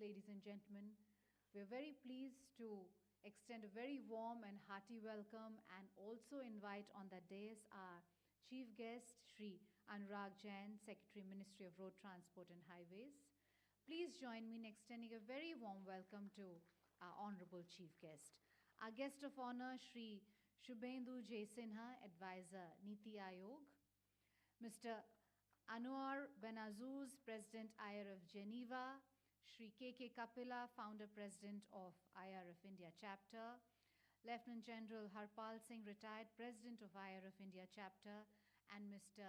ladies and gentlemen, we are very pleased to extend a very warm and hearty welcome and also invite on the dais our Chief Guest, Shri Anurag Jain, Secretary, Ministry of Road Transport and Highways. Please join me in extending a very warm welcome to our Honorable Chief Guest. Our guest of honor, Shri Shubhendu J. Sinha, Advisor, Niti Aayog. Mr. Anwar Benazuz, President, IRF Geneva. Shri K.K. Kapila, Founder, President of IRF India Chapter. Lieutenant General Harpal Singh, Retired President of IRF India Chapter. And Mr.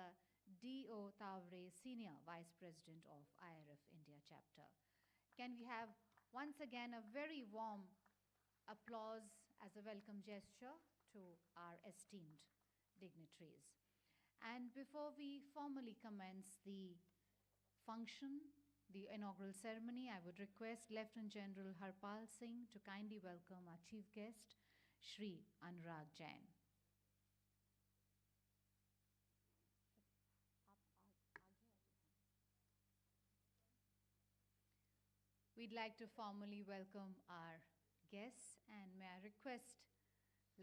D.O. Tavre, Senior Vice President of IRF India Chapter. Can we have once again a very warm applause as a welcome gesture to our esteemed dignitaries. And before we formally commence the function, the inaugural ceremony, I would request Lieutenant General Harpal Singh to kindly welcome our chief guest, Shri Anurag Jain. We'd like to formally welcome our guests, and may I request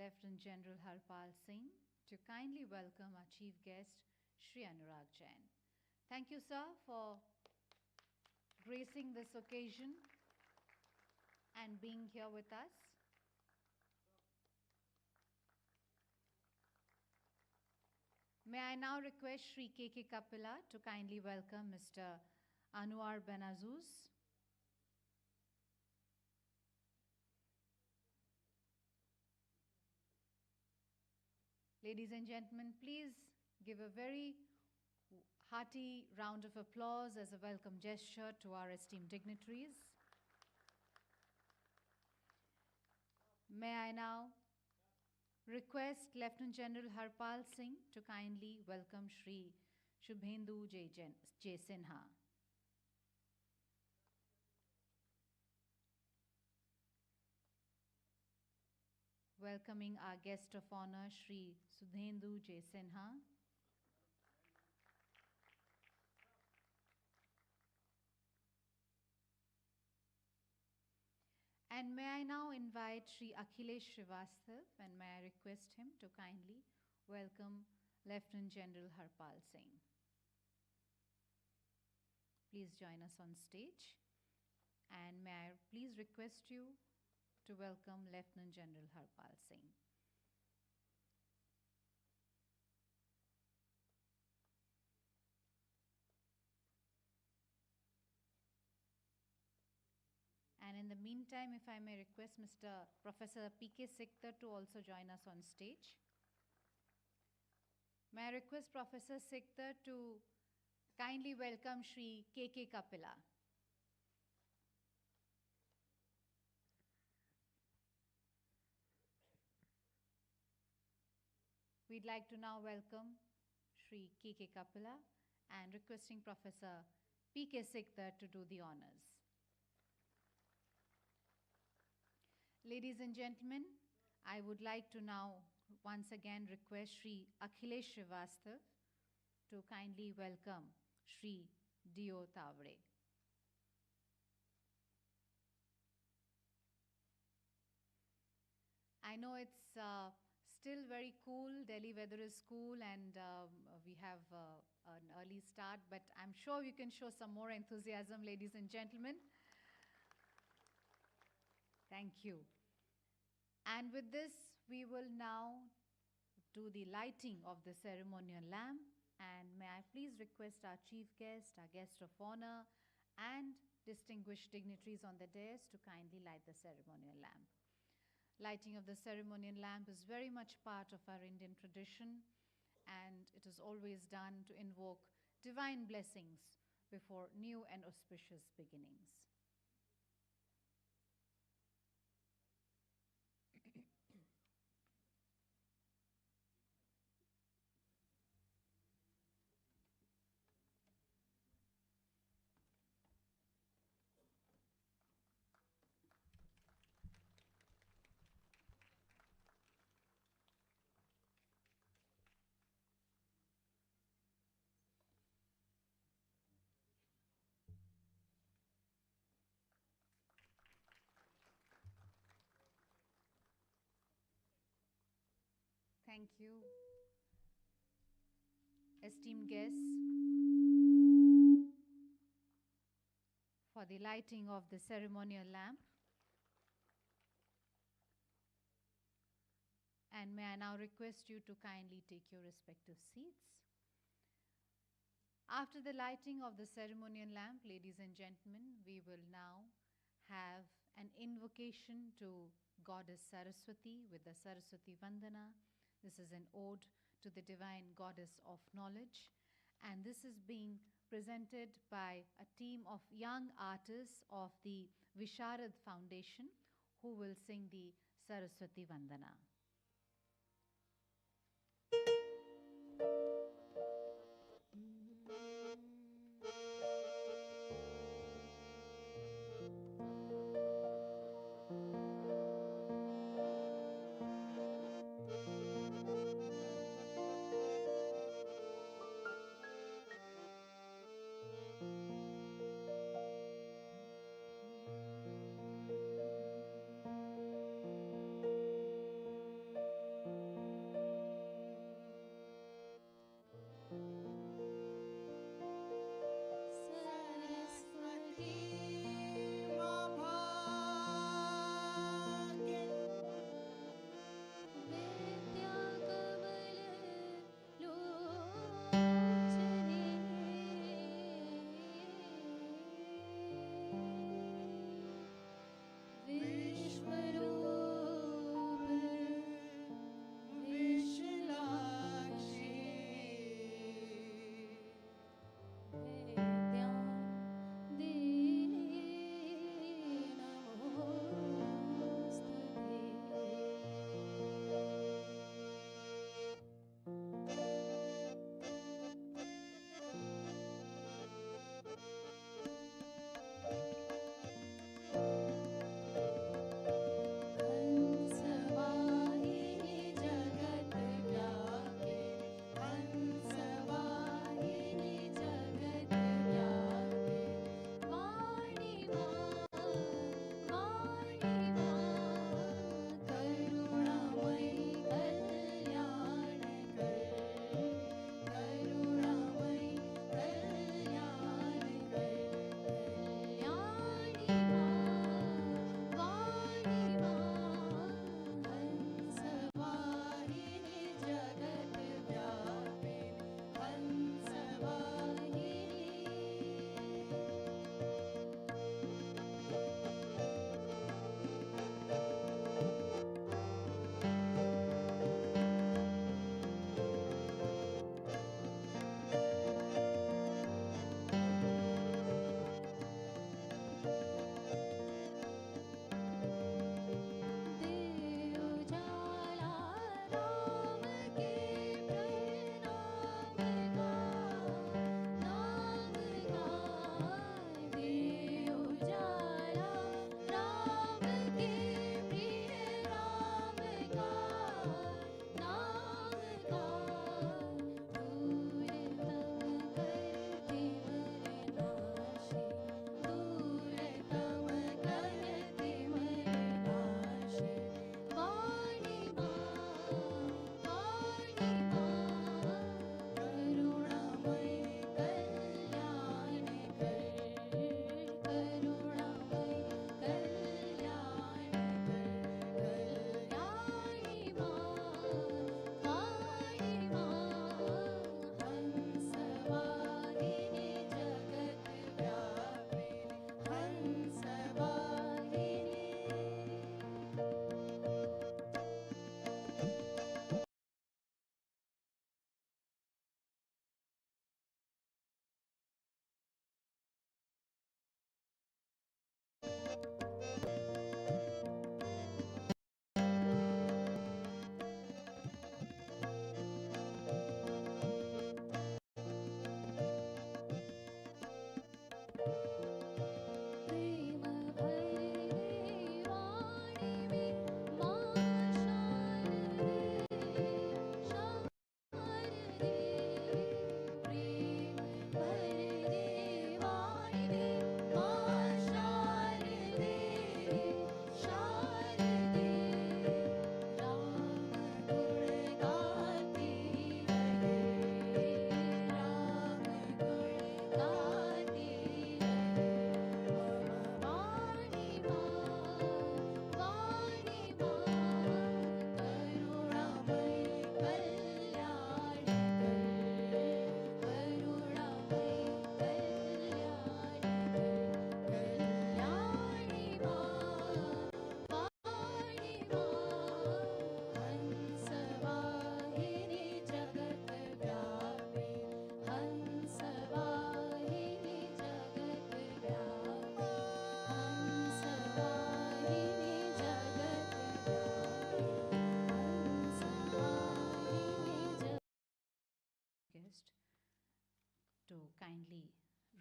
Lieutenant General Harpal Singh to kindly welcome our chief guest, Shri Anurag Jain. Thank you, sir, for gracing this occasion and being here with us. May I now request Shri K.K. Kapila to kindly welcome Mr. Anwar Benazuz. Ladies and gentlemen, please give a very hearty round of applause as a welcome gesture to our esteemed dignitaries. May I now request Lieutenant General Harpal Singh to kindly welcome Shri Shubhendu J. Sinha. Welcoming our guest of honor, Shri Shubhendu J. Sinha. And may I now invite Shri Akhilesh Srivastava, and may I request him to kindly welcome Lieutenant General Harpal Singh. Please join us on stage. And may I please request you to welcome Lieutenant General Harpal Singh. And in the meantime, if I may request Mr. Professor P.K. Sikdar to also join us on stage. May I request Professor Sikdar to kindly welcome Shri K.K. Kapila. We'd like to now welcome Shri K.K. Kapila and requesting Professor P.K. Sikdar to do the honors. Ladies and gentlemen, I would like to now once again request Shri Akhilesh Srivastava to kindly welcome Shri D.O. Tavre. I know it's still very cool, Delhi weather is cool, and we have an early start, but I'm sure you can show some more enthusiasm, ladies and gentlemen. Thank you. And with this, we will now do the lighting of the ceremonial lamp. And may I please request our chief guest, our guest of honor, and distinguished dignitaries on the dais to kindly light the ceremonial lamp. Lighting of the ceremonial lamp is very much part of our Indian tradition, and it is always done to invoke divine blessings before new and auspicious beginnings. Thank you. Esteemed guests, for the lighting of the ceremonial lamp. And may I now request you to kindly take your respective seats. After the lighting of the ceremonial lamp, ladies and gentlemen, we will now have an invocation to Goddess Saraswati with the Saraswati Vandana. This is an ode to the divine goddess of knowledge, and this is being presented by a team of young artists of the Visharad Foundation who will sing the Saraswati Vandana.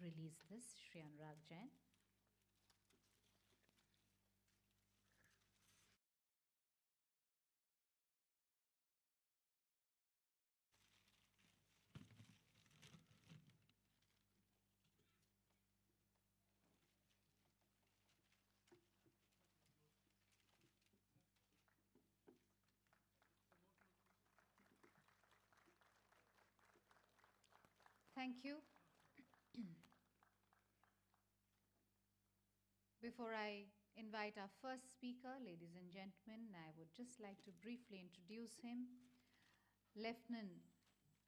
release this, Shri Anurag Jain. Thank you. Before I invite our first speaker, ladies and gentlemen, I would just like to briefly introduce him. Lieutenant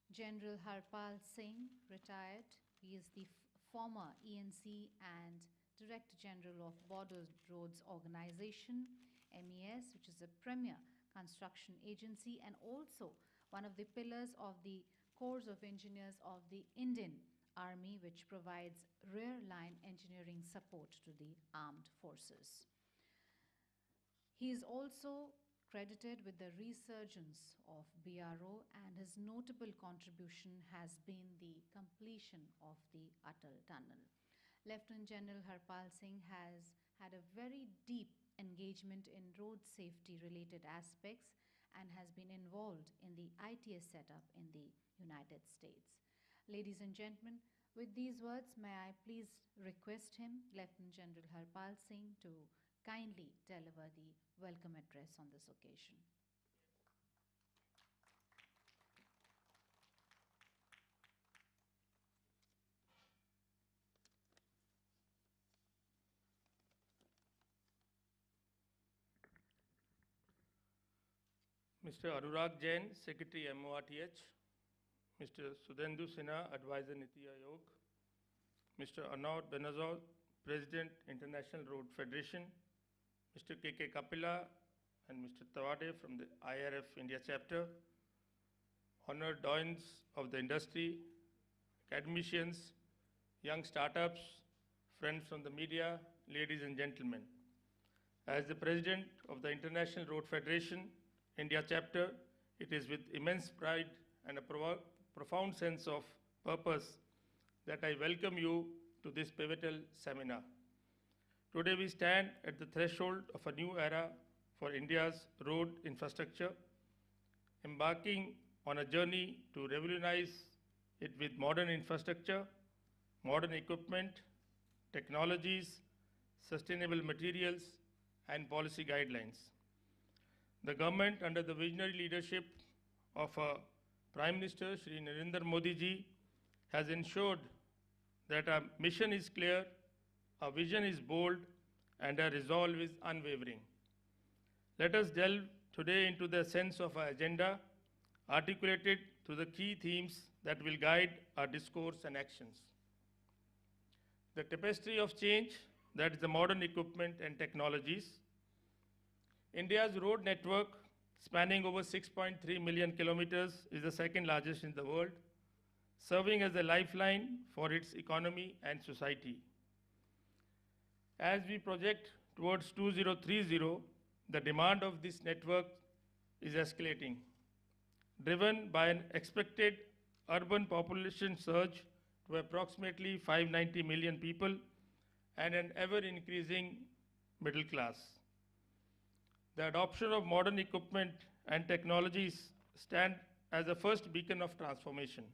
General Harpal Singh, retired. He is the former ENC and Director General of Border Roads Organization, MES, which is a premier construction agency and also one of the pillars of the Corps of Engineers of the Indian Army, which provides rear line engineering support to the armed forces. He is also credited with the resurgence of BRO, and his notable contribution has been the completion of the Atal Tunnel. Lieutenant General Harpal Singh has had a very deep engagement in road safety related aspects and has been involved in the ITS setup in the United States. Ladies and gentlemen, with these words, may I please request him, Lieutenant General Harpal Singh, to kindly deliver the welcome address on this occasion. Mr. Anurag Jain, Secretary MORTH, Mr. Sudhendu Sinha, Advisor Niti Aayog, Mr. Anand Benazor, President, International Road Federation, Mr. KK Kapila, and Mr. Tawade from the IRF India chapter, honored doyens of the industry, academicians, young startups, friends from the media, ladies and gentlemen. As the President of the International Road Federation, India chapter, it is with immense pride and a profound sense of purpose that I welcome you to this pivotal seminar. Today we stand at the threshold of a new era for India's road infrastructure, embarking on a journey to revolutionize it with modern infrastructure, modern equipment, technologies, sustainable materials, and policy guidelines. The government, under the visionary leadership of our Prime Minister Shri Narendra Modi ji, has ensured that our mission is clear, our vision is bold, and our resolve is unwavering. Let us delve today into the sense of our agenda, articulated through the key themes that will guide our discourse and actions. The tapestry of change, that is the modern equipment and technologies. India's road network, spanning over 6.3 million kilometers, is the second largest in the world, serving as a lifeline for its economy and society. As we project towards 2030, the demand of this network is escalating, driven by an expected urban population surge to approximately 590 million people and an ever-increasing middle class. The adoption of modern equipment and technologies stand as a first beacon of transformation.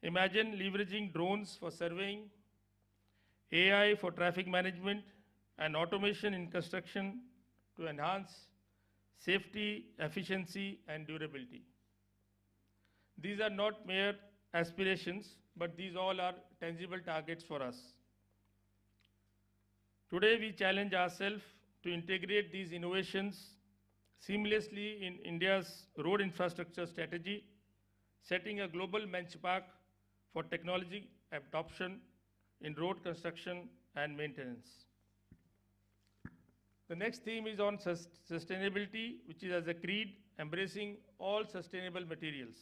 Imagine leveraging drones for surveying, AI for traffic management, and automation in construction to enhance safety, efficiency, and durability. These are not mere aspirations, but these all are tangible targets for us. Today, we challenge ourselves to integrate these innovations seamlessly in India's road infrastructure strategy, setting a global benchmark for technology adoption in road construction and maintenance. The next theme is on sustainability, which is as a creed, embracing all sustainable materials.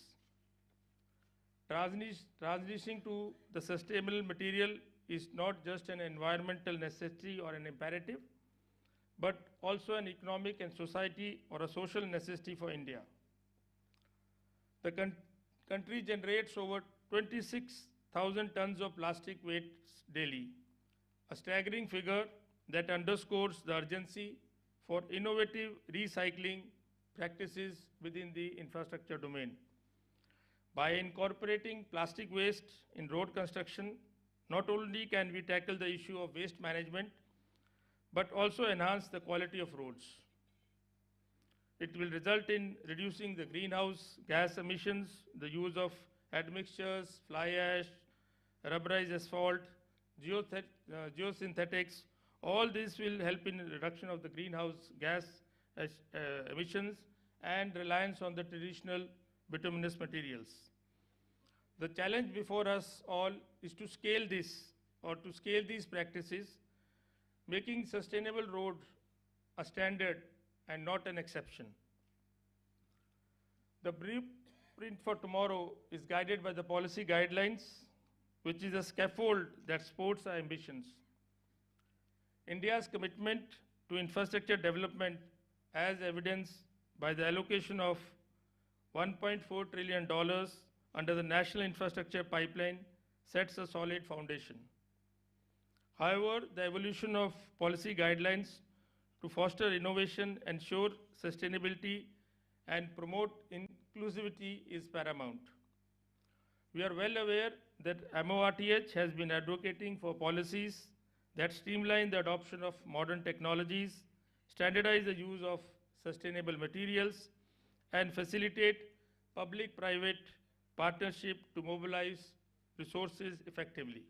Transitioning to the sustainable material is not just an environmental necessity or an imperative, but also an economic and society or a social necessity for India. The country generates over 1,000 tons of plastic waste daily, a staggering figure that underscores the urgency for innovative recycling practices within the infrastructure domain. By incorporating plastic waste in road construction, not only can we tackle the issue of waste management, but also enhance the quality of roads. It will result in reducing the greenhouse gas emissions, the use of admixtures, fly ash, rubberized asphalt, geosynthetics. All this will help in reduction of the greenhouse gas emissions and reliance on the traditional bituminous materials. The challenge before us all is to scale this or to scale these practices, making sustainable road a standard and not an exception. The blueprint for tomorrow is guided by the policy guidelines, which is a scaffold that supports our ambitions. India's commitment to infrastructure development, as evidenced by the allocation of $1.4 trillion under the National Infrastructure Pipeline, sets a solid foundation. However, the evolution of policy guidelines to foster innovation, ensure sustainability, and promote inclusivity is paramount. We are well aware that MORTH has been advocating for policies that streamline the adoption of modern technologies, standardize the use of sustainable materials, and facilitate public-private partnership to mobilize resources effectively.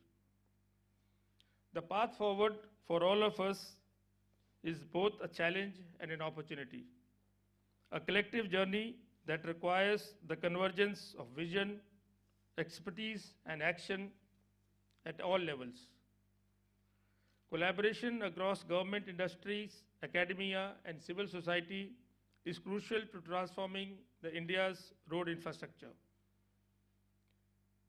The path forward for all of us is both a challenge and an opportunity, a collective journey that requires the convergence of vision, expertise, and action at all levels. Collaboration across government, industries, academia, and civil society is crucial to transforming India's road infrastructure.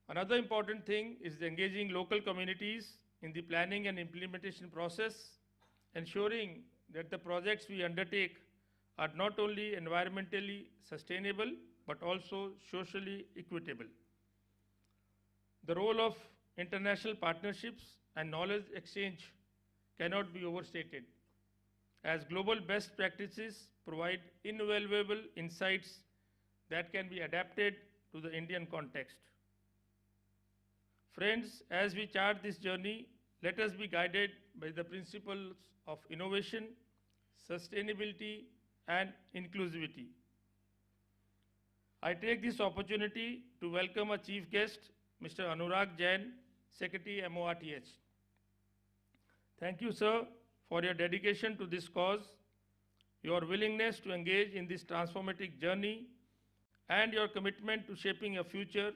Another important thing is engaging local communities in the planning and implementation process, ensuring that the projects we undertake are not only environmentally sustainable, but also socially equitable. The role of international partnerships and knowledge exchange cannot be overstated, as global best practices provide invaluable insights that can be adapted to the Indian context. Friends, as we chart this journey, let us be guided by the principles of innovation, sustainability, and inclusivity. I take this opportunity to welcome our chief guest, Mr. Anurag Jain, Secretary MORTH. Thank you, sir, for your dedication to this cause, your willingness to engage in this transformative journey, and your commitment to shaping a future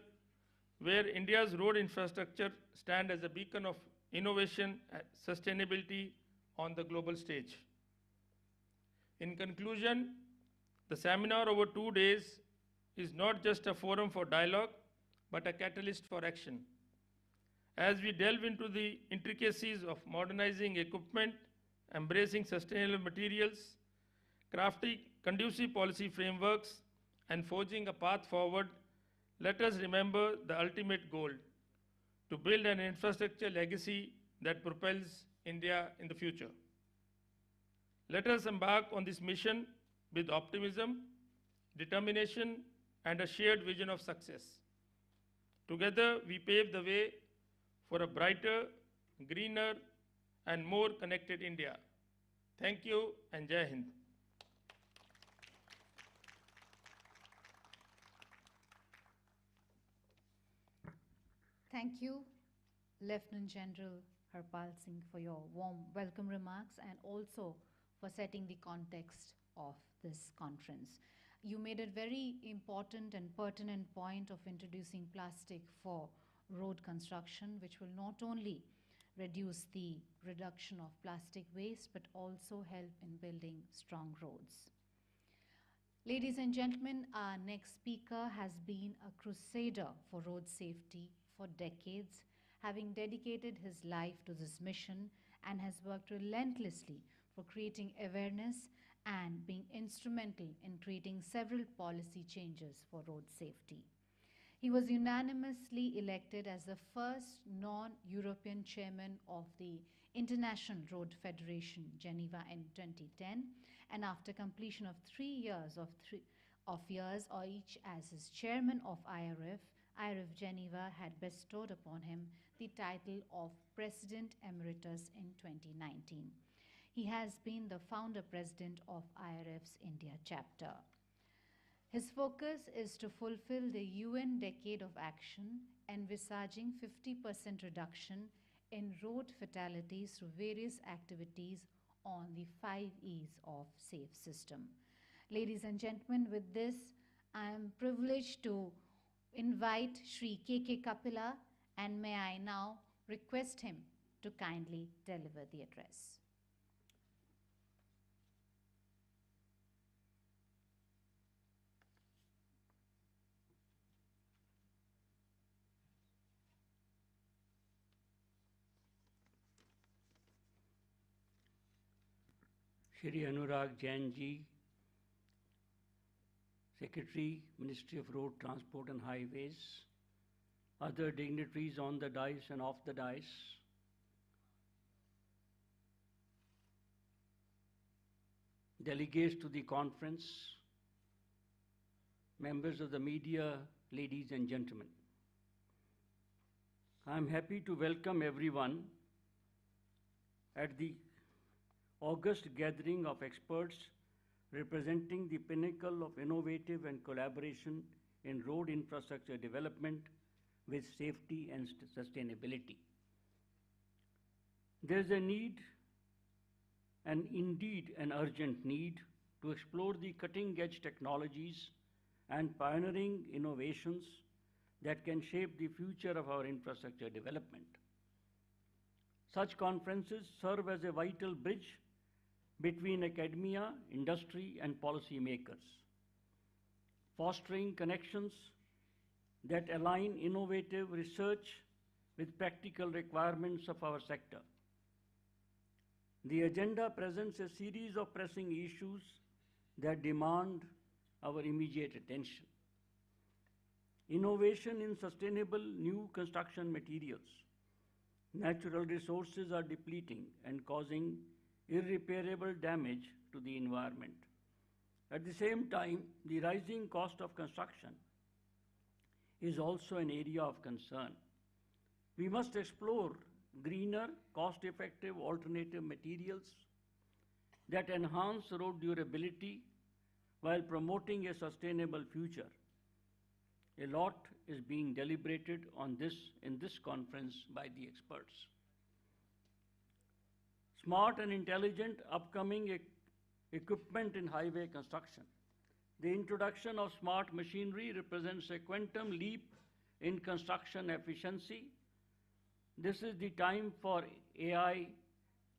where India's road infrastructure stands as a beacon of innovation and sustainability on the global stage. In conclusion, the seminar over 2 days is not just a forum for dialogue, but a catalyst for action. As we delve into the intricacies of modernizing equipment, embracing sustainable materials, crafting conducive policy frameworks, and forging a path forward, let us remember the ultimate goal: to build an infrastructure legacy that propels India in the future. Let us embark on this mission with optimism, determination, and a shared vision of success. Together, we pave the way for a brighter, greener, and more connected India. Thank you, and Jai Hind. Thank you, Lieutenant General Harpal Singh, for your warm welcome remarks and also for setting the context of this conference. You made a very important and pertinent point of introducing plastic for road construction, which will not only reduce the reduction of plastic waste, but also help in building strong roads. Ladies and gentlemen, our next speaker has been a crusader for road safety for decades, having dedicated his life to this mission and has worked relentlessly for creating awareness and being instrumental in creating several policy changes for road safety. He was unanimously elected as the first non-European chairman of the International Road Federation, Geneva, in 2010, and after completion of 3 years of years or each as his chairman of IRF Geneva had bestowed upon him the title of President Emeritus in 2019. He has been the founder president of IRF's India chapter. His focus is to fulfill the UN Decade of Action, envisaging 50% reduction in road fatalities through various activities on the 5 E's of safe system. Ladies and gentlemen, with this, I am privileged to invite Shri K.K. Kapila, and may I now request him to kindly deliver the address. Shri Anurag Jain ji, Secretary, Ministry of Road Transport and Highways, other dignitaries on the dais and off the dais, delegates to the conference, members of the media, ladies and gentlemen. I am happy to welcome everyone at the August gathering of experts representing the pinnacle of innovative and collaboration in road infrastructure development with safety and sustainability. There is a need, and indeed an urgent need, to explore the cutting-edge technologies and pioneering innovations that can shape the future of our infrastructure development. Such conferences serve as a vital bridge between academia, industry, and policymakers, fostering connections that align innovative research with practical requirements of our sector. The agenda presents a series of pressing issues that demand our immediate attention. Innovation in sustainable new construction materials. Natural resources are depleting and causing irreparable damage to the environment. At the same time, the rising cost of construction is also an area of concern. We must explore greener, cost-effective alternative materials that enhance road durability while promoting a sustainable future. A lot is being deliberated on this in this conference by the experts. Smart and intelligent upcoming equipment in highway construction. The introduction of smart machinery represents a quantum leap in construction efficiency. This is the time for AI,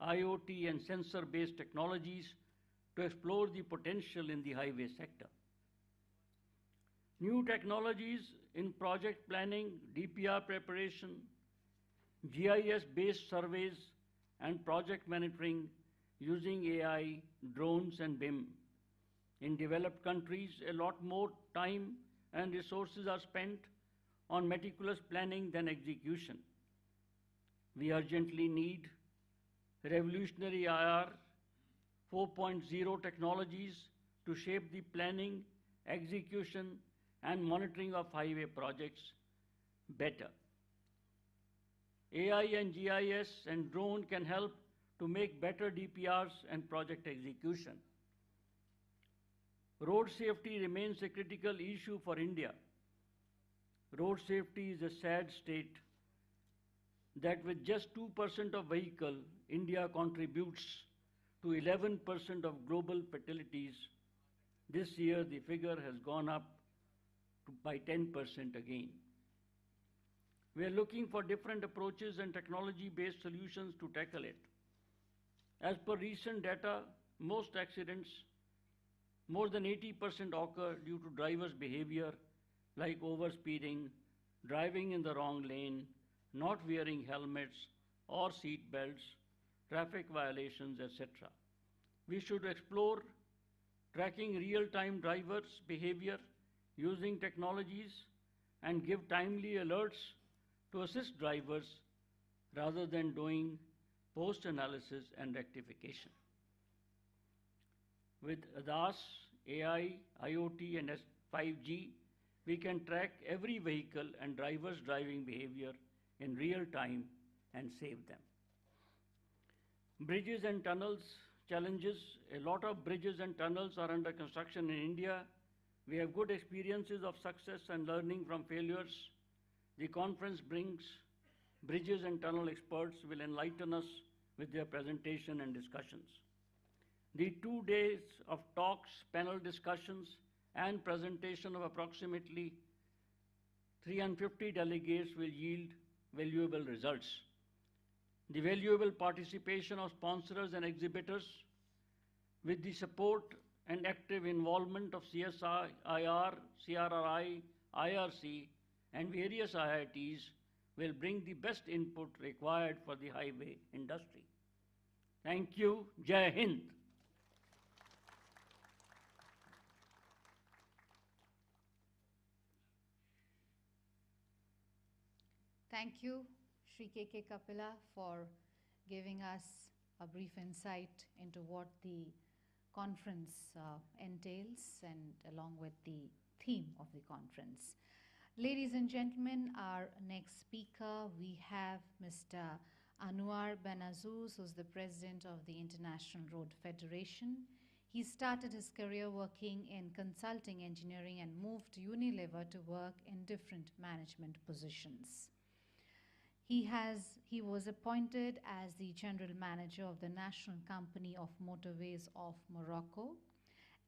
IoT, and sensor-based technologies to explore the potential in the highway sector. New technologies in project planning, DPR preparation, GIS-based surveys, and project monitoring using AI, drones, and BIM. In developed countries, a lot more time and resources are spent on meticulous planning than execution. We urgently need revolutionary IR 4.0 technologies to shape the planning, execution, and monitoring of highway projects better. AI and GIS and drone can help to make better DPRs and project execution. Road safety remains a critical issue for India. Road safety is a sad state that with just 2% of vehicle, India contributes to 11% of global fatalities. This year, the figure has gone up by 10% again. We are looking for different approaches and technology-based solutions to tackle it. As per recent data, most accidents, more than 80% occur due to drivers' behavior like overspeeding, driving in the wrong lane, not wearing helmets or seat belts, traffic violations, etc. We should explore tracking real-time drivers' behavior using technologies and give timely alerts to assist drivers rather than doing post-analysis and rectification. With ADAS, AI, IoT, and 5G, we can track every vehicle and driver's driving behavior in real time and save them. Bridges and tunnels challenges. A lot of bridges and tunnels are under construction in India. We have good experiences of success and learning from failures. The conference brings bridges and tunnel experts will enlighten us with their presentation and discussions. The 2 days of talks, panel discussions, and presentation of approximately 350 delegates will yield valuable results. The valuable participation of sponsors and exhibitors with the support and active involvement of CSIR, CRRI, IRC, and various IITs will bring the best input required for the highway industry. Thank you. Jai Hind. Thank you, Shri K.K. Kapila, for giving us a brief insight into what the conference entails and along with the theme of the conference. Ladies and gentlemen, our next speaker, we have Mr. Anwar Benazouz, who's the president of the International Road Federation. He started his career working in consulting engineering and moved to Unilever to work in different management positions. He was appointed as the general manager of the National Company of Motorways of Morocco,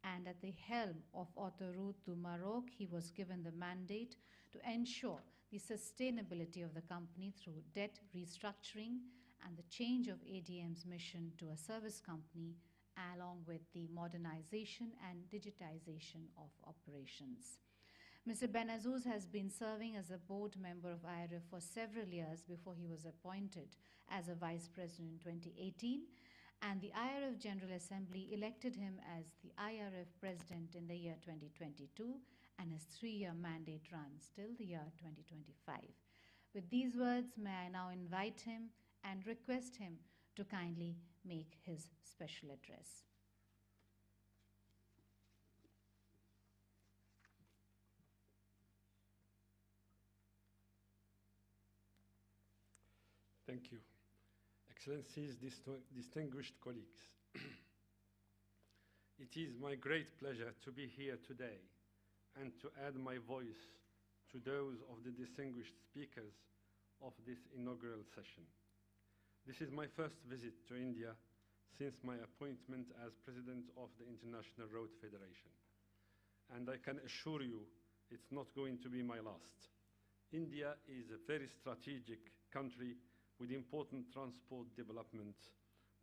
and at the helm of Autoroute du Maroc, he was given the mandate to ensure the sustainability of the company through debt restructuring and the change of ADM's mission to a service company, along with the modernization and digitization of operations. Mr. Benazouz has been serving as a board member of IRF for several years before he was appointed as a vice president in 2018, and the IRF General Assembly elected him as the IRF president in the year 2022, and his 3-year mandate runs till the year 2025. With these words, may I now invite him and request him to kindly make his special address. Thank you. Excellencies, distinguished colleagues. It is my great pleasure to be here today and to add my voice to those of the distinguished speakers of this inaugural session. This is my first visit to India since my appointment as president of the International Road Federation. And I can assure you it's not going to be my last. India is a very strategic country with important transport developments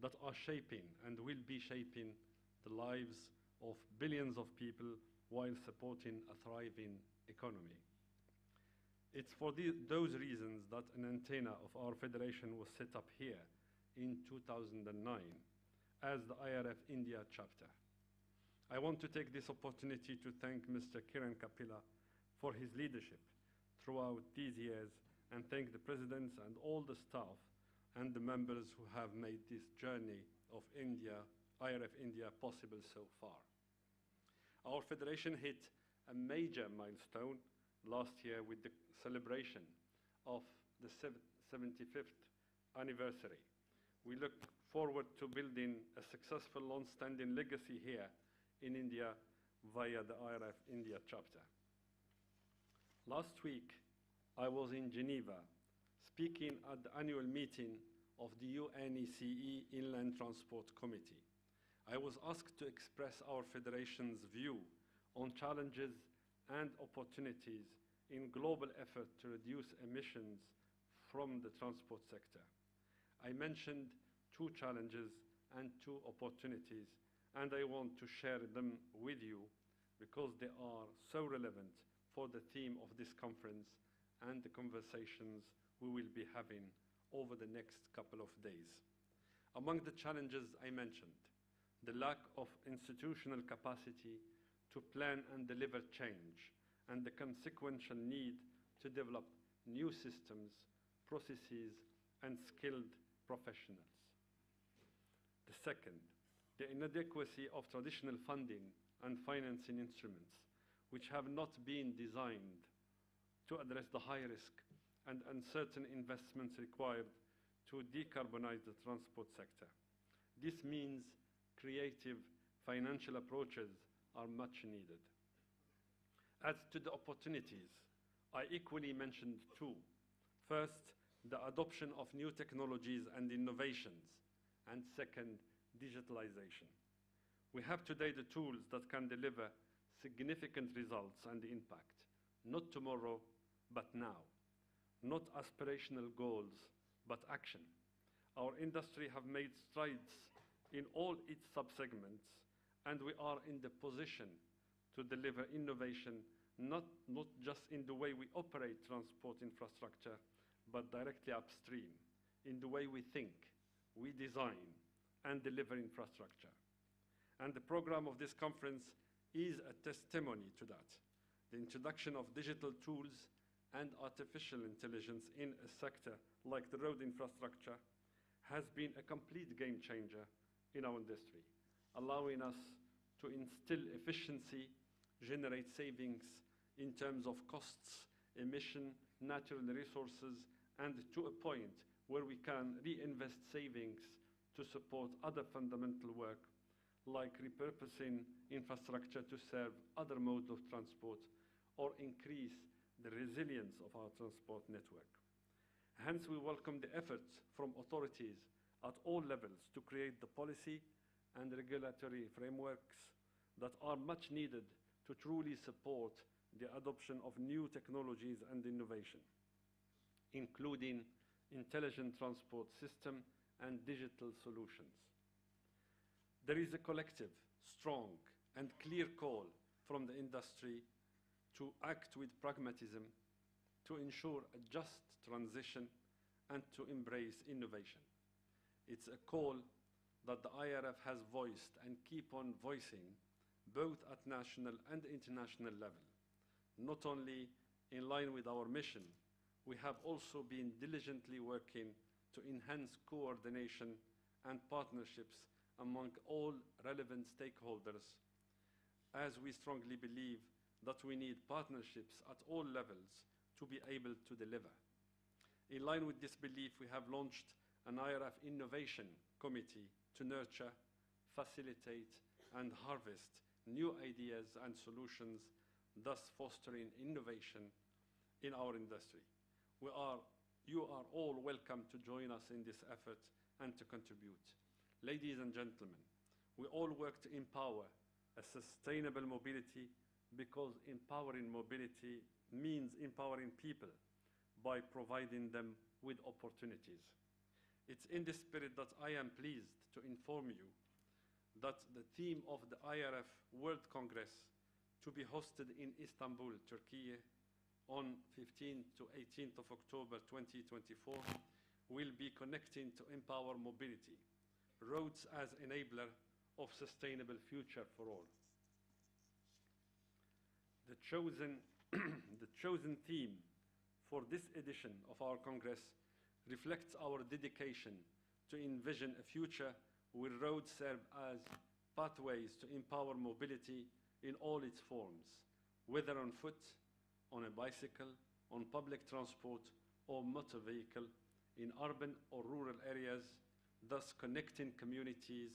that are shaping and will be shaping the lives of billions of people while supporting a thriving economy. It's for those reasons that an antenna of our federation was set up here in 2009 as the IRF India chapter. I want to take this opportunity to thank Mr. Kiran Kapila for his leadership throughout these years, and thank the presidents and all the staff and the members who have made this journey of India, IRF India, possible so far. Our federation hit a major milestone last year with the celebration of the 75th anniversary. We look forward to building a successful long-standing legacy here in India via the IRF India chapter. Last week, I was in Geneva speaking at the annual meeting of the UNECE Inland Transport Committee. I was asked to express our federation's view on challenges and opportunities in global effort to reduce emissions from the transport sector. I mentioned 2 challenges and 2 opportunities, and I want to share them with you because they are so relevant for the theme of this conference and the conversations we will be having over the next couple of days. Among the challenges I mentioned, the lack of institutional capacity to plan and deliver change, and the consequential need to develop new systems, processes, and skilled professionals. The second, the inadequacy of traditional funding and financing instruments, which have not been designed to address the high risk and uncertain investments required to decarbonize the transport sector. This means creative financial approaches are much needed. As to the opportunities, I equally mentioned two. First, the adoption of new technologies and innovations, and second, digitalization. We have today the tools that can deliver significant results and impact, not tomorrow, but now. Not aspirational goals, but action. Our industry have made strides in all its subsegments, and we are in the position to deliver innovation, not just in the way we operate transport infrastructure, but directly upstream, in the way we think, we design, and deliver infrastructure. And the program of this conference is a testimony to that. The introduction of digital tools and artificial intelligence in a sector like the road infrastructure has been a complete game changer in our industry, allowing us to instill efficiency, generate savings in terms of costs, emission, natural resources, and to a point where we can reinvest savings to support other fundamental work like repurposing infrastructure to serve other modes of transport or increase the resilience of our transport network. Hence, we welcome the efforts from authorities at all levels to create the policy and regulatory frameworks that are much needed to truly support the adoption of new technologies and innovation, including intelligent transport system and digital solutions. There is a collective, strong, and clear call from the industry to act with pragmatism, to ensure a just transition, and to embrace innovation. It's a call that the IRF has voiced and keep on voicing, both at national and international level. Not only in line with our mission, we have also been diligently working to enhance coordination and partnerships among all relevant stakeholders, as we strongly believe that we need partnerships at all levels to be able to deliver. In line with this belief, we have launched an IRF Innovation Committee to nurture, facilitate, and harvest new ideas and solutions, thus fostering innovation in our industry. You are all welcome to join us in this effort and to contribute. Ladies and gentlemen, we all work to empower a sustainable mobility, because empowering mobility means empowering people by providing them with opportunities. It's in this spirit that I am pleased to inform you that the theme of the IRF World Congress, to be hosted in Istanbul, Turkey, on 15th to 18th of October 2024, will be connecting to empower mobility, roads as enabler of sustainable future for all. The chosen theme for this edition of our Congress reflects our dedication to envision a future where roads serve as pathways to empower mobility in all its forms, whether on foot, on a bicycle, on public transport, or motor vehicle, in urban or rural areas, thus connecting communities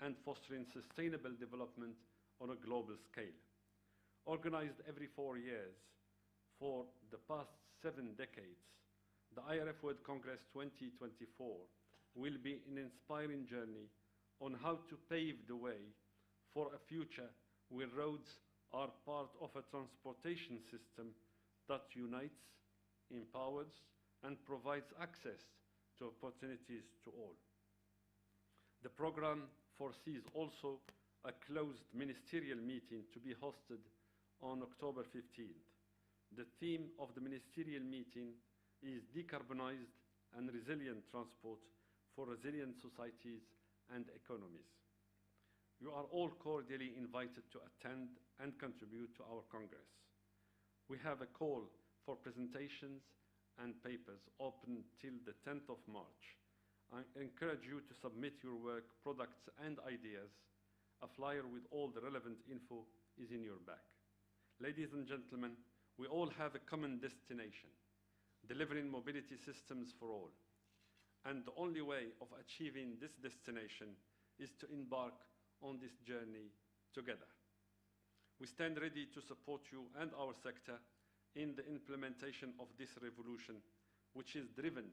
and fostering sustainable development on a global scale. Organized every 4 years for the past 7 decades, the IRF World Congress 2024 will be an inspiring journey on how to pave the way for a future where roads are part of a transportation system that unites, empowers, and provides access to opportunities to all. The program foresees also a closed ministerial meeting to be hosted on October 15th. The theme of the ministerial meeting is decarbonized and resilient transport for resilient societies and economies. You are all cordially invited to attend and contribute to our Congress. We have a call for presentations and papers open till the 10th of March. I encourage you to submit your work, products, and ideas. A flyer with all the relevant info is in your bag. Ladies and gentlemen, we all have a common destination, delivering mobility systems for all. And the only way of achieving this destination is to embark on this journey together. We stand ready to support you and our sector in the implementation of this revolution, which is driven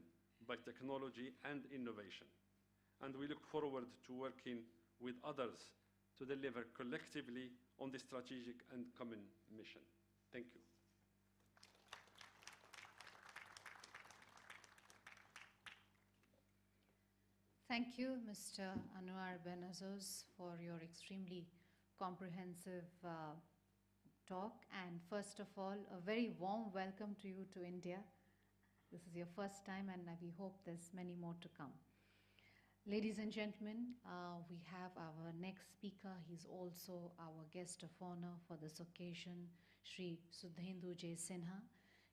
by technology and innovation. And we look forward to working with others to deliver collectively on this strategic and common mission. Thank you. Thank you, Mr. Anwar Benazos, for your extremely comprehensive talk. And first of all, a very warm welcome to you to India. This is your first time, and we hope there's many more to come. Ladies and gentlemen, we have our next speaker. He's also our guest of honor for this occasion, Shri Sudhendu J. Sinha.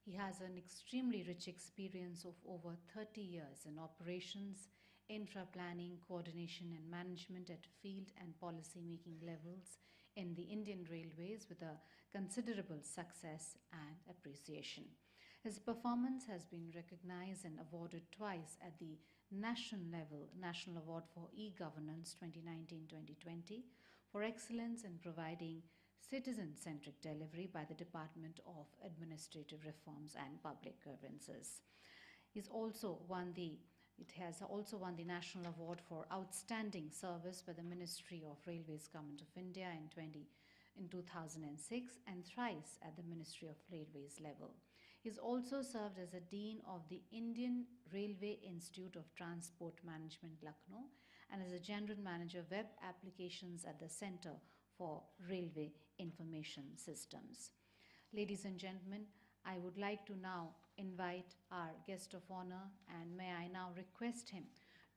He has an extremely rich experience of over 30 years in operations, intra-planning, coordination and management at field and policy-making levels in the Indian Railways with a considerable success and appreciation. His performance has been recognized and awarded twice at the national level, National Award for E-Governance 2019-2020 for excellence in providing citizen-centric delivery by the Department of Administrative Reforms and Public Grievances. It has also won the National Award for Outstanding Service by the Ministry of Railways, Government of India in 2006 and thrice at the Ministry of Railways level. He's also served as a Dean of the Indian Railway Institute of Transport Management, Lucknow, and as a General Manager Web Applications at the Center for Railway Information Systems. Ladies and gentlemen, I would like to now invite our guest of honor, and may I now request him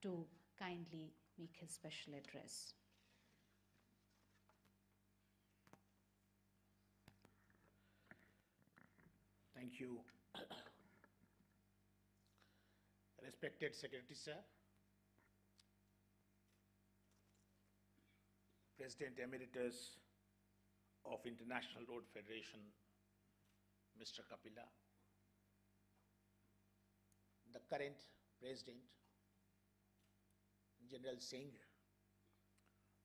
to kindly make his special address. Thank you. Respected Secretary Sir, President Emeritus of International Road Federation, Mr. Kapila, the current President, General Singh,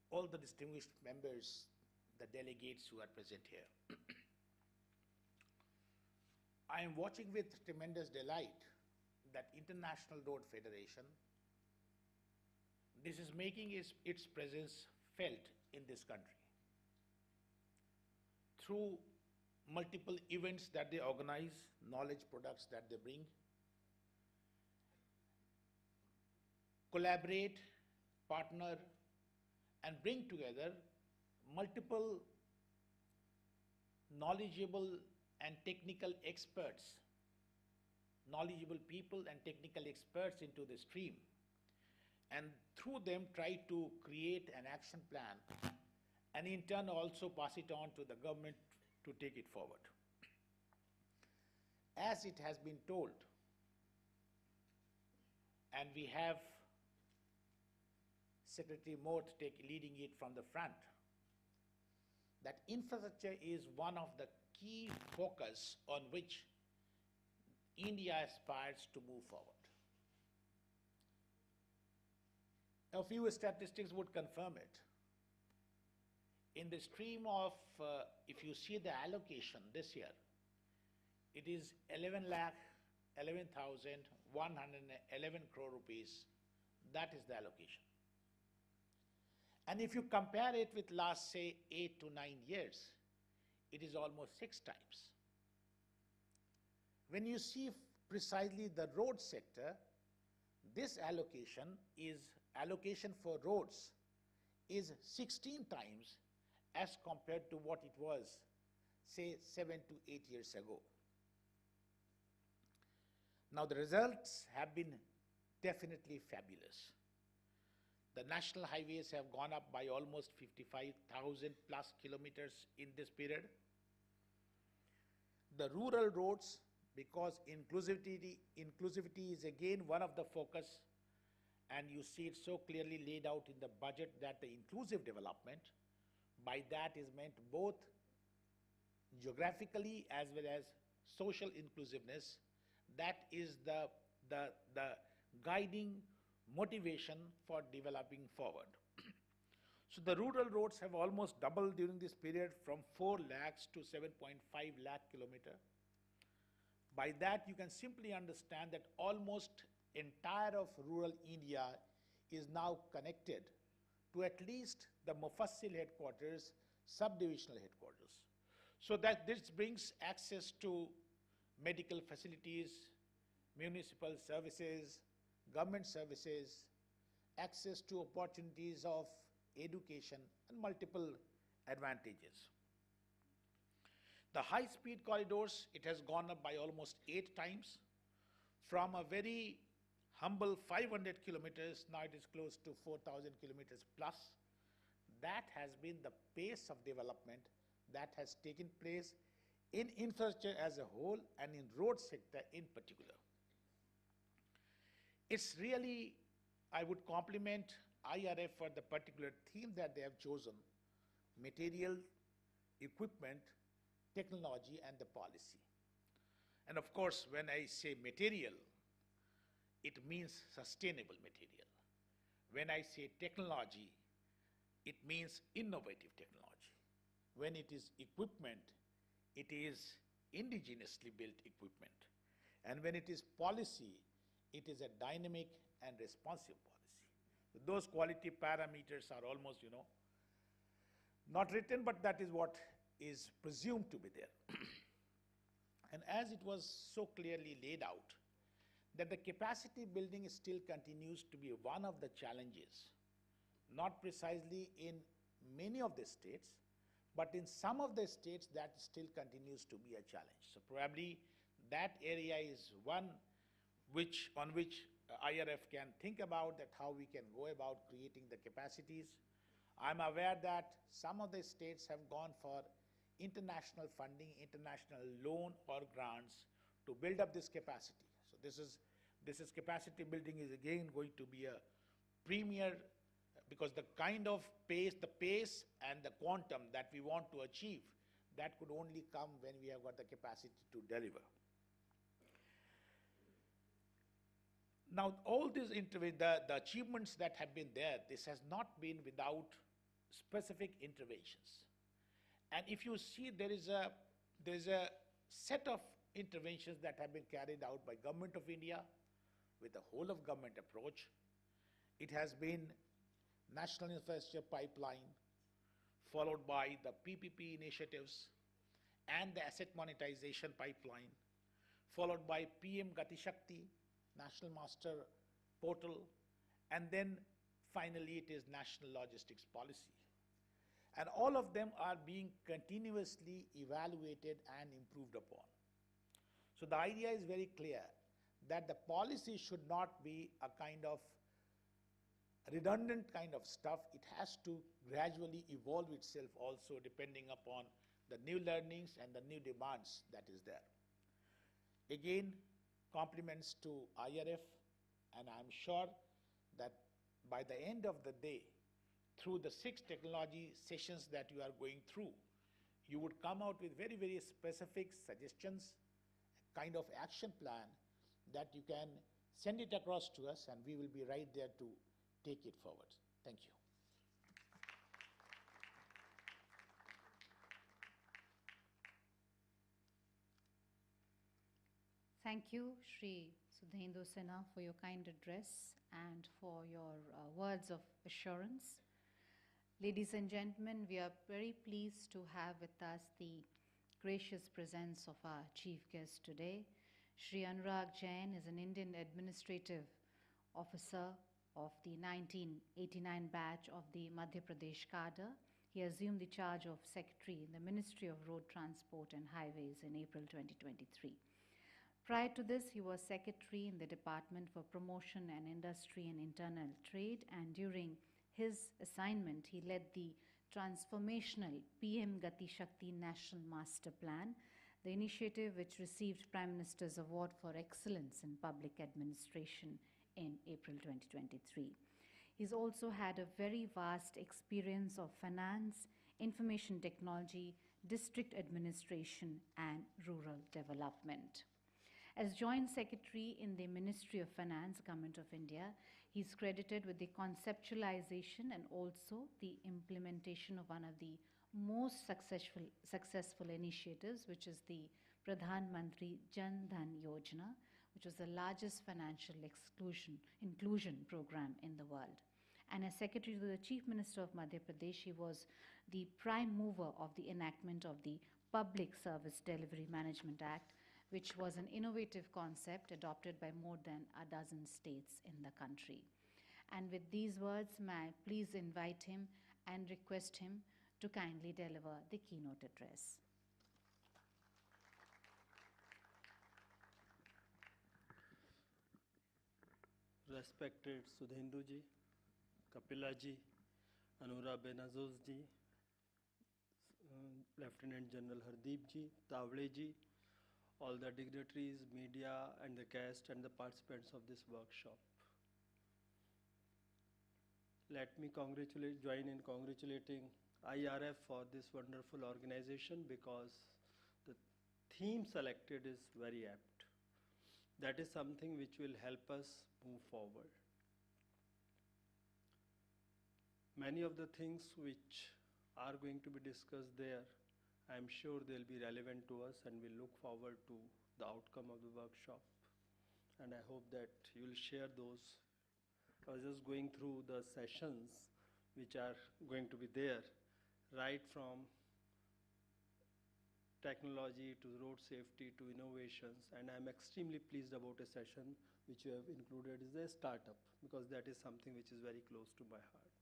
all the distinguished members, the delegates who are present here. I am watching with tremendous delight that International Road Federation, this is making its presence felt in this country through multiple events that they organize, knowledge products that they bring, collaborate, partner, and bring together multiple knowledgeable and technical experts, knowledgeable people and technical experts into the stream, and through them try to create an action plan, and in turn also pass it on to the government to take it forward. As it has been told, and we have Secretary Moth leading it from the front, that infrastructure is one of the key focus on which India aspires to move forward. A few statistics would confirm it. In the stream of, if you see the allocation this year, it is 11,11,111 crore rupees. That is the allocation. And if you compare it with last, say, 8 to 9 years, it is almost 6 times. When you see precisely the road sector, this allocation for roads is 16 times as compared to what it was, say, 7 to 8 years ago. Now the results have been definitely fabulous. The national highways have gone up by almost 55,000 plus kilometers in this period. The rural roads, because inclusivity is again one of the focus, and you see it so clearly laid out in the budget that the inclusive development, by that is meant both geographically as well as social inclusiveness. That is the guiding motivation for developing forward. So the rural roads have almost doubled during this period from 4 lakhs to 7.5 lakh kilometer. By that you can simply understand that almost entire of rural India is now connected to at least the Mufassil headquarters, subdivisional headquarters. So that this brings access to medical facilities, municipal services, government services, access to opportunities of education, and multiple advantages. The high-speed corridors, it has gone up by almost 8 times. From a very humble 500 kilometers, now it is close to 4,000 kilometers plus. That has been the pace of development that has taken place in infrastructure as a whole and in road sector in particular. It's really, I would compliment IRF for the particular theme that they have chosen: material, equipment, technology, and the policy. And of course, when I say material, it means sustainable material. When I say technology, it means innovative technology. When it is equipment, it is indigenously built equipment. And when it is policy, it is a dynamic and responsive policy. So those quality parameters are almost, not written, but that is what is presumed to be there. And as it was so clearly laid out, that the capacity building still continues to be one of the challenges, not precisely in many of the states, but in some of the states that still continues to be a challenge. So probably that area is one on which IRF can think about, that how we can go about creating the capacities. I'm aware that some of the states have gone for international funding, international loan or grants to build up this capacity. So this is capacity building is again going to be a premier, because the kind of pace, and the quantum that we want to achieve, that could only come when we have got the capacity to deliver. Now, all these the achievements that have been there, this has not been without specific interventions. And if you see, there is a set of interventions that have been carried out by Government of India with a whole of government approach. It has been National Infrastructure Pipeline, followed by the PPP initiatives and the Asset Monetization Pipeline, followed by PM Gati Shakti, National Master Portal, and then finally it is National Logistics Policy. And all of them are being continuously evaluated and improved upon. So the idea is very clear, that the policy should not be a kind of redundant kind of stuff. It has to gradually evolve itself also, depending upon the new learnings and the new demands that is there. Again, compliments to IRF, and I'm sure that by the end of the day, through the 6 technology sessions that you are going through, you would come out with very, very specific suggestions, kind of action plan that you can send it across to us, and we will be right there to take it forward. Thank you. Thank you, Shri Sudhendu Sinha, for your kind address and for your words of assurance. Ladies and gentlemen, we are very pleased to have with us the gracious presence of our chief guest today. Shri Anurag Jain is an Indian administrative officer of the 1989 batch of the Madhya Pradesh cadre. He assumed the charge of secretary in the Ministry of Road Transport and Highways in April 2023. Prior to this, he was secretary in the Department for Promotion and Industry and Internal Trade, and during his assignment, he led the transformational PM Gati Shakti National Master Plan the initiative which received Prime Minister's Award for Excellence in Public Administration in April 2023. He's also had a very vast experience of finance, information technology, district administration, and rural development. As Joint Secretary in the Ministry of Finance, Government of India, he's credited with the conceptualization and also the implementation of one of the most successful initiatives, which is the Pradhan Mantri Jan Dhan Yojana, which was the largest financial inclusion program in the world. And as Secretary to the Chief Minister of Madhya Pradesh, he was the prime mover of the enactment of the Public Service Delivery Management Act, which was an innovative concept adopted by more than a dozen states in the country. And with these words, may I please invite him and request him to kindly deliver the keynote address. Respected Sudhendu ji, Kapila ji, Anura Benazos ji, Lieutenant General Hardeep ji, Tawle ji, all the dignitaries, media, and the guests and the participants of this workshop. Let me join in congratulating IRF for this wonderful organization, because the theme selected is very apt. That is something which will help us move forward. Many of the things which are going to be discussed there, I'm sure they'll be relevant to us, and we'll look forward to the outcome of the workshop. And I hope that you'll share those. I was just going through the sessions which are going to be there, right from technology to road safety to innovations, and I'm extremely pleased about a session which you have included is a startup, because that is something which is very close to my heart.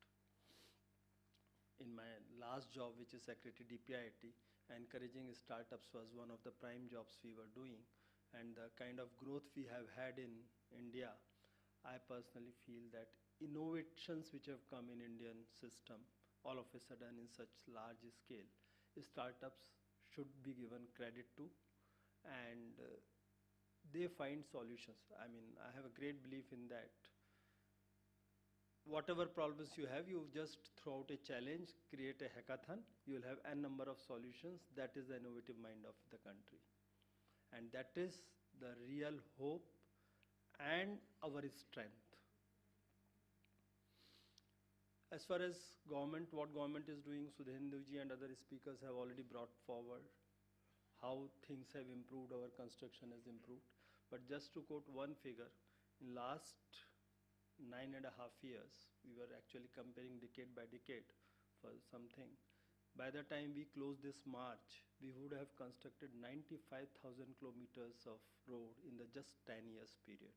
In my last job, which is Secretary DPIIT, encouraging startups was one of the prime jobs we were doing, and the kind of growth we have had in India, I personally feel that innovations which have come in Indian system all of a sudden in such large scale, startups should be given credit to, and they find solutions. I mean, I have a great belief in that. Whatever problems you have, you just throw out a challenge, create a hackathon, you will have n number of solutions. That is the innovative mind of the country. And that is the real hope and our strength. As far as government, what government is doing, Sudhenduji and other speakers have already brought forward how things have improved, our construction has improved. But just to quote one figure, in last 9.5 years, we were actually comparing decade by decade for something. By the time we close this March, we would have constructed 95,000 kilometers of road in the just 10 years period.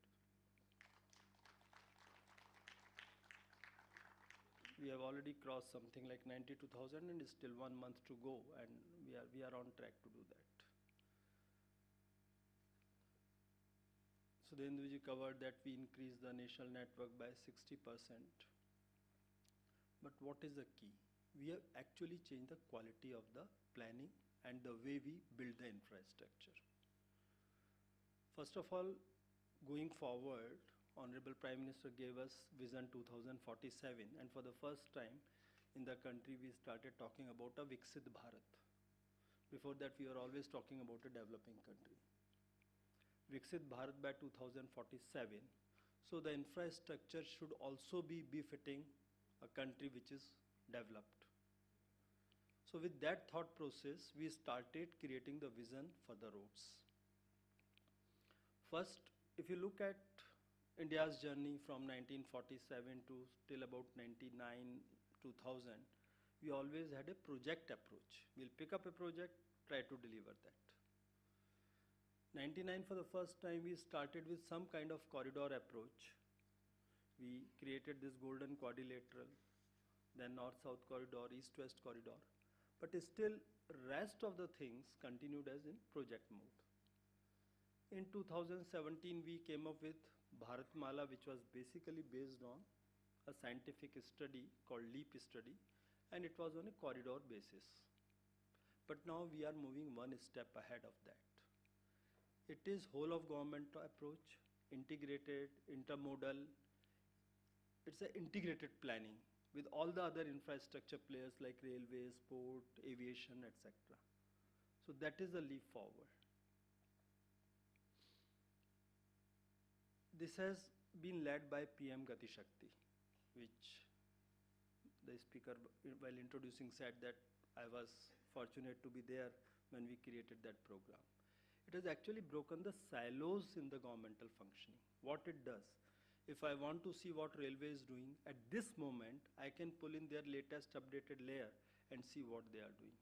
We have already crossed something like 92,000, and it's still 1 month to go, and we are on track to do that. Sudhenduji covered that we increased the national network by 60%. But what is the key? We have actually changed the quality of the planning and the way we build the infrastructure. First of all, going forward, Honorable Prime Minister gave us Vision 2047, and for the first time in the country we started talking about a Viksit Bharat. Before that we were always talking about a developing country. Viksit Bharat by 2047. So the infrastructure should also be befitting a country which is developed. So with that thought process, we started creating the vision for the roads. First, if you look at India's journey from 1947 to till about 99, 2000, we always had a project approach. We'll pick up a project, try to deliver that. 99, for the first time, we started with some kind of corridor approach. We created this golden quadrilateral, then north-south corridor, east-west corridor. But still, rest of the things continued as in project mode. In 2017, we came up with Bharatmala, which was basically based on a scientific study called LEAP study, and it was on a corridor basis. But now we are moving one step ahead of that. It is whole of government approach, integrated, intermodal. It's an integrated planning with all the other infrastructure players like railways, port, aviation, etc. So that is a leap forward. This has been led by PM Gati Shakti, which the speaker while introducing said that I was fortunate to be there when we created that program. It has actually broken the silos in the governmental functioning. What it does, if I want to see what railway is doing, at this moment, I can pull in their latest updated layer and see what they are doing.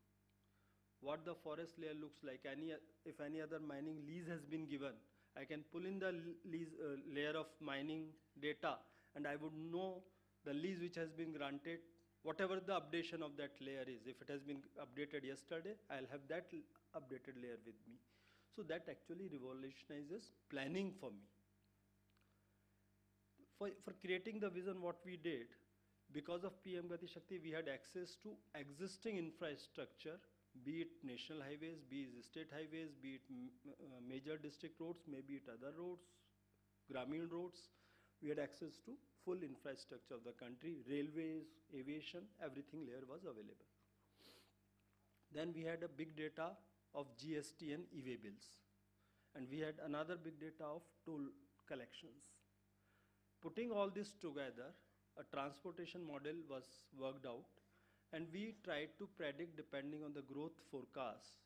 What the forest layer looks like, if any other mining lease has been given, I can pull in the lease layer of mining data and I would know the lease which has been granted, whatever the updation of that layer is. If it has been updated yesterday, I'll have that updated layer with me. So that actually revolutionizes planning for me. For creating the vision, what we did, because of PM Gati Shakti, we had access to existing infrastructure, be it national highways, be it state highways, be it major district roads, maybe it other roads, Grameen roads. We had access to full infrastructure of the country, railways, aviation, everything there was available. Then we had a big data of GST and e-way bills. And we had another big data of toll collections. Putting all this together, a transportation model was worked out, and we tried to predict, depending on the growth forecast,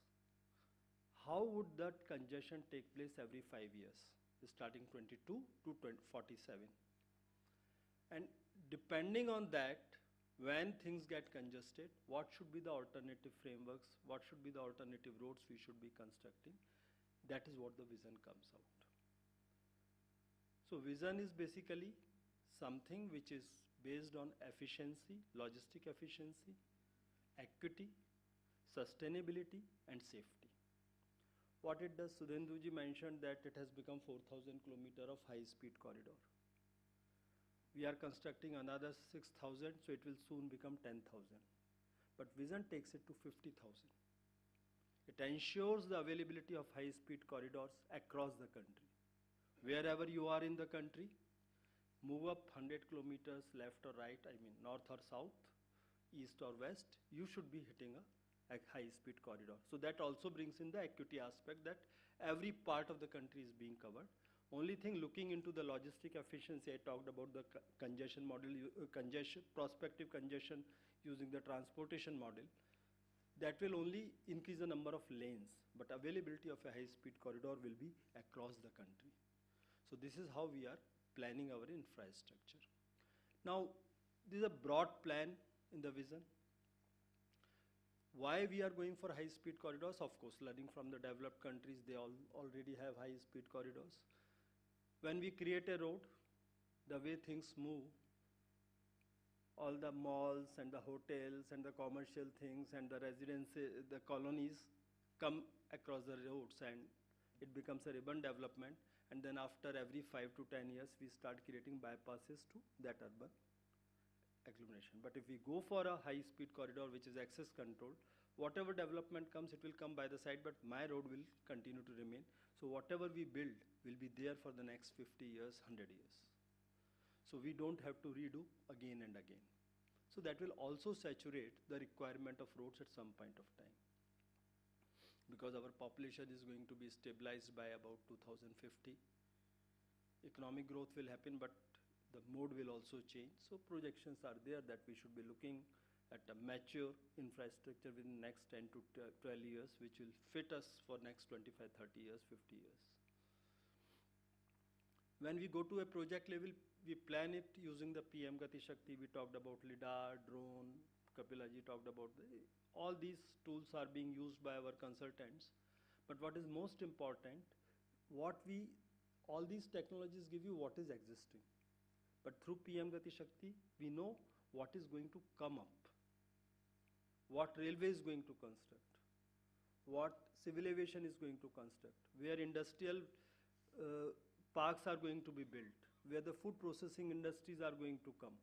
how would that congestion take place every 5 years, starting 22 to 47. And depending on that, when things get congested, what should be the alternative frameworks, what should be the alternative roads we should be constructing. That is what the vision comes out. So vision is basically something which is based on efficiency, logistic efficiency, equity, sustainability, and safety. What it does, Sudhenduji mentioned that it has become 4,000 kilometers of high-speed corridor. We are constructing another 6,000, so it will soon become 10,000. But vision takes it to 50,000. It ensures the availability of high-speed corridors across the country. Wherever you are in the country, move up 100 kilometers left or right, I mean north or south, east or west, you should be hitting a high-speed corridor. So that also brings in the equity aspect that every part of the country is being covered. Only thing, looking into the logistic efficiency, I talked about the congestion model, prospective congestion using the transportation model. That will only increase the number of lanes, but availability of a high-speed corridor will be across the country. So this is how we are planning our infrastructure. Now, this is a broad plan in the vision. Why we are going for high-speed corridors? Of course, learning from the developed countries, they already have high-speed corridors. When we create a road, the way things move, all the malls and the hotels and the commercial things and the residences, the colonies come across the roads and it becomes a urban development. And then after every 5 to 10 years, we start creating bypasses to that urban agglomeration. But if we go for a high-speed corridor, which is access controlled, whatever development comes, it will come by the side, but my road will continue to remain. So whatever we build will be there for the next 50 years, 100 years. So we don't have to redo again and again. So that will also saturate the requirement of roads at some point of time. Because our population is going to be stabilized by about 2050. Economic growth will happen, but the mode will also change. So projections are there that we should be looking at a mature infrastructure within the next 10 to 12 years, which will fit us for next 25, 30 years, 50 years. When we go to a project level, we plan it using the PM Gati Shakti. We talked about LIDAR, drone, Kapilaji talked about all these tools are being used by our consultants. But what is most important, all these technologies give you what is existing. But through PM Gati Shakti, we know what is going to come up, what railway is going to construct, what civil aviation is going to construct, where industrial parks are going to be built, where the food processing industries are going to come.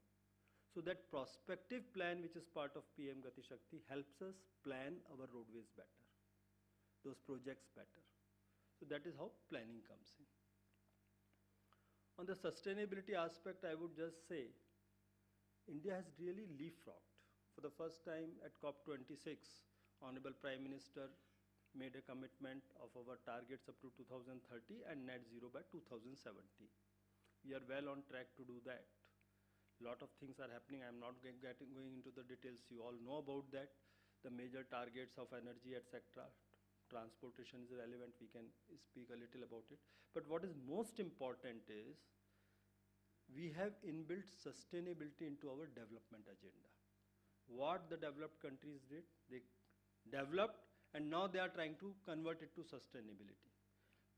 So that prospective plan, which is part of PM Gati Shakti, helps us plan our roadways better, those projects better. So that is how planning comes in. On the sustainability aspect, I would just say, India has really leapfrogged. For the first time at COP26, Honorable Prime Minister made a commitment of our targets up to 2030 and net zero by 2070. We are well on track to do that. A lot of things are happening. I'm not going into the details. You all know about that. The major targets of energy, etc. Transportation is relevant. We can speak a little about it. But what is most important is we have inbuilt sustainability into our development agenda. What the developed countries did, they developed and now they are trying to convert it to sustainability.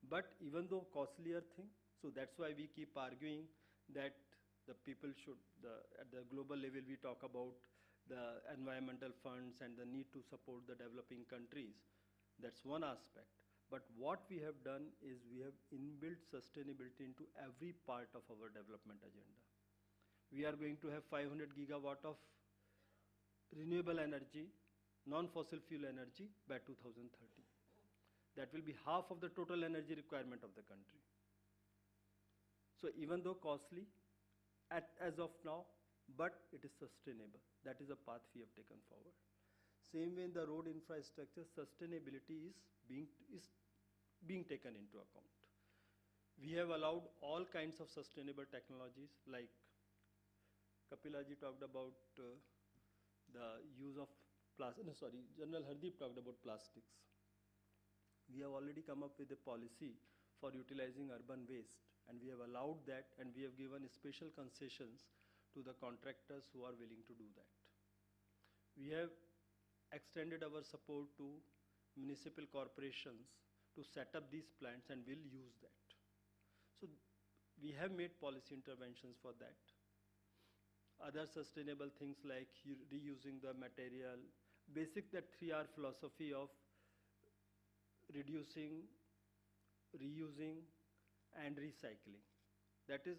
But even though costlier thing, so that's why we keep arguing that the people should, at the global level we talk about the environmental funds and the need to support the developing countries. That's one aspect. But what we have done is we have inbuilt sustainability into every part of our development agenda. We are going to have 500 gigawatt of renewable energy, non-fossil fuel energy by 2030. That will be half of the total energy requirement of the country. So even though costly, as of now, but it is sustainable. That is a path we have taken forward. Same way in the road infrastructure, sustainability is being taken into account. We have allowed all kinds of sustainable technologies, like Kapilaji talked about the use of General Hardeep talked about plastics. We have already come up with a policy for utilizing urban waste, and we have allowed that, and we have given special concessions to the contractors who are willing to do that. We have extended our support to municipal corporations to set up these plants and will use that. So we have made policy interventions for that. Other sustainable things like reusing the material, basic that 3R philosophy of reducing, reusing, and recycling. That is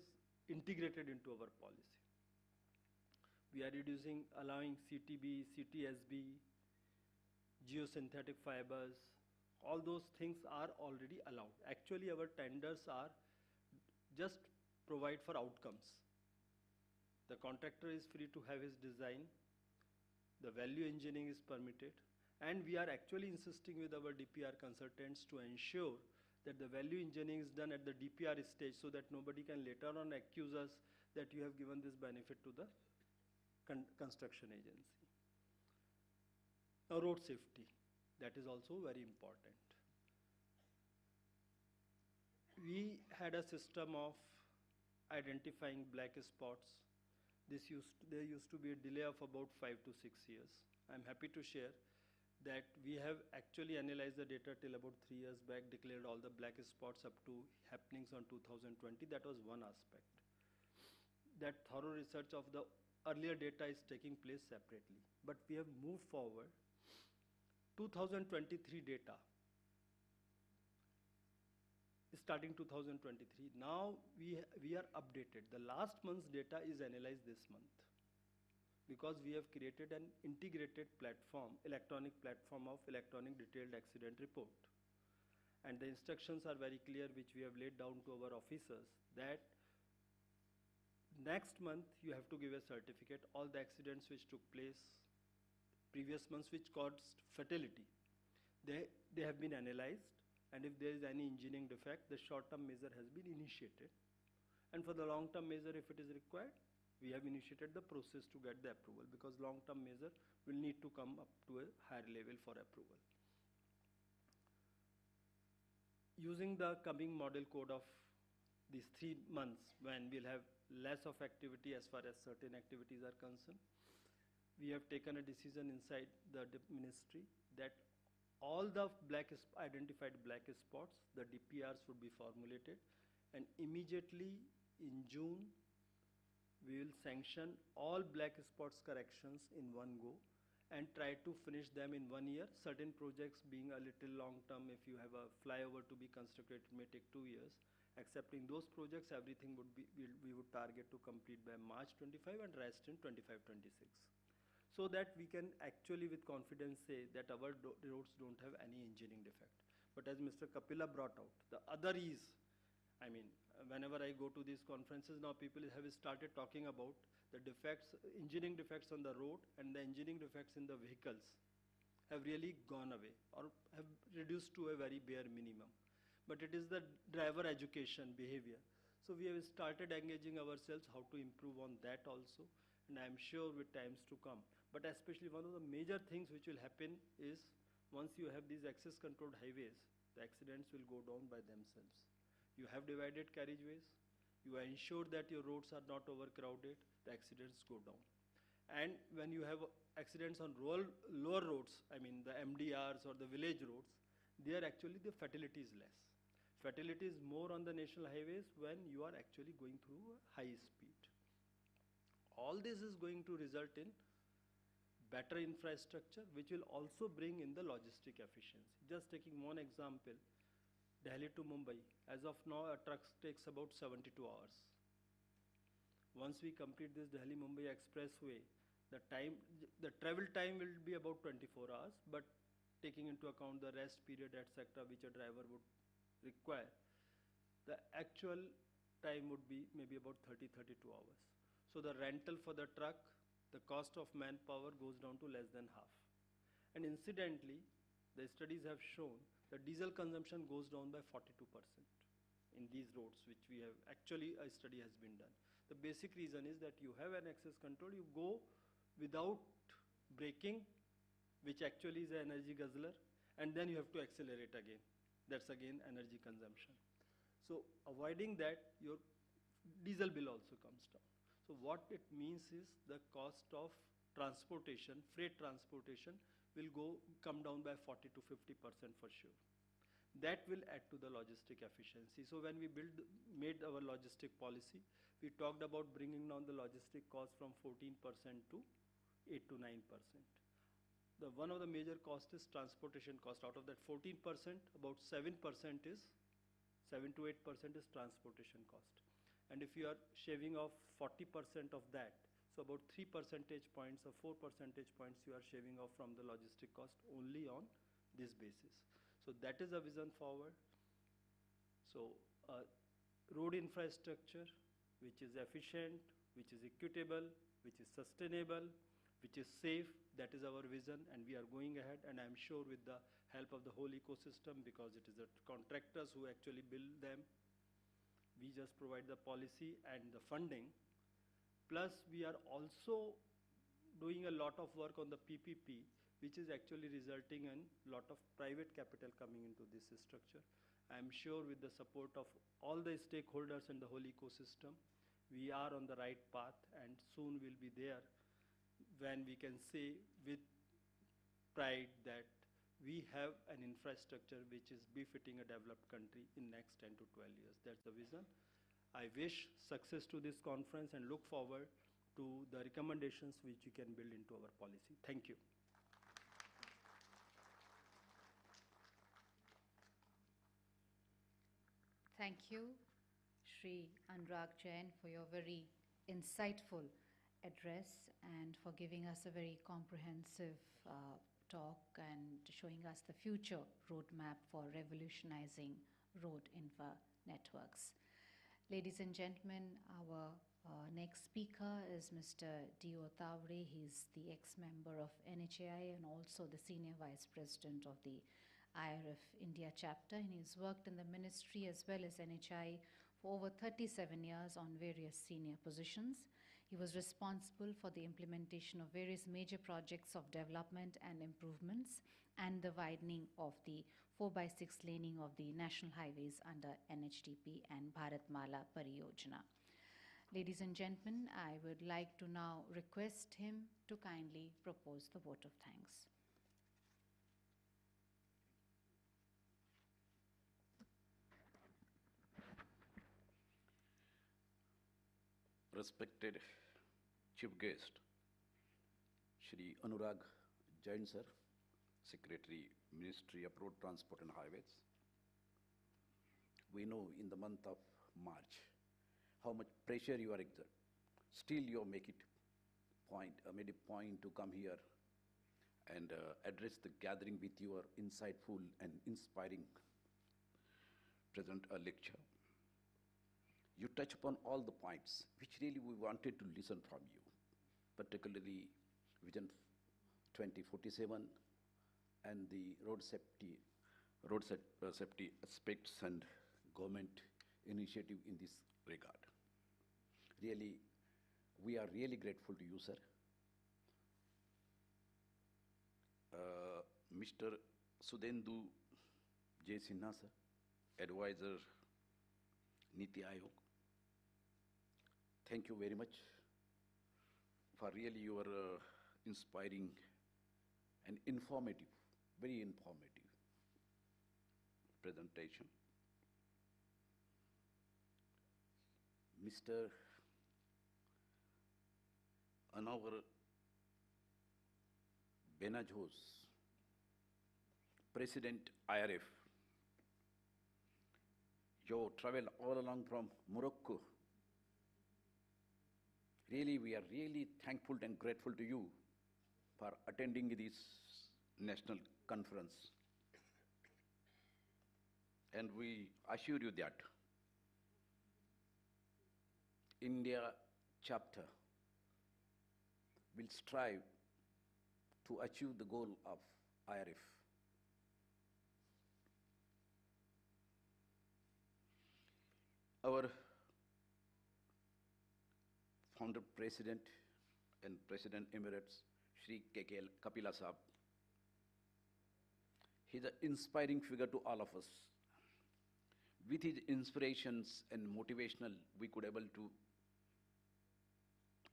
integrated into our policy. We are allowing CTB, CTSB, geosynthetic fibers. All those things are already allowed. Actually, our tenders are just provide for outcomes. The contractor is free to have his design. The value engineering is permitted. And we are actually insisting with our DPR consultants to ensure that the value engineering is done at the DPR stage so that nobody can later on accuse us that you have given this benefit to the construction agency. Now, road safety, that is also very important. We had a system of identifying black spots. There used to be a delay of about 5 to 6 years. I'm happy to share that we have actually analyzed the data till about 3 years back, declared all the black spots up to happenings on 2020. That was one aspect. That thorough research of the earlier data is taking place separately. But we have moved forward. 2023 data, starting 2023. Now we are updated. The last month's data is analyzed this month, because we have created an integrated platform, electronic platform of electronic detailed accident report. And the instructions are very clear, which we have laid down to our officers, that next month you have to give a certificate. All the accidents which took place previous months which caused fatality, they have been analyzed, and if there is any engineering defect, the short-term measure has been initiated. And for the long-term measure, if it is required, we have initiated the process to get the approval, because long-term measure will need to come up to a higher level for approval. Using the coming model code of these 3 months, when we'll have less of activity as far as certain activities are concerned, we have taken a decision inside the ministry that all the identified black spots, the DPRs would be formulated, and immediately in June, we will sanction all black spots corrections in one go and try to finish them in 1 year. Certain projects being a little long term, if you have a flyover to be constructed, it may take 2 years. Accepting those projects, everything would be, we would target to complete by March 25 and rest in 25-26. So that we can actually with confidence say that our roads don't have any engineering defect. But as Mr. Kapila brought out, the other is, I mean, whenever I go to these conferences now, people have started talking about the defects, engineering defects on the road and the engineering defects in the vehicles have really gone away or have reduced to a very bare minimum. But it is the driver education behavior. So we have started engaging ourselves how to improve on that also, and I am sure with times to come. But especially one of the major things which will happen is once you have these access controlled highways, the accidents will go down by themselves. You have divided carriageways, you ensure that your roads are not overcrowded, the accidents go down. And when you have accidents on lower roads, I mean the MDRs or the village roads, there actually the fatality is less. Fatality is more on the national highways when you are actually going through high speed. All this is going to result in better infrastructure, which will also bring in the logistic efficiency. Just taking one example, Delhi to Mumbai, as of now a truck takes about 72 hours. Once we complete this Delhi-Mumbai expressway, the travel time will be about 24 hours, but taking into account the rest period, etc., which a driver would require, the actual time would be maybe about 30-32 hours. So the rental for the truck, the cost of manpower goes down to less than half. And incidentally, the studies have shown the diesel consumption goes down by 42% in these roads, which we have, actually a study has been done. The basic reason is that you have an access control, you go without braking, which actually is an energy guzzler, and then you have to accelerate again. That's again energy consumption. So avoiding that, your diesel bill also comes down. So what it means is the cost of transportation, freight transportation, will come down by 40 to 50% for sure. That will add to the logistic efficiency. So when we made our logistic policy, we talked about bringing down the logistic cost from 14% to 8 to 9%. One of the major costs is transportation cost. Out of that 14%, about 7 to 8% is transportation cost. And if you are shaving off 40% of that, so about 3 percentage points or 4 percentage points you are shaving off from the logistic cost only on this basis. So that is a vision forward. So road infrastructure, which is efficient, which is equitable, which is sustainable, which is safe, that is our vision, and we are going ahead, and I am sure with the help of the whole ecosystem, because it is the contractors who actually build them. We just provide the policy and the funding. Plus, we are also doing a lot of work on the PPP, which is actually resulting in a lot of private capital coming into this structure. I am sure with the support of all the stakeholders and the whole ecosystem, we are on the right path, and soon we'll be there when we can say with pride that we have an infrastructure which is befitting a developed country in next 10 to 12 years. That's the vision. I wish success to this conference and look forward to the recommendations which we can build into our policy. Thank you. Thank you, Shri Anurag Jain, for your very insightful address and for giving us a very comprehensive talk and showing us the future roadmap for revolutionizing road infra networks. Ladies and gentlemen, our next speaker is Mr. Dio Tavre. He's the ex-member of NHAI and also the Senior Vice President of the IRF India chapter, and he's worked in the ministry as well as NHAI for over 37 years on various senior positions. He was responsible for the implementation of various major projects of development and improvements and the widening of the 4x6 laning of the national highways under NHDP and Bharatmala Pariyojana. Ladies and gentlemen, I would like to now request him to kindly propose the vote of thanks. Respected Chief Guest, Shri Anurag Jain Sir, Secretary, Ministry of Road Transport and Highways, we know in the month of March how much pressure you are exerting. Still you made a point to come here and address the gathering with your insightful and inspiring present lecture. You touch upon all the points which really we wanted to listen from you, particularly Vision 2047 and the road safety aspects and government initiative in this regard. Really, we are really grateful to you, sir. Mr. Sudhendu J. Sinha, sir, Advisor, Niti Aayog. Thank you very much for really your inspiring and informative, very informative presentation. Mr. Anwar Benajos, President IRF. You travel all along from Morocco. Really, we are really thankful and grateful to you for attending this national conference. And we assure you that India chapter will strive to achieve the goal of IRF. Our founder president and President Emirates, Shri K.K. Kapila Saab, he's an inspiring figure to all of us. With his inspirations and motivational, we could able to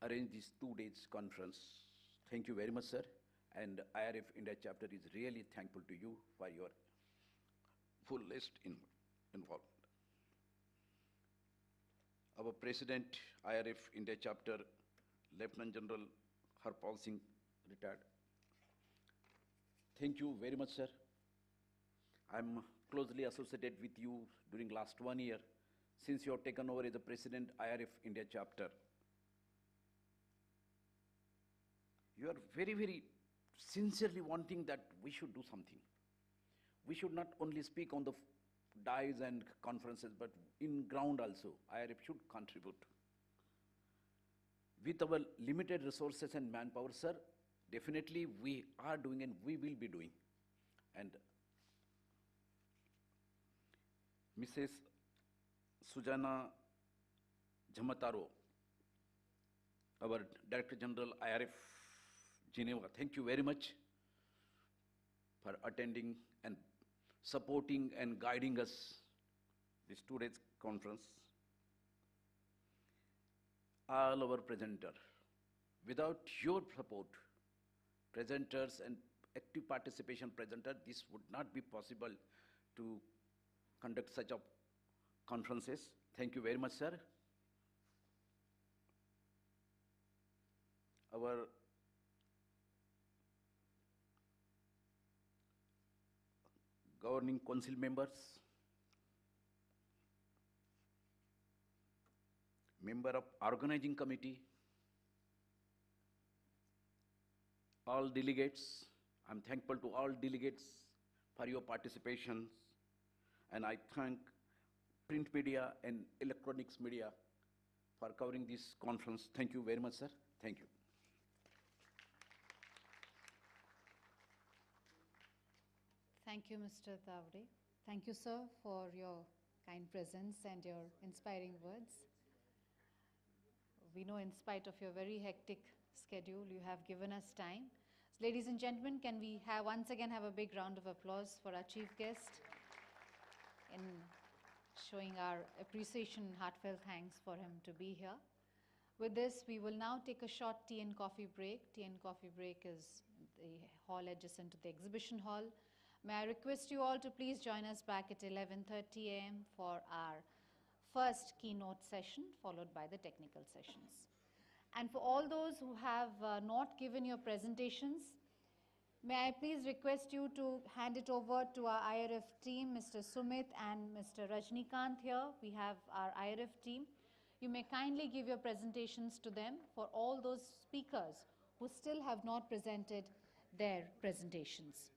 arrange this 2 days conference. Thank you very much, sir. And IRF India chapter is really thankful to you for your fullest involvement. Our President, IRF India chapter, Lieutenant General Harpal Singh, retired. Thank you very much, sir. I'm closely associated with you during last 1 year since you have taken over as the President, IRF India chapter. You are very, very sincerely wanting that we should do something. We should not only speak on the dais and conferences, but in ground also, IRF should contribute. With our limited resources and manpower, sir, definitely we are doing and we will be doing. And Mrs. Sujana Jhamataro, our Director General, IRF Geneva, thank you very much for attending and supporting and guiding us this 2 days conference. All our presenters, without your support, presenters and active participation presenter, this would not be possible to conduct such a conferences. Thank you very much, sir. Our governing council members, member of organizing committee, all delegates, I'm thankful to all delegates for your participation, and I thank print media and electronics media for covering this conference. Thank you very much, sir. Thank you. Thank you, Mr. Tavde. Thank you, sir, for your kind presence and your inspiring words. We know in spite of your very hectic schedule, you have given us time. Ladies and gentlemen, can we once again have a big round of applause for our chief guest in showing our appreciation and heartfelt thanks for him to be here. With this, we will now take a short tea and coffee break. Tea and coffee break is the hall adjacent to the exhibition hall. May I request you all to please join us back at 11:30 a.m. for our first keynote session, followed by the technical sessions. And for all those who have not given your presentations, May I please request you to hand it over to our IRF team, Mr. Sumit and Mr. Rajnikant here. We have our IRF team. You may kindly give your presentations to them for all those speakers who still have not presented their presentations.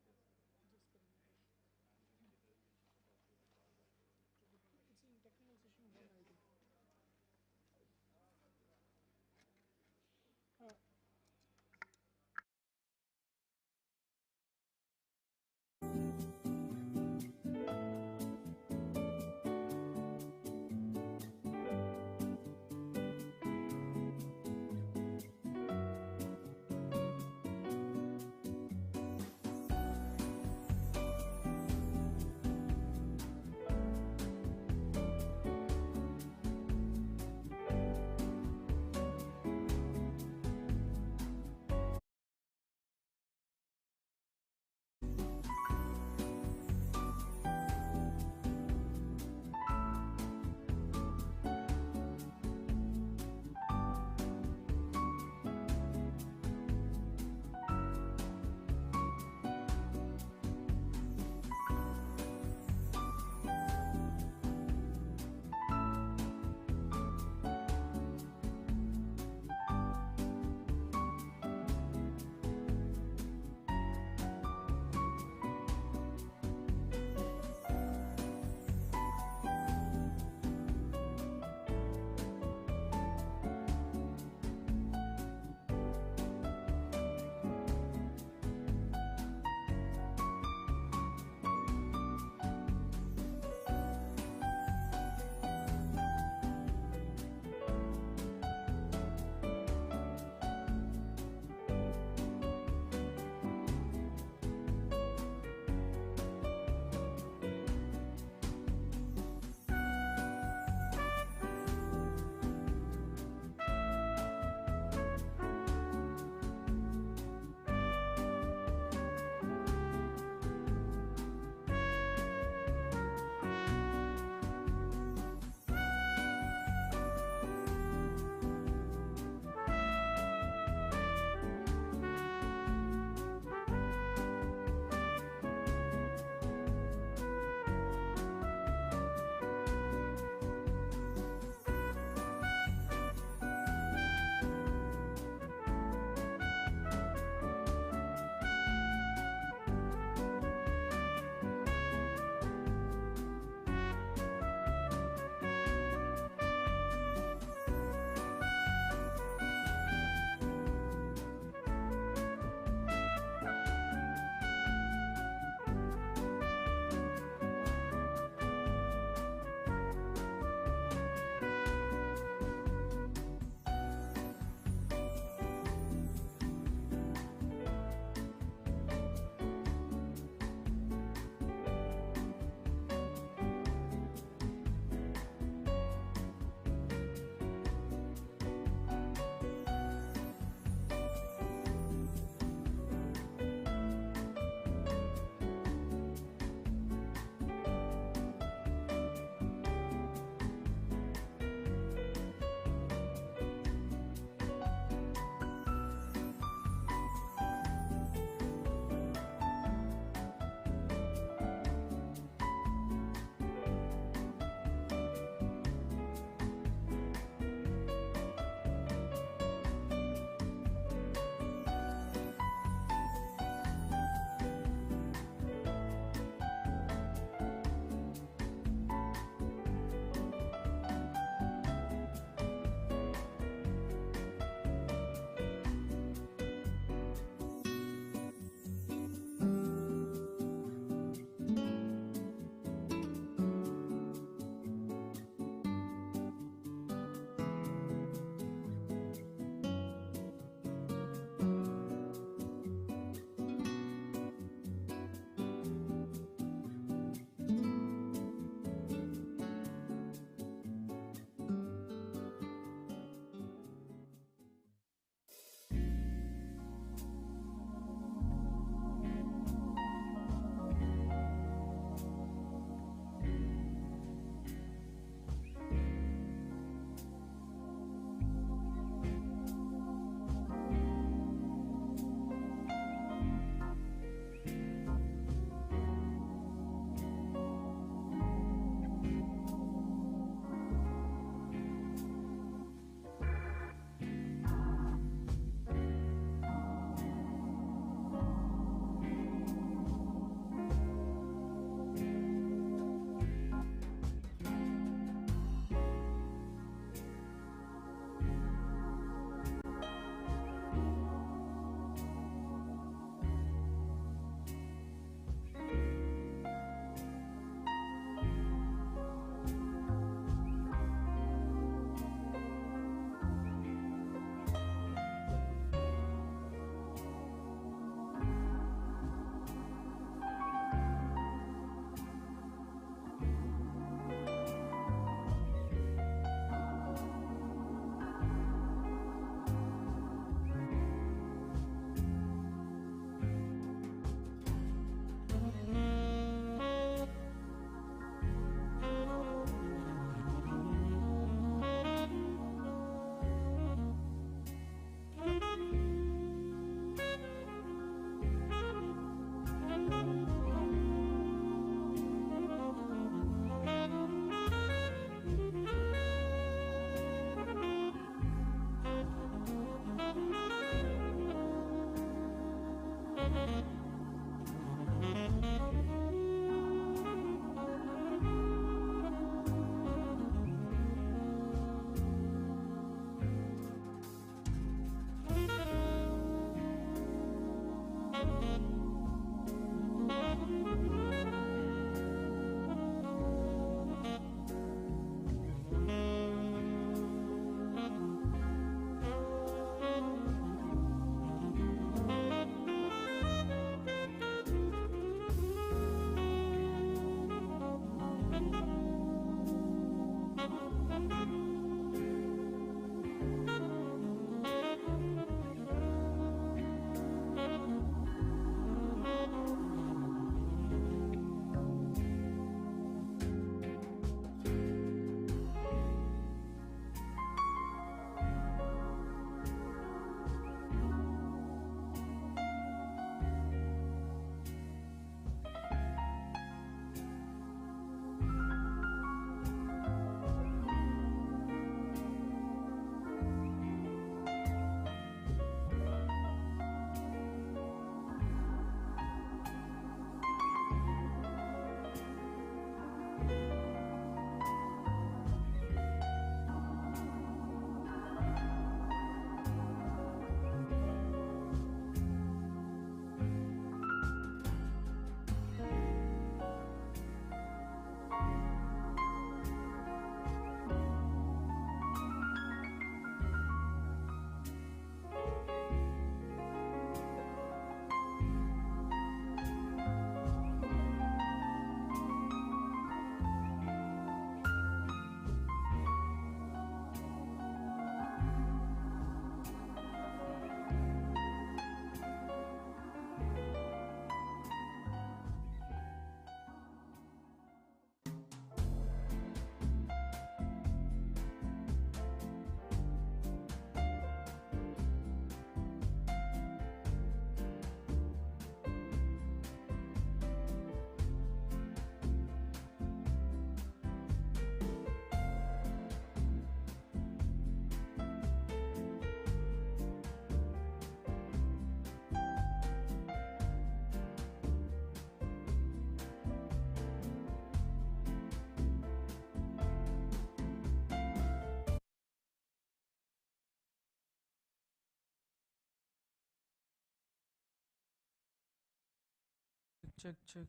Check, check.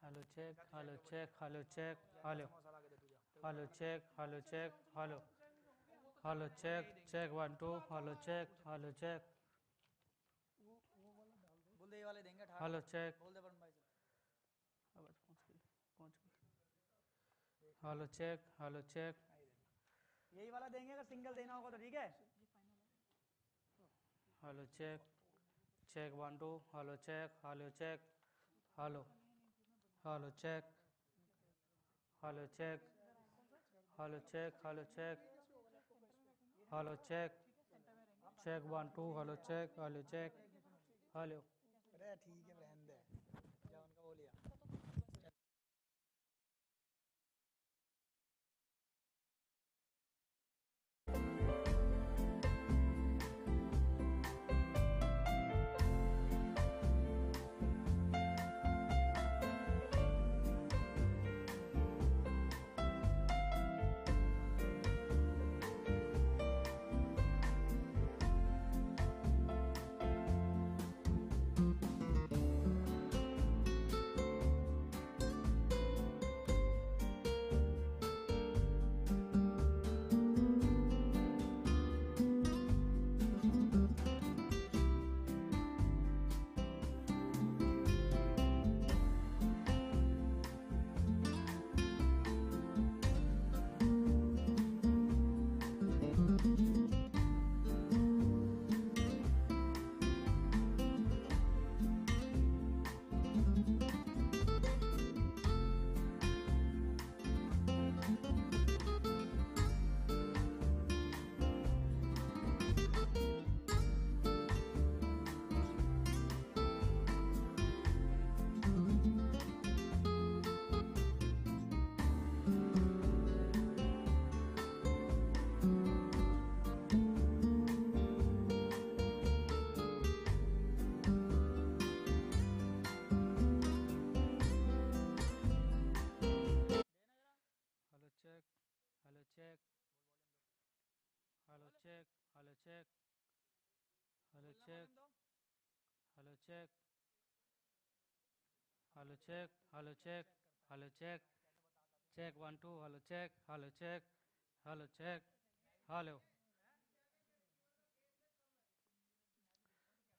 Hello, check. Hello, check. Hello, check. Hello. Hello, check. Hello, check. Hello. Hello, check. Check 1 2. Hello, check. Hello, check. बोल दे ये वाले देंगे ठाक Hello, check. बोल दे वरुण भाई से आवाज पहुंच गई. Hello, check. Hello, check. यही वाला देंगे अगर सिंगल देना होगा तो ठीक है Hello, check. Check 1 2. Hello, check. Hello, check. Hello. Hello, check. Hello, check. Hello, check. Hello, check. Hello, check. Check 1 2. Hello, check. Hello, check. Hello. अरे ठीक है रहने दे जा उनका वो लिया Hello, check. Hello, check. Hello, check. Hello, check. Hello, check. Hello, check. Hello, check. Hello, check. Hello, check. Check 1 2. Hello, check. Hello, check. Hello, check. Hello.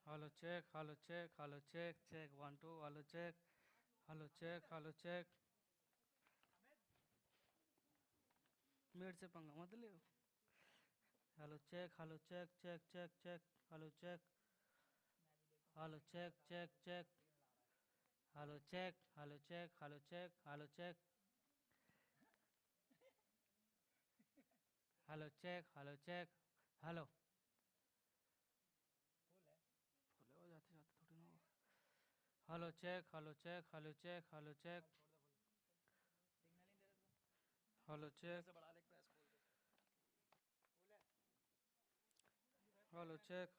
Hello, check. Hello, check. Hello, check. Check 1 2. Hello, check. Hello, check. Hello, check. मेरे से पंगा मत ले. Hello, check. Hello, check. Check, check, check. Hello, check. Hello, check. Check, check. Hello, check. Hello, check. Hello, check. Hello, check. Hello, check. Hello, check. Hello. फुले हो जाते जाते थोड़ी ना. Hello, check. Hello, check. Hello, check. Hello, check. Hello, check.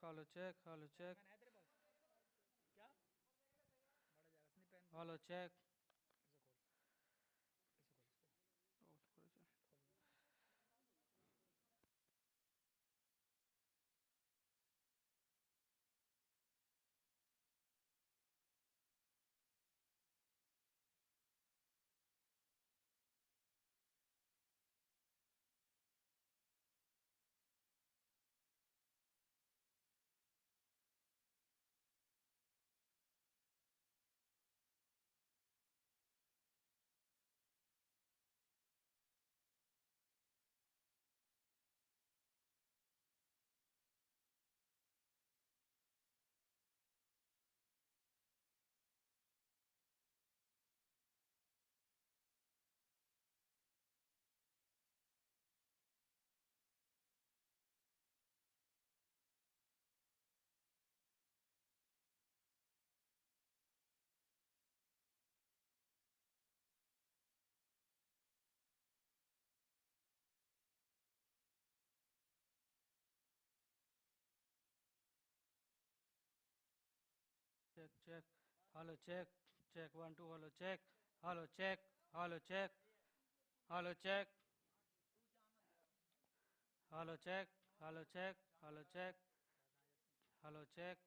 Hello, check. Hello, check. Hello, check. क्या बड़ा जाएगा snip pen Hello, check. इसे खोल इसको Oh, खोल जा. Check, check. Hello, check. Check 1 2. Hello, check. Hello, check. Hello, check. Hello, check. Hello, check. Hello, check. Hello, check. Hello, check.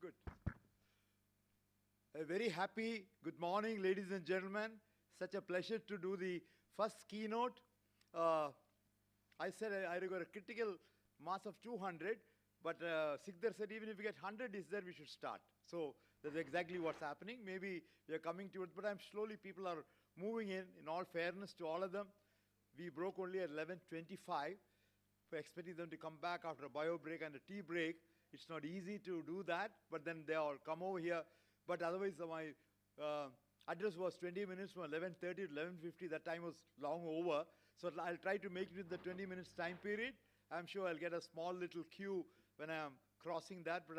Good. A very happy good morning, ladies and gentlemen. Such a pleasure to do the first keynote. I said I got a critical mass of 200, but Sikdar said even if we get 100 is there, we should start. So that's exactly what's happening. Maybe we are coming to it, but I'm slowly people are moving in all fairness to all of them. We broke only at 11:25. We're expecting them to come back after a bio break and a tea break. It's not easy to do that, but then they all come over here. But otherwise, my address was 20 minutes from 11:30 to 11:50. That time was long over. So I'll try to make it in the 20 minutes time period. I'm sure I'll get a small little queue when I'm crossing that, but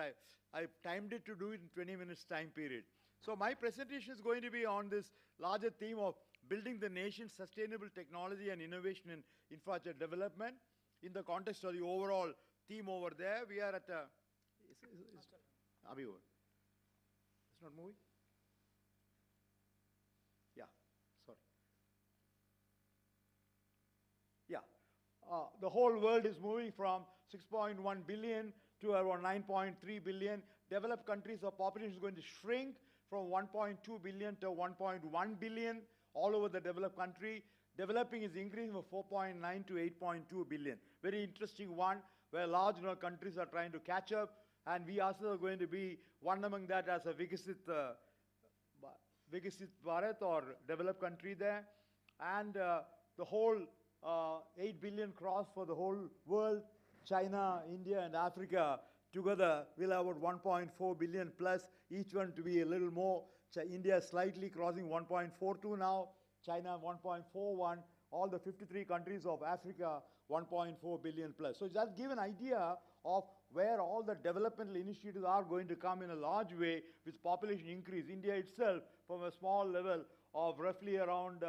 I timed it to do it in 20 minutes time period. So my presentation is going to be on this larger theme of building the nation's sustainable technology and innovation in infrastructure development. In the context of the overall theme over there, we are at a... It's not moving? Yeah, sorry. Yeah, the whole world is moving from 6.1 billion to around 9.3 billion. Developed countries, the population is going to shrink from 1.2 billion to 1.1 billion all over the developed country. Developing is increasing from 4.9 to 8.2 billion. Very interesting one, where large number of countries are trying to catch up, and we also are going to be one among that as a Vikasit Bharat or developed country there. And the whole 8 billion cross for the whole world, China, India, and Africa together will have about 1.4 billion plus, each one to be a little more. India is slightly crossing 1.42 now, China 1.41, all the 53 countries of Africa 1.4 billion plus. So just give an idea of where all the developmental initiatives are going to come in a large way with population increase. India itself, from a small level of roughly around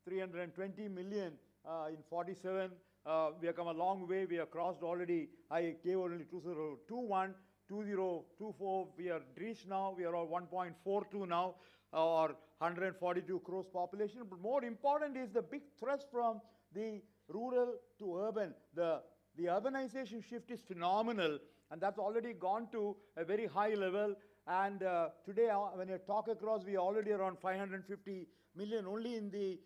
320 million in 47, we have come a long way. We have crossed already. I gave only 2021, 2024. We are reached now. We are at 1.42 now, or 142 crores population. But more important is the big thrust from the rural to urban. The urbanization shift is phenomenal, and that's already gone to a very high level. And today, when you talk across, we are already around 550 million only in the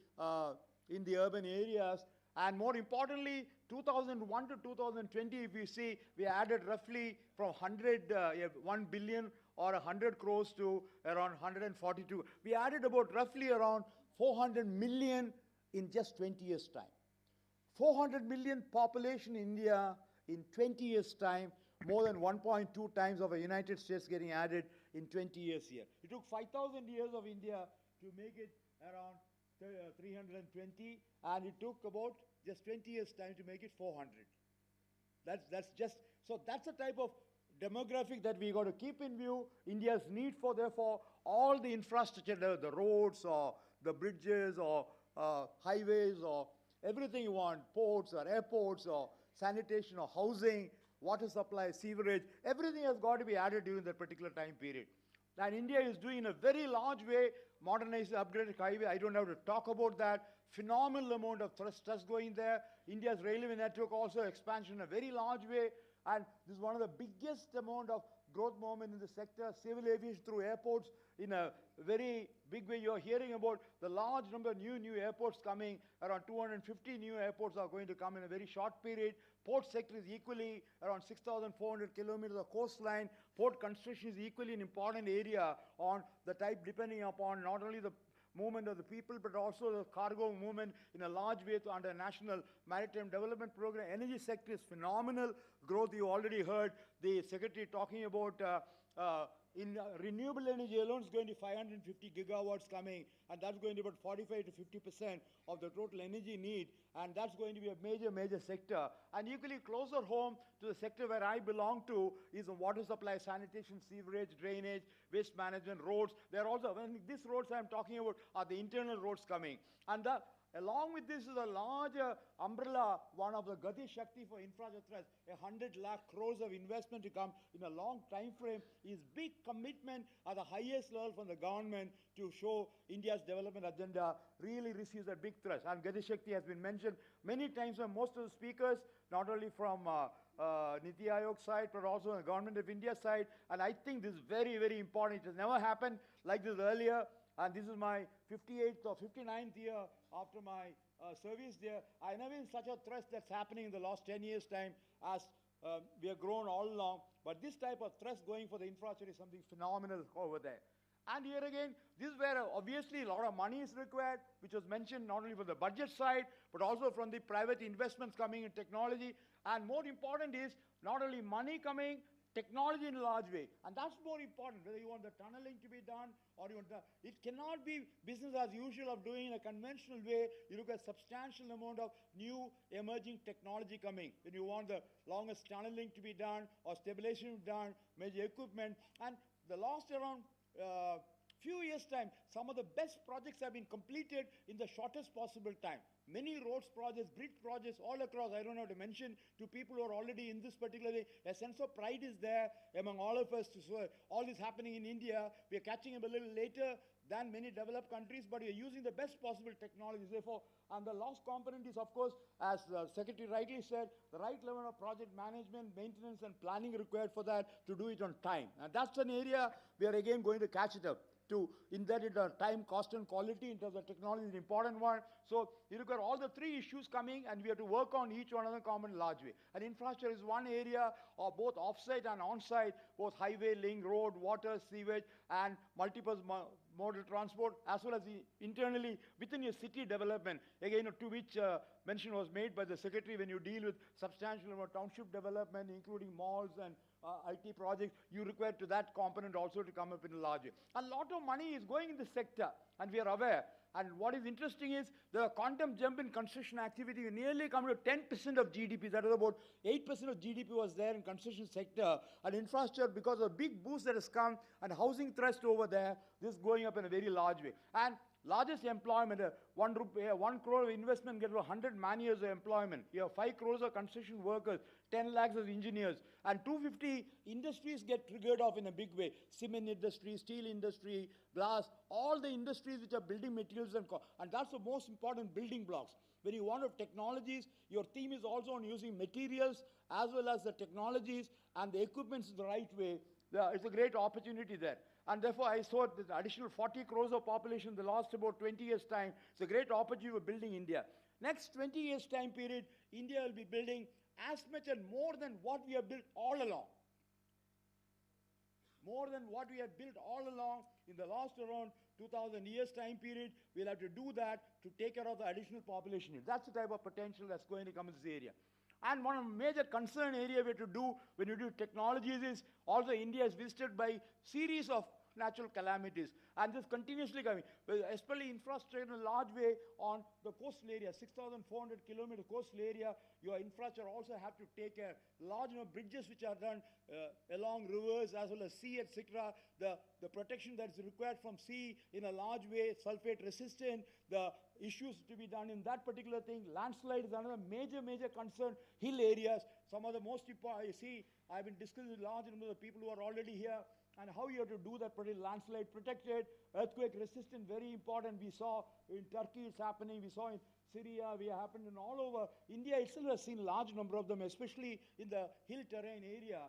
urban areas. And more importantly, 2001 to 2020, if you see, we added roughly from 1 billion or 100 crores to around 142. We added about roughly around 400 million in just 20 years' time. 400 million population in India in 20 years' time, more than 1.2 times of the United States getting added in 20 years here. It took 5,000 years of India to make it around 320, and it took about just 20 years' time to make it 400. That's just, so that's the type of demographic that we got to keep in view. India's need for, therefore, all the infrastructure, the roads or the bridges or highways or everything you want, ports or airports or sanitation or housing, water supply, sewerage, everything has got to be added during that particular time period. And India is doing in a very large way, modernized, upgraded highway. I don't have to talk about that. Phenomenal amount of thrust going there. India's railway network also expansion in a very large way. And this is one of the biggest amount of growth moment in the sector. Civil aviation through airports in a very big way. You're hearing about the large number of new airports coming. Around 250 new airports are going to come in a very short period. Port sector is equally around 6,400 kilometers of coastline. Port construction is equally an important area on the type, depending upon not only the movement of the people, but also the cargo movement in a large way under National Maritime Development Program. Energy sector is phenomenal growth. You already heard the Secretary talking about in renewable energy alone is going to 550 gigawatts coming, and that's going to be about 45 to 50% of the total energy need, and that's going to be a major sector. And equally closer home to the sector where I belong to is the water supply, sanitation, sewerage, drainage, waste management, roads. They're also, when these roads I'm talking about are the internal roads coming. And along with this is a larger umbrella, one of the Gati Shakti for infrastructure, 100 lakh crores of investment to come in a long time frame is big commitment at the highest level from the government to show India's development agenda really receives a big thrust. And Gati Shakti has been mentioned many times by most of the speakers, not only from Niti Aayog side, but also on the Government of India side. And I think this is very, very important. It has never happened like this earlier. And this is my 58th or 59th year after my service there. I never seen such a thrust that's happening in the last 10 years' time as we have grown all along. But this type of thrust going for the infrastructure is something phenomenal over there. And here again, this is where obviously a lot of money is required, which was mentioned not only from the budget side, but also from the private investments coming in technology. And more important is not only money coming, technology in a large way. And that's more important, whether you want the tunneling to be done or you want it cannot be business as usual of doing in a conventional way. You look at substantial amount of new emerging technology coming. When you want the longest tunneling to be done or stabilization to be done, major equipment. And the last around few years' time, some of the best projects have been completed in the shortest possible time. Many roads projects, bridge projects all across, I don't know how to mention to people who are already in this particular way. A sense of pride is there among all of us. So all this happening in India, we are catching up a little later than many developed countries, but we are using the best possible technologies. Therefore, and the last component is, of course, as the Secretary rightly said, the right level of project management, maintenance, and planning required for that to do it on time. And that's an area we are again going to catch it up. In that time, cost, and quality in terms of technology is an important one. So you look at all the three issues coming, and we have to work on each one of them common large way. And infrastructure is one area of both offsite and onsite, both highway, link, road, water, sewage, and multiple modal transport, as well as internally within your city development. Again, to which mention was made by the Secretary, when you deal with substantial amount of township development, including malls and IT projects, you require to that component also to come up in a large way. A lot of money is going in this sector, and we are aware. And what is interesting is the quantum jump in construction activity nearly come to 10% of GDP. That is about 8% of GDP was there in construction sector. And infrastructure, because of a big boost that has come and housing thrust over there, this is going up in a very large way. And largest employment, 1 crore of investment gets 100 man-years of employment. You have 5 crores of construction workers, 10 lakhs of engineers, and 250 industries get triggered off in a big way. Cement industry, steel industry, glass, all the industries which are building materials and that's the most important building blocks. When you want technologies, your theme is also on using materials as well as the technologies and the equipments in the right way. It's a great opportunity there. And therefore, I saw this additional 40 crores of population in the last about 20 years' time. It's a great opportunity for building India. Next 20 years' time period, India will be building as much and more than what we have built all along. More than what we have built all along in the last around 2,000 years' time period. We'll have to do that to take care of the additional population. That's the type of potential that's going to come in this area. And one of the major concern area we have to do when you do technologies is also India is visited by series of natural calamities. And this continuously coming, especially infrastructure in a large way on the coastal area, 6,400 kilometer coastal area. Your infrastructure also have to take care. Large bridges which are done along rivers as well as sea, etc. The protection that is required from sea in a large way, sulfate resistant, the issues to be done in that particular thing. Landslide is another major concern. Hill areas, some of the most important, you see, I've been discussing with large number of people who are already here, and how you have to do that particular landslide protected, earthquake resistant, very important. We saw in Turkey it's happening, we saw in Syria, we happened in all over. India itself has seen large number of them, especially in the hill terrain area.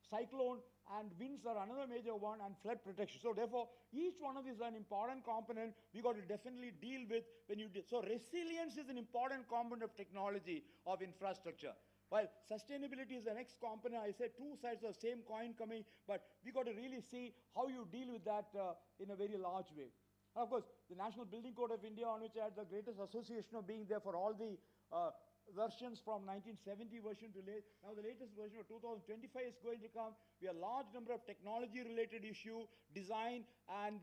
Cyclone and winds are another major one, and flood protection. So therefore, each one of these is an important component we got to definitely deal with when you so resilience is an important component of technology, of infrastructure. While sustainability is the next component, I said two sides of the same coin coming, but we got to really see how you deal with that in a very large way. And of course, the National Building Code of India, on which I had the greatest association of being there for all the versions from 1970 version to now the latest version of 2025 is going to come. We have a large number of technology-related issue, design and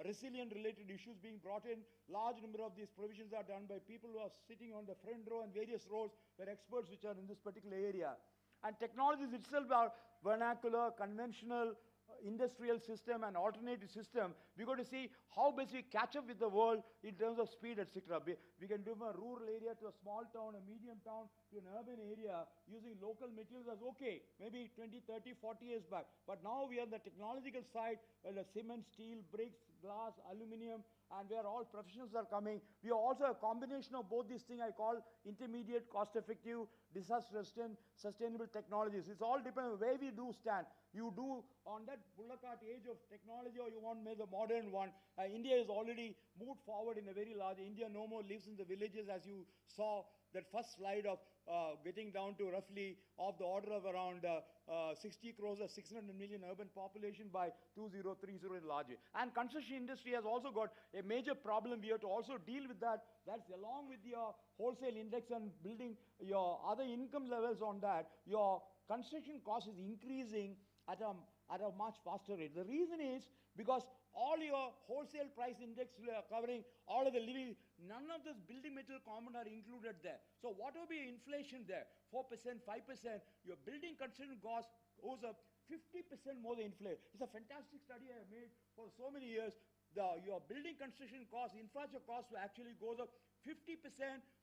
resilient-related issues being brought in. Large number of these provisions are done by people who are sitting on the front row and various rows, where experts which are in this particular area. And technologies itself are vernacular, conventional, industrial system and alternative system. We've got to see how best we catch up with the world in terms of speed, etc. We can do from a rural area to a small town, a medium town to an urban area using local materials as okay, maybe 20, 30, 40 years back. But now we are on the technological side, where the cement, steel, bricks, glass, aluminum, and where all professionals are coming. We are also a combination of both these things I call intermediate, cost-effective, sustainable technologies. It's all depends on where we do stand. You do on that bullock cart age of technology, or you want to make the modern one. India has already moved forward in a very large. India no more lives in the villages, as you saw that first slide of getting down to roughly of the order of around 60 crores or 600 million urban population by 2030 in large way. And construction industry has also got a major problem. We have to also deal with that. That's along with your wholesale index and building your other income levels on that, your construction cost is increasing at a much faster rate. The reason is because all your wholesale price index covering all of the living, none of this building material component are included there. So what will be inflation there? 4%, 5%, your building construction cost goes up 50% more than inflation. It's a fantastic study I have made for so many years. Your building construction cost, infrastructure cost actually goes up 50%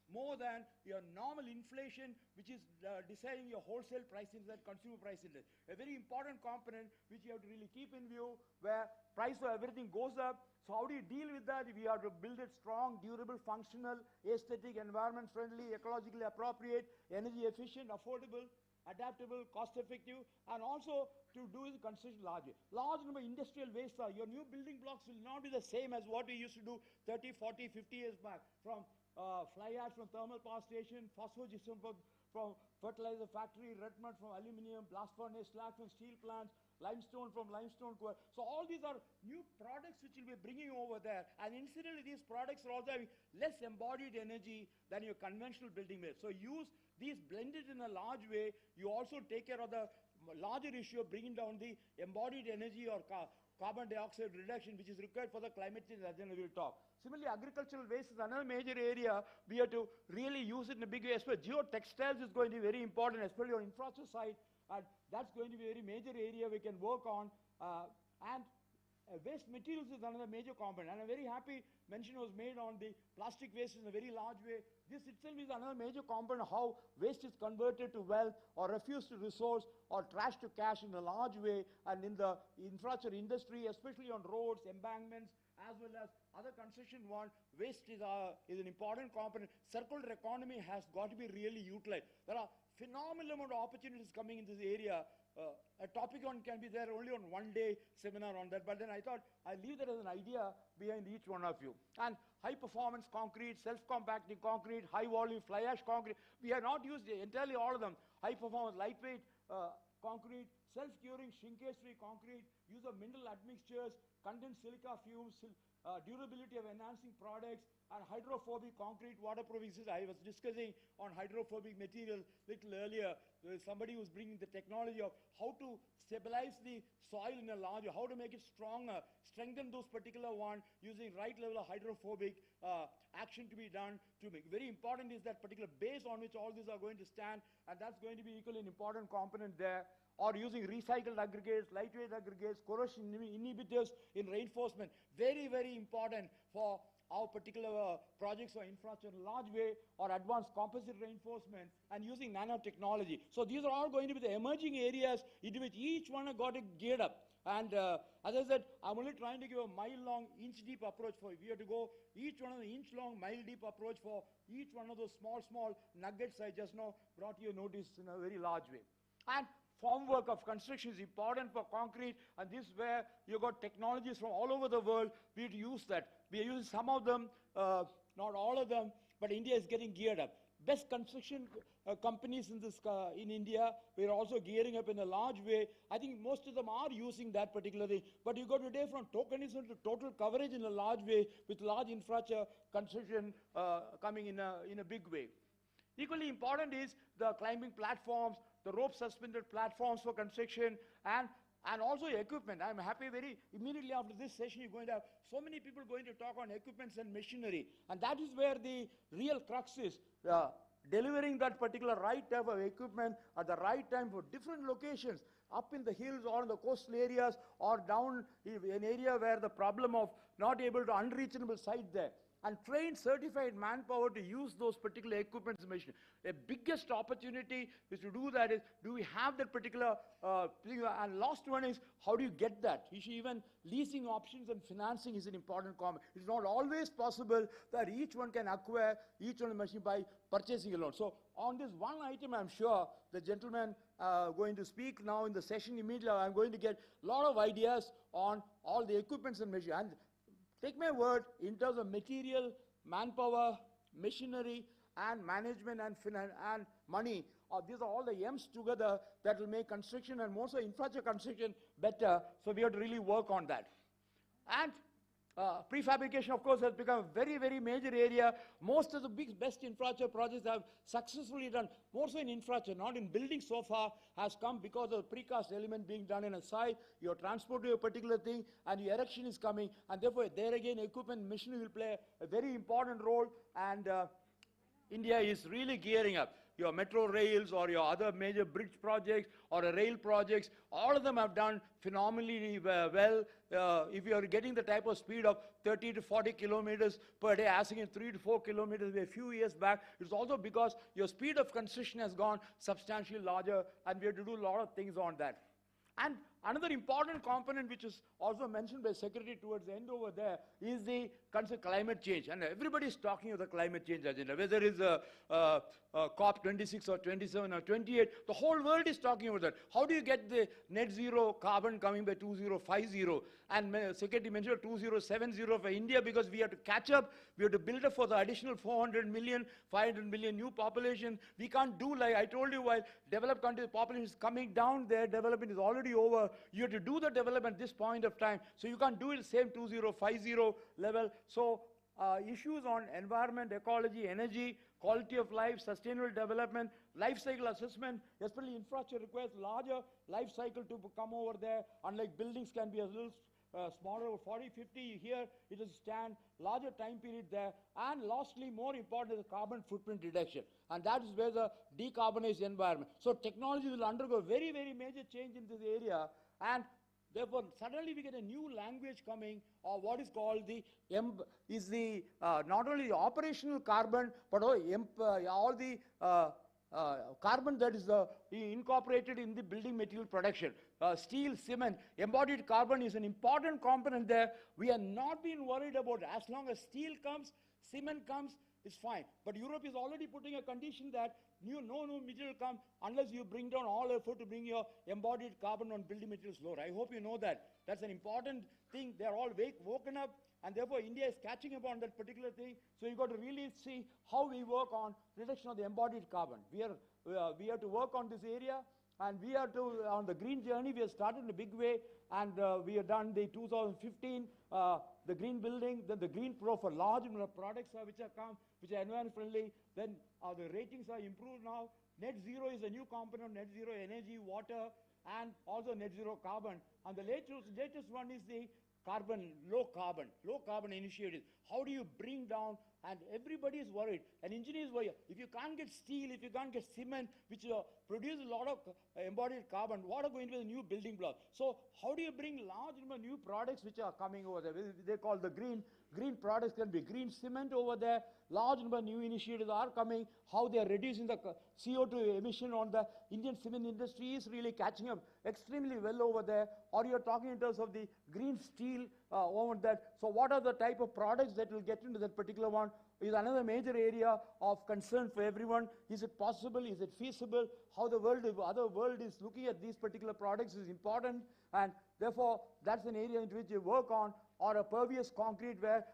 more than your normal inflation, which is deciding your wholesale price index, consumer price index. A very important component which you have to really keep in view, where price of everything goes up. So how do you deal with that? We have to build it strong, durable, functional, aesthetic, environment friendly, ecologically appropriate, energy efficient, affordable, adaptable, cost effective, and also to do the construction larger. Large number of industrial waste your new building blocks will not be the same as what we used to do 30, 40, 50 years back. From fly ash from thermal power station, phosphogypsum from fertilizer factory, red mud from aluminium, blast furnace, slag from steel plants, limestone from limestone core. So all these are new products which will be bringing over there. And incidentally, these products are also having less embodied energy than your conventional building made. So use these blended in a large way. You also take care of the larger issue of bringing down the embodied energy or carbon dioxide reduction, which is required for the climate change, as we will talk. Similarly, agricultural waste is another major area. We have to really use it in a big way. Especially geotextiles is going to be very important, especially on infrastructure side. And that's going to be a very major area we can work on. Waste materials is another major component. And I'm very happy mention was made on the plastic waste in a very large way. This itself is another major component of how waste is converted to wealth or refuse to resource or trash to cash in a large way. And in the infrastructure industry, especially on roads, embankments, as well as other construction one, waste is an important component. Circular economy has got to be really utilized. There are phenomenal amount of opportunities coming in this area. A topic on can be there only on one day seminar on that, but then I thought I'll leave that as an idea behind each one of you. And high performance concrete, self-compacting concrete, high volume fly ash concrete. We have not used entirely all of them. High performance lightweight concrete, self-curing shrinkage-free concrete, use of mineral admixtures, condensed silica fumes, durability of enhancing products, and hydrophobic concrete waterproofing system. I was discussing on hydrophobic material little earlier. There is somebody who's bringing the technology of how to stabilize the soil in a larger, how to make it stronger, strengthen those particular one using right level of hydrophobic action to be done to make. Very important is that particular base on which all these are going to stand, and that's going to be equally an important component there. Or using recycled aggregates, lightweight aggregates, corrosion inhibitors in reinforcement. Very, very important for our particular projects or infrastructure in a large way, or advanced composite reinforcement, and using nanotechnology. So these are all going to be the emerging areas into which each one have got it geared up. And as I said, I'm only trying to give a mile-long, inch-deep approach for it. We have to go each one of the inch-long, mile-deep approach for each one of those small nuggets I just now brought to your notice in a very large way. And formwork of construction is important for concrete, and this is where you got technologies from all over the world. We have to use that. We are using some of them, not all of them, but India is getting geared up. Best construction companies in India, we are also gearing up in a large way. I think most of them are using that particular thing. But you go today from tokenism to total coverage in a large way, with large infrastructure construction coming in a big way. Equally important is the climbing platforms, the rope suspended platforms for construction, and also equipment. I'm happy very immediately after this session you're going to have so many people going to talk on equipments and machinery, and that is where the real crux is, delivering that particular right type of equipment at the right time for different locations, up in the hills or in the coastal areas or down in an area where the problem of not able to unreachable site there. and train certified manpower to use those particular equipments and machinery. The biggest opportunity is to do that is, do we have that particular thing? And last one is, how do you get that? You should even leasing options and financing is an important comment. It's not always possible that each one can acquire each one machine by purchasing alone. So on this one item, I'm sure the gentleman going to speak now in the session immediately, I'm going to get a lot of ideas on all the equipments and machinery. And take my word, in terms of material, manpower, machinery, and management and finance and money, these are all the M's together that will make construction and more so infrastructure construction better. So we have to really work on that. And prefabrication, of course, has become a very, very major area. Most of the best infrastructure projects have successfully done, more so in infrastructure, not in buildings so far, has come because of the precast element being done in a site, your transport to a particular thing, and your erection is coming, and therefore, there again, equipment machinery will play a very important role, and India is really gearing up. Your metro rails or your other major bridge projects or rail projects, all of them have done phenomenally well. If you are getting the type of speed of 30 to 40 kilometers per day, as against 3 to 4 kilometers a few years back, it's also because your speed of construction has gone substantially larger, and we have to do a lot of things on that. And another important component which is also mentioned by Secretary towards the end over there is the concern climate change. And everybody is talking of the climate change agenda, whether it is COP 26 or 27 or 28, the whole world is talking about that. How do you get the net zero carbon coming by 2050? And Secretary mentioned 2070 for India, because we have to catch up, we have to build up for the additional 400 million, 500 million new population. We can't do like I told you, while developed countries, population is coming down, their development is already over. You have to do the development at this point of time. So you can't do it the same 2050 level. So issues on environment, ecology, energy, quality of life, sustainable development, life cycle assessment, especially infrastructure requires larger life cycle to come over there. Unlike buildings can be a little smaller, 40, 50 here, it will stand, larger time period there. And lastly, more important is the carbon footprint reduction. And that is where the decarbonized environment. So technology will undergo very, very major change in this area. And therefore, suddenly we get a new language coming, or what is called the not only the operational carbon, but all the carbon that is incorporated in the building material production. Steel, cement, embodied carbon is an important component there. We are not being worried about it. As long as steel comes, cement comes, it's fine. But Europe is already putting a condition that no new material come unless you bring down all effort to bring your embodied carbon on building materials lower. I hope you know that. That's an important thing. They're all woken up, and therefore India is catching up on that particular thing. So you've got to really see how we work on reduction of the embodied carbon. We have to work on this area, and we have to, on the green journey, we have started in a big way, and we have done the 2015, the green building, then the green pro for large number of products which are environment friendly, then the ratings are improved now. Net zero is a new component, net zero energy, water, and also net zero carbon. And the latest one is the low carbon initiative. How do you bring down, and everybody is worried, and engineers worry, if you can't get steel, if you can't get cement, which produce a lot of embodied carbon, what are going to be the new building blocks? So how do you bring large number of new products which are coming over there? They call the green products, can be green cement over there. Large number of new initiatives are coming. How they are reducing the CO2 emission on the Indian cement industry is really catching up extremely well over there. Or you're talking in terms of the green steel over that. So what are the type of products that will get into that particular one is another major area of concern for everyone. Is it possible? Is it feasible? How the other world is looking at these particular products is important, and therefore that's an area in which you work on. Or a pervious concrete, where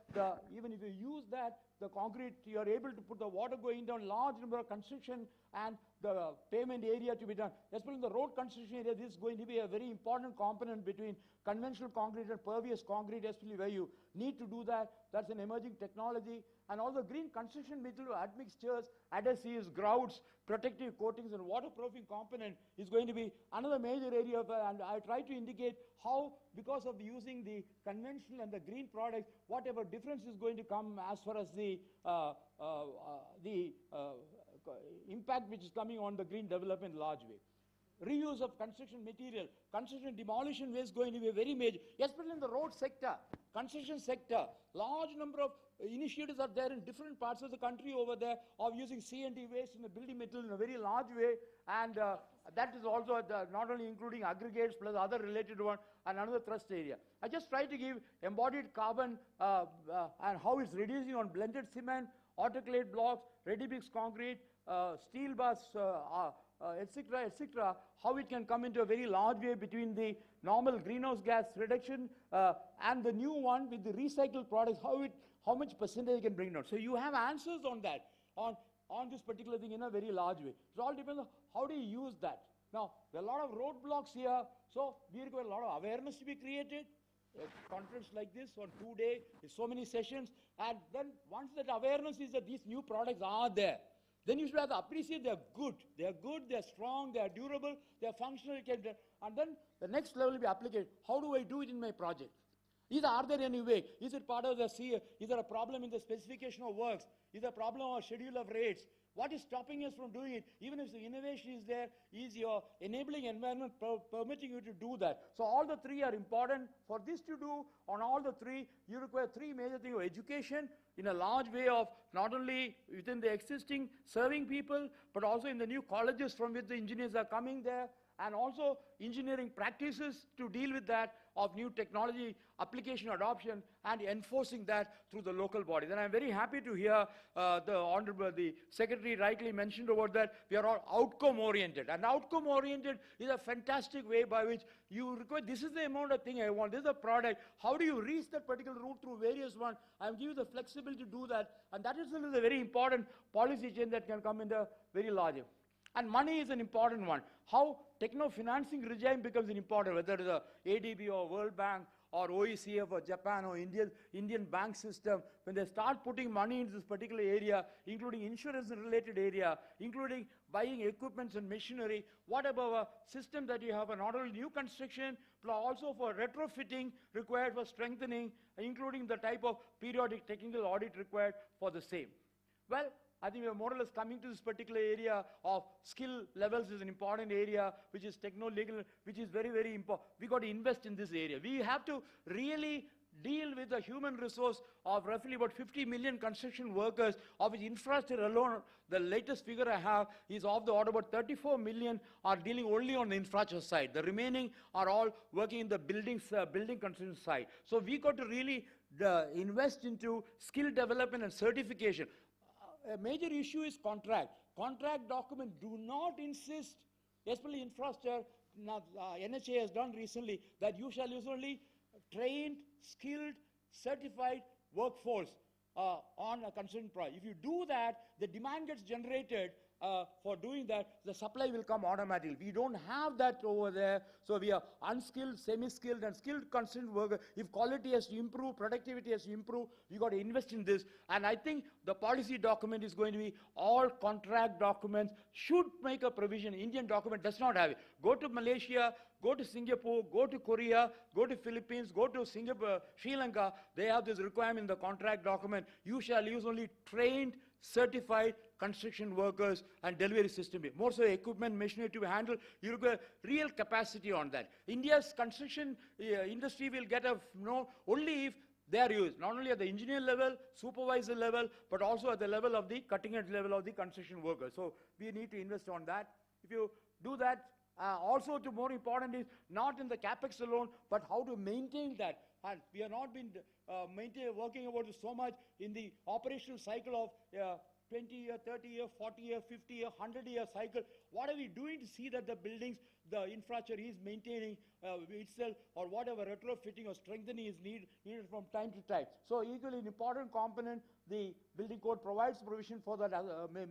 even if you use that, the concrete, you are able to put the water going down, large number of construction and the pavement area to be done. Especially in the road construction area, this is going to be a very important component between conventional concrete and pervious concrete, especially where you need to do that. That's an emerging technology. And also green construction material admixtures, adhesives, grouts, protective coatings, and waterproofing component is going to be another major area. And I try to indicate how, because of using the conventional and the green products, whatever difference is going to come as far as the impact which is coming on the green development large way. Reuse of construction material, construction demolition waste is going to be very major, especially in the road sector, construction sector. Large number of initiatives are there in different parts of the country over there of using C&D waste in the building material in a very large way, and that is also not only including aggregates plus other related one and another thrust area. I just try to give embodied carbon and how it's reducing on blended cement, autoclave blocks, ready-mix concrete, steel bars, etc., how it can come into a very large way between the normal greenhouse gas reduction and the new one with the recycled products, how much percentage can bring down. So you have answers on that, on this particular thing in a very large way. It all depends on how do you use that. Now, there are a lot of roadblocks here, so we require a lot of awareness to be created. A conference like this on 2 days, so many sessions, and then once that awareness is that these new products are there, then you should have to appreciate they are good, they are strong, they are durable, they are functional, and then the next level will be application. How do I do it in my project? Are there any way? Is it part of the CA? Is there a problem in the specification of works? Is there a problem of schedule of rates? What is stopping us from doing it? Even if the innovation is there, is your enabling environment permitting you to do that? So all the three are important. For this to do, on all the three, you require three major things: education in a large way of not only within the existing serving people, but also in the new colleges from which the engineers are coming there, and also engineering practices to deal with that of new technology application adoption and enforcing that through the local bodies. And I'm very happy to hear the Secretary rightly mentioned about that we are all outcome oriented. And outcome oriented is a fantastic way by which you require, this is the amount of thing I want, this is a product, how do you reach that particular route through various ones? I'm giving you the flexibility to do that, and that is a very important policy change that can come in the very large. And money is an important one. How techno-financing regime becomes important, whether it is a ADB or World Bank or OECF or Japan or Indian bank system, when they start putting money into this particular area, including insurance and related area, including buying equipments and machinery, what about a system that you have, not only new construction, but also for retrofitting required for strengthening, including the type of periodic technical audit required for the same. Well, I think we are more or less coming to this particular area of skill levels is an important area, which is techno-legal, which is very, very important. We got to invest in this area. We have to really deal with the human resource of roughly about 50 million construction workers, of which infrastructure alone, the latest figure I have is of the order about 34 million are dealing only on the infrastructure side. The remaining are all working in the building construction side. So we got to really invest into skill development and certification. A major issue is contract. Contract documents do not insist, especially infrastructure. Now, NHA has done recently that you shall use only trained, skilled, certified workforce on a construction project. If you do that, the demand gets generated for doing that, the supply will come automatically. We don't have that over there, so we are unskilled, semi-skilled, and skilled construction workers. If quality has to improve, productivity has to improve, we got to invest in this. And I think the policy document is going to be all contract documents should make a provision. Indian document does not have it. Go to Malaysia, go to Singapore, go to Korea, go to Philippines, go to Singapore, Sri Lanka. They have this requirement in the contract document. You shall use only trained, certified construction workers and delivery system. More so equipment, machinery to handle. You require real capacity on that. India's construction industry will get only if they are used, not only at the engineer level, supervisor level, but also at the level of the cutting edge level of the construction workers. So we need to invest on that. If you do that, also to more important is not in the capex alone, but how to maintain that. And we have not been working about it so much in the operational cycle of 20-year, 30-year, 40-year, 50-year, 100-year cycle. What are we doing to see that the buildings, the infrastructure is maintaining itself, or whatever retrofitting or strengthening is needed from time to time. So equally an important component, the building code provides provision for that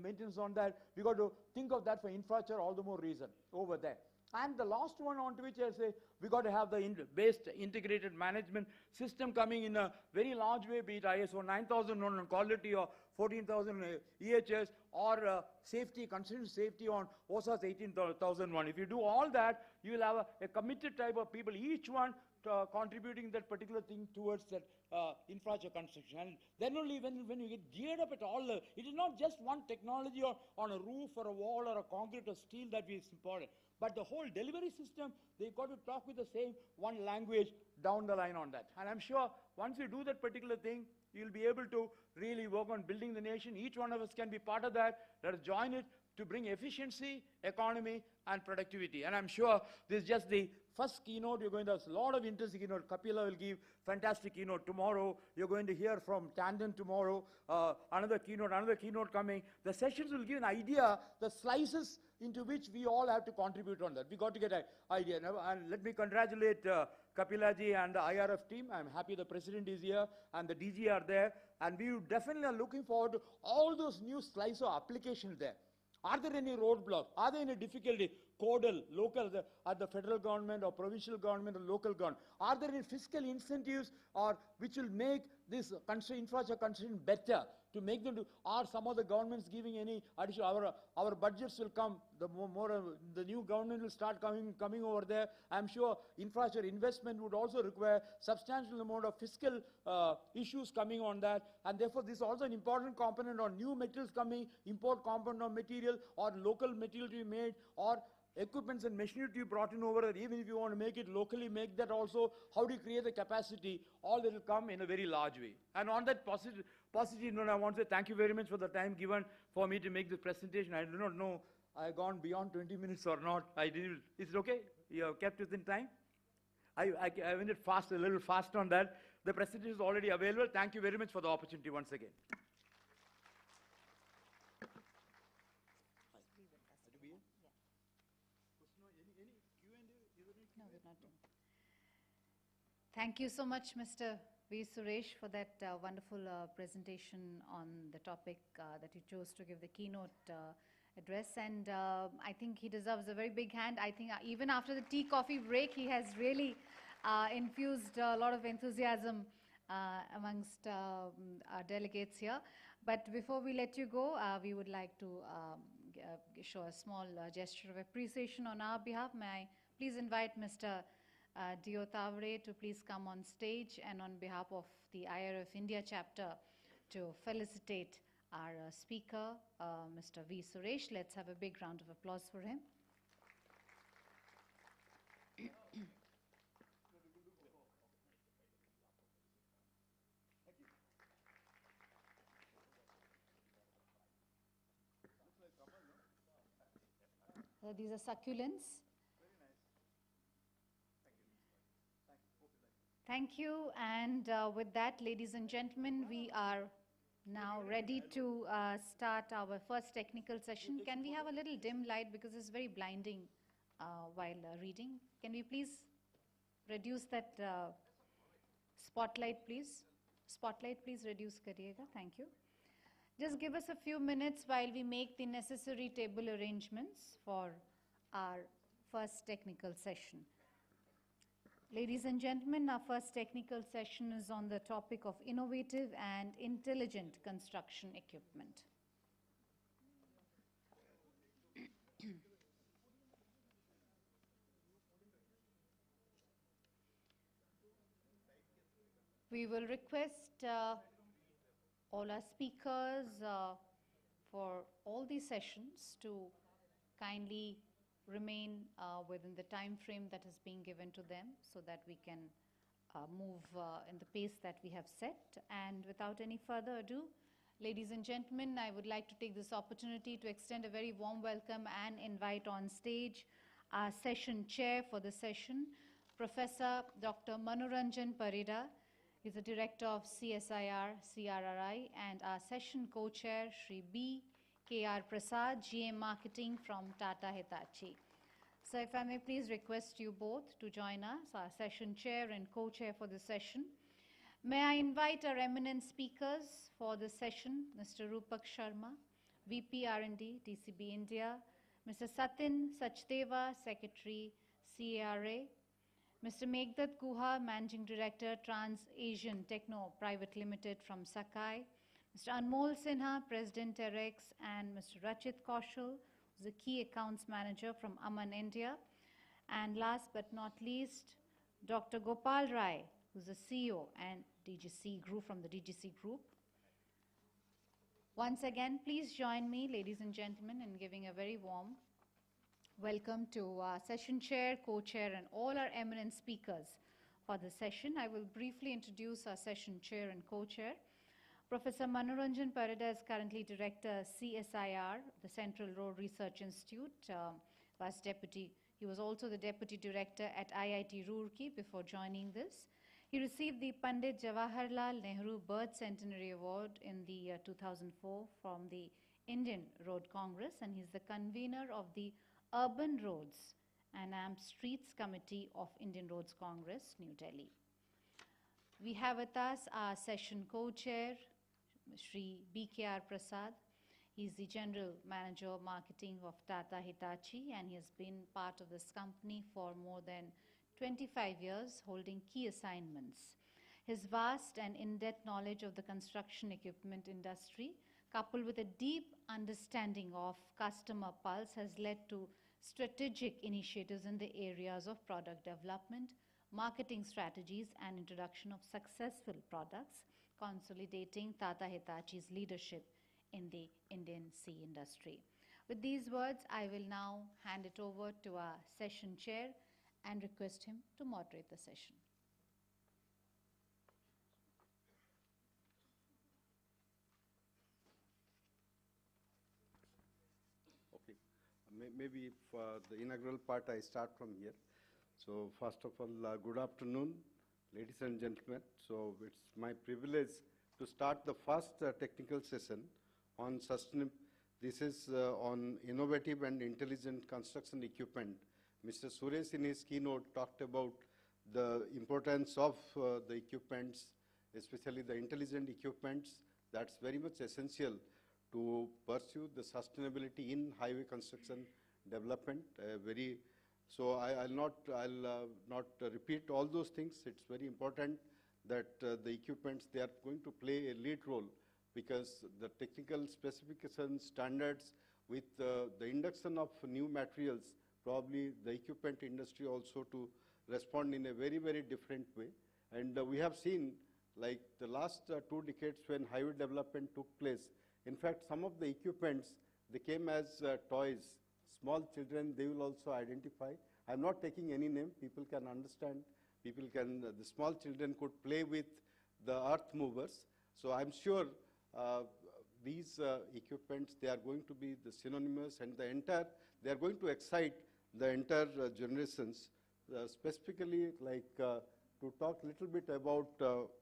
maintenance on that. We got to think of that for infrastructure, all the more reason over there. And the last one on to which I say, we got to have the based integrated management system coming in a very large way, be it ISO 9001 on quality or 14,000 EHS or safety, construction safety on OSAS 18,001. If you do all that, you will have a committed type of people, each one contributing that particular thing towards that infrastructure construction. And then only when you get geared up at all, it is not just one technology or on a roof or a wall or a concrete or steel that is important, but the whole delivery system, they've got to talk with the same one language down the line on that. And I'm sure once you do that particular thing, you'll be able to really work on building the nation. Each one of us can be part of that. Let us join it to bring efficiency, economy, and productivity. And I'm sure this is just the first keynote. You're going to have a lot of interesting keynote. Kapila will give fantastic keynote tomorrow. You're going to hear from Tandon tomorrow, another keynote coming. The sessions will give an idea, the slices into which we all have to contribute on that. We got to get an idea. And let me congratulate Kapilaji and the IRF team. I'm happy the president is here and the DG are there. And we definitely are looking forward to all those new slice of applications there. Are there any roadblocks? Are there any difficulty? Codal, local, at the federal government or provincial government or local government? Are there any fiscal incentives or which will make this infrastructure construction better to make them do? Are some of the governments giving any additional? Our budgets will come. The new government will start coming over there. I'm sure infrastructure investment would also require substantial amount of fiscal issues coming on that. And therefore, this is also an important component on new materials coming, import component of material or local material to be made or equipments and machinery to be brought in over there. Even if you want to make it locally, make that also. How do you create the capacity? All that will come in a very large way. And on that positive note, I want to say thank you very much for the time given for me to make this presentation. I do not know I gone beyond 20 minutes or not. I didn't. Is it okay? You have kept within time? I went it fast, a little fast on that. The presentation is already available. Thank you very much for the opportunity once again. Thank you so much, Mr. V. Suresh, for that wonderful presentation on the topic that you chose to give the keynote address. And I think he deserves a very big hand. I think even after the tea coffee break, he has really infused a lot of enthusiasm amongst our delegates here. But before we let you go, we would like to show a small gesture of appreciation on our behalf. May I please invite Mr. Dio Tavre to please come on stage, and on behalf of the IRF India chapter to felicitate our speaker, Mr. V. Suresh. Let's have a big round of applause for him. These are succulents. Thank you. And with that, ladies and gentlemen, we are now ready to start our first technical session. Can we have a little dim light because it's very blinding while reading? Can we please reduce that spotlight, please? Spotlight, please reduce kariega. Thank you. Just give us a few minutes while we make the necessary table arrangements for our first technical session. Ladies and gentlemen, our first technical session is on the topic of innovative and intelligent construction equipment. We will request all our speakers for all these sessions to kindly remain within the time frame that is being given to them so that we can move in the pace that we have set. And without any further ado, ladies and gentlemen, I would like to take this opportunity to extend a very warm welcome and invite on stage our session chair for the session, Professor Dr. Manoranjan Parida. He's the director of CSIR, CRRI, and our session co-chair, Shri B. K.R. Prasad, GM Marketing from Tata Hitachi. So if I may please request you both to join us, our session chair and co-chair for the session. May I invite our eminent speakers for the session, Mr. Rupak Sharma, VP R&D, TCB India, Mr. Satin Sachdeva, Secretary, CARA, Mr. Meghdad Guha, Managing Director, Trans-Asian Techno Private Limited from Sakai, Mr. Anmol Sinha, President Terex, and Mr. Rachit Kaushal, who's the Key Accounts Manager from Aman India. And last but not least, Dr. Gopal Rai, who's the CEO and DGC Group from the DGC Group. Once again, please join me, ladies and gentlemen, in giving a very warm welcome to our session chair, co-chair, and all our eminent speakers for the session. I will briefly introduce our session chair and co-chair. Professor Manoranjan Parida is currently Director CSIR, the Central Road Research Institute, he was also the Deputy Director at IIT Roorkee before joining this. He received the Pandit Jawaharlal Nehru Birth Centenary Award in the year 2004 from the Indian Road Congress, and he's the convener of the Urban Roads and Streets Committee of Indian Roads Congress, New Delhi. We have with us our session co-chair, Shri B.K.R. Prasad. He's the General Manager of Marketing of Tata Hitachi, and he has been part of this company for more than 25 years, holding key assignments. His vast and in-depth knowledge of the construction equipment industry, coupled with a deep understanding of customer pulse, has led to strategic initiatives in the areas of product development, marketing strategies, and introduction of successful products, consolidating Tata Hitachi's leadership in the Indian sea industry. With these words, I will now hand it over to our session chair and request him to moderate the session. Okay. Maybe for the inaugural part, I start from here. So first of all, good afternoon, ladies and gentlemen. So it's my privilege to start the first technical session on sustainable. This is on innovative and intelligent construction equipment. Mr. Suresh in his keynote talked about the importance of the equipments, especially the intelligent equipments. That's very much essential to pursue the sustainability in highway construction development. So I'll not repeat all those things. It's very important that the equipments, they are going to play a lead role, because the technical specifications, standards, with the induction of new materials, probably the equipment industry also to respond in a very, very different way. And we have seen, like the last 2 decades when highway development took place, in fact, some of the equipments, they came as toys. Small children, they will also identify. I'm not taking any name, people can understand. The small children could play with the earth movers. So I'm sure these equipments, they are going to be the synonymous, and they are going to excite the entire generations. Specifically, like to talk a little bit about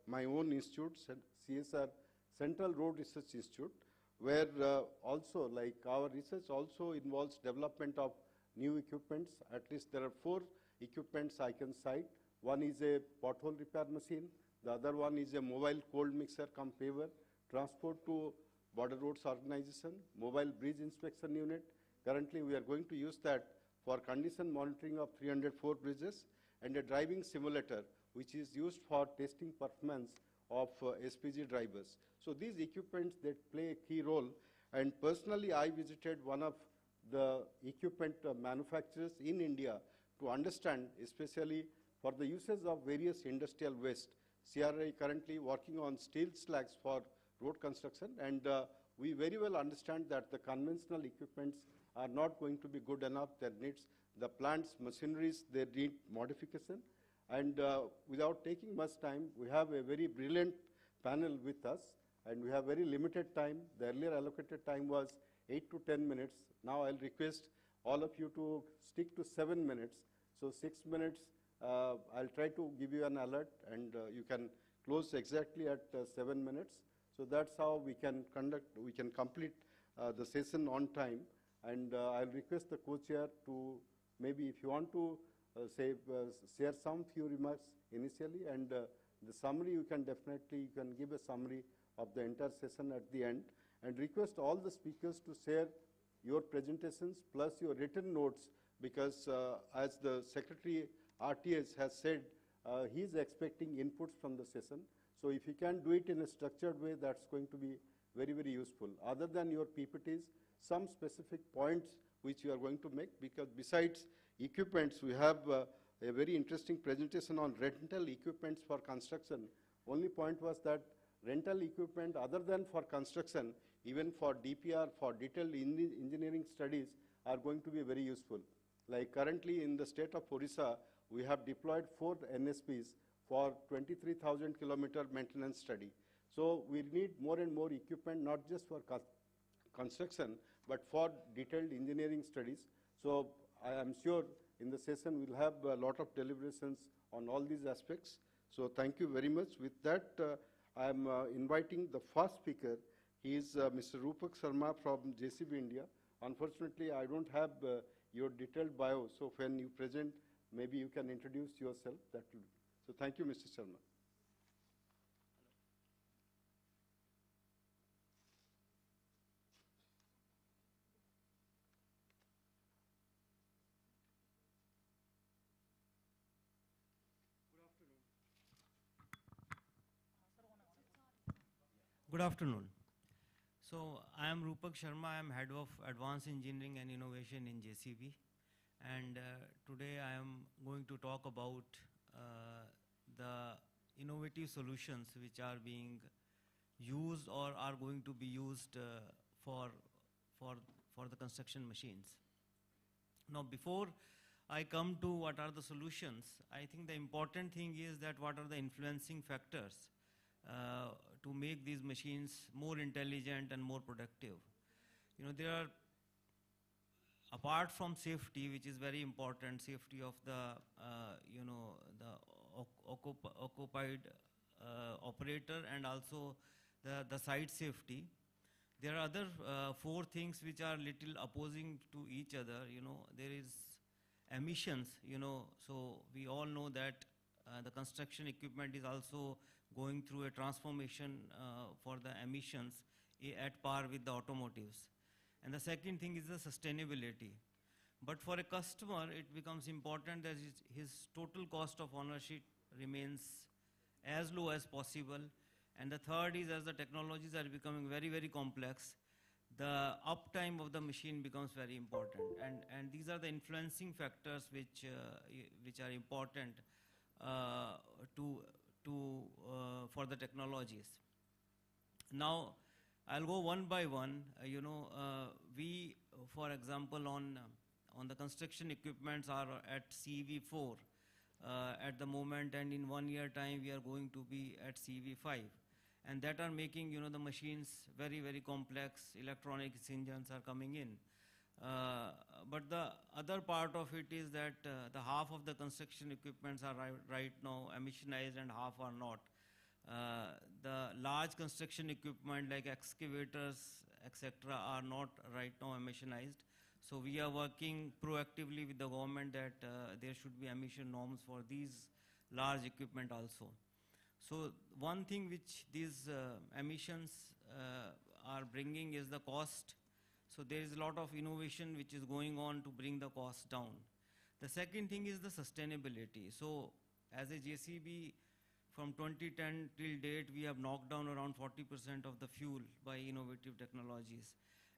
my own institute, CSR, Central Road Research Institute, where also, like our research also involves development of new equipments. At least there are 4 equipments I can cite. One is a pothole repair machine. The other one is a mobile cold mixer cum paver, transport to Border Roads Organization, mobile bridge inspection unit. Currently, we are going to use that for condition monitoring of 304 bridges, and a driving simulator, which is used for testing performance of SPG drivers. So these equipments, that play a key role. And personally, I visited one of the equipment manufacturers in India to understand, especially for the uses of various industrial waste. CRI currently working on steel slags for road construction, and we very well understand that the conventional equipments are not going to be good enough. There needs the plants, machineries, they need modification. And without taking much time, we have a very brilliant panel with us, and we have very limited time. The earlier allocated time was 8 to 10 minutes. Now I'll request all of you to stick to 7 minutes. So 6 minutes, I'll try to give you an alert, and you can close exactly at 7 minutes. So that's how we can complete the session on time. And I'll request the co-chair to, maybe if you want to share some few remarks initially, and the summary you can give a summary of the entire session at the end, and request all the speakers to share your presentations plus your written notes, because as the Secretary RTS has said, he is expecting inputs from the session. So if you can do it in a structured way, that's going to be very, very useful. Other than your PPTs, some specific points which you are going to make, because besides equipments, we have a very interesting presentation on rental equipments for construction. Only point was that rental equipment, other than for construction, even for DPR, for detailed engineering studies, are going to be very useful. Like currently in the state of Orissa, we have deployed 4 NSPs for 23,000 kilometer maintenance study. So we need more and more equipment, not just for construction, but for detailed engineering studies. So I am sure in the session we'll have a lot of deliberations on all these aspects. So thank you very much. With that, I am inviting the first speaker. He is Mr. Rupak Sharma from JCB India. Unfortunately, I don't have your detailed bio, so when you present, maybe you can introduce yourself. That will be. So thank you, Mr. Sharma. Good afternoon. So I am Rupak Sharma. I am Head of Advanced Engineering and Innovation in JCB. And today I am going to talk about the innovative solutions which are being used or are going to be used for the construction machines. Now, before I come to what are the solutions, I think the important thing is that what are the influencing factors to make these machines more intelligent and more productive. You know, there are, apart from safety, which is very important, safety of the, the occupied operator and also the site safety. There are other 4 things which are little opposing to each other. You know, there is emissions, you know, so we all know that the construction equipment is also going through a transformation for the emissions at par with the automotives. And the second thing is the sustainability. But for a customer, it becomes important that his total cost of ownership remains as low as possible. And the third is, as the technologies are becoming very, very complex, the uptime of the machine becomes very important. And these are the influencing factors which are important for the technologies. Now, I'll go one by one. We, for example, on the construction equipments are at CV4 at the moment, and in 1 year time we are going to be at CV5, and that are making the machines very, very complex. Electronic engines are coming in. But the other part of it is that the half of the construction equipments are right now emissionized and half are not. The large construction equipment like excavators, etc., are not right now emissionized. So we are working proactively with the government that there should be emission norms for these large equipment also. So one thing which these emissions are bringing is the cost. So there is a lot of innovation which is going on to bring the cost down. The second thing is the sustainability. So as a JCB, from 2010 till date, we have knocked down around 40% of the fuel by innovative technologies.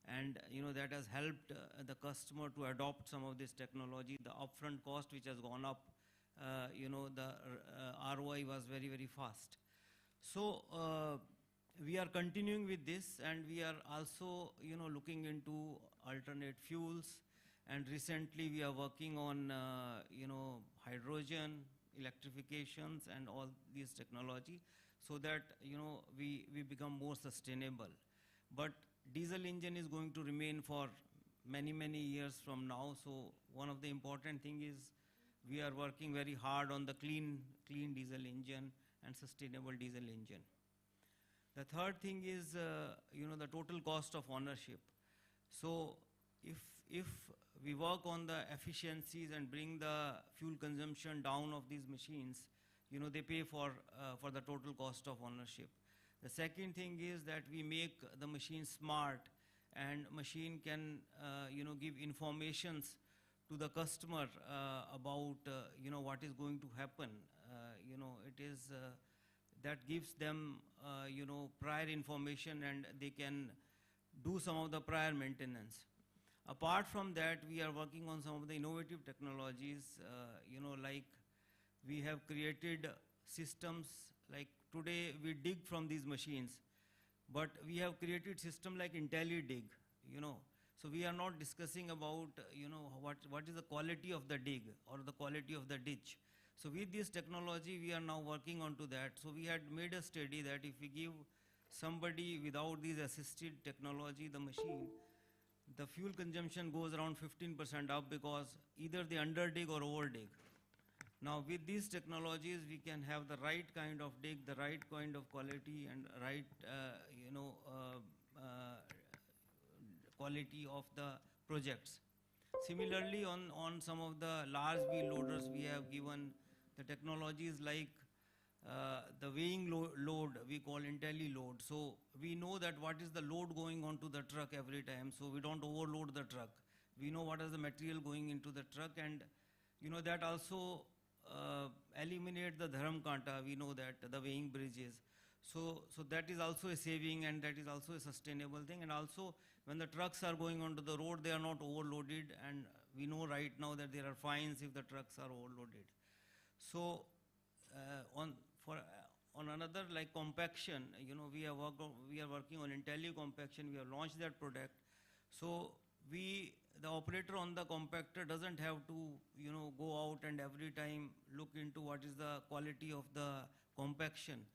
And that has helped the customer to adopt some of this technology. The upfront cost which has gone up, the ROI was very, very fast. So we are continuing with this, and we are also looking into alternate fuels. And recently we are working on hydrogen, electrifications, and all these technology, so that we become more sustainable. But diesel engine is going to remain for many, many years from now. So one of the important thing is we are working very hard on the clean diesel engine and sustainable diesel engine. The third thing is the total cost of ownership. So if we work on the efficiencies and bring the fuel consumption down of these machines, they pay for the total cost of ownership. The second thing is that we make the machine smart, and machine can give informations to the customer about what is going to happen. It is that gives them prior information, and they can do some of the prior maintenance. Apart from that, we are working on some of the innovative technologies, like we have created systems. Like today we dig from these machines, but we have created system like IntelliDig. So we are not discussing about what is the quality of the dig or the quality of the ditch. So with this technology, we are now working on to that. So we had made a study that if we give somebody without these assisted technology, the machine, the fuel consumption goes around 15% up because either they underdig or overdig. Now with these technologies, we can have the right kind of dig, the right kind of quality and right, quality of the projects. Similarly, on some of the large wheel loaders, we have given the technologies like the weighing load, we call IntelliLoad. So we know that what is the load going onto the truck every time, so we don't overload the truck. We know what is the material going into the truck, and that also eliminate the dharam kanta. We know that the weighing bridges. So that is also a saving, and that is also a sustainable thing. And also when the trucks are going onto the road, they are not overloaded, and we know right now that there are fines if the trucks are overloaded. So on another like compaction, we are working on IntelliCompaction. We have launched that product. So the operator on the compactor doesn't have to go out and every time look into what is the quality of the compaction.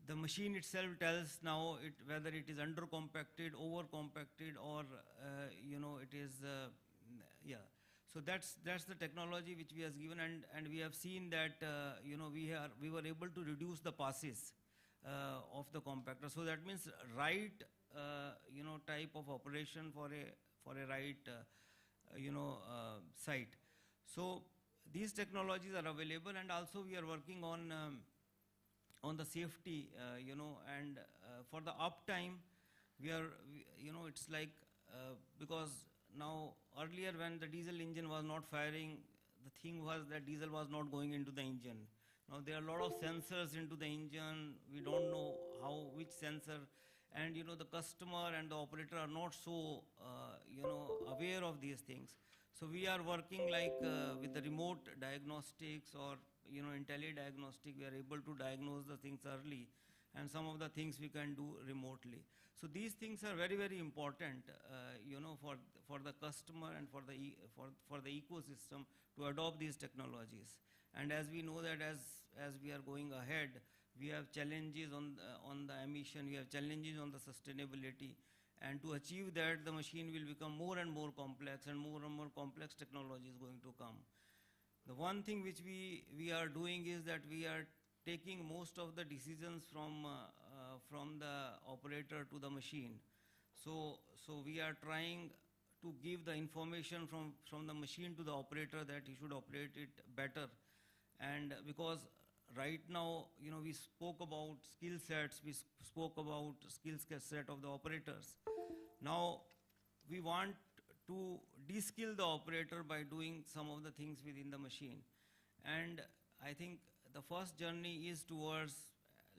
The machine itself tells now whether it is under compacted, over compacted, or it is So that's the technology which we have given, and we have seen that we were able to reduce the passes of the compactor. So that means right type of operation for a right site. So these technologies are available, and also we are working on the safety, and for the uptime, it's like because now earlier when the diesel engine was not firing, the thing was that diesel was not going into the engine. Now there are a lot of sensors into the engine. We don't know which sensor, and the customer and the operator are not so aware of these things. So we are working like with the remote diagnostics or IntelliDiagnostic. We are able to diagnose the things early, and some of the things we can do remotely. So these things are very, very important, for the customer and for the ecosystem to adopt these technologies. And as we know that as we are going ahead, we have challenges on the emission, we have challenges on the sustainability, and to achieve that, the machine will become more and more complex, and more complex technology is going to come. The one thing which we are doing is that we are taking most of the decisions from the operator to the machine. So we are trying to give the information from the machine to the operator that he should operate it better. And because right now, we spoke about skill sets, we spoke about skill set of the operators. Now we want to de-skill the operator by doing some of the things within the machine. And I think the first journey is towards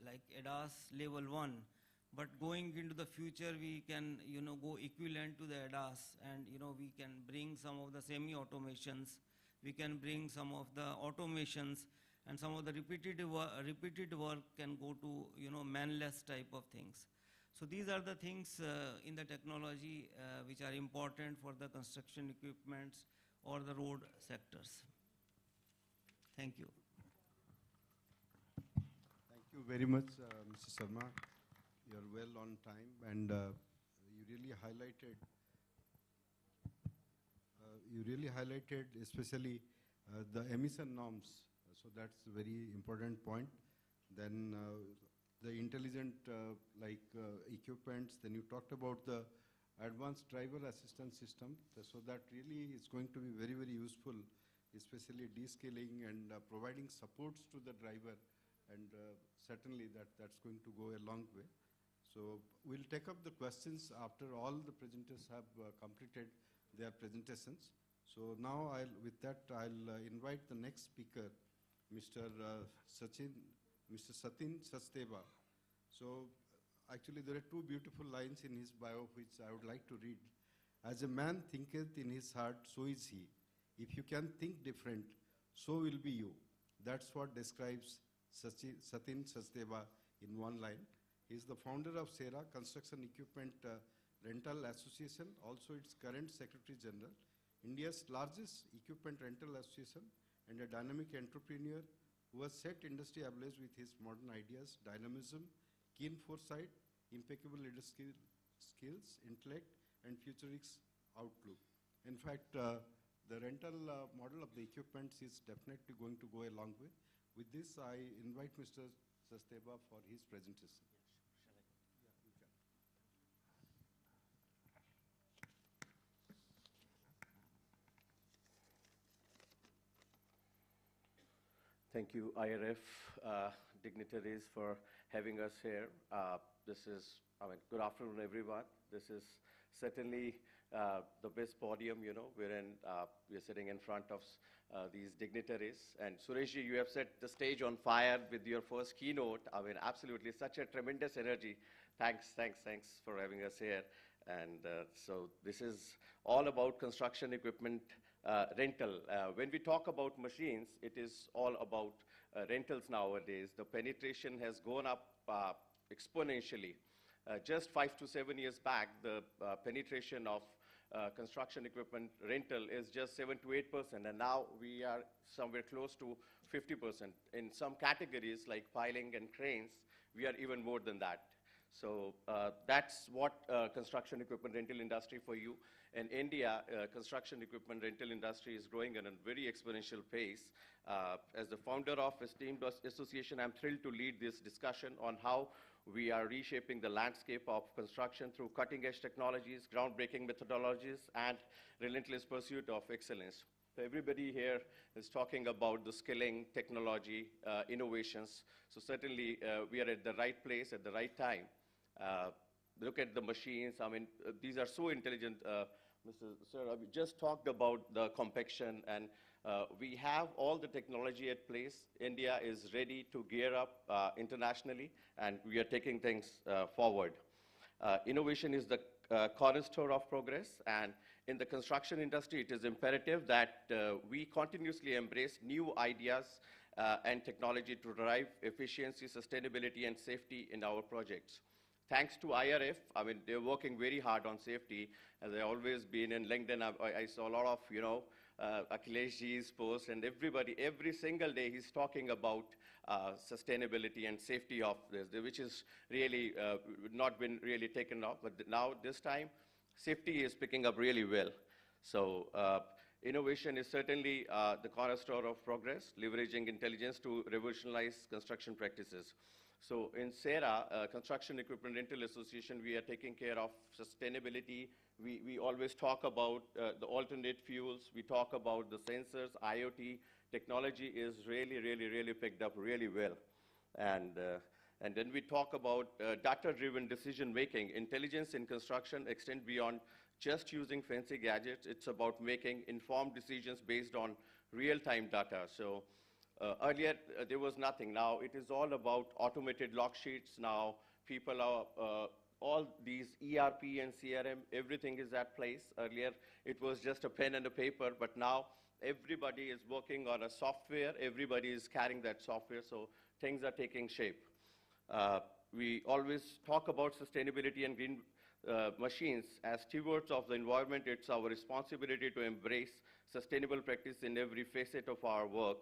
like ADAS level 1, but going into the future, we can go equivalent to the ADAS, and we can bring some of the semi-automations, we can bring some of the automations, and some of the repeated work can go to manless type of things. So these are the things in the technology which are important for the construction equipments or the road sectors. Thank you. Thank you very much, Mr. Sharma. You are well on time, and you really highlighted especially the emission norms. So that's a very important point. Then the intelligent equipments. Then you talked about the advanced driver assistance system. So that really is going to be very, very useful, especially de-scaling and providing supports to the driver. And certainly that's going to go a long way. So we'll take up the questions after all the presenters have completed their presentations. So now with that, I'll invite the next speaker, Mr. Satin Sachdeva. So actually there are two beautiful lines in his bio which I would like to read. As a man thinketh in his heart, so is he. If you can think different, so will be you. That's what describes Satin Sachdeva in one line. He is the founder of SERA, Construction Equipment Rental Association, also its current Secretary General, India's largest equipment rental association, and a dynamic entrepreneur who has set industry ablaze with his modern ideas, dynamism, keen foresight, impeccable leadership skills, intellect, and futurist outlook. In fact, the rental model of the equipment is definitely going to go a long way. With this, I invite Mr. Sasteba for his presentation. Thank you, IRF dignitaries, for having us here. Good afternoon, everyone. This is certainly the best podium, wherein we're sitting in front of these dignitaries. And Sureshji, you have set the stage on fire with your first keynote. Absolutely, such a tremendous energy. Thanks for having us here. And so this is all about construction equipment rental. When we talk about machines, it is all about rentals nowadays. The penetration has gone up exponentially. Just 5 to 7 years back, the penetration of construction equipment rental is just 7 to 8%, and now we are somewhere close to 50%. In some categories like piling and cranes, we are even more than that. So that's what construction equipment rental industry for you. In India, construction equipment rental industry is growing at a very exponential pace. As the founder of esteemed association, I'm thrilled to lead this discussion on how we are reshaping the landscape of construction through cutting-edge technologies, groundbreaking methodologies, and relentless pursuit of excellence. So everybody here is talking about the skilling, technology, innovations. So certainly we are at the right place at the right time. Look at the machines. These are so intelligent. Mr. Sir, we just talked about the compaction, and we have all the technology at place. India is ready to gear up internationally, and we are taking things forward. Innovation is the cornerstone of progress, and in the construction industry, it is imperative that we continuously embrace new ideas and technology to drive efficiency, sustainability, and safety in our projects. Thanks to IRF, they're working very hard on safety. As I've always been in LinkedIn, I saw a lot of, Akhileshji's posts, and everybody, every single day, he's talking about sustainability and safety of this, which is really not been really taken off. But now, this time, safety is picking up really well. So innovation is certainly the cornerstone of progress, leveraging intelligence to revolutionize construction practices. So in SERA, Construction Equipment Rental Association, we are taking care of sustainability. We always talk about the alternate fuels. We talk about the sensors, IoT. Technology is really picked up really well. And then we talk about data-driven decision-making. Intelligence in construction extends beyond just using fancy gadgets. It's about making informed decisions based on real-time data. So earlier, there was nothing. Now, it is all about automated log sheets. Now, people are, all these ERP and CRM, everything is at place. Earlier, it was just a pen and a paper, but now everybody is working on a software. Everybody is carrying that software, so things are taking shape. We always talk about sustainability and green machines. As stewards of the environment, it's our responsibility to embrace sustainable practice in every facet of our work.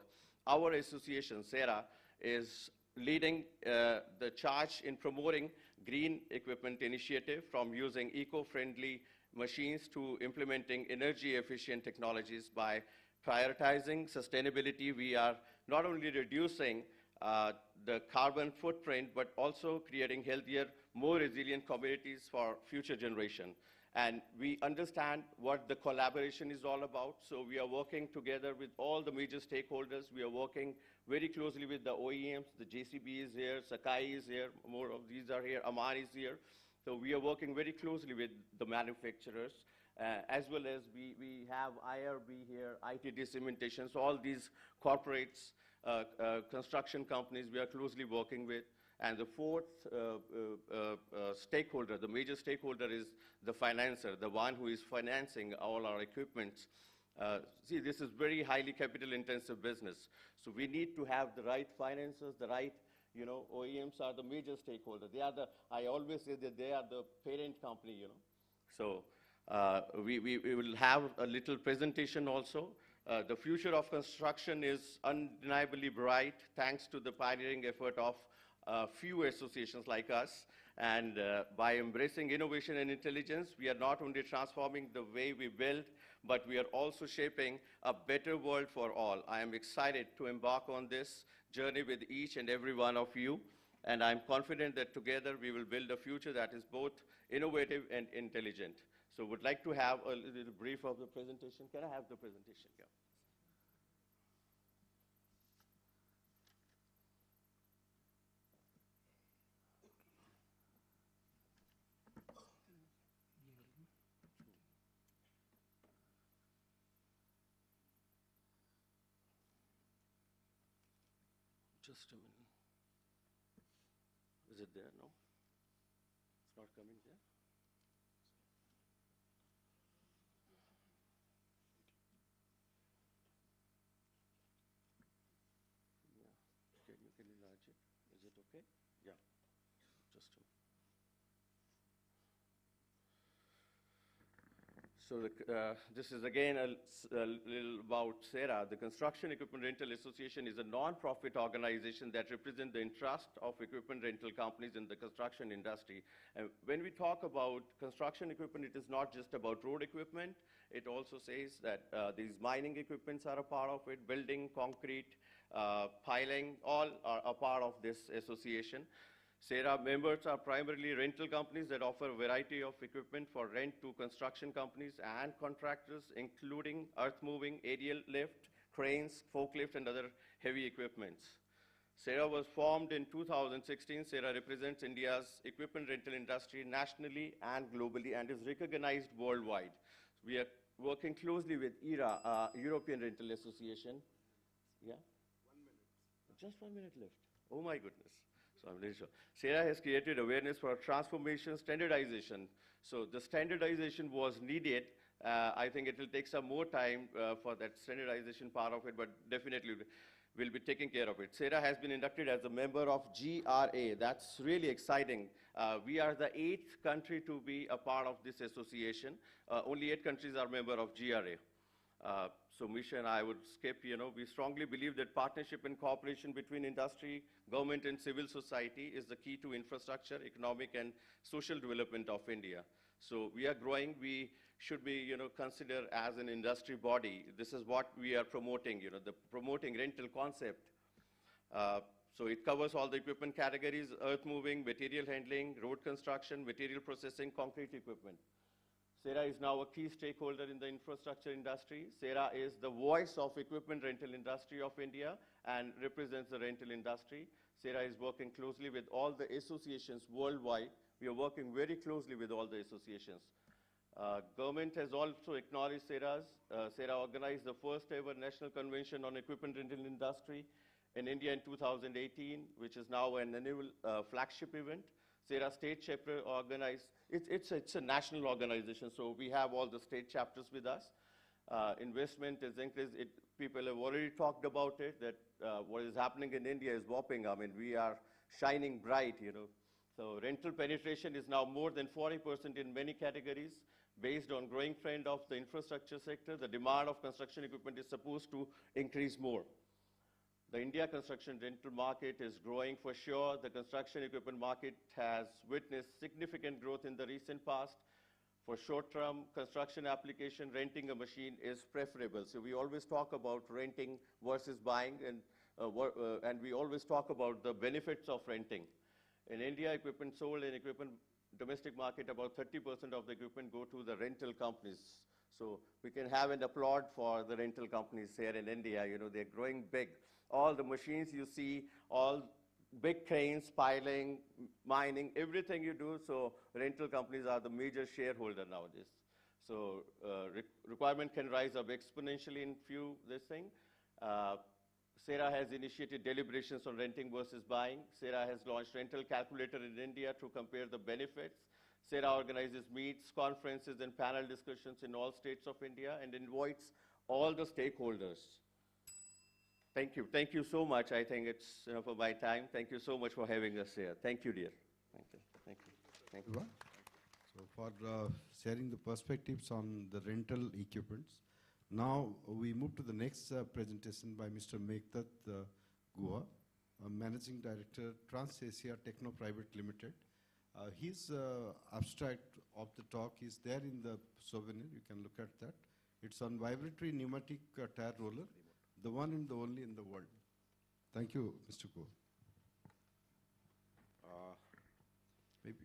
Our association, SERA, is leading the charge in promoting green equipment initiative, from using eco-friendly machines to implementing energy-efficient technologies. By prioritizing sustainability, we are not only reducing the carbon footprint, but also creating healthier, more resilient communities for future generation. And we understand what the collaboration is all about, so we are working together with all the major stakeholders. We are working very closely with the OEMs. The JCB is here, Sakai is here, more of these are here, Amar is here. So we are working very closely with the manufacturers, as well as we have IRB here, ITD Cementation, so all these corporates, construction companies we are closely working with. And the fourth stakeholder, the major stakeholder, is the financer, the one who is financing all our equipment. See, this is very highly capital-intensive business. So we need to have the right financiers, the right, OEMs are the major stakeholder. They are I always say that they are the parent company, So we will have a little presentation also. The future of construction is undeniably bright thanks to the pioneering effort of few associations like us. And by embracing innovation and intelligence, we are not only transforming the way we build, but we are also shaping a better world for all. I am excited to embark on this journey with each and every one of you. And I'm confident that together we will build a future that is both innovative and intelligent. So would like to have a little brief of the presentation. Can I have the presentation? Yeah. Just a minute. Is it there? No? It's not coming there? Yeah. Can you enlarge it? Is it okay? Yeah. Just a minute. So this is again a little about SERA. The Construction Equipment Rental Association is a non-profit organization that represents the interest of equipment rental companies in the construction industry. And when we talk about construction equipment, it is not just about road equipment. It also says that these mining equipments are a part of it, building, concrete, piling, all are a part of this association. SERA members are primarily rental companies that offer a variety of equipment for rent to construction companies and contractors, including earth-moving, aerial lift, cranes, forklift, and other heavy equipments. SERA was formed in 2016. SERA represents India's equipment rental industry nationally and globally and is recognized worldwide. We are working closely with IRA, European Rental Association. Yeah? 1 minute. Just 1 minute left. Oh my goodness. So I'm really sure. SERA has created awareness for transformation, standardization. So the standardization was needed. I think it will take some more time for that standardization part of it, but definitely we'll be taking care of it. SERA has been inducted as a member of GRA. That's really exciting. We are the 8th country to be a part of this association. Only 8 countries are member of GRA. So Misha and I would skip, we strongly believe that partnership and cooperation between industry, government, and civil society is the key to infrastructure, economic, and social development of India. So we are growing. We should be, considered as an industry body. This is what we are promoting, the promoting rental concept. So it covers all the equipment categories: earth moving, material handling, road construction, material processing, concrete equipment. SERA is now a key stakeholder in the infrastructure industry. SERA is the voice of equipment rental industry of India and represents the rental industry. SERA is working closely with all the associations worldwide. We are working very closely with all the associations. Government has also acknowledged SERA's. SERA organized the first ever National Convention on Equipment Rental Industry in India in 2018, which is now an annual flagship event. SERA state chapter organized, it's a national organization, so we have all the state chapters with us. Investment is increased. People have already talked about it, that what is happening in India is whopping. I mean, we are shining bright, So rental penetration is now more than 40% in many categories. Based on growing trend of the infrastructure sector, the demand of construction equipment is supposed to increase more. The India construction rental market is growing for sure. The construction equipment market has witnessed significant growth in the recent past. For short-term construction application, renting a machine is preferable. So we always talk about renting versus buying, and we always talk about the benefits of renting. In India, equipment sold in equipment domestic market, about 30% of the equipment go to the rental companies. So we can have an applaud for the rental companies here in India. They're growing big. All the machines you see, all big cranes, piling, mining, everything you do, so rental companies are the major shareholder nowadays. So requirement can rise up exponentially in this thing. SERA has initiated deliberations on renting versus buying. SERA has launched rental calculator in India to compare the benefits. SERA organizes meets, conferences, and panel discussions in all states of India and invites all the stakeholders. Thank you. Thank you so much. I think it's enough of my time. Thank you so much for having us here. Thank you, dear. Thank you. Thank you. Thank you. So for sharing the perspectives on the rental equipments, now we move to the next presentation by Mr. Meghtat Guha. Managing Director, Trans-Asia Techno Private Limited. His abstract of the talk is there in the souvenir. You can look at that. It's on vibratory pneumatic tire roller, the one and the only in the world. Thank you, Mr. Goel.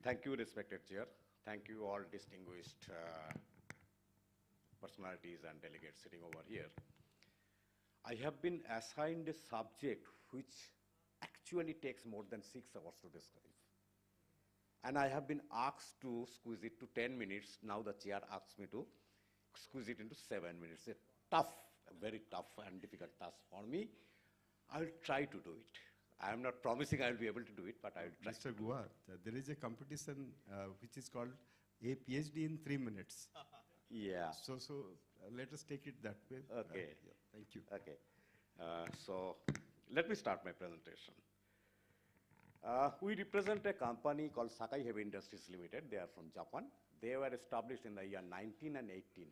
Thank you, respected Chair. Thank you, all distinguished personalities and delegates sitting over here. I have been assigned a subject which actually takes more than 6 hours to describe. And I have been asked to squeeze it to 10 minutes. Now the chair asks me to squeeze it into 7 minutes. A very tough and difficult task for me. I'll try to do it. I am not promising I'll be able to do it, but I'll try. Mr. Guha, there is a competition which is called a PhD in 3 minutes. Yeah. So let us take it that way. Okay. Yeah, thank you. Okay. So let me start my presentation. We represent a company called Sakai Heavy Industries Limited. They are from Japan. They were established in the year 1918,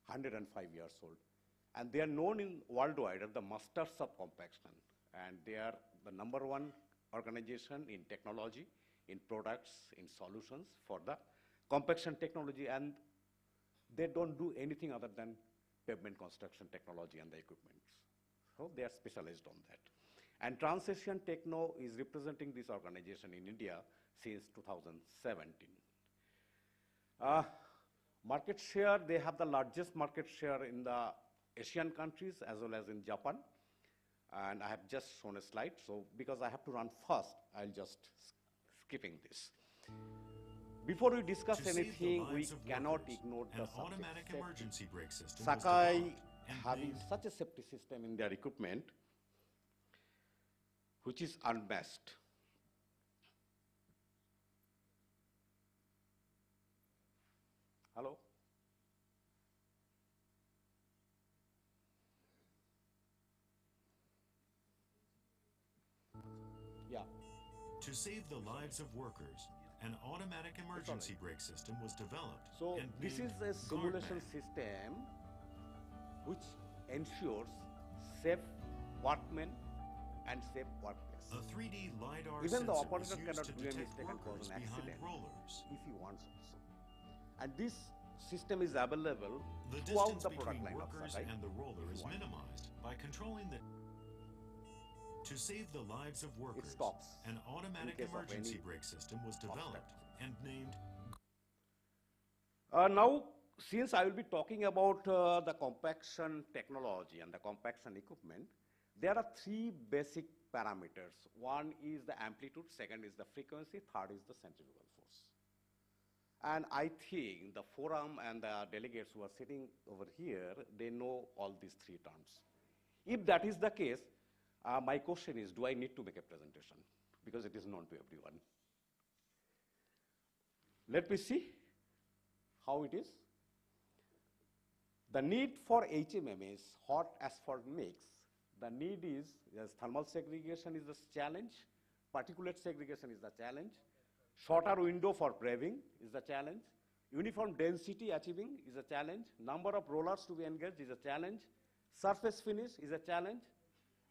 105 years old. And they are known in worldwide as the masters of compaction. And they are the #1 organization in technology, in products, in solutions for the compaction technology. And they don't do anything other than pavement construction technology and the equipment. So they are specialized on that. And Trans-Asian Techno is representing this organization in India since 2017. Market share, they have the largest market share in the Asian countries as well as in Japan. And I have just shown a slide, so because I have to run fast, I'll just skipping this. Before we discuss anything, we cannot ignore the automatic emergency brake system. Sakai having such a safety system in their equipment, which is unmatched. Hello? Yeah. To save the lives of workers, an automatic emergency brake system was developed. So and this is named a simulation Guardman. system which ensures safe workmen and safe workplace. A 3D LiDAR Even the sensor was operator used cannot to do a detect mistake and cause workers an behind accident rollers. if he wants also. And this system is available The throughout distance the product between line of workers Sakai. and the roller if is you want. minimized by controlling the... To save the lives of workers, stops an automatic case of emergency any brake system was developed and named... Now, since I will be talking about the compaction technology and the compaction equipment, there are 3 basic parameters. One is the amplitude, second is the frequency, third is the centrifugal force. And I think the forum and the delegates who are sitting over here, they know all these 3 terms. If that is the case, my question is, do I need to make a presentation? Because it is known to everyone. Let me see how it is. The need for HMM is hot asphalt mix. The need is, yes, thermal segregation is the challenge, particulate segregation is the challenge, shorter window for paving is the challenge, uniform density achieving is a challenge, number of rollers to be engaged is a challenge, surface finish is a challenge,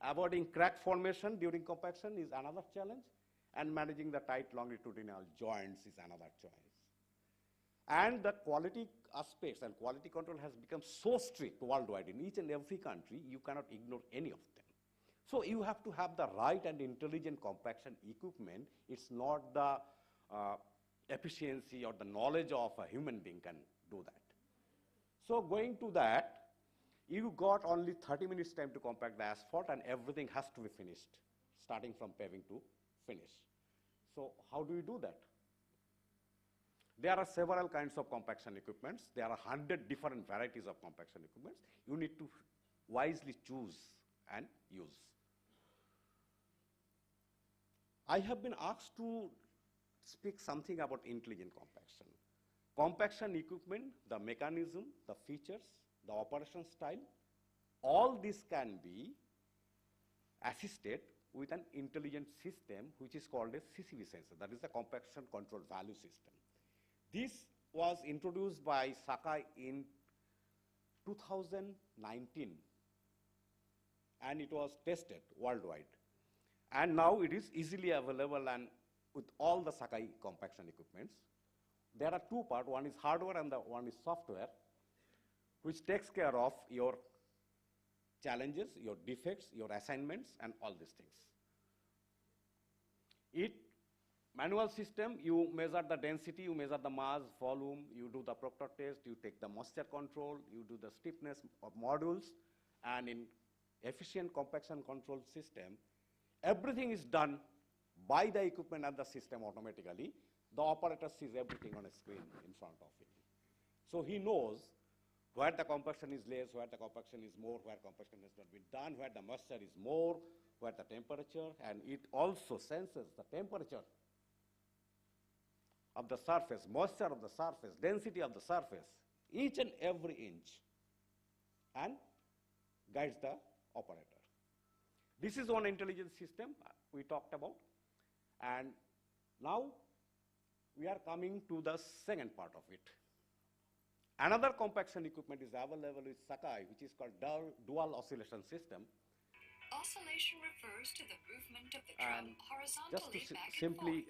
avoiding crack formation during compaction is another challenge, and managing the tight longitudinal joints is another choice. And the quality aspects and quality control has become so strict worldwide in each and every country, you cannot ignore any of them. So you have to have the right and intelligent compaction equipment. It's not the efficiency or the knowledge of a human being can do that. So going to that, you got only 30 minutes time to compact the asphalt and everything has to be finished, starting from paving to finish. So how do you do that? There are several kinds of compaction equipments. There are 100 different varieties of compaction equipments. You need to wisely choose and use. I have been asked to speak something about intelligent compaction. Compaction equipment, the mechanism, the features, the operation style, all this can be assisted with an intelligent system which is called a CCV sensor, that is the compaction control value system. This was introduced by Sakai in 2019 and it was tested worldwide. And now it is easily available and with all the Sakai compaction equipments. There are two parts, one is hardware and the one is software, which takes care of your challenges, your defects, your assignments, and all these things. Manual system, you measure the density, you measure the mass, volume, you do the proctor test, you take the moisture control, you do the stiffness of modules, and in efficient compaction control system, everything is done by the equipment and the system automatically. The operator sees everything on a screen in front of him. So he knows where the compaction is less, where the compaction is more, where compaction has not been done, where the moisture is more, where the temperature, and it also senses the temperature of the surface, moisture of the surface, density of the surface, each and every inch, and guides the operator. This is one intelligence system we talked about. And now we are coming to the second part of it. Another compaction equipment is available with Sakai, which is called dual oscillation system. Oscillation refers to the movement of the drum horizontally just to back simply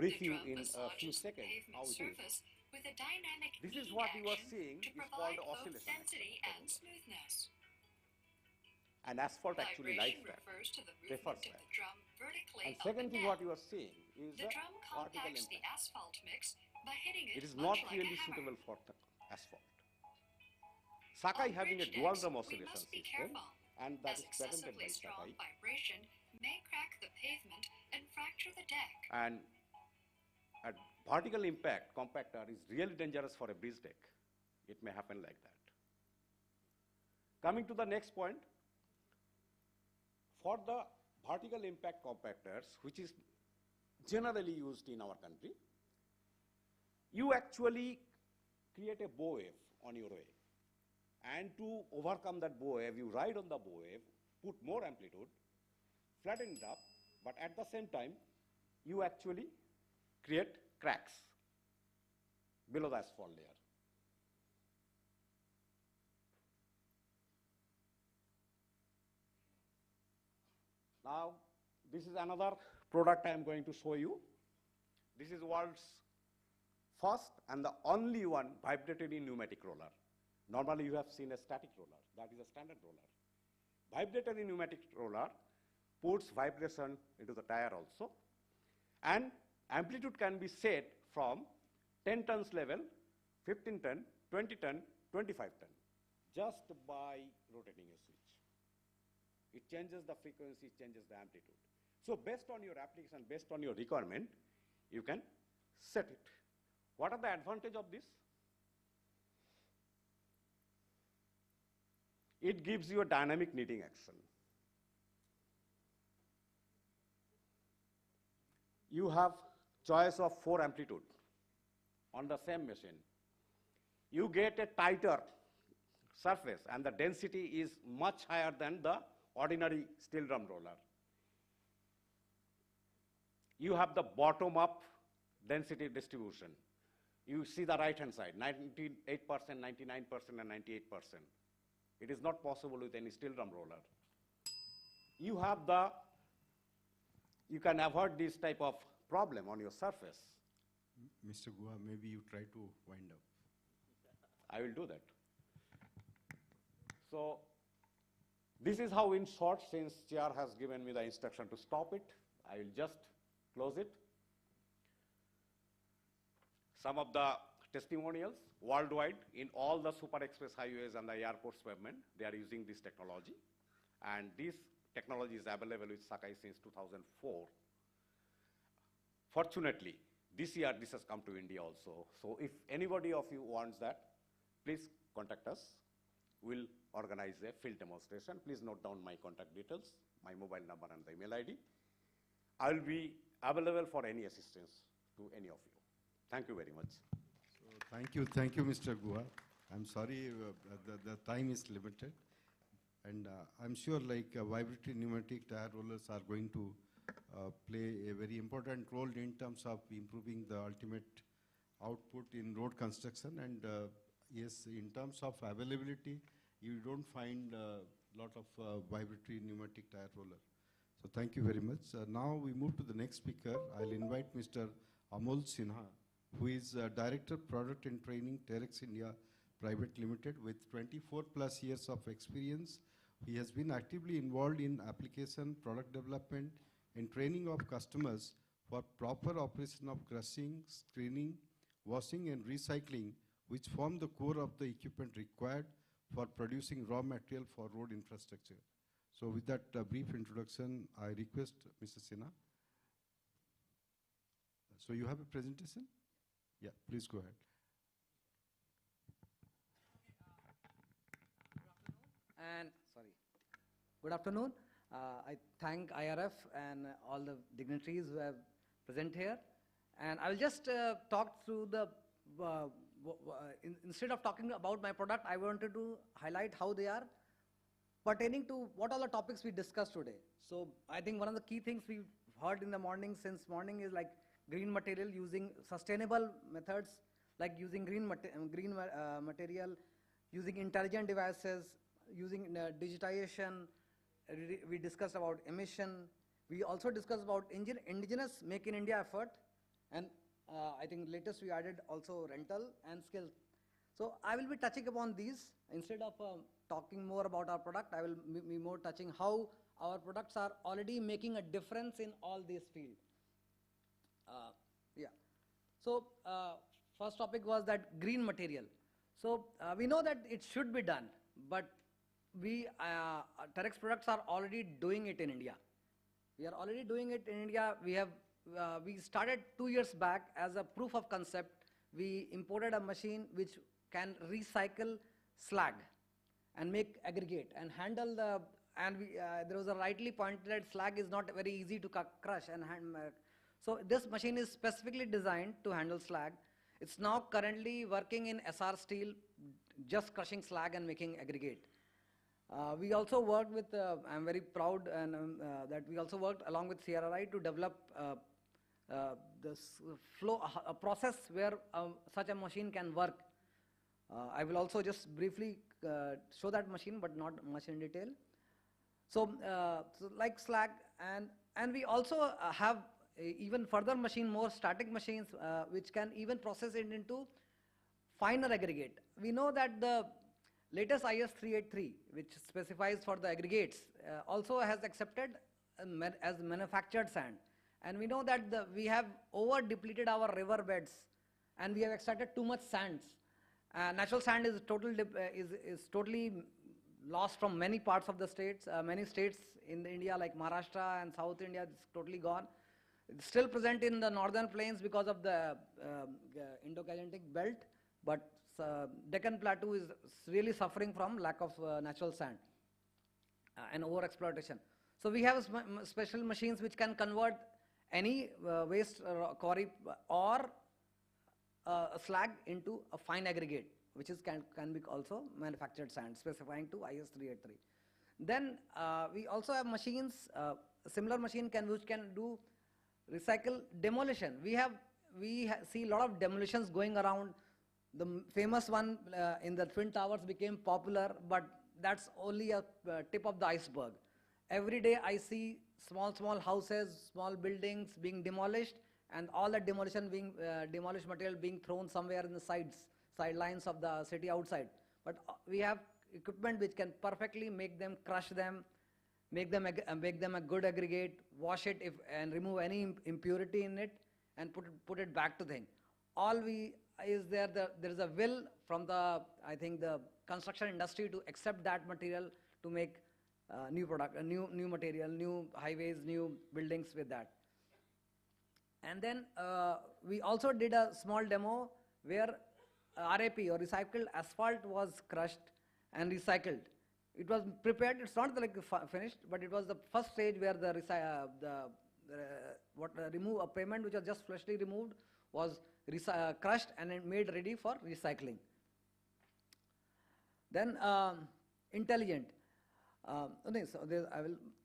brief you in a few seconds how it is. With a dynamic This is what you are seeing to is provide called both oscillation. density and smoothness. And asphalt actually likes Vibration that, refers to the prefers movement of that. the drum vertically And up second and thing down. what you are seeing is The the drum vertical compacts the impact. asphalt mix by hitting It it is much not like really a hammer. suitable for the asphalt. Sakai On having a bridge dual decks, drum we oscillation must be system, careful, and that as is patented excessively by strong Sakai. vibration may crack the pavement and fracture the deck. And a vertical impact compactor is really dangerous for a bridge deck. It may happen like that. Coming to the next point, for the vertical impact compactors, which is generally used in our country, you actually create a bow wave on your way. And to overcome that bow wave, you ride on the bow wave, put more amplitude, flatten it up, but at the same time, you actually create cracks below the asphalt layer. Now, this is another product I am going to show you. This is world's first and the only one vibrated in pneumatic roller. Normally you have seen a static roller, that is a standard roller. Vibrated in pneumatic roller puts vibration into the tire also, and amplitude can be set from 10 tons level, 15 ton, 20 ton, 25 ton, just by rotating a switch. It changes the frequency, it changes the amplitude. So based on your application, based on your requirement, you can set it. What are the advantages of this? It gives you a dynamic kneading action. You have choice of 4 amplitude on the same machine. You get a tighter surface and the density is much higher than the ordinary steel drum roller. You have the bottom-up density distribution. You see the right-hand side, 98%, 99%, and 98%. It is not possible with any steel drum roller. You have you can avoid this type of problem on your surface. Mr. Guha, maybe you try to wind up. I will do that. So this is how, in short, since chair has given me the instruction to stop it, I will just close it. Some of the testimonials worldwide in all the super express highways and the airports pavement, they are using this technology. And this technology is available with Sakai since 2004. Fortunately, this year this has come to India also. So if anybody of you wants that, please contact us. We'll organize a field demonstration. Please note down my contact details, my mobile number and the email ID. I'll be available for any assistance to any of you. Thank you very much. So thank you, Mr. Guha. I'm sorry, the time is limited. And I'm sure vibratory pneumatic tire rollers are going to play a very important role in terms of improving the ultimate output in road construction. And yes, in terms of availability, you don't find a lot of vibratory pneumatic tire roller. So thank you very much. Now we move to the next speaker. I'll invite Mr. Amol Sinha, who is Director Product and Training, Terex India Private Limited, with 24 plus years of experience. He has been actively involved in application, product development, and training of customers for proper operation of crushing, screening, washing, and recycling, which form the core of the equipment required for producing raw material for road infrastructure. So with that brief introduction, I request Mr. Sinha. So you have a presentation? Yeah, please go ahead. And good afternoon. I thank IRF and all the dignitaries who have present here. And I will just talk through the, instead of talking about my product, I wanted to highlight how they are pertaining to what all the topics we discussed today. So I think one of the key things we've heard in the morning, since morning, is like green material, using sustainable methods, like using green material, using intelligent devices, using digitization. We discussed about emission. We also discussed about indigenous Make in India effort. And I think latest we added also rental and skills. So I will be touching upon these. Instead of talking more about our product, I will be more touching how our products are already making a difference in all these fields. Yeah. So first topic was that green material. So we know that it should be done, but we, Terex products are already doing it in India. We are already doing it in India. We have, we started 2 years back as a proof of concept. We imported a machine which can recycle slag and make aggregate and handle the, and we, there was a rightly pointed that slag is not very easy to crush and so this machine is specifically designed to handle slag. It's now currently working in SR steel, just crushing slag and making aggregate. We also worked with, I'm very proud and that we also worked along with CRRI to develop this flow, a process where such a machine can work. I will also just briefly show that machine, but not much in detail. So, so like slag, and we also have even further machine, more static machines, which can even process it into finer aggregate. We know that the latest IS 383, which specifies for the aggregates, also has accepted as manufactured sand. And we know that we have over depleted our river beds and we have extracted too much sands. Natural sand is totally lost from many parts of the states. Many states in India like Maharashtra and South India, it's totally gone. It's still present in the northern plains because of the Indo-Gangetic belt, but Deccan Plateau is really suffering from lack of natural sand and over-exploitation. So we have special machines which can convert any waste quarry or slag into a fine aggregate, which is can be also manufactured sand, specifying to IS 383. Then we also have machines, a similar machine which can do recycle demolition. We see a lot of demolitions going around. The famous one in the Twin Towers became popular, but that's only a tip of the iceberg. Every day I see small houses, small buildings being demolished, and all that demolition being demolished material being thrown somewhere in the sidelines of the city outside. But we have equipment which can perfectly make them, crush them, make them a good aggregate, wash it and remove any impurity in it, and put it back to thing. All there is a will from the, I think, the construction industry to accept that material to make new product, new material, new highways, new buildings with that. And then we also did a small demo where RAP or recycled asphalt was crushed and recycled. It was prepared, it's not like finished, but it was the first stage where the a pavement which was just freshly removed was crushed and made ready for recycling. Then intelligent. So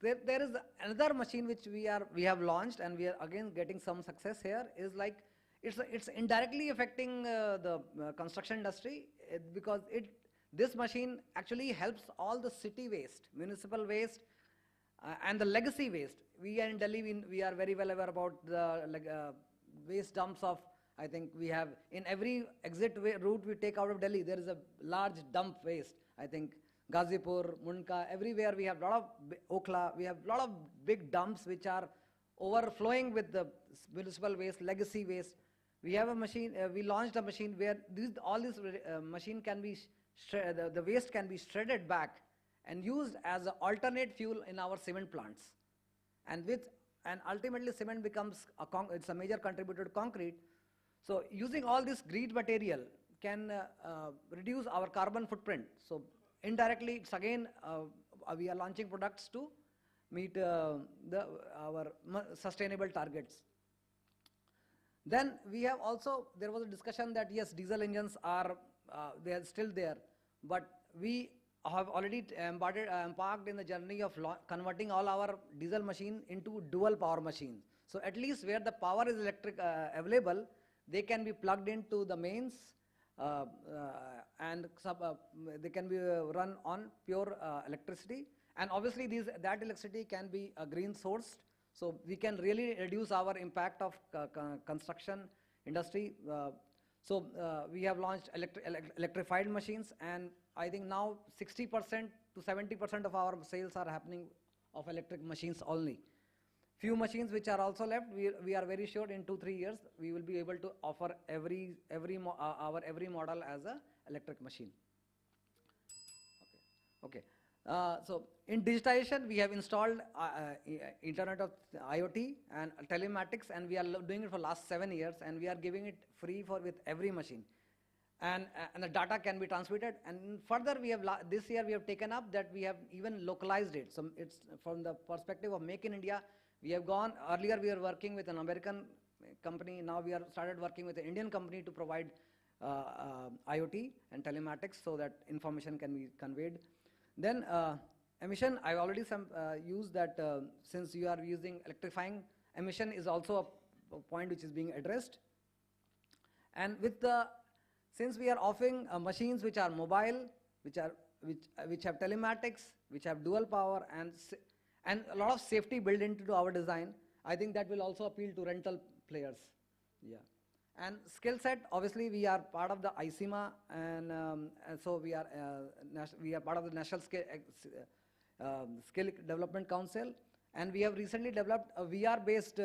there is another machine which we have launched, and we are again getting some success here. Is like it's indirectly affecting the construction industry because this machine actually helps all the city waste, municipal waste, and the legacy waste. we are in Delhi, we are very well aware about the waste dumps of, I think we have, in every route we take out of Delhi, there is a large dump waste. I think Ghazipur, Mundka, everywhere we have a lot of, Okhla, we have a lot of big dumps which are overflowing with the municipal waste, legacy waste. We have a machine, we launched a machine where all this machine can be, the waste can be shredded back and used as an alternate fuel in our cement plants. And ultimately cement becomes it's a major contributor to concrete. So using all this green material can reduce our carbon footprint. So indirectly, it's again, we are launching products to meet our sustainable targets. Then we have also, there was a discussion that yes, diesel engines are, they are still there, but we have already embarked in the journey of converting all our diesel machine into dual power machines. So at least where the power is available, they can be plugged into the mains and they can be run on pure electricity. And obviously that electricity can be green sourced. So we can really reduce our impact of construction industry. We have launched electrified machines, and I think now 60% to 70% of our sales are happening of electric machines only. Few machines which are also left, we are very sure in 2-3 years we will be able to offer every model as a electric machine. Okay. So in digitization, we have installed Internet of IoT and telematics, and we are doing it for last 7 years, and we are giving it free with every machine. And the data can be transmitted. And further, we have this year we have taken up that we have even localized it. So it's from the perspective of Make in India. We have gone, earlier we were working with an American company, now we are started working with an Indian company to provide IoT and telematics so that information can be conveyed. Then emission, I already used that since you are using electrifying, emission is also a point which is being addressed. And since we are offering machines which are mobile, which have telematics, which have dual power, and a lot of safety built into our design, I think that will also appeal to rental players. Yeah. And skill set, obviously we are part of the ICMA, and so we are part of the National Skill Development Council, and we have recently developed a VR-based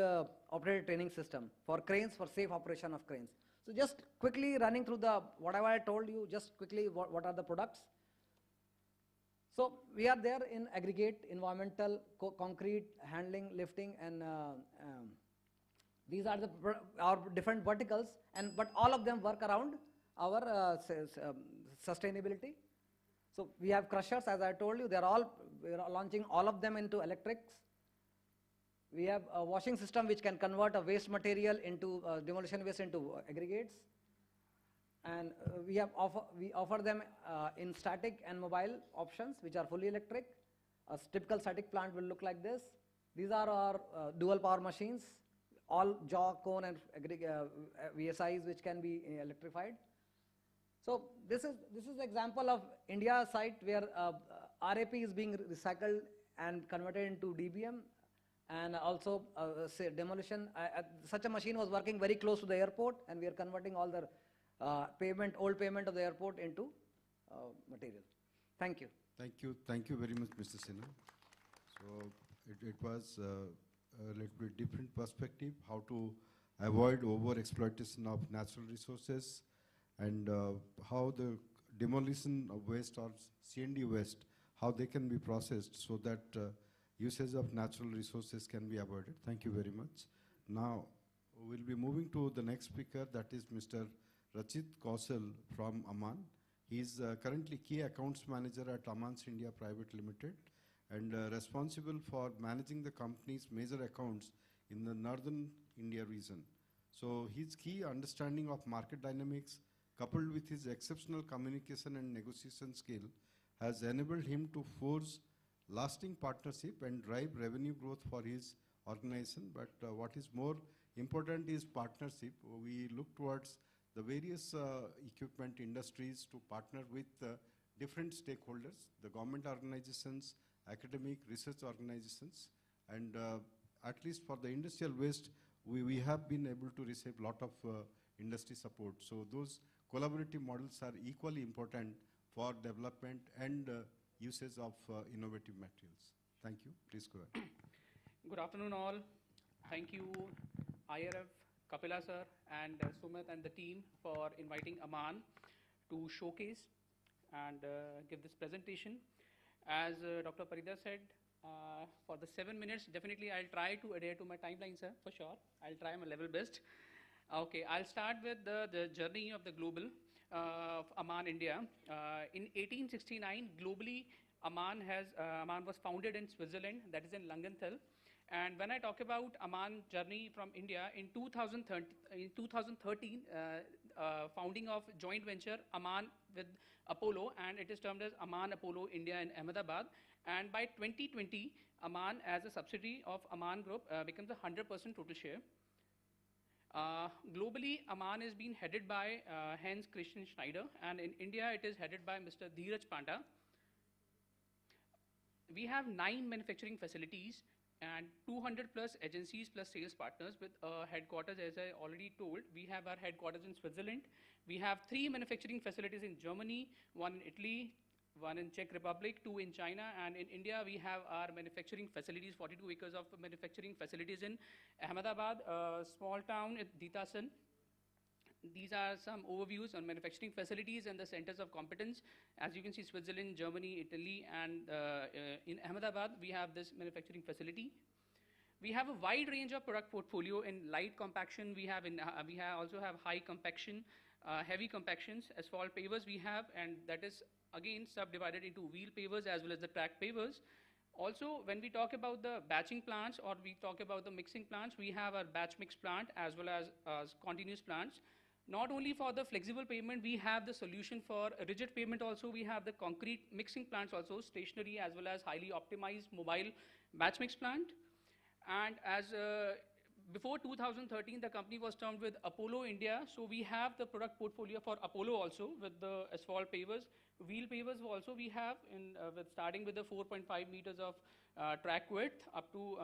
operator training system for cranes, for safe operation of cranes. So just quickly running through whatever I told you, just quickly what are the products. So we are there in aggregate, environmental, concrete, handling, lifting, and these are our different verticals, but all of them work around our sustainability. So we have crushers, as I told you, we are launching all of them into electrics. We have a washing system which can convert a waste material into demolition waste into aggregates. And we offer them in static and mobile options, which are fully electric. A typical static plant will look like this. These are our dual power machines, all jaw, cone, and VSIs which can be electrified. So this is the example of India site where RAP is being recycled and converted into DBM, and also demolition. Such a machine was working very close to the airport, and we are converting all the old pavement of the airport into material. Thank you. Thank you very much, Mr. Sinha. So it was a little bit different perspective, how to avoid over-exploitation of natural resources, and how the demolition of waste or C&D waste, how they can be processed so that usage of natural resources can be avoided. Thank you very much. Now, we'll be moving to the next speaker, that is Mr. Rachit Kausal from Aman. He is currently Key Accounts Manager at Aman's India Private Limited, and responsible for managing the company's major accounts in the northern India region. So his key understanding of market dynamics, coupled with his exceptional communication and negotiation skill, has enabled him to forge lasting partnership and drive revenue growth for his organization. But what is more important is partnership. We look towards the various equipment industries to partner with different stakeholders, the government organizations, academic research organizations, and at least for the industrial waste, we have been able to receive a lot of industry support. So those collaborative models are equally important for development and usage of innovative materials. Thank you. Please go ahead. Good afternoon, all. Thank you, IRF, Kapila sir, and Sumit and the team for inviting Aman to showcase and give this presentation. As Dr. Parida said, for the 7 minutes, definitely I'll try to adhere to my timeline, sir, for sure. I'll try my level best. Okay, I'll start with the journey of the global of Aman, India. In 1869, globally, Aman was founded in Switzerland, that is in Langenthal. And when I talk about Aman journey from India, in 2013, founding of joint venture Aman with Apollo, and it is termed as Aman Apollo India in Ahmedabad. And by 2020, Aman as a subsidiary of Aman Group becomes a 100% total share. Globally, Aman is being headed by Hans Christian Schneider, and in India it is headed by Mr. Dheeraj Panda. We have 9 manufacturing facilities and 200 plus agencies plus sales partners with headquarters, as I already told. We have our headquarters in Switzerland. We have 3 manufacturing facilities in Germany, 1 in Italy, 1 in Czech Republic, 2 in China, and in India we have our manufacturing facilities, 42 acres of manufacturing facilities in Ahmedabad, a small town at Ditasan. These are some overviews on manufacturing facilities and the centers of competence. As you can see, Switzerland, Germany, Italy, and in Ahmedabad, we have this manufacturing facility. We have a wide range of product portfolio in light compaction. We also have high compaction, heavy compactions, asphalt pavers we have, and that is again subdivided into wheel pavers as well as the track pavers. Also, when we talk about the batching plants or we talk about the mixing plants, we have our batch mix plant as well as continuous plants. Not only for the flexible pavement, we have the solution for rigid pavement also. We have the concrete mixing plants also, stationary as well as highly optimized mobile batch mix plant. And as before 2013, the company was termed with Apollo India. So we have the product portfolio for Apollo also with the asphalt pavers. Wheel pavers also we have with starting with the 4.5 meters of track width up to,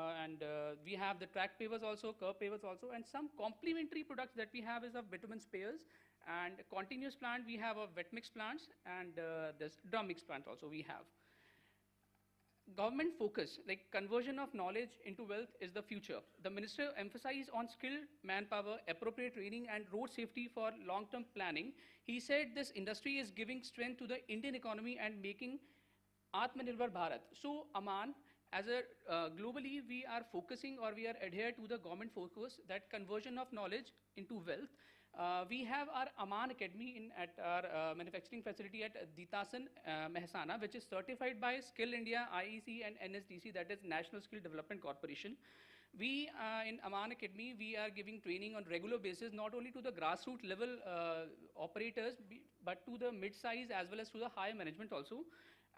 we have the track pavers also, curb pavers also, and some complementary products that we have is of bitumen spares. And continuous plant, we have a wet mix plants, and this drum mix plant also we have. Government focus, like conversion of knowledge into wealth, is the future. The minister emphasized on skilled manpower, appropriate training, and road safety for long-term planning. He said this industry is giving strength to the Indian economy and making Atmanirbhar Bharat. So Aman, as a globally, we are focusing or we are adhere to the government focus that conversion of knowledge into wealth. We have our Aman Academy at our manufacturing facility at Ditasan, Mehsana, which is certified by Skill India, IEC, and NSDC, that is National Skill Development Corporation. We, in Aman Academy, we are giving training on regular basis, not only to the grassroots level operators, but to the mid-size as well as to the high management also.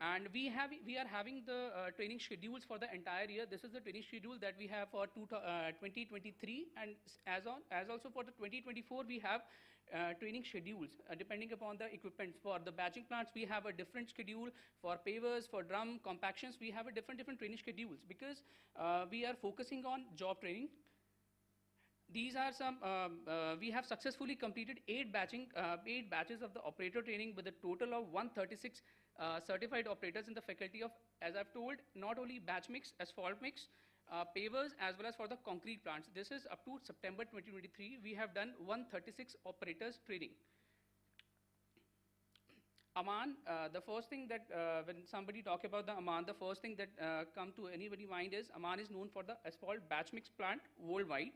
And we are having the training schedules for the entire year. This is the training schedule that we have for 2023, and as also for the 2024, we have training schedules depending upon the equipment. For the batching plants, we have a different schedule. For pavers, for drum compactions, we have a different training schedules because we are focusing on job training. These are some, we have successfully completed 8 batches of the operator training with a total of 136 certified operators in the faculty of, as I've told, not only batch mix, asphalt mix, pavers, as well as for the concrete plants. This is up to September 2023. We have done 136 operators training. Aman, the first thing that, when somebody talk about the Aman, the first thing that come to anybody's mind is Aman is known for the asphalt batch mix plant worldwide.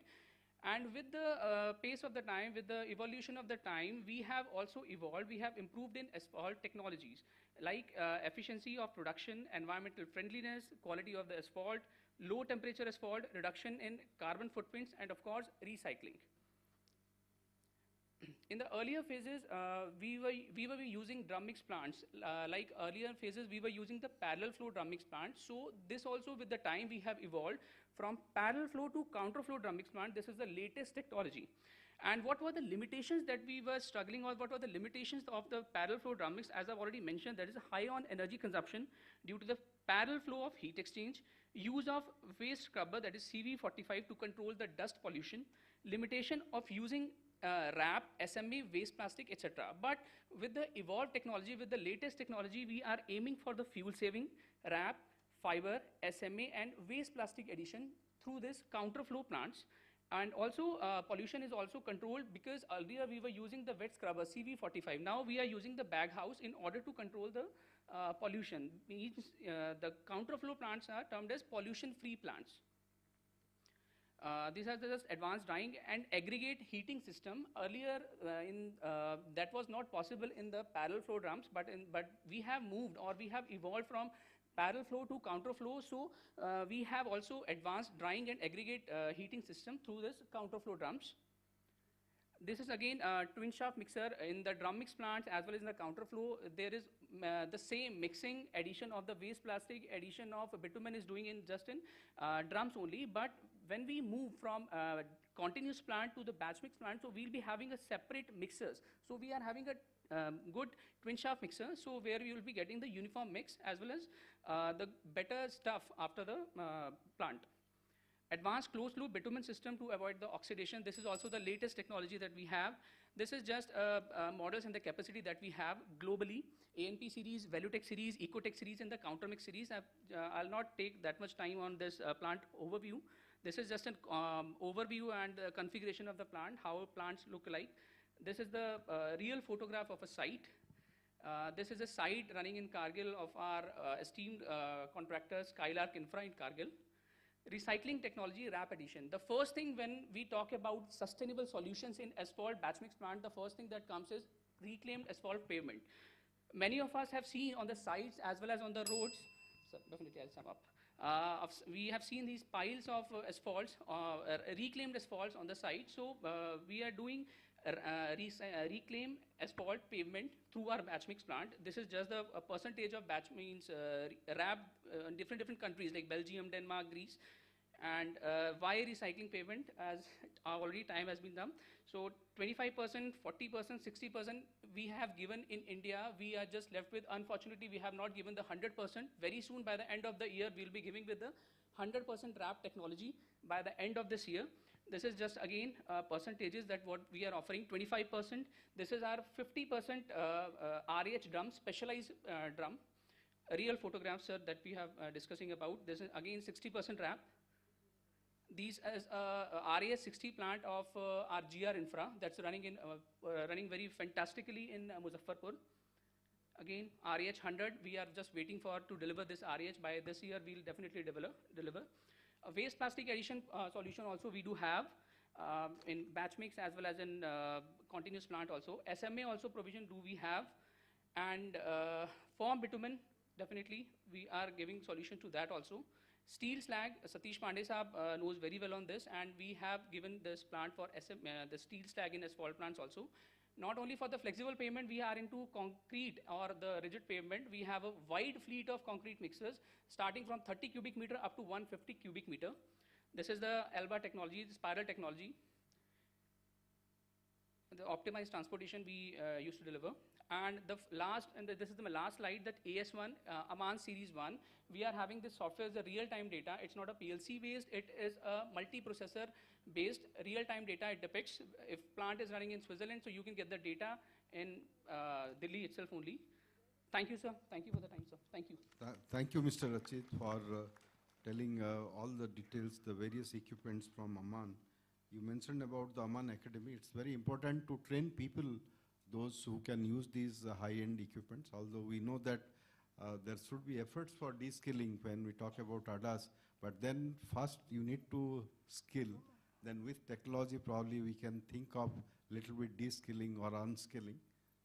And with the pace of the time, with the evolution of the time, we have also evolved. We have improved in asphalt technologies like efficiency of production, environmental friendliness, quality of the asphalt, low temperature asphalt, reduction in carbon footprints, and of course, recycling. In the earlier phases, we were using drum mix plants. Like earlier phases, we were using the parallel flow drum mix plants. So this also with the time we have evolved from parallel flow to counter flow drum mix plant. This is the latest technology. And what were the limitations that we were struggling with? What were the limitations of the parallel flow drum mix? As I've already mentioned, there is a high on energy consumption due to the parallel flow of heat exchange, use of waste scrubber, that is CV45, to control the dust pollution, limitation of using wrap, SMA, waste plastic, etc. But with the evolved technology, with the latest technology, we are aiming for the fuel saving, wrap, fiber, SMA, and waste plastic addition through this counterflow plants. And also pollution is also controlled, because earlier we were using the wet scrubber CV45. Now we are using the bag house in order to control the pollution. Means the counterflow plants are termed as pollution-free plants. These are just advanced drying and aggregate heating system. Earlier, that was not possible in the parallel flow drums, but we have moved, or we have evolved from parallel flow to counterflow. So we have also advanced drying and aggregate heating system through this counterflow drums. This is again a twin shaft mixer. In the drum mix plants as well as in the counterflow, there is the same mixing, addition of the waste plastic, addition of bitumen is doing in just in drums only. But when we move from continuous plant to the batch mix plant, so we'll be having a separate mixers. So we are having a good twin shaft mixer, so where we will be getting the uniform mix as well as the better stuff after the plant. Advanced closed loop bitumen system to avoid the oxidation. This is also the latest technology that we have. This is just models and the capacity that we have globally. ANP series, Velutech series, Ecotech series, and the countermix series. I'll not take that much time on this plant overview. This is just an overview and configuration of the plant, how plants look like. This is the real photograph of a site. This is a site running in Kargil of our esteemed contractor, Skylark Infra in Kargil. Recycling technology, wrap addition. The first thing when we talk about sustainable solutions in asphalt batch mix plant, the first thing that comes is reclaimed asphalt pavement. Many of us have seen on the sites as well as on the roads, so definitely I'll sum up. We have seen these piles of asphalts, reclaimed asphalts on the site. So we are doing reclaim asphalt pavement through our batch mix plant. This is just the percentage of batch means wrap in different countries like Belgium, Denmark, Greece. And why recycling pavement, as already time has been done. So 25%, 40%, 60% we have given in India. We are just left with, unfortunately, we have not given the 100%. Very soon, by the end of the year, we'll be giving with the 100% wrap technology by the end of this year. This is just again percentages that what we are offering. 25%. This is our 50% RH drum, specialized drum. Real photographs, sir, that we have discussing about. This is again 60% wrap. These is RAS60 plant of our GR Infra that's running very fantastically in Muzaffarpur. Again, RH100, we are just waiting for to deliver this RH. By this year, we'll definitely deliver. A waste plastic addition solution also we do have in batch mix as well as in continuous plant also. SMA also provision do we have. And form bitumen, definitely we are giving solution to that also. Steel slag, Satish Pandey Saab knows very well on this, and we have given this plant for the steel slag in asphalt plants also. Not only for the flexible pavement, we are into concrete or the rigid pavement. We have a wide fleet of concrete mixers starting from 30 cubic meter up to 150 cubic meter. This is the ELBA technology, the spiral technology. The optimized transportation we used to deliver. And this is the last slide, that AS1, Aman Series 1, we are having this software as a real-time data. It's not a PLC based, it is a multi-processor based real-time data. It depicts if plant is running in Switzerland, so you can get the data in Delhi itself only. Thank you, sir. Thank you for the time, sir. Thank you. Thank you, Mr. Rachit, for telling all the details, the various equipments from Aman. You mentioned about the Aman Academy. It's very important to train people, those who can use these high-end equipments, although we know that there should be efforts for de-skilling when we talk about ADAS, but then first you need to skill. Then with technology, probably we can think of little bit de-skilling or unskilling.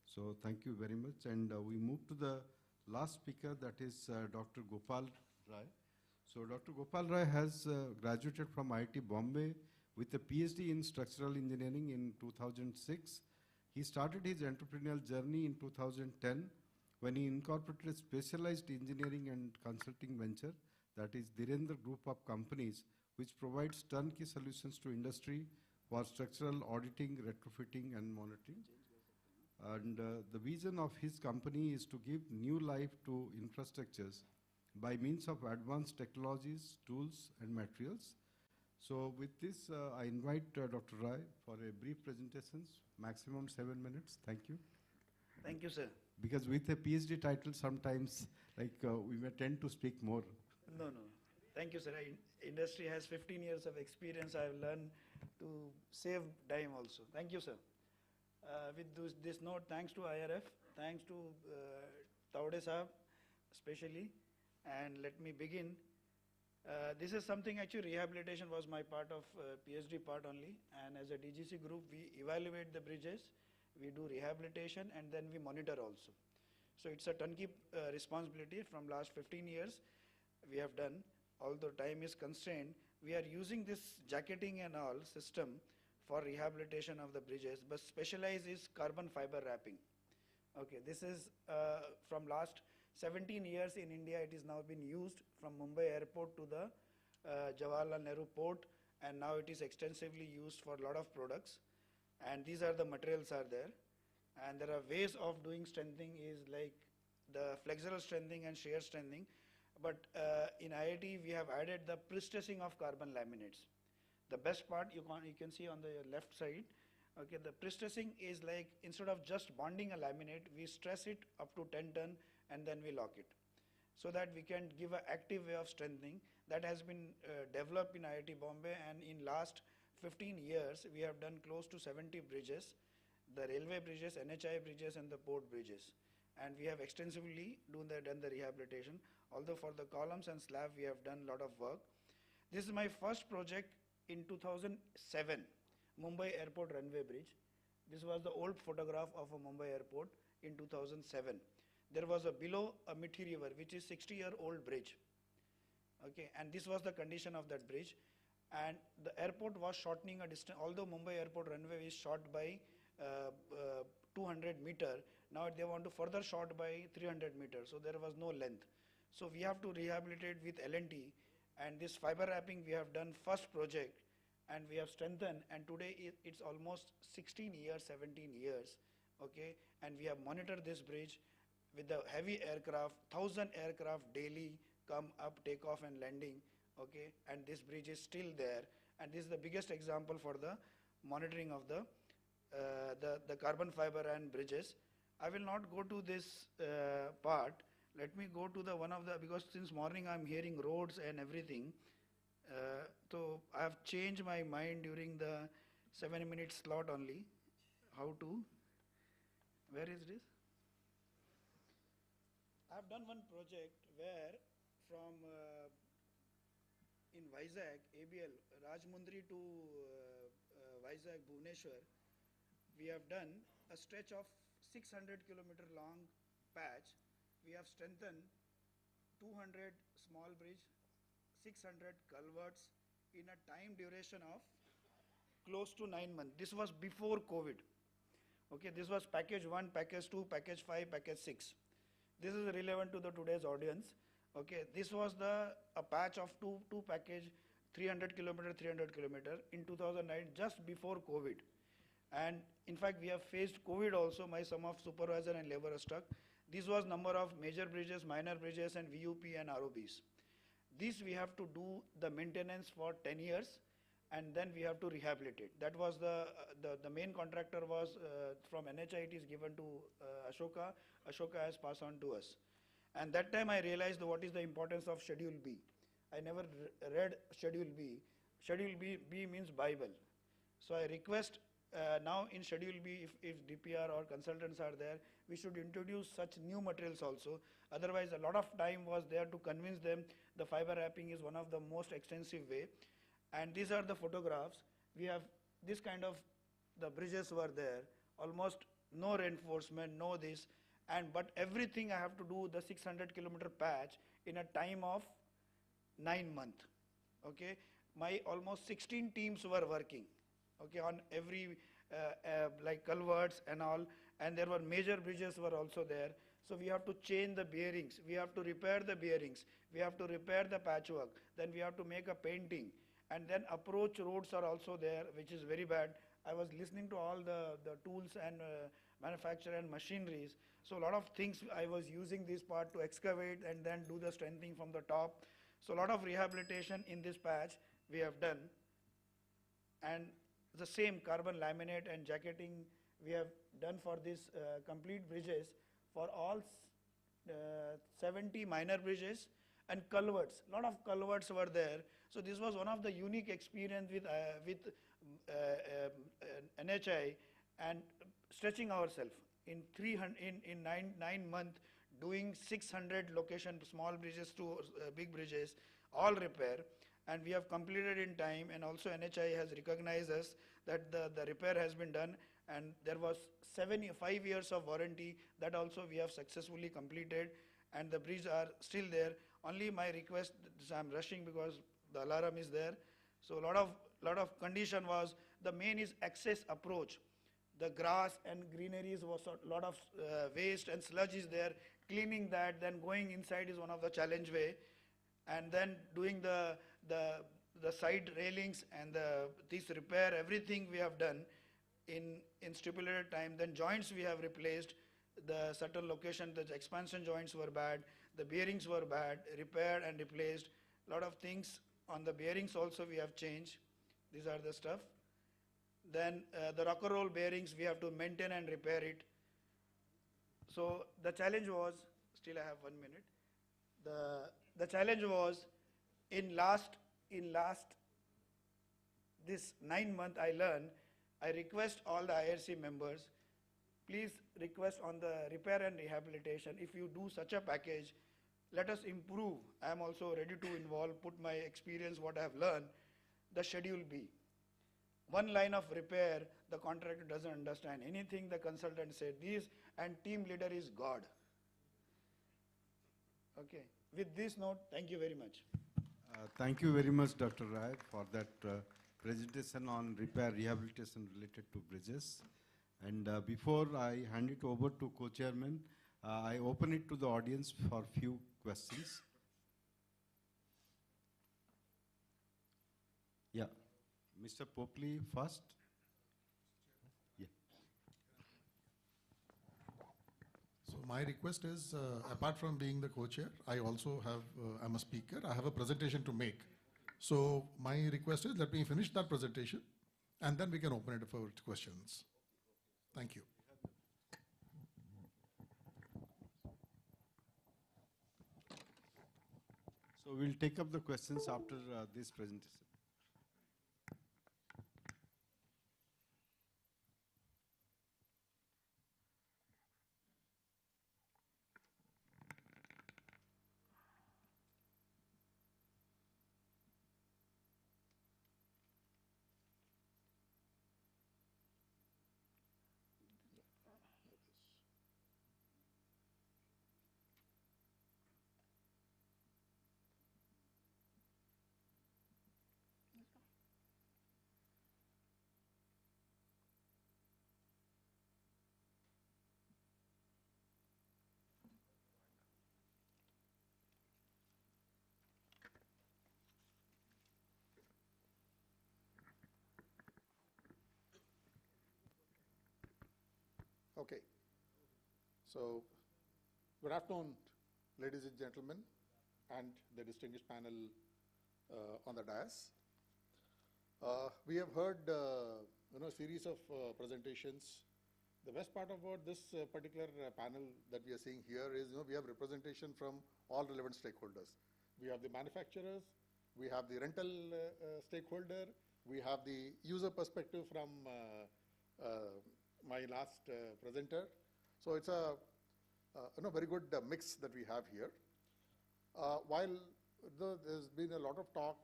So thank you very much. And we move to the last speaker, that is Dr. Gopal Rai. So Dr. Gopal Rai has graduated from IIT Bombay with a PhD in structural engineering in 2006. He started his entrepreneurial journey in 2010 when he incorporated a specialized engineering and consulting venture, that is Dhirendra Group of Companies, which provides turnkey solutions to industry for structural auditing, retrofitting, and monitoring. And the vision of his company is to give new life to infrastructures by means of advanced technologies, tools, and materials. So with this, I invite Dr. Rai for a brief presentation, maximum 7 minutes. Thank you. Thank you, sir. Because with a PhD title, sometimes we may tend to speak more. No, no. Thank you, sir. Industry has 15 years of experience. I have learned to save time also. Thank you, sir. With this note, thanks to IRF, thanks to Taude Sahab, especially. And let me begin. This is something actually rehabilitation was my part of PhD part only. And as a DGC group, we evaluate the bridges, we do rehabilitation, and then we monitor also. So it's a turnkey responsibility from last 15 years we have done. Although time is constrained, we are using this jacketing and all system for rehabilitation of the bridges, but specialized is carbon fiber wrapping. Okay, this is from last 17 years in India. It is now been used from Mumbai airport to the Jawaharlal Nehru port, and now it is extensively used for a lot of products. And these are the materials are there. And there are ways of doing strengthening is like the flexural strengthening and shear strengthening. But in IIT, we have added the pre-stressing of carbon laminates. The best part you can see on the left side. Okay, the pre-stressing is like instead of just bonding a laminate, we stress it up to 10 ton and then we lock it, so that we can give an active way of strengthening. That has been developed in IIT Bombay, and in last 15 years, we have done close to 70 bridges, the railway bridges, NHI bridges, and the port bridges. And we have extensively done the rehabilitation. Although for the columns and slab, we have done a lot of work. This is my first project in 2007, Mumbai Airport runway bridge. This was the old photograph of a Mumbai airport in 2007. There was below a Mithi River, which is 60-year-old bridge. Okay, and this was the condition of that bridge. And the airport was shortening a distance. Although Mumbai airport runway is short by 200 meter, now they want to further short by 300 meters. So there was no length. So we have to rehabilitate with L&T, and this fiber wrapping we have done first project, and we have strengthened, and today it's almost 16 years, 17 years, okay, and we have monitored this bridge with the heavy aircraft, 1,000 aircraft daily come up, take off and landing, okay, and this bridge is still there, and this is the biggest example for the monitoring of the carbon fiber and bridges. I will not go to this part. Let me go to because since morning I'm hearing roads and everything. So I have changed my mind during the 7-minute slot only. Where is this? I have done one project where from in Vizag, ABL, Rajmundri to Vizag, Bhubaneswar, we have done a stretch of 600 kilometer long patch. We have strengthened 200 small bridge, 600 culverts in a time duration of close to 9 months. This was before COVID. Okay, this was package 1, package 2, package 5, package 6. This is relevant to the today's audience. Okay, this was a patch of two package, 300 kilometer in 2009, just before COVID. And in fact, we have faced COVID also. My sum of supervisor and labor struck. This was number of major bridges, minor bridges, and VUP and ROBs. This we have to do the maintenance for 10 years, and then we have to rehabilitate. That was the main contractor was from NHI. It is given to Ashoka. Ashoka has passed on to us. And that time I realized what is the importance of Schedule B. I never read Schedule B. Schedule B means Bible. So I request now in Schedule B, if DPR or consultants are there, we should introduce such new materials also. Otherwise, a lot of time was there to convince them the fiber wrapping is one of the most extensive way. And these are the photographs. We have this kind of, the bridges were there, almost no reinforcement, no this, but everything I have to do the 600 kilometer patch in a time of 9 months. Okay, my almost 16 teams were working. Okay, on every like culverts and all, and there were major bridges were also there. So we have to change the bearings, we have to repair the bearings, we have to repair the patchwork, then we have to make a painting, And then approach roads are also there, which is very bad. I was listening to all the tools and manufacture and machineries. So a lot of things I was using this part to excavate and then do the strengthening from the top. So a lot of rehabilitation in this patch we have done. And the same carbon laminate and jacketing we have done for this complete bridges for all 70 minor bridges and culverts. A lot of culverts were there. So this was one of the unique experience with NHI and stretching ourselves in 9 months, doing 600 location small bridges to big bridges, all repair, and we have completed in time. And also NHI has recognized us that the repair has been done, and there was 5 years of warranty that also we have successfully completed, and the bridges are still there. Only my request, I'm rushing because the alarm is there. So lot of condition was, the main is access approach. The grass and greeneries was a lot of waste and sludge is there. Cleaning that, then going inside is one of the challenge way, and then doing the side railings and this repair, everything we have done in stipulated time. Then joints we have replaced. The certain location, the expansion joints were bad, the bearings were bad, repaired and replaced. A lot of things on the bearings also we have changed. These are the stuff. Then the rocker roll bearings we have to maintain and repair it. So the challenge was, still I have 1 minute. The challenge was in last this 9 months I learned, I request all the IRC members, please request on the repair and rehabilitation. If you do such a package, let us improve. I am also ready to involve, put my experience, what I have learned, the schedule B. One line of repair, the contractor doesn't understand anything, the consultant said this, and team leader is God. Okay, with this note, thank you very much. Thank you very much, Dr. Rai, for that presentation on repair rehabilitation related to bridges. And before I hand it over to co-chairman, I open it to the audience for few questions. Yeah, Mr. Popley first. Yeah. So my request is, apart from being the co-chair, I also have, I'm a speaker, I have a presentation to make. So my request is, let me finish that presentation and then we can open it for questions. Thank you. So we'll take up the questions after this presentation. Okay. So, good afternoon, ladies and gentlemen, and the distinguished panel on the dais. We have heard, a series of presentations. The best part about this particular panel that we are seeing here is, we have representation from all relevant stakeholders. We have the manufacturers, we have the rental stakeholder, we have the user perspective from my last presenter. So it's a very good mix that we have here. While there's been a lot of talk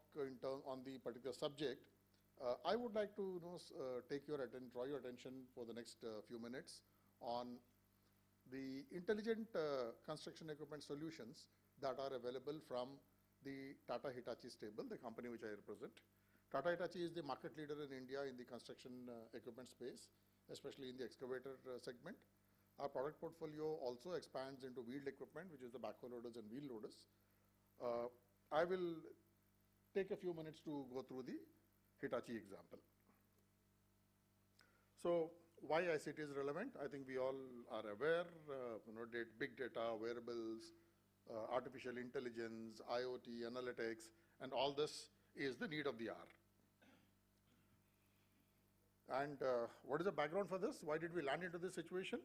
on the particular subject, I would like to draw your attention for the next few minutes on the intelligent construction equipment solutions that are available from the Tata Hitachi stable, the company which I represent. Tata Hitachi is the market leader in India in the construction equipment space, especially in the excavator segment. Our product portfolio also expands into wheeled equipment, which is the backhoe loaders and wheel loaders. I will take a few minutes to go through the Hitachi example. So why ICT is relevant? I think we all are aware, big data, wearables, artificial intelligence, IoT, analytics, and all this is the need of the hour. And what is the background for this? Why did we land into this situation?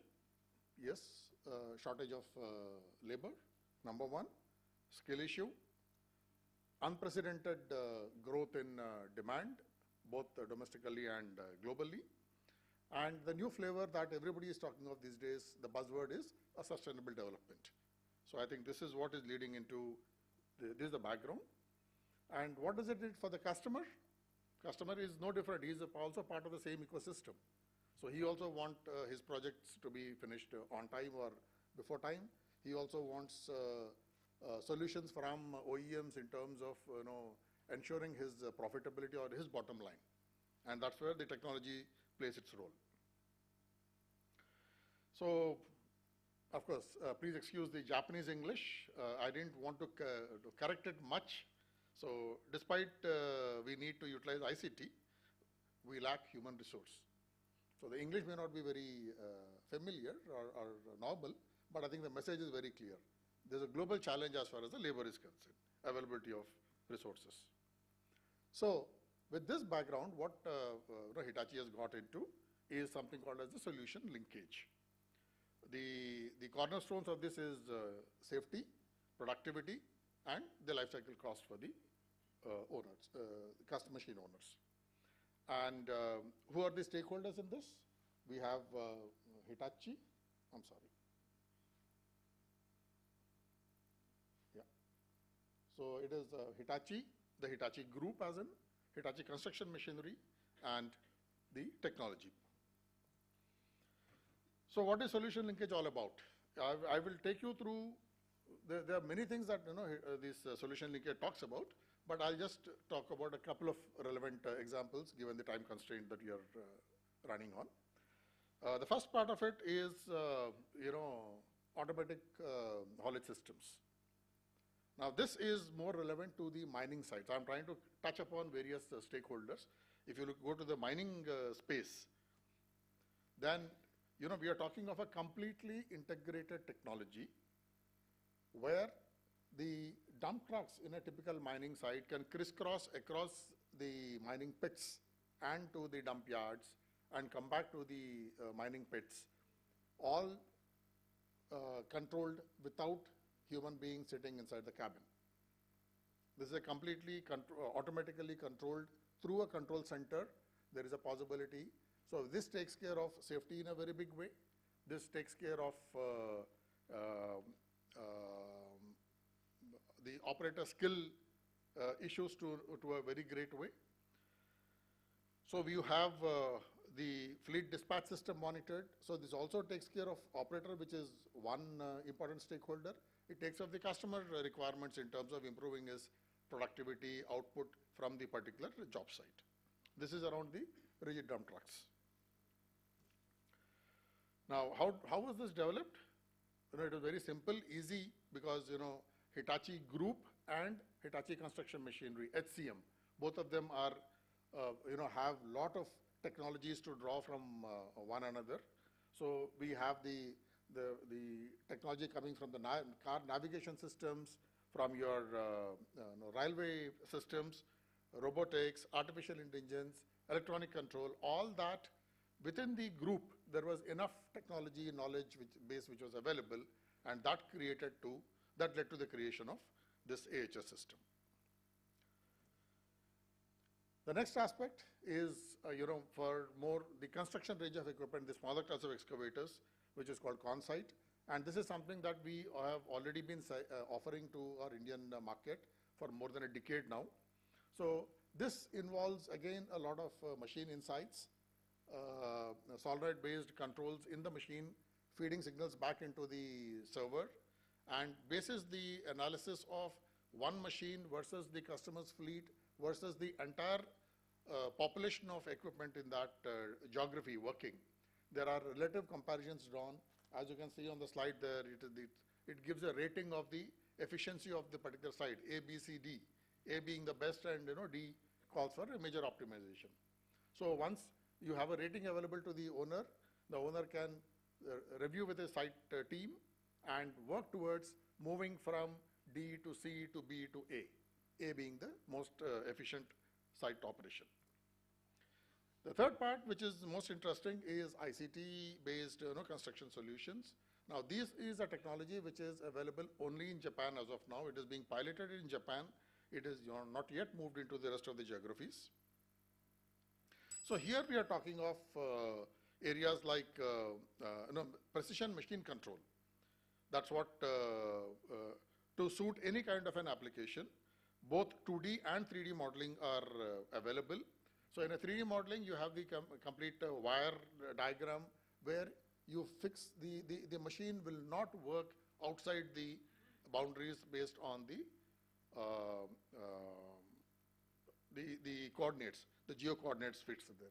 Yes, shortage of labor, number one, skill issue, unprecedented growth in demand, both domestically and globally. And the new flavor that everybody is talking of these days, the buzzword is a sustainable development. So I think this is what is leading into, this is the background. And what does it do for the customer? Customer is no different. He is also part of the same ecosystem. So he also wants his projects to be finished on time or before time. He also wants solutions from OEMs in terms of ensuring his profitability or his bottom line. And that's where the technology plays its role. So, of course, please excuse the Japanese English. I didn't want to correct it much. So despite we need to utilize ICT, we lack human resource. So the English may not be very familiar or normal, but I think the message is very clear. There's a global challenge as far as the labor is concerned, availability of resources. So with this background, what Hitachi has got into is something called as the solution linkage. The cornerstones of this is safety, productivity, and the life cycle cost for the owners, custom machine owners. And who are the stakeholders in this? We have Hitachi, I'm sorry. Yeah. So it is Hitachi, the Hitachi group as in Hitachi Construction Machinery and the technology. So what is solution linkage all about? I will take you through, there are many things that this solution linkage talks about, but I'll just talk about a couple of relevant examples given the time constraint that you are running on. The first part of it is, automatic haulage systems. Now this is more relevant to the mining sites. I'm trying to touch upon various stakeholders. If you go to the mining space, then we are talking of a completely integrated technology where the dump trucks in a typical mining site can crisscross across the mining pits and to the dump yards and come back to the mining pits, all controlled without human beings sitting inside the cabin. This is a completely automatically controlled through a control center. There is a possibility. So this takes care of safety in a very big way. This takes care of the operator skill issues to a very great way. So you have the fleet dispatch system monitored. So this also takes care of operator, which is one important stakeholder. It takes of the customer requirements in terms of improving his productivity output from the particular job site. This is around the rigid dump trucks. Now, how was this developed? It was very simple, easy, because Hitachi Group and Hitachi Construction Machinery, HCM, both of them are, have lot of technologies to draw from one another. So we have the technology coming from the car navigation systems, from your railway systems, robotics, artificial intelligence, electronic control, all that within the group there was enough technology knowledge base which was available, and that led to the creation of this AHS system. The next aspect is, for more the construction range of equipment, the smaller class of excavators, which is called Consite. And this is something that we have already been offering to our Indian market for more than a decade now. So this involves, again, a lot of machine insights, solenoid-based controls in the machine, feeding signals back into the server, and basis the analysis of one machine versus the customer's fleet versus the entire population of equipment in that geography working. There are relative comparisons drawn. As you can see on the slide there, it gives a rating of the efficiency of the particular site, A, B, C, D. A being the best, and D calls for a major optimization. So once you have a rating available to the owner can review with the site team and work towards moving from D to C to B to A being the most efficient site operation. The third part, which is most interesting, is ICT-based construction solutions. Now, this is a technology which is available only in Japan as of now. It is being piloted in Japan. It is not yet moved into the rest of the geographies. So here we are talking of areas like precision machine control. That's what, to suit any kind of an application, both 2D and 3D modeling are available. So in a 3D modeling, you have the complete wire diagram where you fix the machine will not work outside the boundaries based on the coordinates, the geo coordinates fits there.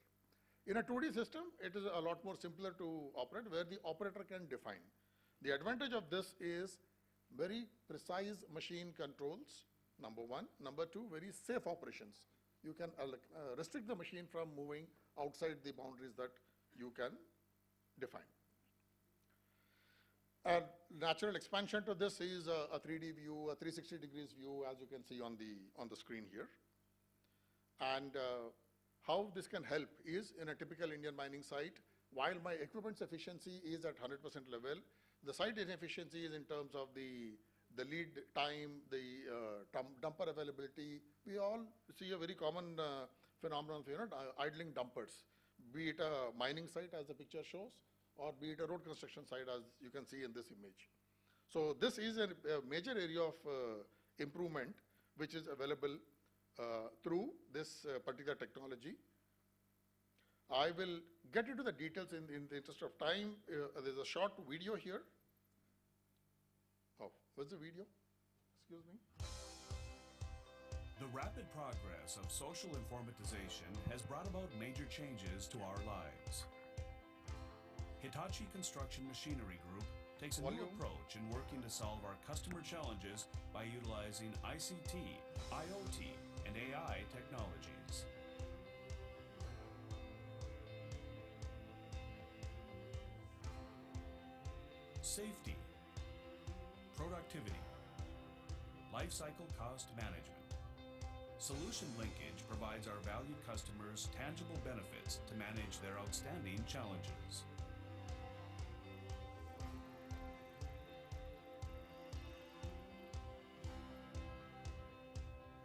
In a 2D system, it is a lot more simpler to operate where the operator can define. The advantage of this is very precise machine controls, number one. Number two, very safe operations. You can restrict the machine from moving outside the boundaries that you can define. A natural expansion to this is a 3D view, a 360 degrees view, as you can see on the screen here. And how this can help is in a typical Indian mining site, while my equipment's efficiency is at 100% level, the site inefficiency is in terms of the lead time, the dumper availability. We all see a very common phenomenon of idling dumpers, be it a mining site as the picture shows, or be it a road construction site as you can see in this image. So this is a major area of improvement which is available through this particular technology. I will get into the details in the interest of time. There's a short video here. Oh, what's the video? Excuse me. The rapid progress of social informatization has brought about major changes to our lives. Hitachi Construction Machinery Group takes a new approach in working to solve our customer challenges by utilizing ICT, IoT, and AI technologies. Safety, productivity, life cycle cost management. Solution linkage provides our valued customers tangible benefits to manage their outstanding challenges.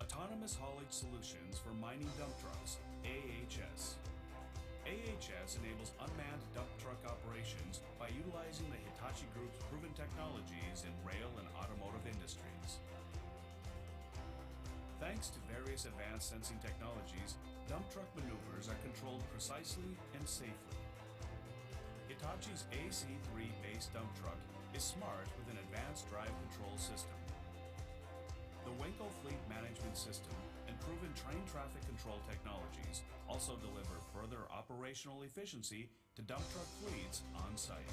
Autonomous Haulage Solutions for Mining Dump Trucks, AHS. AHS enables unmanned dump truck operations by utilizing the Hitachi Group's proven technologies in rail and automotive industries. Thanks to various advanced sensing technologies, dump truck maneuvers are controlled precisely and safely. Hitachi's AC3 base dump truck is smart with an advanced drive control system. The Wenco Fleet Management System and proven train traffic control technologies also deliver further operational efficiency to dump truck fleets on site.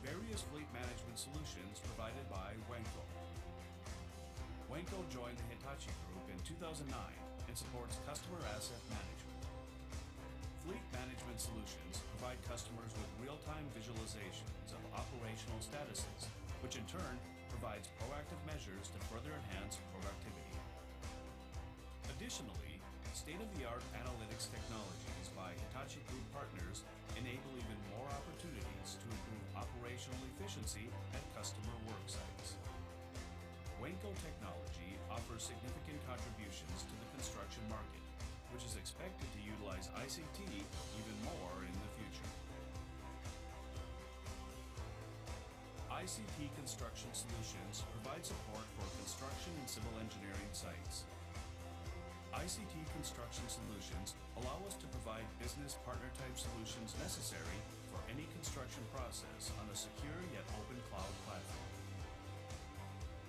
Various fleet management solutions provided by Wenco. Wenco joined the Hitachi Group in 2009 and supports customer asset management. Fleet management solutions provide customers with real-time visualizations of operational statuses, which in turn provides proactive measures to further enhance productivity. Additionally, state-of-the-art analytics technologies by Hitachi Group partners enable even more opportunities to improve operational efficiency at customer work sites. Wenco technology offers significant contributions to the construction market, which is expected to utilize ICT even more in the future. ICT Construction Solutions provide support for construction and civil engineering sites. ICT Construction Solutions allow us to provide business partner type solutions necessary for any construction process on a secure yet open cloud platform.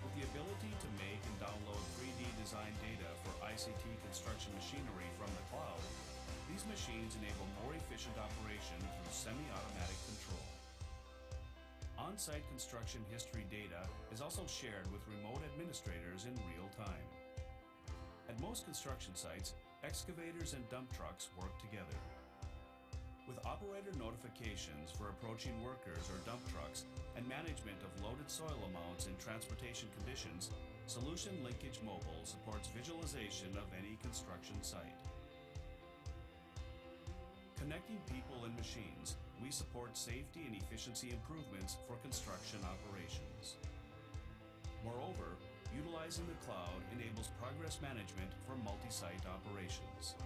With the ability to make and download 3D design data for ICT construction machinery from the cloud, these machines enable more efficient operation through semi-automatic control. on-site construction history data is also shared with remote administrators in real time. At most construction sites, excavators and dump trucks work together. With operator notifications for approaching workers or dump trucks and management of loaded soil amounts in transportation conditions, Solution Linkage Mobile supports visualization of any construction site. Connecting people and machines, we support safety and efficiency improvements for construction operations. Moreover, utilizing the cloud enables progress management for multi-site operations.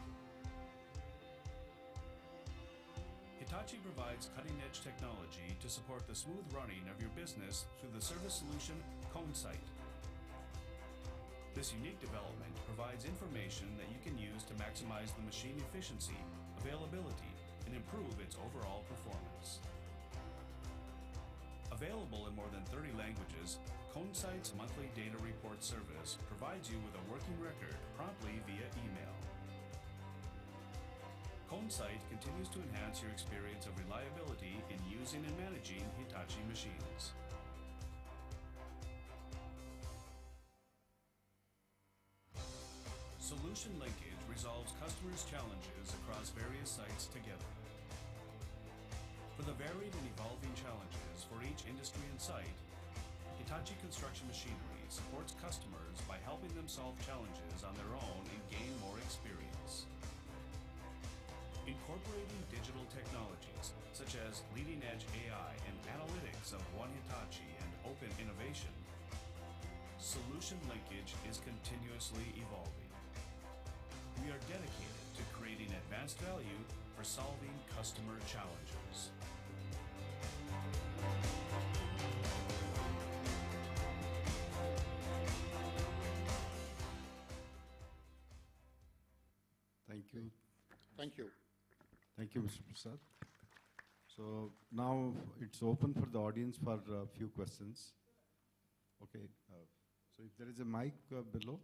Hitachi provides cutting-edge technology to support the smooth running of your business through the service solution ConeSite. This unique development provides information that you can use to maximize the machine efficiency, availability, and improve its overall performance. Available in more than 30 languages, ConeSite's monthly data report service provides you with a working record promptly via email. ConeSite continues to enhance your experience of reliability in using and managing Hitachi machines. Solution Linkage resolves customers' challenges across various sites together. For the varied and evolving challenges for each industry and site, Hitachi Construction Machinery supports customers by helping them solve challenges on their own and gain more experience. Incorporating digital technologies such as leading-edge AI and analytics of One Hitachi and open innovation, Solution Linkage is continuously evolving. We are dedicated to creating advanced value for solving customer challenges. Thank you. Thank you. Thank you, Mr. Prasad. So now it's open for the audience for a few questions. Okay. So if there is a mic below,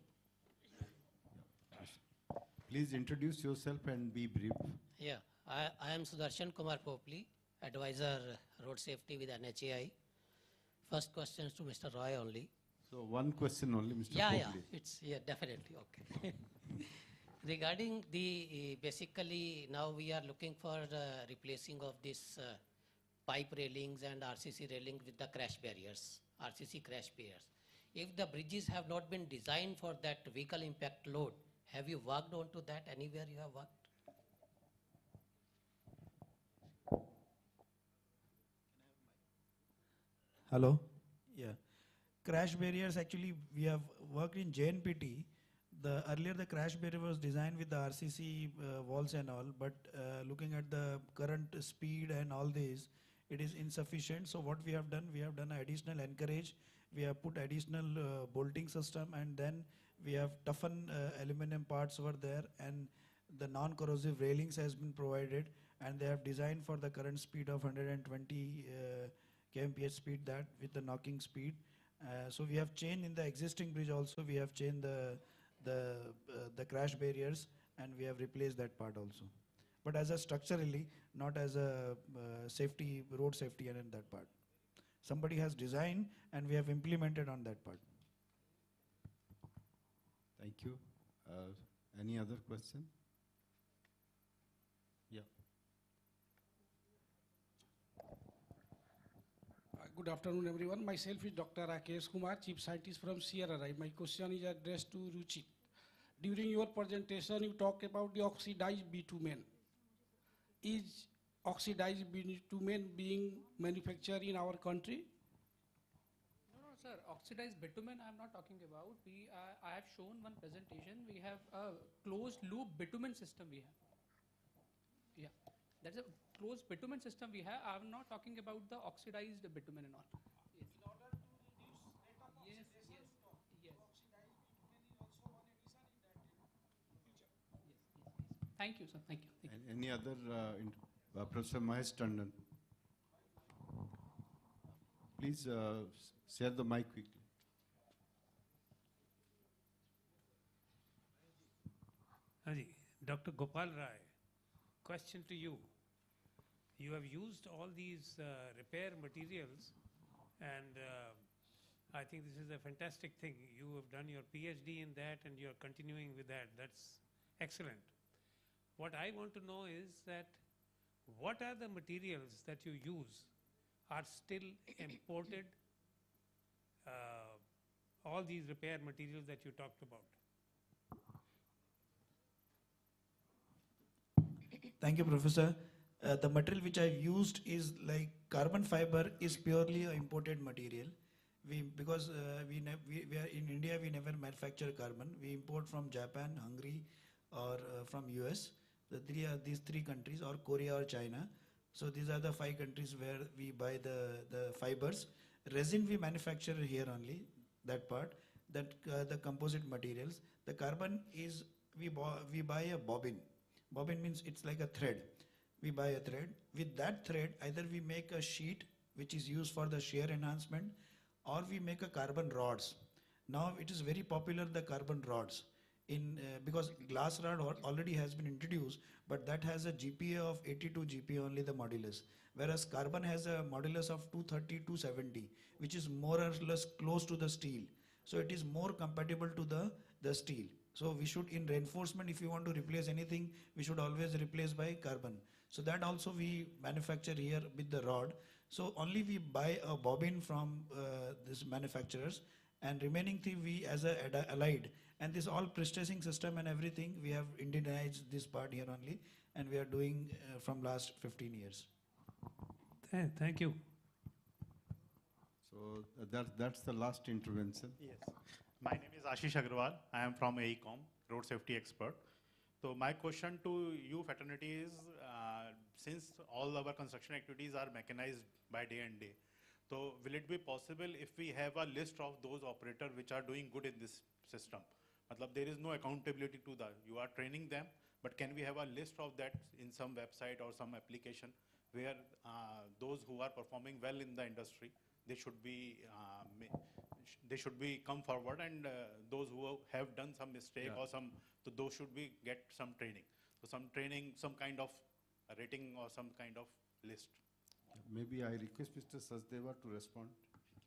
please introduce yourself and be brief. Yeah, I am Sudarshan Kumar Popli, Advisor Road Safety with NHAI. First question is to Mr. Roy only. So one question only, Mr. Yeah, Popli. yeah, definitely, okay. Regarding the, basically now we are looking for replacing of this pipe railings and RCC railing with the crash barriers, RCC crash barriers. If the bridges have not been designed for that vehicle impact load, have you worked onto that? Anywhere you have worked? Hello? Yeah. Crash barriers, actually, we have worked in JNPT. Earlier the crash barrier was designed with the RCC walls and all, but looking at the current speed and all this, it is insufficient. So what we have done additional encourage. We have put additional bolting system, and then we have toughened aluminum parts over there, and the non-corrosive railings has been provided, and they have designed for the current speed of 120 kmph speed, that with the knocking speed. So we have changed in the existing bridge also, we have changed the crash barriers, and we have replaced that part also. But as a structurally, not as a safety, road safety and in that part. Somebody has designed and we have implemented on that part. Thank you. Any other question? Yeah. Good afternoon, everyone. Myself is Dr. Rakesh Kumar, Chief Scientist from CRRI. My question is addressed to Ruchi. During your presentation, you talked about the oxidized bitumen. Is oxidized bitumen being manufactured in our country? No, sir. Oxidized bitumen I am not talking about. I have shown one presentation. We have a closed loop bitumen system we have. Yeah. That's a closed bitumen system we have. I am not talking about the oxidized bitumen and all. Yes. In order to reduce rate of oxidation, yes. Oxidized bitumen is also one addition in that future. Yes. Thank you, sir. Thank you. Any other, Professor Mahesh Tandon? Please share the mic quickly. Dr. Gopal Rai, question to you. You have used all these repair materials And I think this is a fantastic thing. You have done your PhD in that and you're continuing with that. That's excellent. What I want to know is that what are the materials that you use are still imported, all these repair materials that you talked about? Thank you, Professor. The material which I've used is like carbon fiber is purely an imported material. Because we are in India, we never manufacture carbon. We import from Japan, Hungary, or from US. These three countries, or Korea or China. So these are the 5 countries where we buy the fibers. Resin we manufacture here only, that part. The composite materials. The carbon is, we buy a bobbin. Bobbin means it's like a thread. We buy a thread. With that thread, either we make a sheet which is used for the shear enhancement, or we make a carbon rods. Now it is very popular, the carbon rods, because glass rod already has been introduced, but that has a GPA of 82 GPA only, the modulus. Whereas carbon has a modulus of 230, 270, which is more or less close to the steel. So it is more compatible to the steel. So we should, in reinforcement, if you want to replace anything, we should always replace by carbon. So that also we manufacture here with the rod. So only we buy a bobbin from these manufacturers, and remaining thing we as a allied. And this all pre-stressing system and everything, we have Indianized this part here only, and we are doing from last 15 years. Thank you. So that's the last intervention. Yes. My name is Ashish Agrawal. I am from AECOM, road safety expert. So my question to you, fraternity, is since all our construction activities are mechanized by day and day, so will it be possible if we have a list of those operators which are doing good in this system? There is no accountability to that. You are training them, but can we have a list of that in some website or some application where those who are performing well in the industry, they should be come forward, and those who have done some mistake or some, so those should be get some training. So some training, some kind of rating or some kind of list. Maybe I request Mr. Sachdeva to respond, if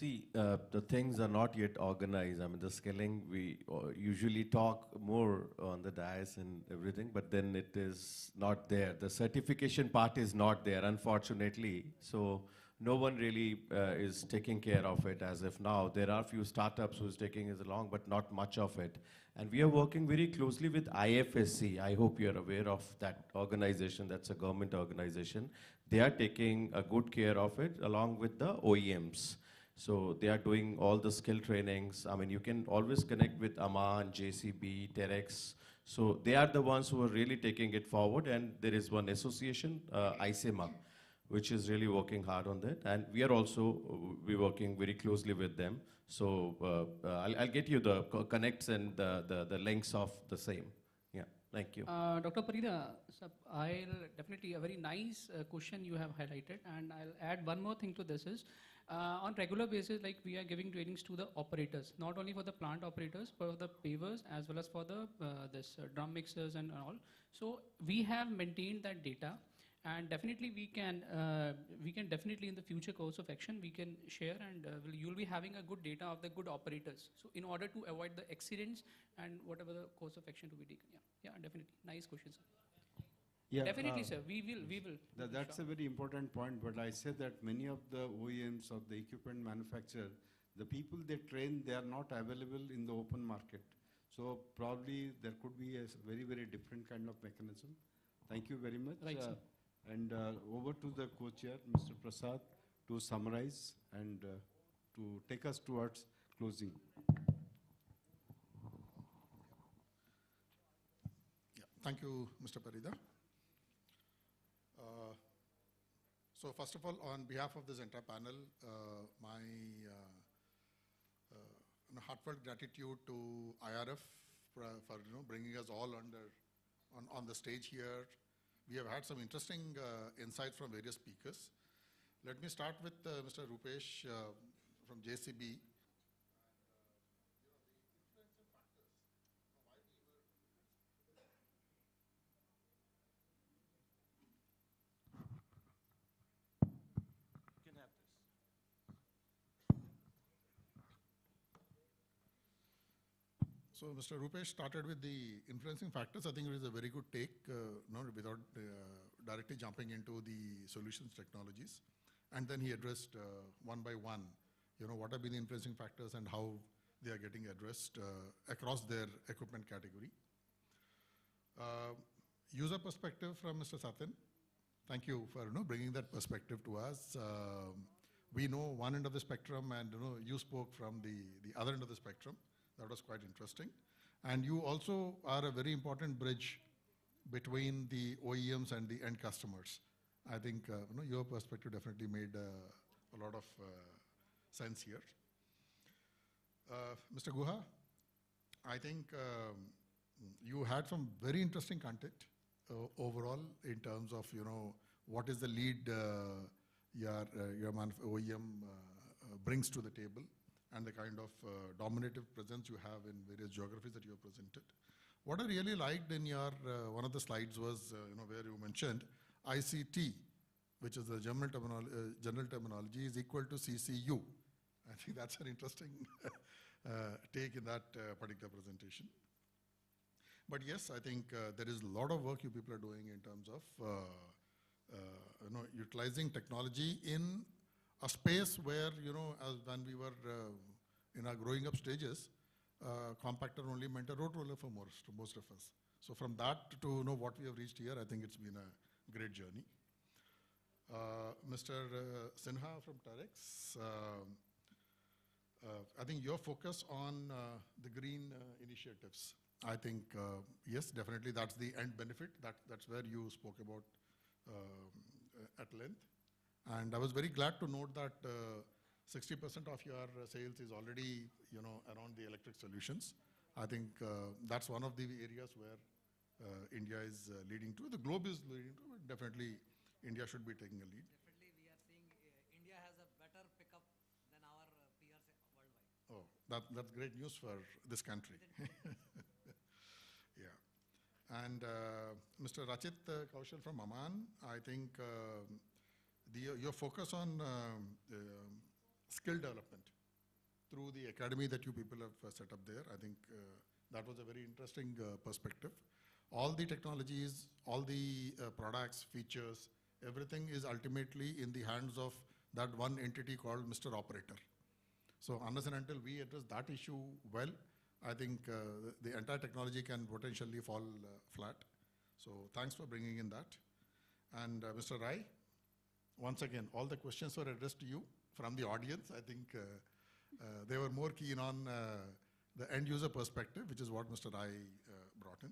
he can. The things are not yet organized. I mean, the scaling, we usually talk more on the dais and everything, but then it is not there. The certification part is not there, unfortunately. So no one really is taking care of it as of now. There are few startups who's taking it along, but not much of it. And we are working very closely with IFSC. I hope you're aware of that organization. That's a government organization. They are taking a good care of it along with the OEMs. So they are doing all the skill trainings. I mean, you can always connect with Aman, JCB, Terex. So they are the ones who are really taking it forward. And there is one association, ISEMA, which is really working hard on that. And we are also working very closely with them. So I'll get you the connects and the links of the same. Yeah, thank you. Dr. Parida, I'll definitely, a very nice question you have highlighted, and I'll add one more thing to this is, on regular basis, like we are giving trainings to the operators, not only for the plant operators, but for the pavers as well as for the drum mixers and all. So we have maintained that data. And definitely we can definitely in the future course of action, we can share, and you'll be having a good data of the good operators. So in order to avoid the accidents and whatever the course of action to be taken. Yeah, definitely. Nice question, sir. Yeah, definitely, sir. We will. That's a very important point, but I said that many of the OEMs of the equipment manufacturer, the people they train, they are not available in the open market. So probably there could be a very, very different kind of mechanism. Thank you very much. Right, sir. And over to the co-chair, Mr. Prasad, to summarize and to take us towards closing. Yeah, thank you, Mr. Parida. So first of all, on behalf of this entire panel, my heartfelt gratitude to IRF for bringing us all on the stage here. We have had some interesting insights from various speakers. Let me start with Mr. Rupesh from JCB. So Mr. Rupesh started with the influencing factors. I think it is a very good take, without directly jumping into the solutions technologies. And then he addressed one by one, what have been the influencing factors and how they are getting addressed across their equipment category. User perspective from Mr. Satin. Thank you for bringing that perspective to us. We know one end of the spectrum, and you spoke from the other end of the spectrum. That was quite interesting. And you also are a very important bridge between the OEMs and the end customers. I think your perspective definitely made a lot of sense here. Mr. Guha, I think you had some very interesting content overall in terms of what is the lead your OEM brings to the table, and the kind of dominative presence you have in various geographies that you have presented. What I really liked in your one of the slides was where you mentioned ICT, which is the general terminology, is equal to CCU. I think that's an interesting take in that particular presentation. But yes, I think there is a lot of work you people are doing in terms of utilizing technology in a space where, as when we were in our growing up stages, compactor only meant a road roller for most of us. So from that to know what we have reached here, I think it's been a great journey. Mr. Sinha from Tarex, I think your focus on the green initiatives, I think, yes, definitely that's the end benefit. That's where you spoke about at length. And I was very glad to note that 60% of your sales is already, around the electric solutions. I think that's one of the areas where India is leading to. The globe is leading to, but definitely India should be taking a lead. Definitely, we are seeing India has a better pickup than our peers worldwide. Oh, that's great news for this country. Yeah. And Mr. Rachit Kaushal from Amman, I think your focus on skill development through the academy that you people have set up there, I think that was a very interesting perspective. All the technologies, all the products, features, everything is ultimately in the hands of that one entity called Mr. Operator. So unless and until we address that issue well, I think the entire technology can potentially fall flat. So thanks for bringing in that. And Mr. Rai, once again, all the questions were addressed to you from the audience. I think they were more keen on the end user perspective, which is what Mr. Rai brought in.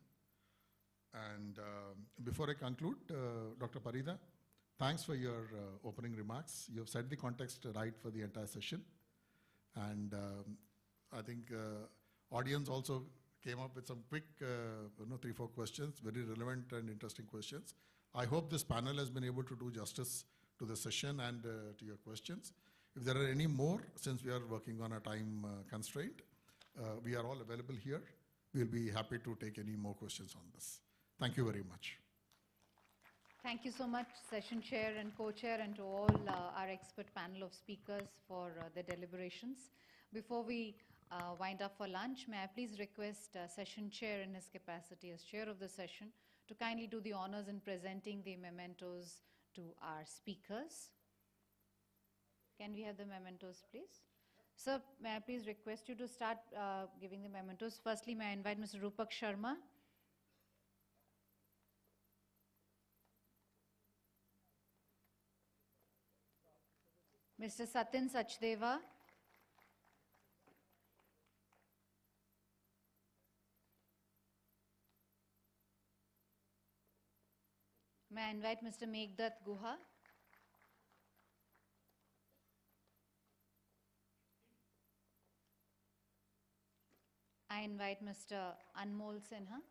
And before I conclude, Dr. Parida, thanks for your opening remarks. You have set the context right for the entire session. And I think audience also came up with some quick 3-4 questions, very relevant and interesting questions. I hope this panel has been able to do justice to the session and to your questions. If there are any more, since we are working on a time constraint, we are all available here. We'll be happy to take any more questions on this. Thank you very much. Thank you so much, Session Chair and Co-Chair, and to all our expert panel of speakers for the deliberations. Before we wind up for lunch, may I please request Session Chair in his capacity as Chair of the session to kindly do the honors in presenting the mementos to our speakers. Can we have the mementos, please? Sir, may I please request you to start giving the mementos. Firstly, may I invite Mr. Rupak Sharma. Mr. Satin Sachdeva. May I invite Mr. Meghdut Guha. I invite Mr. Anmol Sinha.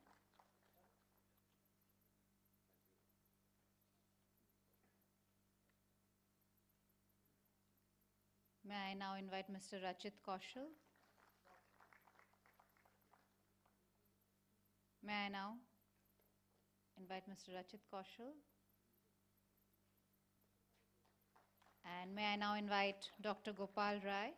May I now invite Mr. Rachit Kaushal. May I now invite Mr. Rachit Kaushal. And may I now invite Dr. Gopal Rai.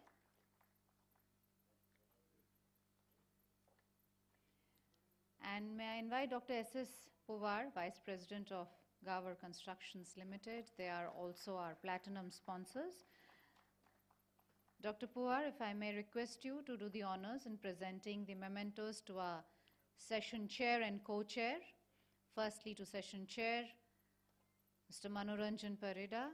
And may I invite Dr. S.S. Pawar, Vice President of Gawar Constructions Limited. They are also our platinum sponsors. Dr. Pawar, if I may request you to do the honors in presenting the mementos to our session chair and co-chair. Firstly, to session chair, Mr. Manoranjan Parida.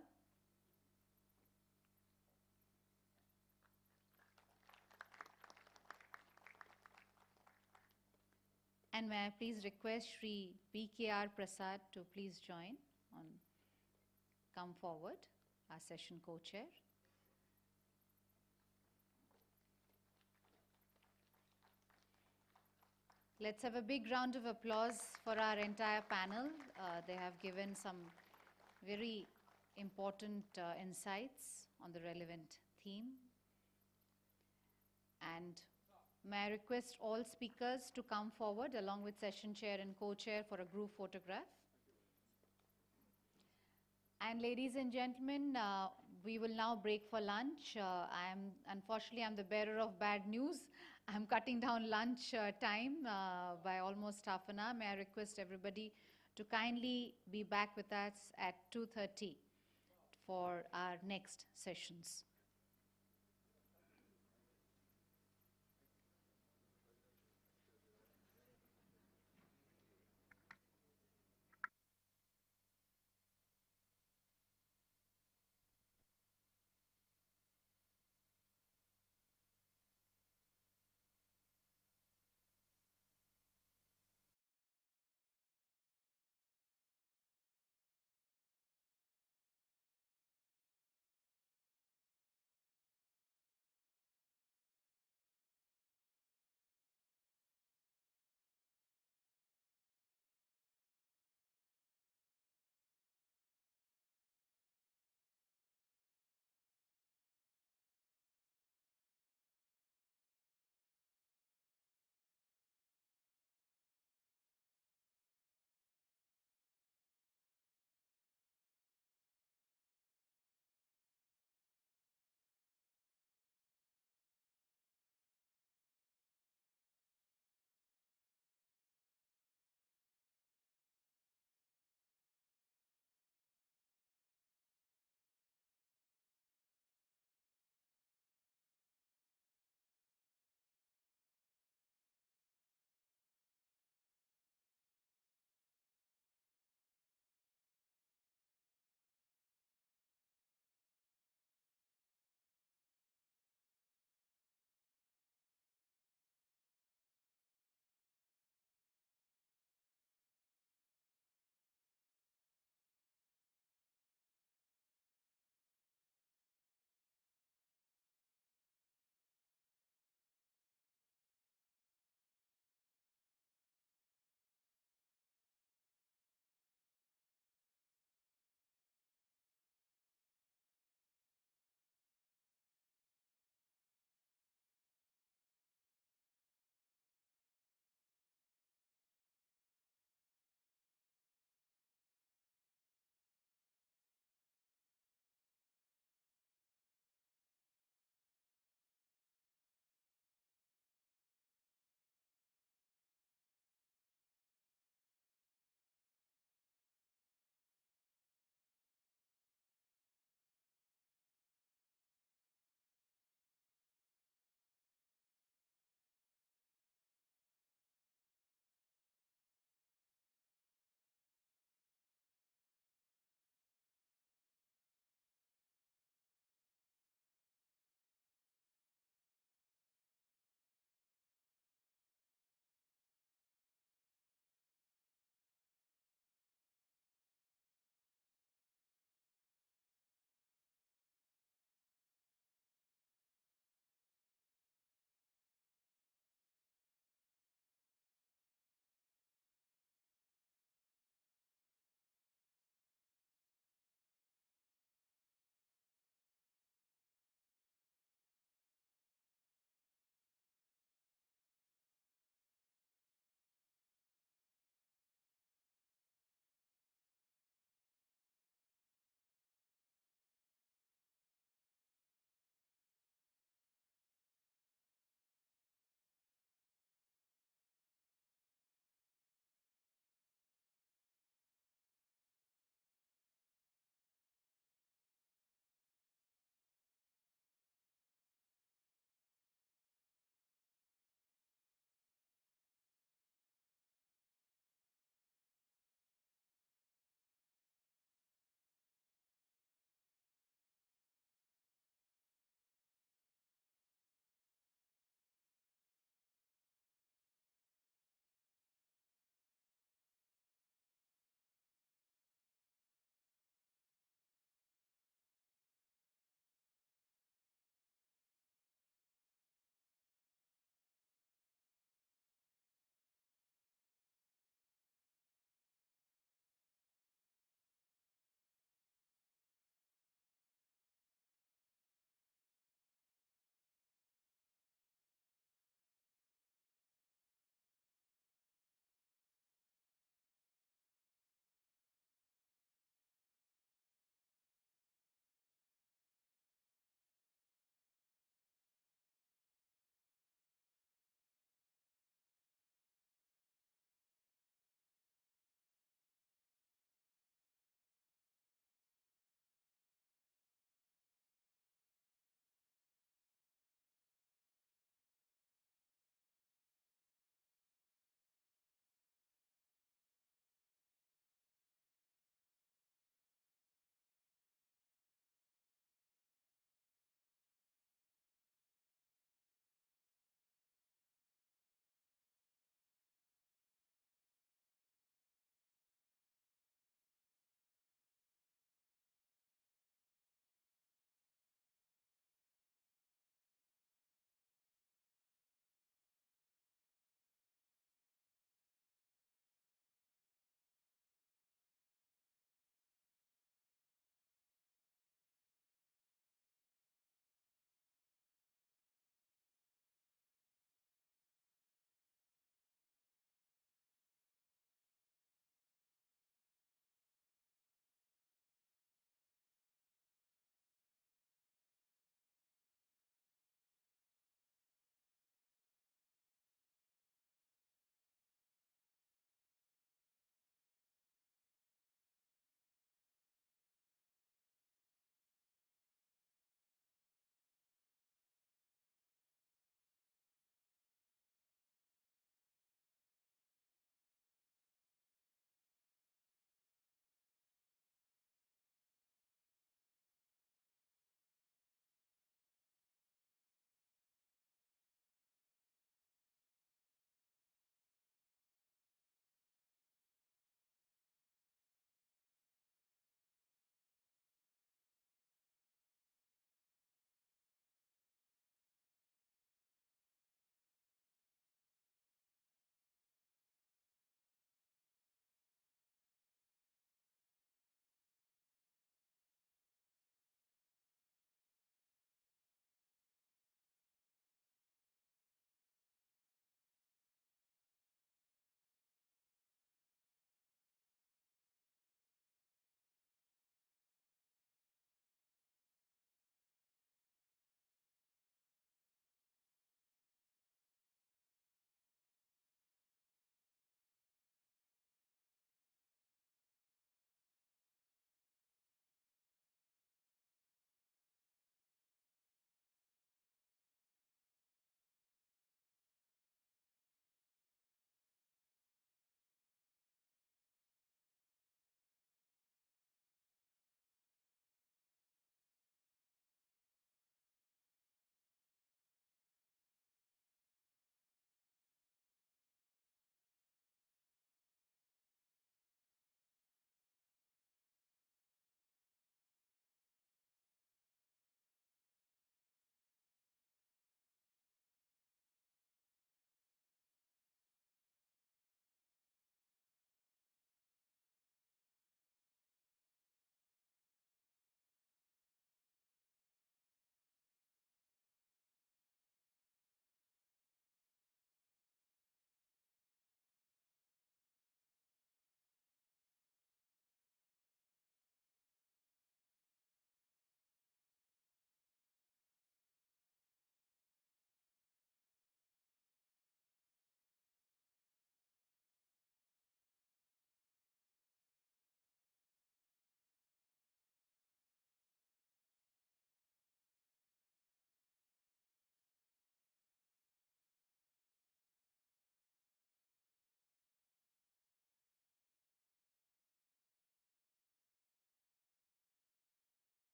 And may I please request Shri PKR Prasad to please join on, come forward, our session co-chair. Let's have a big round of applause for our entire panel. They have given some very important insights on the relevant theme. And may I request all speakers to come forward along with session chair and co-chair for a group photograph. And ladies and gentlemen, we will now break for lunch. Unfortunately, I'm the bearer of bad news. I'm cutting down lunch time by almost half an hour. May I request everybody to kindly be back with us at 2:30 for our next sessions.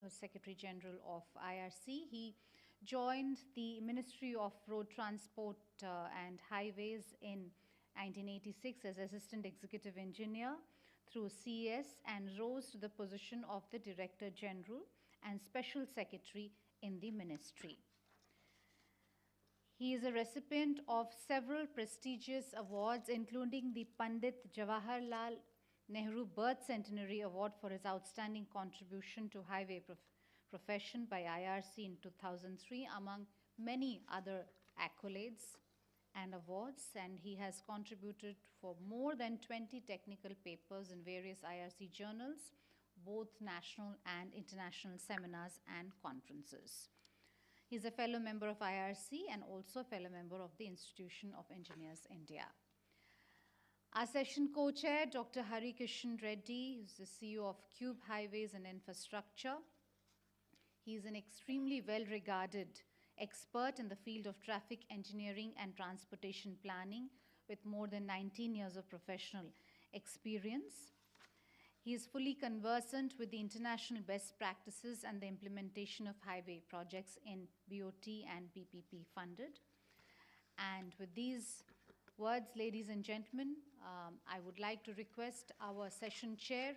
was Secretary General of IRC. He joined the Ministry of Road Transport and Highways in 1986 as Assistant Executive Engineer through CES and rose to the position of the Director General and Special Secretary in the ministry. He is a recipient of several prestigious awards, including the Pandit Jawaharlal Nehru Birth Centenary Award for his outstanding contribution to highway profession by IRC in 2003, among many other accolades and awards. And he has contributed for more than 20 technical papers in various IRC journals, both national and international seminars and conferences. He's a fellow member of IRC and also a fellow member of the Institution of Engineers India. Our session co-chair, Dr. Hari Kishan Reddy, who's the CEO of Cube Highways and Infrastructure. He's an extremely well-regarded expert in the field of traffic engineering and transportation planning with more than 19 years of professional experience. He is fully conversant with the international best practices and the implementation of highway projects in BOT and PPP funded. And with these words, ladies and gentlemen, I would like to request our session chair,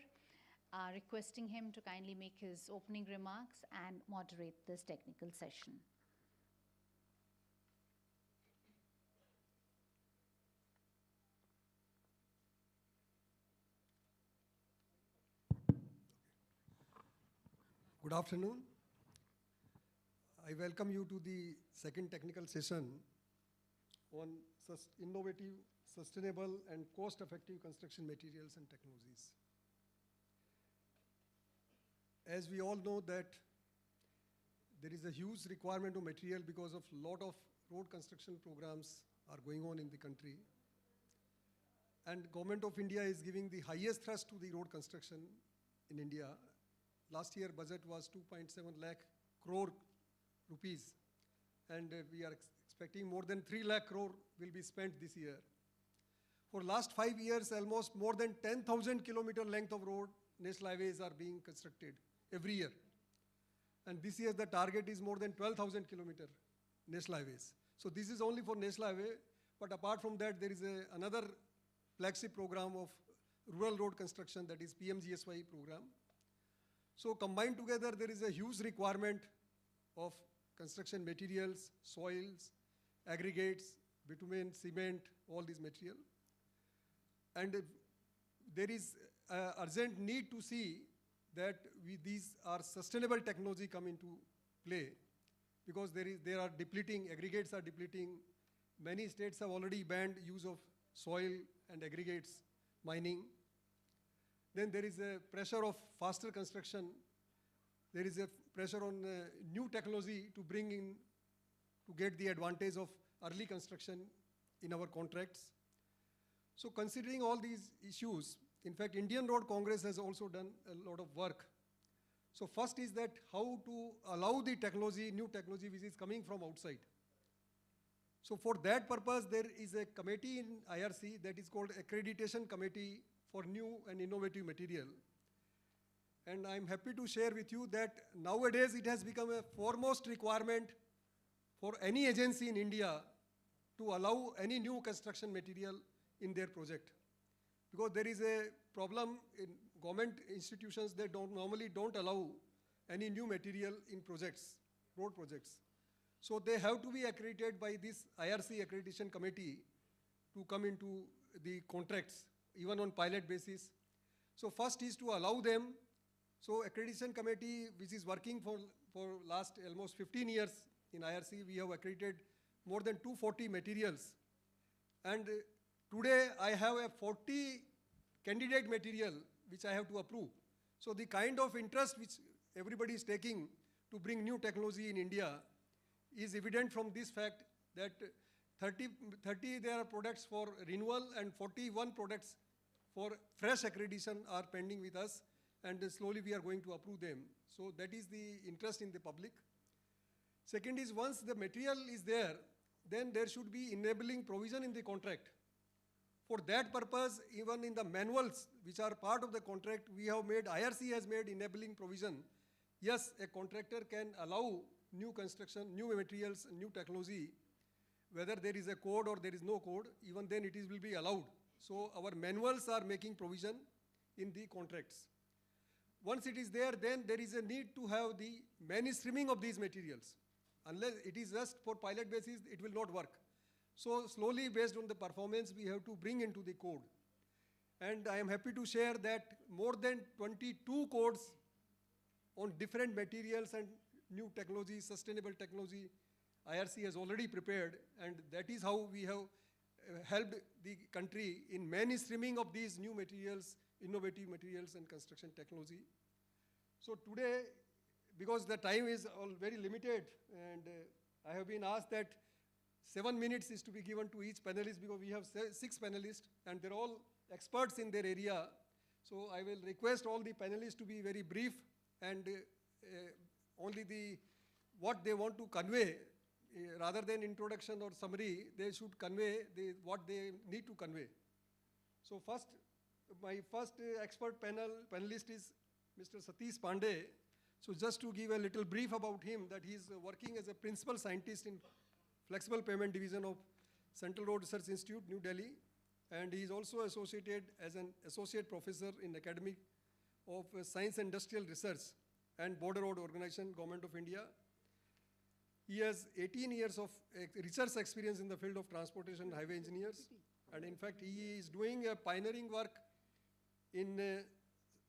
requesting him to kindly make his opening remarks and moderate this technical session. Good afternoon. I welcome you to the second technical session on innovative, sustainable, and cost-effective construction materials and technologies. As we all know that there is a huge requirement of material because of a lot of road construction programs are going on in the country. And Government of India is giving the highest thrust to the road construction in India. Last year budget was 2.7 lakh crore rupees, and we are expecting more than 3 lakh crore will be spent this year. For last 5 years, almost more than 10,000 kilometer length of road, national highways are being constructed every year. And this year the target is more than 12,000 kilometer national highways. So this is only for national highway, but apart from that there is another flagship program of rural road construction, that is PMGSY program. So combined together, there is a huge requirement of construction materials, soils, aggregates, bitumen, cement, all these material. And there is urgent need to see that these are sustainable technology come into play, because there are depleting, aggregates are depleting. Many states have already banned use of soil and aggregates mining. Then there is a pressure of faster construction. There is a pressure on new technology to bring in, to get the advantage of early construction in our contracts. So considering all these issues, in fact, Indian Road Congress has also done a lot of work. So first is that how to allow the technology, new technology which is coming from outside. So for that purpose, there is a committee in IRC that is called Accreditation Committee for New and Innovative Material. And I'm happy to share with you that nowadays it has become a foremost requirement for any agency in India to allow any new construction material in their project. Because there is a problem in government institutions, they normally don't allow any new material in projects, road projects. So they have to be accredited by this IRC Accreditation Committee to come into the contracts, even on pilot basis. So first is to allow them. So Accreditation Committee, which is working for last almost 15 years in IRC, we have accredited more than 240 materials. And today I have a 40 candidate material which I have to approve. So the kind of interest which everybody is taking to bring new technology in India is evident from this fact that 30 there are products for renewal and 41 products for fresh accreditation are pending with us, and slowly we are going to approve them. So that is the interest in the public. Second is, once the material is there, then there should be enabling provision in the contract. For that purpose, even in the manuals which are part of the contract, we have made, IRC has made enabling provision yes, a contractor can allow new construction, new materials, new technology, whether there is a code or there is no code, even then it will be allowed. So our manuals are making provision in the contracts. Once it is there, then there is a need to have the mainstreaming of these materials. Unless it is just for pilot basis, it will not work. So slowly, based on the performance, we have to bring into the code. And I am happy to share that more than 22 codes on different materials and new technology, sustainable technology, IRC has already prepared, and that is how we have helped the country in mainstreaming of these new materials, innovative materials and construction technology. So today, because the time is all very limited, and I have been asked that 7 minutes is to be given to each panelist, because we have 6 panelists and they're all experts in their area. So I will request all the panelists to be very brief, and only what they want to convey, rather than introduction or summary, they should convey what they need to convey. So my first expert panelist is Mr. Satish Pandey. So just to give a little brief about him, that he is working as a principal scientist in Flexible Payment Division of Central Road Research Institute, New Delhi. And he is also associated as an associate professor in Academy of Science and Industrial Research and Border Road Organization, Government of India. He has 18 years of research experience in the field of transportation and highway engineers. And in fact, he is doing a pioneering work in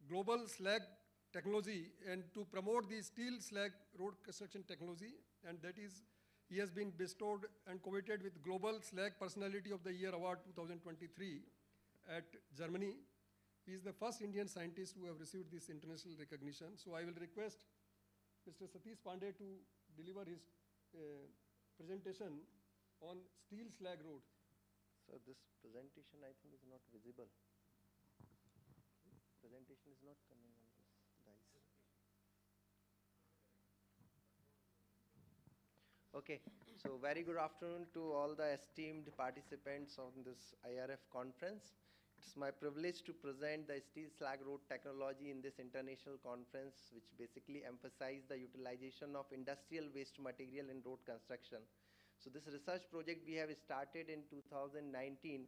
global slag technology and to promote the steel slag road construction technology. And that is, he has been bestowed and committed with Global Slag Personality of the Year Award 2023 at Germany. He is the first Indian scientist who have received this international recognition. So I will request Mr. Satish Pandey to deliver his presentation on steel slag road. So this presentation, I think, is not visible. Presentation is not coming on this dice. Okay, so very good afternoon to all the esteemed participants on this IRF conference. It's my privilege to present the steel slag road technology in this international conference, which basically emphasizes the utilization of industrial waste material in road construction. So this research project we have started in 2019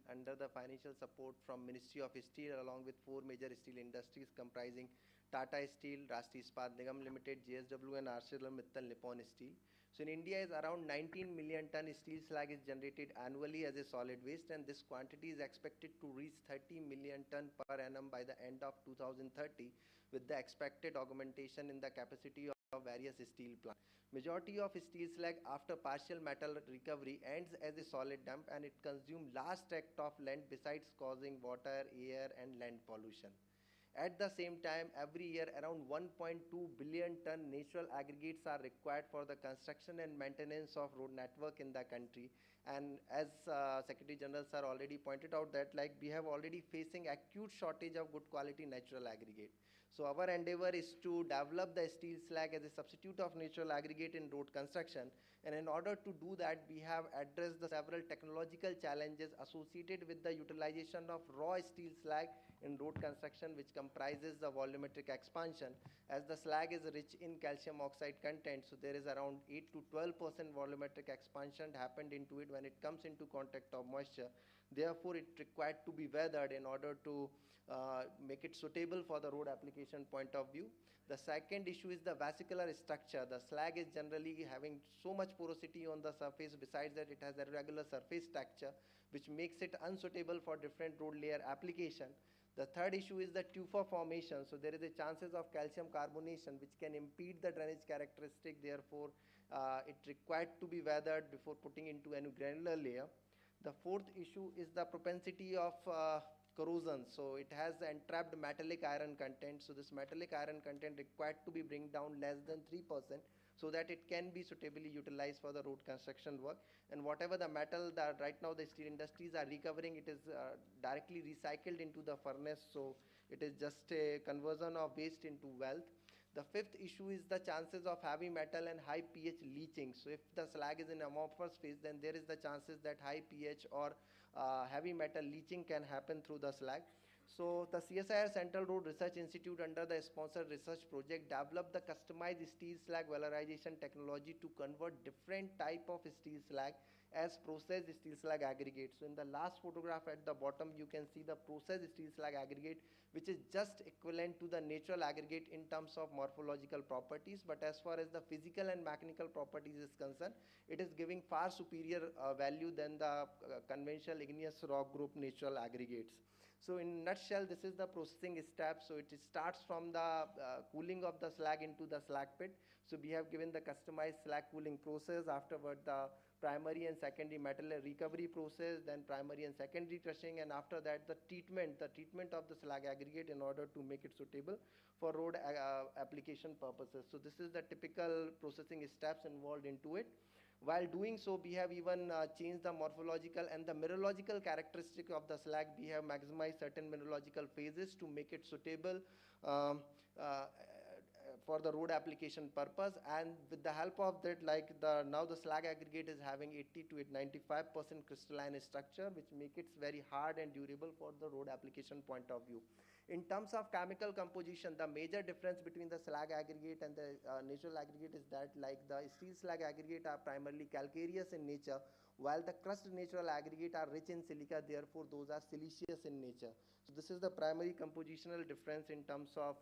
under the financial support from Ministry of Steel, along with 4 major steel industries comprising Tata Steel, Rashtriya Ispat Nigam Limited, JSW and ArcelorMittal Nippon Steel. So in India is around 19 million ton steel slag is generated annually as a solid waste, and this quantity is expected to reach 30 million ton per annum by the end of 2030, with the expected augmentation in the capacity of various steel plants. Majority of steel slag after partial metal recovery ends as a solid dump, and it consumes large tract of land besides causing water, air and land pollution. At the same time, every year around 1.2 billion ton natural aggregates are required for the construction and maintenance of road network in the country. And as Secretary General sir already pointed out that we have already facing acute shortage of good quality natural aggregate. So our endeavor is to develop the steel slag as a substitute of natural aggregate in road construction. And in order to do that, we have addressed the several technological challenges associated with the utilization of raw steel slag in road construction, which comprises the volumetric expansion. As the slag is rich in calcium oxide content, so there is around 8 to 12% volumetric expansion happened into it when it comes into contact of moisture. Therefore, it required to be weathered in order to make it suitable for the road application point of view. The second issue is the vesicular structure. The slag is generally having so much porosity on the surface. Besides that, it has a irregular surface structure, which makes it unsuitable for different road layer application. The third issue is the tufa formation. So there is a chances of calcium carbonation, which can impede the drainage characteristic. Therefore, it required to be weathered before putting into any granular layer. The fourth issue is the propensity of corrosion. So it has entrapped metallic iron content. So this metallic iron content required to be bring down less than 3%, so that it can be suitably utilized for the road construction work. And whatever the metal that right now the steel industries are recovering, it is directly recycled into the furnace. So it is just a conversion of waste into wealth. The fifth issue is the chances of heavy metal and high pH leaching. So if the slag is in amorphous phase, then there is the chances that high pH or heavy metal leaching can happen through the slag. So the CSIR Central Road Research Institute under the sponsored research project developed the customized steel slag valorization technology to convert different type of steel slag as processed steel slag aggregate. So in the last photograph at the bottom, you can see the processed steel slag aggregate, which is just equivalent to the natural aggregate in terms of morphological properties. But as far as the physical and mechanical properties is concerned, it is giving far superior value than the conventional igneous rock group natural aggregates. So in nutshell, this is the processing step. So it starts from the cooling of the slag into the slag pit. So we have given the customized slag cooling process. Afterward, the primary and secondary metal recovery process, then primary and secondary crushing, and after that the treatment of the slag aggregate in order to make it suitable for road application purposes. So this is the typical processing steps involved into it. While doing so, we have even changed the morphological and the mineralogical characteristic of the slag. We have maximized certain mineralogical phases to make it suitable for the road application purpose. And with the help of that, now the slag aggregate is having 80 to 95% crystalline structure, which make it very hard and durable for the road application point of view. In terms of chemical composition, the major difference between the slag aggregate and the natural aggregate is that the steel slag aggregate are primarily calcareous in nature, while the crushed natural aggregate are rich in silica, therefore those are siliceous in nature. So this is the primary compositional difference in terms of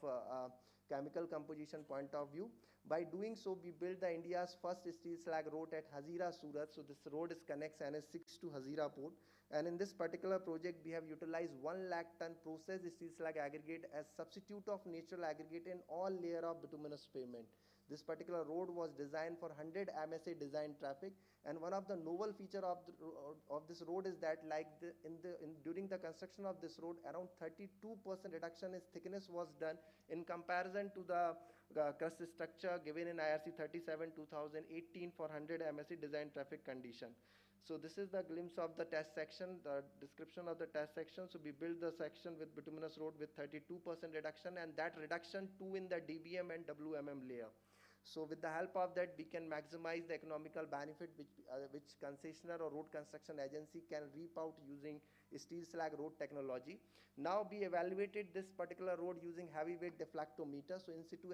chemical composition point of view. By doing so, we built the India's first steel slag road at Hazira, Surat. So this road connects NS6 to Hazira port. And in this particular project, we have utilized 1 lakh ton processed steel slag aggregate as substitute of natural aggregate in all layer of bituminous pavement. This particular road was designed for 100 MSA design traffic, and one of the novel feature of this road is that during the construction of this road, around 32% reduction in thickness was done in comparison to the crust structure given in IRC 37 2018 for 100 MSA design traffic condition. So this is the glimpse of the test section, the description of the test section. So we built the section with bituminous road with 32% reduction, and that reduction too in the DBM and WMM layer. So with the help of that, we can maximize the economical benefit which concessionaire or road construction agency can reap out using steel slag road technology. Now we evaluated this particular road using heavyweight deflectometer. So in situ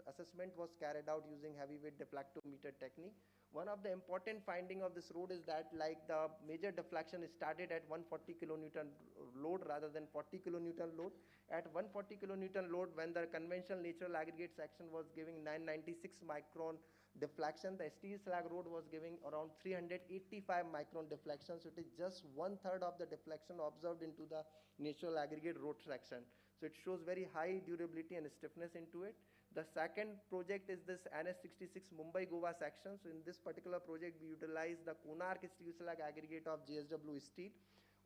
assessment was carried out using heavyweight deflectometer technique. One of the important finding of this road is that the major deflection is started at 140 kilonewton load rather than 40 kilonewton load. At 140 kilonewton load, when the conventional natural aggregate section was giving 996 micron deflection, the steel slag road was giving around 385 micron deflection. So it is just 1/3 of the deflection observed into the natural aggregate road section. So it shows very high durability and stiffness into it. The second project is this NS66 Mumbai-Goa section. So in this particular project, we utilize the Konark steel slag aggregate of JSW Steel.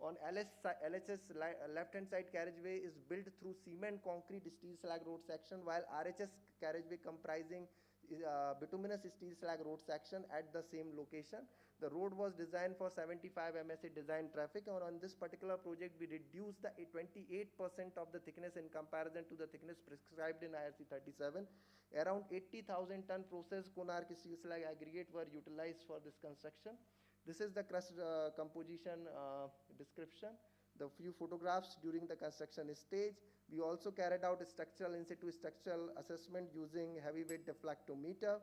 On LHS left-hand side carriageway is built through cement concrete steel slag road section, while RHS carriageway comprising bituminous steel slag road section at the same location. The road was designed for 75 MSA design traffic, and on this particular project, we reduced the 28% of the thickness in comparison to the thickness prescribed in IRC 37. Around 80,000 ton processed Konark steel slag aggregate were utilized for this construction. This is the crust composition description. The few photographs during the construction stage. We also carried out a structural in situ structural assessment using heavyweight deflectometer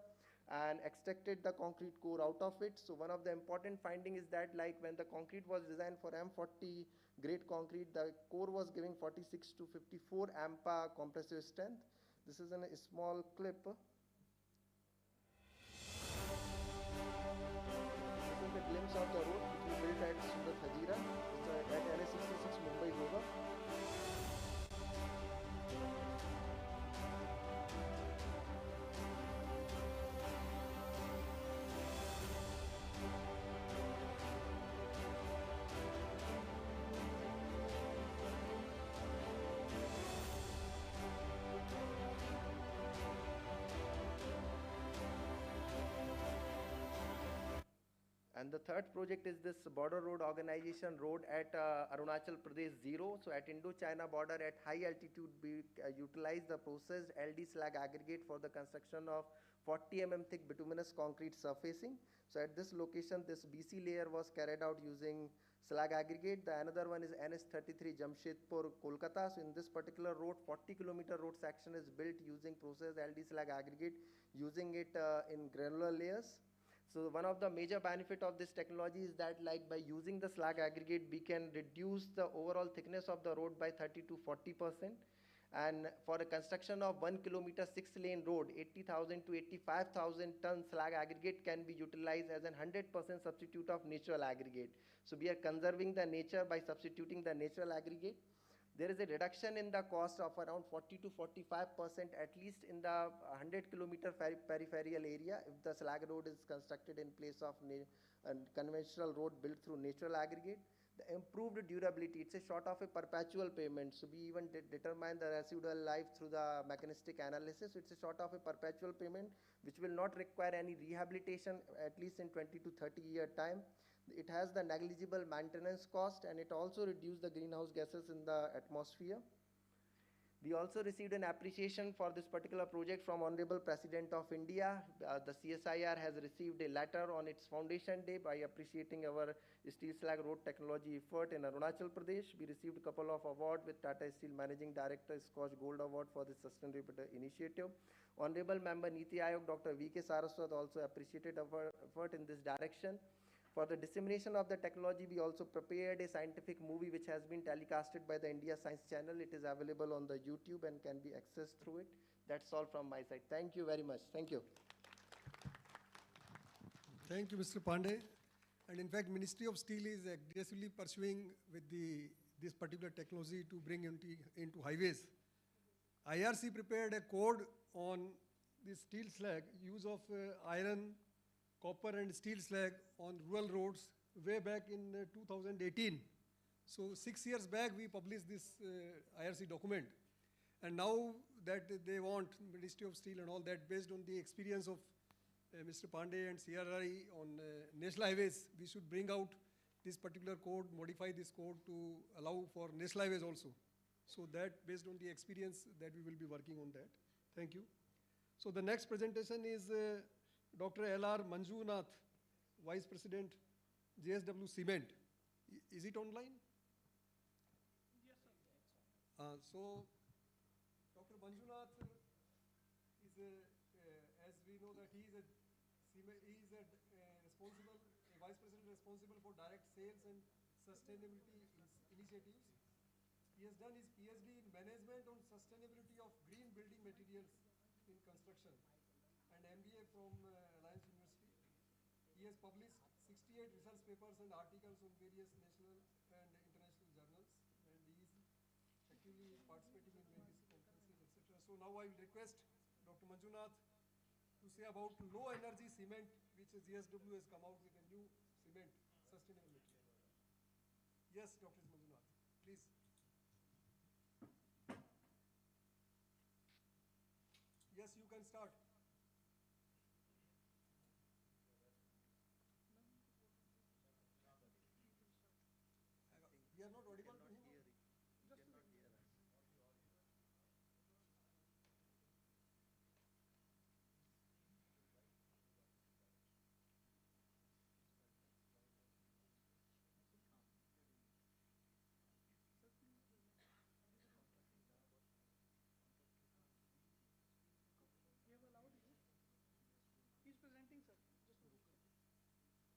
and extracted the concrete core out of it. So one of the important finding is that when the concrete was designed for M40 grade concrete, the core was giving 46 to 54 AMPA compressive strength. This is a small clip. This is the glimpse of the road which we built at Surat Hazira. It's at NS66 Mumbai-Goa. And the third project is this border road organization road at Arunachal Pradesh 0. So at Indo-China border at high altitude, we utilize the processed LD slag aggregate for the construction of 40 mm thick bituminous concrete surfacing. So at this location, this BC layer was carried out using slag aggregate. The another one is NS33 Jamshedpur, Kolkata. So in this particular road, 40-kilometer road section is built using processed LD slag aggregate, using it in granular layers. So one of the major benefit of this technology is that, like, by using the slag aggregate, we can reduce the overall thickness of the road by 30 to 40%. And for a construction of 1 kilometer 6-lane road, 80,000 to 85,000 ton slag aggregate can be utilized as a 100% substitute of natural aggregate. So we are conserving the nature by substituting the natural aggregate. There is a reduction in the cost of around 40 to 45% at least in the 100-kilometer peripheral area if the slag road is constructed in place of a conventional road built through natural aggregate. The improved durability, it's a sort of a perpetual payment. So we even determine the residual life through the mechanistic analysis. It's a sort of a perpetual payment which will not require any rehabilitation at least in 20 to 30 year time. It has the negligible maintenance cost, and it also reduces the greenhouse gases in the atmosphere. We also received an appreciation for this particular project from Honorable President of India. The CSIR has received a letter on its foundation day by appreciating our steel slag road technology effort in Arunachal Pradesh. We received a couple of awards with Tata Steel Managing Director Scotch Gold Award for this sustainable initiative. Honorable Member Niti Aayog Dr. V.K. Saraswat also appreciated our effort in this direction. For the dissemination of the technology, we also prepared a scientific movie which has been telecasted by the India Science Channel. It is available on the YouTube and can be accessed through it. That's all from my side. Thank you very much. Thank you. Thank you, Mr. Pandey. And in fact, Ministry of Steel is aggressively pursuing with this particular technology to bring into highways. IRC prepared a code on this steel slag, use of iron, copper and steel slag on rural roads way back in 2018. So 6 years back we published this IRC document, and now that they want Ministry of Steel and all that, based on the experience of Mr. Pandey and CRI on national highways, we should bring out this particular code, modify this code to allow for national highways also. So that based on the experience that we will be working on that. Thank you. So the next presentation is Dr. L.R. Manjunath, Vice President, JSW Cement. Is it online? Yes, sir. So, Dr. Manjunath is, as we know that he is a Vice President responsible for direct sales and sustainability initiatives. He has done his PhD in management on sustainability of green building materials in construction, and MBA from Alliance University. He has published 68 research papers and articles on various national and international journals, and he is actively participating in various conferences, etc. So now I will request Dr. Manjunath to say about low energy cement, which JSW has come out with a new cement, sustainable material. Yes, Dr. Manjunath, please. Yes, you can start. We are not audible to him. He's presenting, sir. Just a minute.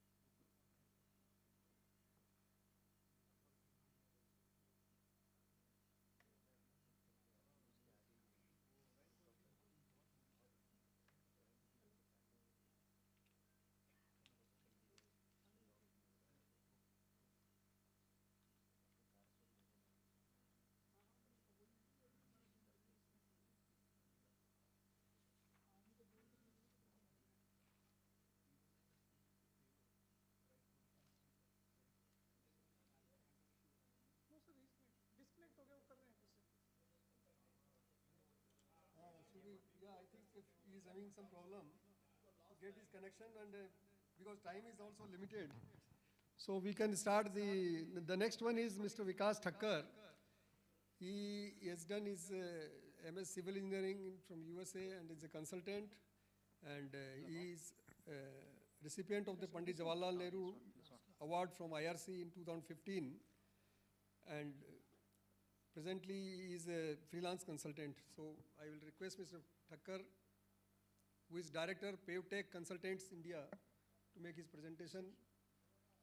Disconnect हो गया, वो कर रहे हैं फिर से. Yeah, I think if he is having some problem to get his connection, and because time is also limited, so we can start the next one is Mr. Vikas Thakkar. He has done his MS Civil Engineering from USA and is a consultant, and he is recipient of the Pandit Jawaharlal Nehru award from IRC in 2015, and presently he is a freelance consultant. So I will request Mr. Thakkar, who is Director, PaveTech Consultants India, to make his presentation.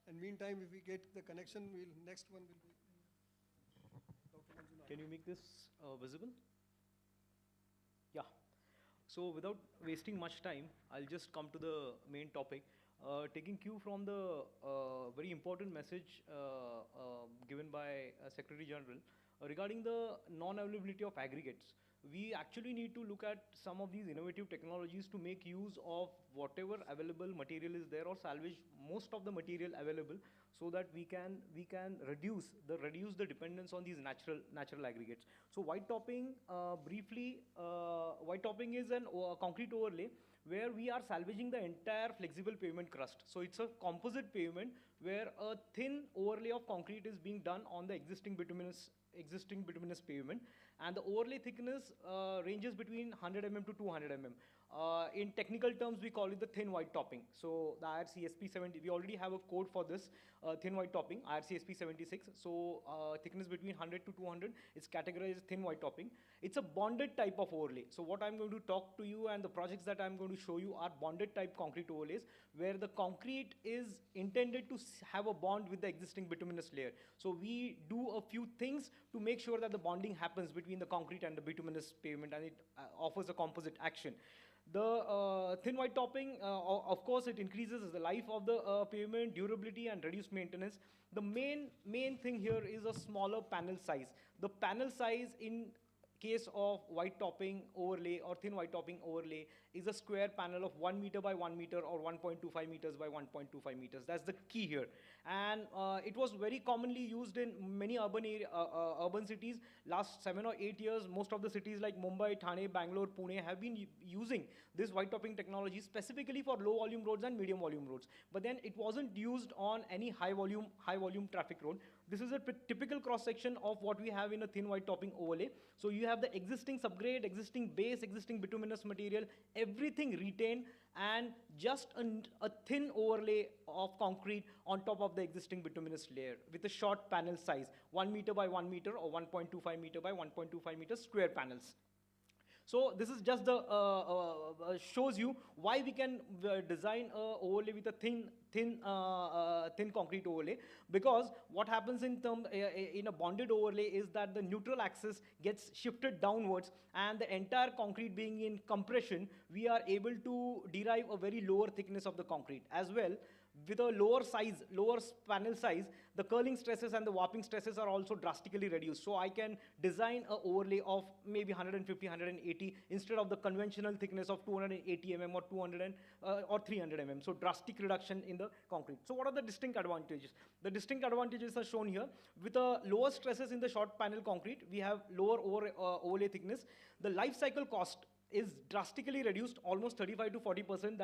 And meantime, if we get the connection, next one will be Dr. Manjunath. Can you make this visible? Yeah. So without wasting much time, I'll just come to the main topic. Taking cue from the very important message given by Secretary General regarding the non-availability of aggregates. We actually need to look at some of these innovative technologies to make use of whatever available material is there, or salvage most of the material available, so that we can reduce the dependence on these natural aggregates. So white topping, briefly, white topping is a concrete overlay where we are salvaging the entire flexible pavement crust. So it's a composite pavement where a thin overlay of concrete is being done on the existing bituminous pavement, and the overlay thickness ranges between 100 mm to 200 mm. In technical terms, we call it the thin white topping. So the IRC SP70, we already have a code for this thin white topping, IRC SP76. So thickness between 100 to 200 is categorized as thin white topping. It's a bonded type of overlay. So what I'm going to talk to you, and the projects that I'm going to show you, are bonded type concrete overlays, where the concrete is intended to have a bond with the existing bituminous layer. So we do a few things to make sure that the bonding happens between the concrete and the bituminous pavement, and it offers a composite action. The thin white topping, of course, it increases the life of the pavement, durability, and reduced maintenance. The main thing here is a smaller panel size. The panel size in case of white topping overlay or thin white topping overlay is a square panel of 1 meter by 1 meter or 1.25 meters by 1.25 meters. That's the key here. And it was very commonly used in many urban cities. Last 7 or 8 years, most of the cities like Mumbai, Thane, Bangalore, Pune have been using this white topping technology specifically for low volume roads and medium volume roads. But then it wasn't used on any high volume traffic road. This is a typical cross section of what we have in a thin white topping overlay. So you have the existing subgrade, existing base, existing bituminous material, everything retained, and just a thin overlay of concrete on top of the existing bituminous layer with a short panel size, 1 meter by 1 meter or 1.25 meter by 1.25 meter square panels. So this is just the shows you why we can design a overlay with a thin concrete overlay, because what happens in a bonded overlay is that the neutral axis gets shifted downwards, and the entire concrete being in compression, we are able to derive a very lower thickness of the concrete. As well, with a lower panel size, the curling stresses and the warping stresses are also drastically reduced. So I can design an overlay of maybe 150, 180 instead of the conventional thickness of 280 mm or 200 or 300 mm. So drastic reduction in the concrete. So what are the distinct advantages? The distinct advantages are shown here. With lower stresses in the short panel concrete, we have lower overlay thickness. The life cycle cost is drastically reduced, almost 35 to 40%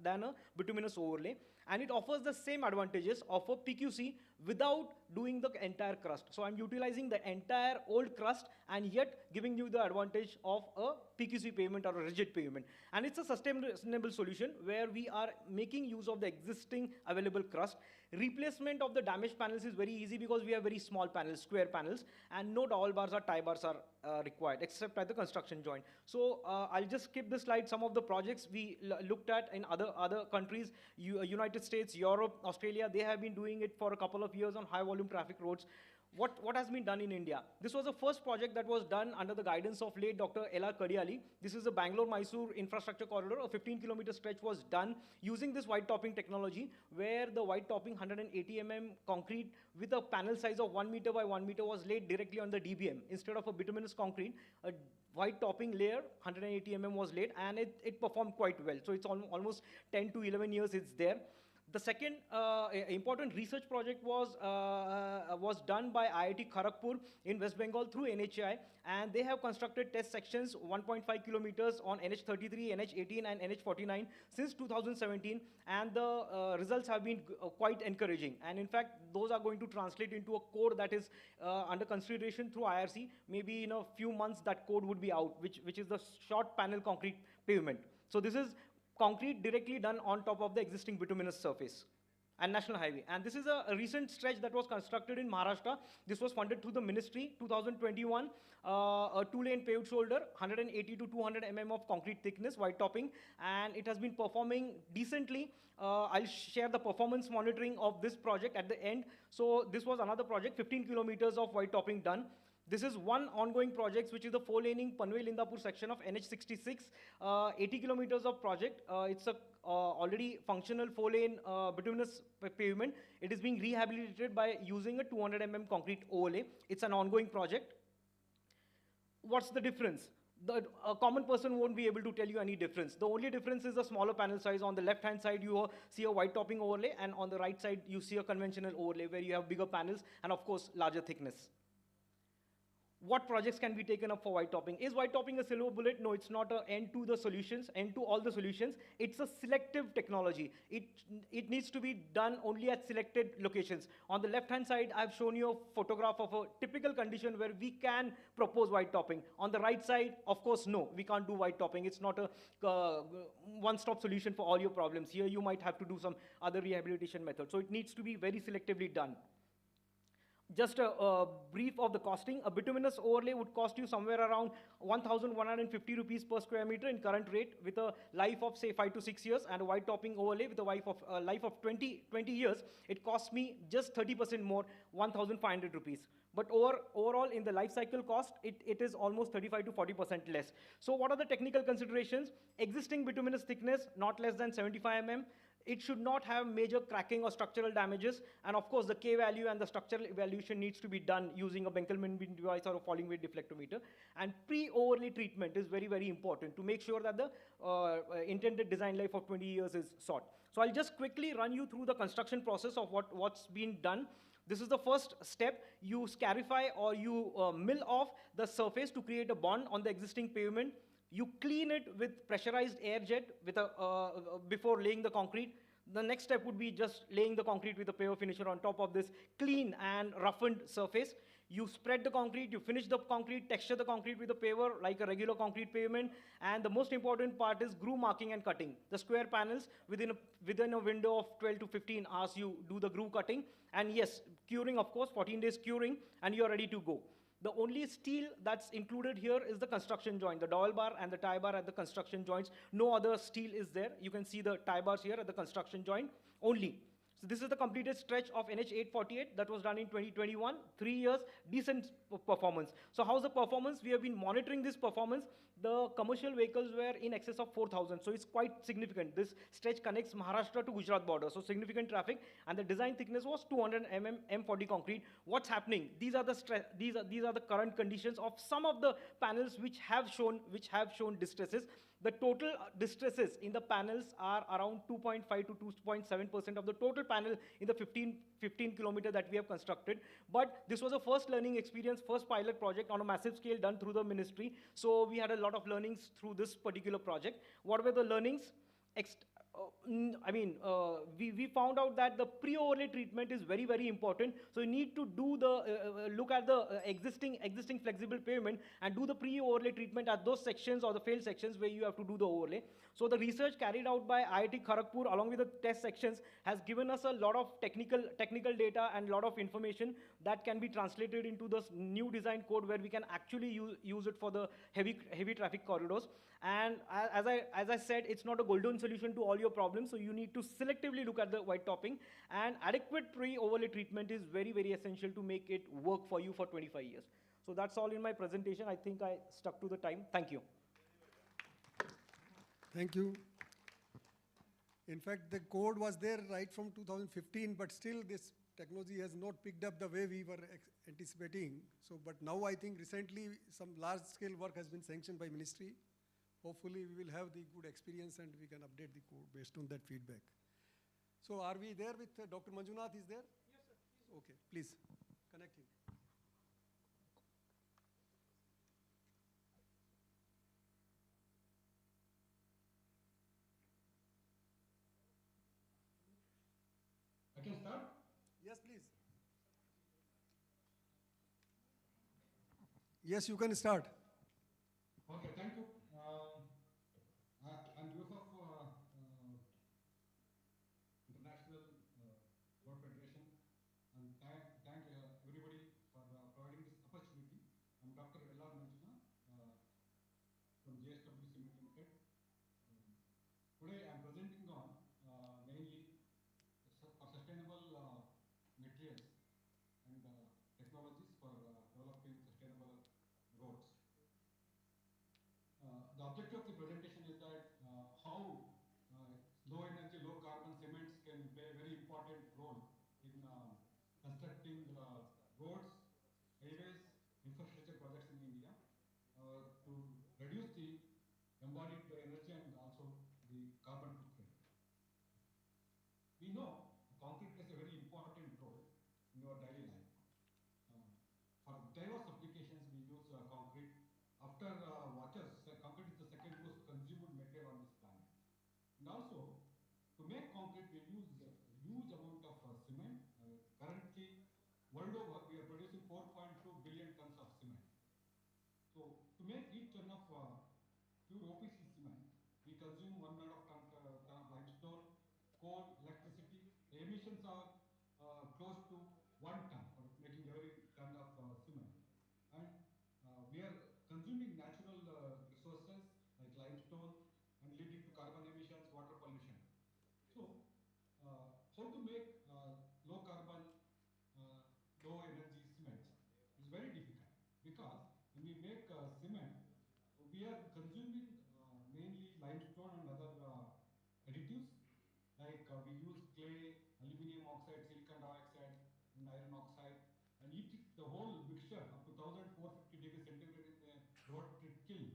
than a bituminous overlay, and it offers the same advantages of a PQC without doing the entire crust. So I'm utilizing the entire old crust and yet giving you the advantage of a PQC pavement or a rigid pavement. And it's a sustainable solution where we are making use of the existing available crust. Replacement of the damaged panels is very easy because we have very small panels, square panels, and no dowel bars or tie bars are required except at the construction joint. So I'll just skip this slide. Some of the projects we looked at in other countries, United States, Europe, Australia, they have been doing it for a couple of years on high volume traffic roads. What has been done in India? This was the first project that was done under the guidance of late Dr. L.R. Kadiali. This is the Bangalore-Mysore infrastructure corridor. A 15-kilometer stretch was done using this white topping technology, where the white topping 180 mm concrete with a panel size of 1 meter by 1 meter was laid directly on the DBM. Instead of a bituminous concrete, a white topping layer, 180 mm was laid, and it performed quite well. So it's almost 10 to 11 years it's there. The second important research project was done by IIT Kharagpur in West Bengal through NHAI, and they have constructed test sections 1.5 kilometers on NH33, NH18 and NH49 since 2017, and the results have been quite encouraging. And in fact, those are going to translate into a code that is under consideration through IRC. Maybe in a few months that code would be out, which is the short panel concrete pavement. So this is concrete directly done on top of the existing bituminous surface. and National Highway. And this is a recent stretch that was constructed in Maharashtra. This was funded through the ministry, 2021, a 2-lane paved shoulder, 180 to 200 mm of concrete thickness, white topping, and it has been performing decently. I'll share the performance monitoring of this project at the end. So this was another project, 15 kilometers of white topping done. This is one ongoing project, which is the 4-laning Panvel-Indapur section of NH66, 80 kilometers of project. It's a already functional 4-lane bituminous pavement. It is being rehabilitated by using a 200 mm concrete overlay. It's an ongoing project. What's the difference? A common person won't be able to tell you any difference. The only difference is the smaller panel size. On the left-hand side, you see a white topping overlay, and on the right side, you see a conventional overlay where you have bigger panels and, of course, larger thickness. What projects can be taken up for white topping? Is white topping a silver bullet? No, it's not an end to the solutions, end to all the solutions. It's a selective technology. It needs to be done only at selected locations. On the left-hand side, I've shown you a photograph of a typical condition where we can propose white topping. On the right side, of course, no, we can't do white topping. It's not a one-stop solution for all your problems. Here, you might have to do some other rehabilitation method. So it needs to be very selectively done. Just a brief of the costing. A bituminous overlay would cost you somewhere around 1,150 rupees per square meter in current rate, with a life of say 5 to 6 years, and a white topping overlay with a life of 20 years. It costs me just 30% more, 1,500 rupees. But overall, in the life cycle cost, it is almost 35 to 40% less. So what are the technical considerations? Existing bituminous thickness, not less than 75 mm. It should not have major cracking or structural damages. And of course, the K value and the structural evaluation needs to be done using a Benkelman beam device or a falling weight deflectometer. And pre-overlay treatment is very, very important to make sure that the intended design life of 20 years is sought. So I'll just quickly run you through the construction process of what's been done. This is the first step. You scarify or you mill off the surface to create a bond on the existing pavement. You clean it with pressurized air jet before laying the concrete. The next step would be just laying the concrete with a paver finisher on top of this clean and roughened surface. You spread the concrete, you finish the concrete, texture the concrete with a paver like a regular concrete pavement. And the most important part is groove marking and cutting. The square panels, within a window of 12 to 15 hours, you do the groove cutting. And yes, curing, of course, 14 days curing, and you're ready to go. The only steel that's included here is the construction joint, the dowel bar and the tie bar at the construction joints. No other steel is there. You can see the tie bars here at the construction joint only. So this is the completed stretch of NH848 that was done in 2021, 3 years, decent performance. So how's the performance? We have been monitoring this performance. The commercial vehicles were in excess of 4,000, so it's quite significant. This stretch connects Maharashtra to Gujarat border, so significant traffic, and the design thickness was 200 mm M40 concrete. What's happening? These are the current conditions of some of the panels which have shown distresses. The total distresses in the panels are around 2.5 to 2.7% of the total panel in the 15 kilometer that we have constructed. But this was a first learning experience, first pilot project on a massive scale done through the ministry. So we had a lot of learnings through this particular project. What were the learnings? We found out that the pre-overlay treatment is very, very important. So you need to do look at the existing flexible pavement and do the pre-overlay treatment at those sections or the failed sections where you have to do the overlay. So the research carried out by IIT Kharagpur along with the test sections has given us a lot of technical data and a lot of information that can be translated into this new design code where we can actually use it for the heavy traffic corridors. And as I said, it's not a golden solution to all your problems, so you need to selectively look at the white topping, and adequate pre-overlay treatment is very, very essential to make it work for you for 25 years. So that's all in my presentation. I think I stuck to the time. Thank you. Thank you. In fact, the code was there right from 2015, but still this technology has not picked up the way we were anticipating. So, but now I think recently some large-scale work has been sanctioned by ministry. Hopefully we will have the good experience and we can update the code based on that feedback. So are we there with Dr. Manjunath is there? Yes, sir. Okay, please connect him. I can start? Yes, please. Yes, you can start. Okay, thank you. On behalf of International Today I'm presenting on mainly for sustainable materials and technologies for developing sustainable roads. The objective of the presentation is that how low energy, low carbon cements can play a very important role in constructing roads, highways, infrastructure projects in India to reduce the embodied energy and also the carbon footprint. We know concrete plays a very important role in our daily life. For diverse applications, we use concrete. After waters, concrete is the second most consumed material on this planet. And also, to make concrete, we use a huge amount of cement. Currently, world over, we are producing 4.2 billion tons of cement. So, to make each ton of pure OPC cement, we consume 1 ton of limestone, coal, electricity. The emissions are close to 1 ton for making every ton of cement. And we are consuming natural resources like limestone and leading to carbon emissions, water pollution. So, how to make low carbon, low energy cements is very difficult because when we make cement, we are consuming mainly limestone and other additives like we use clay, aluminum oxide, silicon dioxide, and iron oxide, and eat the whole mixture up to 1450 degrees centigrade in a rotary kiln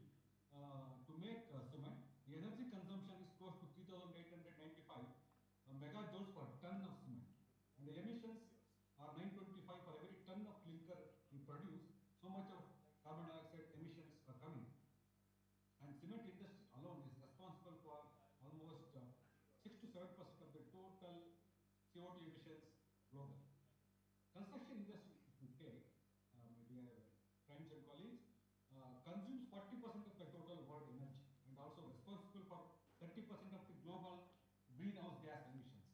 to make cement. The energy consumption is close to 3,895 megajoules per ton of cement, and the emissions are 925 for every ton of clinker we produce. So much of carbon dioxide emissions are coming. And cement industry alone is responsible for almost 6 to 7% of the total CO2 emissions globally. Construction industry, if you take, my dear friends and colleagues, consumes 40% of the total world energy and also responsible for 30% of the global greenhouse gas emissions.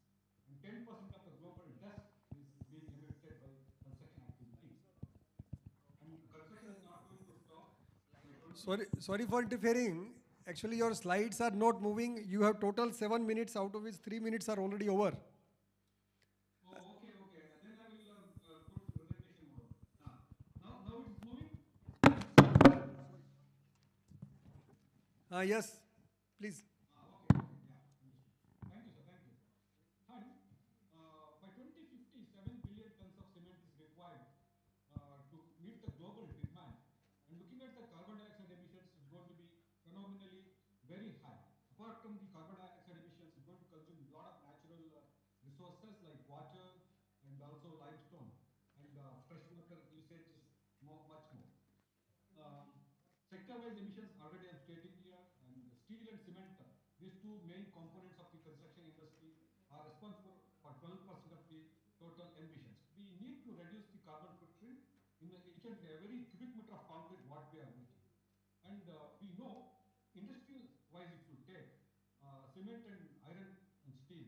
And 10% of the global dust is being emitted by construction activities. And construction is not going to stop. Sorry for interfering. Actually, your slides are not moving. You have total 7 minutes, out of which 3 minutes are already over. Oh, okay. Then I will put presentation mode. Now it's moving. Yes, please. Okay. Yeah. Thank you, sir. Thank you. And by 2050, 7 billion tons of cement is required to meet the global demand. And looking at the carbon dioxide emissions, is going to be phenomenally very high. Apart from the carbon dioxide emissions, it's going to consume a lot of natural resources like water and also limestone, and freshwater usage is much more. Sector-wise emissions already I'm stating here, and steel and cement, these two main components of the construction industry are responsible for 12% of the total emissions. We need to reduce the carbon footprint in each and every cubic meter of concrete what we are making. And we know industry-wise if you take cement and iron and steel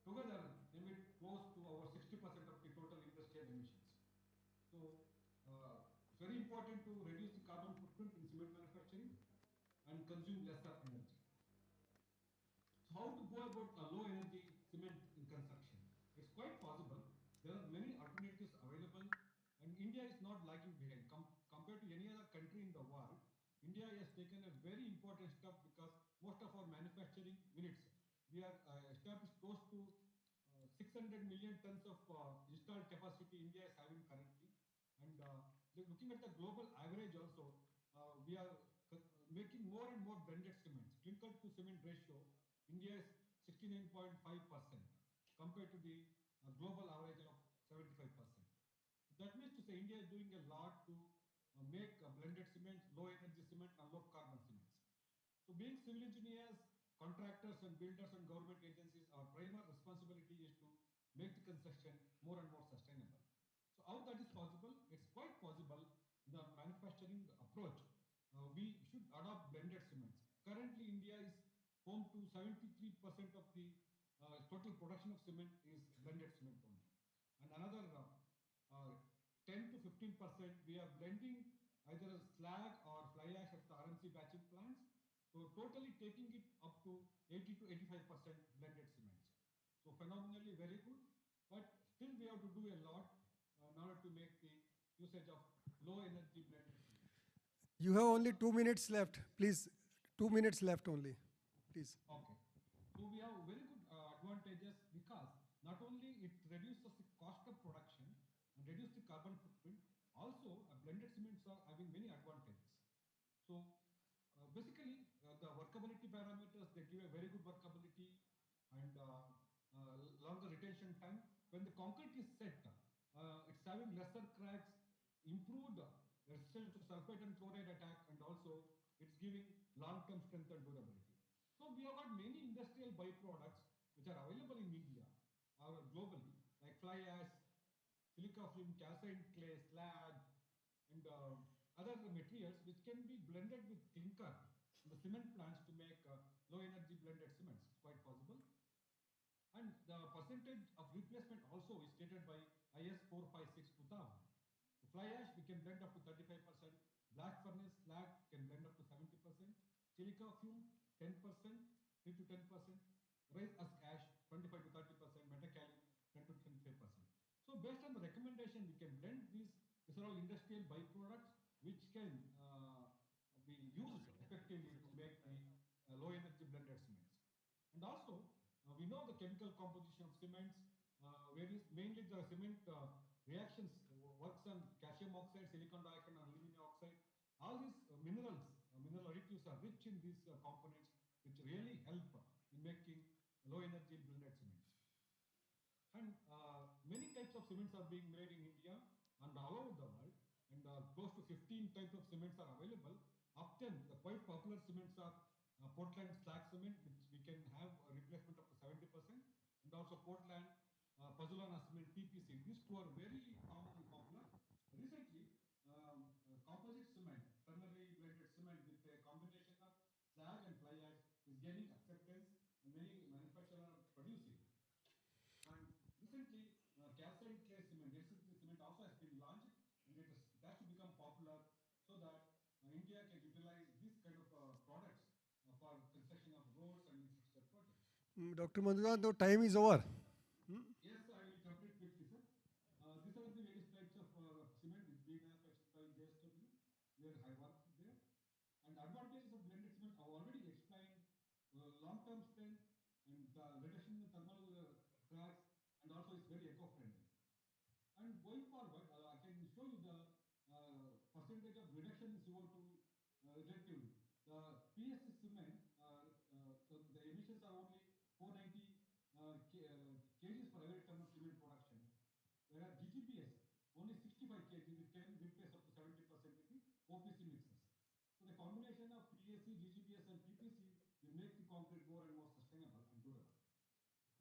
together emit close to over 60% of the total industrial emissions. So it's very important to reduce the carbon footprint in cement manufacturing and consume lesser energy. So how to go about low energy cement in construction? It's quite possible. There are many alternatives available, and India is not lagging behind. Compared to any other country in the world, India has taken a very important step because most of our manufacturing units, we are established close to 600 million tons of installed capacity India is having currently. And looking at the global average also, we are making more and more blended cements. Clinker to cement ratio, India is 69.5% compared to the global average of 75%. That means to say India is doing a lot to make blended cements, low energy cement and low carbon cements. So being civil engineers, contractors and builders and government agencies, our primary responsibility is to make the construction more and more sustainable. So how that is possible? It's quite possible in the manufacturing approach. We should adopt blended cements. Currently, India is home to 73% of the total production of cement is blended cement only. And another 10 to 15% we are blending either slag or fly ash of the RMC batching plants, So totally taking it up to 80 to 85% blended cements. So phenomenally very good, but still we have to do a lot in order to make the usage of low energy blended cements. You have only 2 minutes left. Please, 2 minutes left only. Please. Okay. So we have very good advantages because not only it reduces the cost of production and reduce the carbon footprint, also blended cements are having many advantages. So basically the workability parameters, they give a very good workability and longer retention time. When the concrete is set, it's having lesser cracks, improved resistance to sulfate and chloride attack, and also it's giving long-term strength and durability. So we have got many industrial byproducts which are available in India or globally, like fly ash, silica fume, calcined clay, slag, and other materials which can be blended with clinker in the cement plants to make low energy blended cements. It's quite possible. And the percentage of replacement also is stated by IS 456 2000. The fly ash we can blend up to 35%, blast furnace slag can blend up to 70%, silica fume 10%, 3 to 10%, rice husk ash 25 to 30%, metakaolin 10 to 25%. So based on the recommendation, we can blend these are all industrial byproducts which can be used effectively to make the low energy blended cements. And also, we know the chemical composition of cements, varies mainly the cement reactions works on calcium oxide, silicon dioxide, and aluminum oxide. All these minerals, mineral additives are rich in these components, which really help in making low energy blended cements. And many types of cements are being made in India and all over the world, and close to 15 types of cements are available. Often, the quite popular cements are Portland slag cement, which we can have a replacement up to 70%, and also Portland Pozzolana cement PPC. These two are very common and popular. Recently, composite cement, ternary blended cement with a combination of slag and fly ash is gaining acceptance, and many manufacturers are producing. And recently, calcined clay cement, density cement also has been launched, and it has to become popular so that India can utilize these kind of products for construction of roads and infrastructure projects. Dr. Madhuvan, the time is over. Yes, I will complete quickly, sir. These are the various types of cement which being manufactured by JSW, where I worked there. And advantages of blended cement I have already explained, long-term strength and reduction in thermal cracks, and also it's very eco-friendly. And going forward, I can show you the percentage of reduction in CO2 relatively. The PSC cement, so the emissions are only 490 kgs per every ton of cement production, whereas GGBS only 65 kg, which can replace up to 70% with the OPC mixes. So the combination of PSC, GGBS, and PPC will make the concrete more and more sustainable and durable.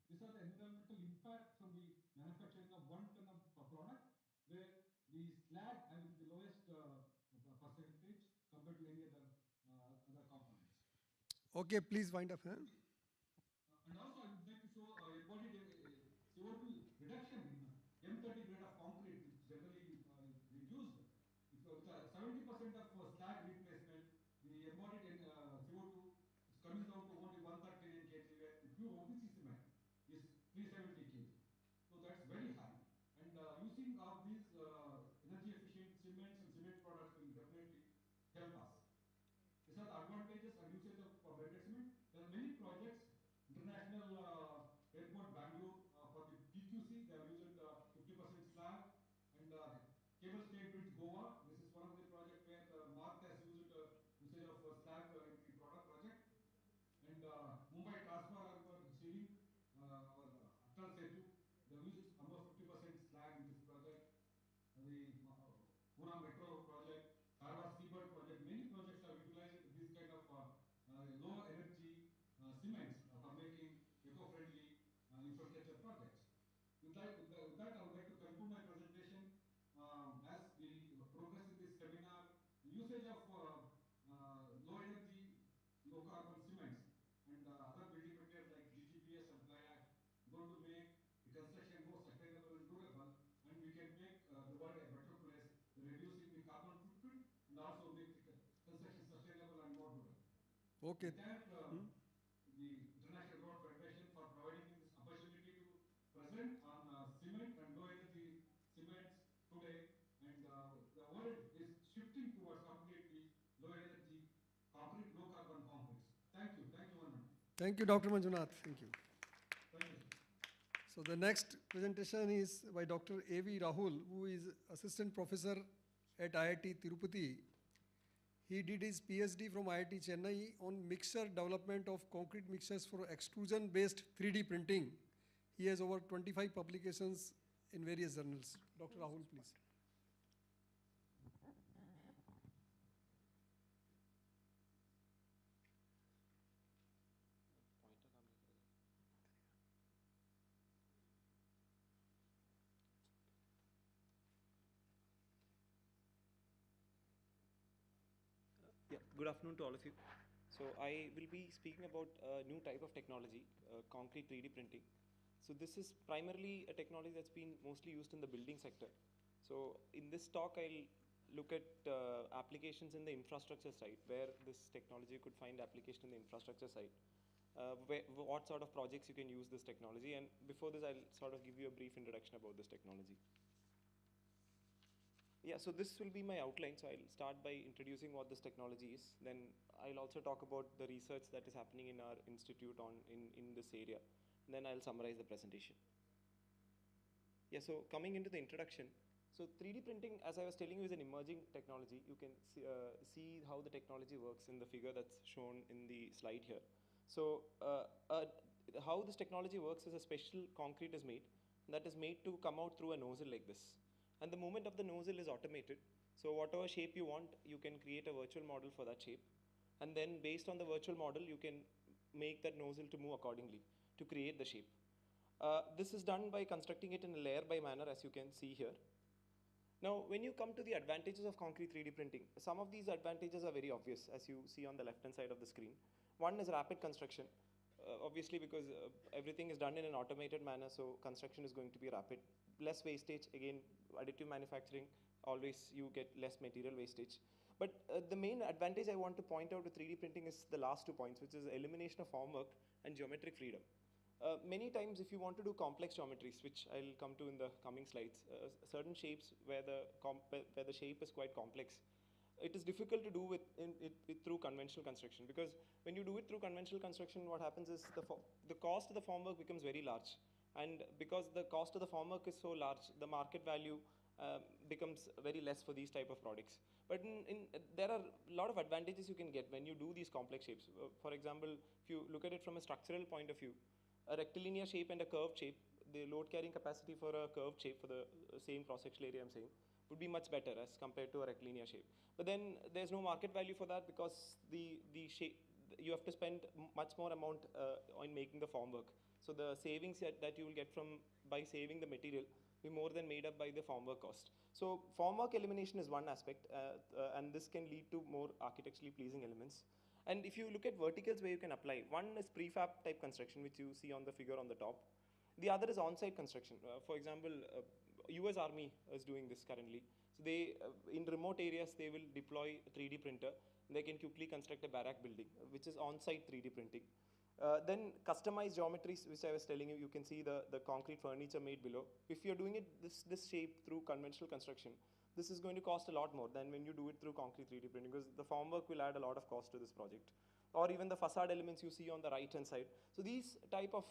These are the environmental impact from the manufacturing of 1 ton of product, where the slag having the lowest percentage compared to any other other components. Okay, please wind up. Huh? And also, I would like to show embodied CO2 reduction in M30 grade of concrete, which generally reduced. If with 70% of slag replacement, the embodied CO2 is coming down to only 139 kg, where the pure OPC cement is 370 kg. So that's very high. And using of these energy efficient cements and cement products will definitely help us. These are the advantages and usage of blended cement. There are many projects. International Airport Bangalore for the PQC, they have used 50% slag, and Cable State Bridge Goa. This is one of the projects where Mark has used usage of slag in the product project. And Mumbai Transfer Harbour Seeding, our Atal Setu, they have used almost 50% slag in this project. The Pune Metro project, Karwar Seabird project, many projects have utilized this kind of low energy cements for making eco-friendly infrastructure projects. With that, I would like to conclude my presentation. As we progress in this seminar, the usage of low energy, low carbon cements and other building materials like GGBS and fly ash going to make the construction more sustainable and durable, and we can make the world a better place, reducing the carbon footprint and also make the construction sustainable and more durable. Okay. We thank the International Road Federation for providing this opportunity to present on cement and low energy cements today. And the world is shifting towards completely low energy concrete, low carbon concretes. Thank you. Thank you, Vanan. Thank you, Dr. Manjunath. Thank you. Thank you. So the next presentation is by Dr. A.V. Rahul, who is Assistant Professor at IIT Tirupati. He did his PhD from IIT Chennai on mixture development of concrete mixtures for extrusion-based 3D printing. He has over 25 publications in various journals. Dr. Rahul, please. Yeah, good afternoon to all of you. So I will be speaking about a new type of technology, concrete 3D printing. So this is primarily a technology that's been mostly used in the building sector. So in this talk, I'll look at applications in the infrastructure side, where this technology could find application in the infrastructure side. What sort of projects you can use this technology, and before this, I'll sort of give you a brief introduction about this technology. Yeah, so this will be my outline. So I'll start by introducing what this technology is. Then I'll also talk about the research that is happening in our institute in this area. And then I'll summarize the presentation. Yeah, so coming into the introduction. So 3D printing, as I was telling you, is an emerging technology. You can see how the technology works in the figure that's shown in the slide here. So how this technology works is a special concrete is made that is made to come out through a nozzle like this. And the movement of the nozzle is automated. So whatever shape you want, you can create a virtual model for that shape. And then based on the virtual model, you can make that nozzle to move accordingly to create the shape. This is done by constructing it in a layer by manner, as you can see here. Now, when you come to the advantages of concrete 3D printing, some of these advantages are very obvious, as you see on the left-hand side of the screen. One is rapid construction. Obviously, because everything is done in an automated manner, so construction is going to be rapid. Less wastage, again, additive manufacturing, always you get less material wastage. But the main advantage I want to point out with 3D printing is the last 2 points, which is elimination of formwork and geometric freedom. Many times, if you want to do complex geometries, which I'll come to in the coming slides, certain shapes where the shape is quite complex, it is difficult to do through conventional construction, because when you do it through conventional construction, what happens is the cost of the formwork becomes very large. And because the cost of the formwork is so large, the market value becomes very less for these type of products. But there are a lot of advantages you can get when you do these complex shapes. For example, if you look at it from a structural point of view, a rectilinear shape and a curved shape, the load carrying capacity for a curved shape for the same cross-sectional area I'm saying would be much better as compared to a rectilinear shape. But then there's no market value for that, because the shape, you have to spend much more amount on making the formwork. So the savings that you will get by saving the material will be more than made up by the formwork cost. So formwork elimination is one aspect, and this can lead to more architecturally pleasing elements. And if you look at verticals where you can apply, one is prefab type construction, which you see on the figure on the top. The other is on-site construction. For example, US Army is doing this currently. So they, in remote areas, they will deploy a 3D printer. And they can quickly construct a barrack building, which is on-site 3D printing. Then customized geometries, which I was telling you, you can see the concrete furniture made below. If you're doing it this shape through conventional construction, this is going to cost a lot more than when you do it through concrete 3D printing, because the formwork will add a lot of cost to this project. Or even the facade elements you see on the right-hand side. So these type of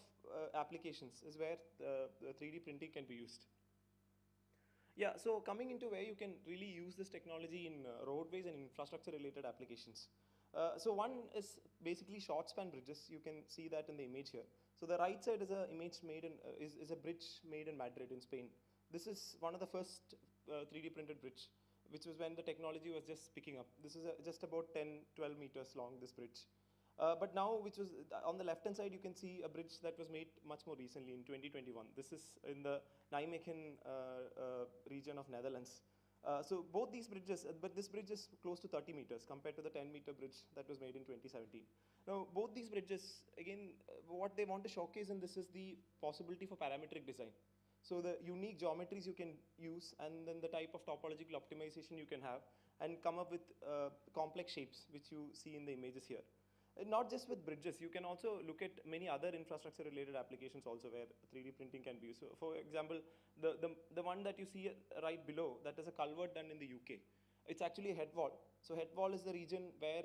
applications is where the 3D printing can be used. Yeah, so coming into where you can really use this technology in roadways and infrastructure-related applications. So one is basically short span bridges. You can see that in the image here. So the right side is a image made in is a bridge made in Madrid in Spain. This is one of the first 3D printed bridge, which was when the technology was just picking up. This is just about 10-12 meters long, this bridge. But now, which was on the left-hand side, you can see a bridge that was made much more recently in 2021. This is in the Nijmegen region of Netherlands. So both these bridges, but this bridge is close to 30 meters compared to the 10-meter bridge that was made in 2017. Now, both these bridges, again, what they want to showcase in this is the possibility for parametric design. So the unique geometries you can use, and then the type of topological optimization you can have, and come up with complex shapes, which you see in the images here. Not just with bridges, you can also look at many other infrastructure related applications also where 3D printing can be used. So for example, the one that you see right below, that is a culvert done in the UK. It's actually a head wall. So head wall is the region where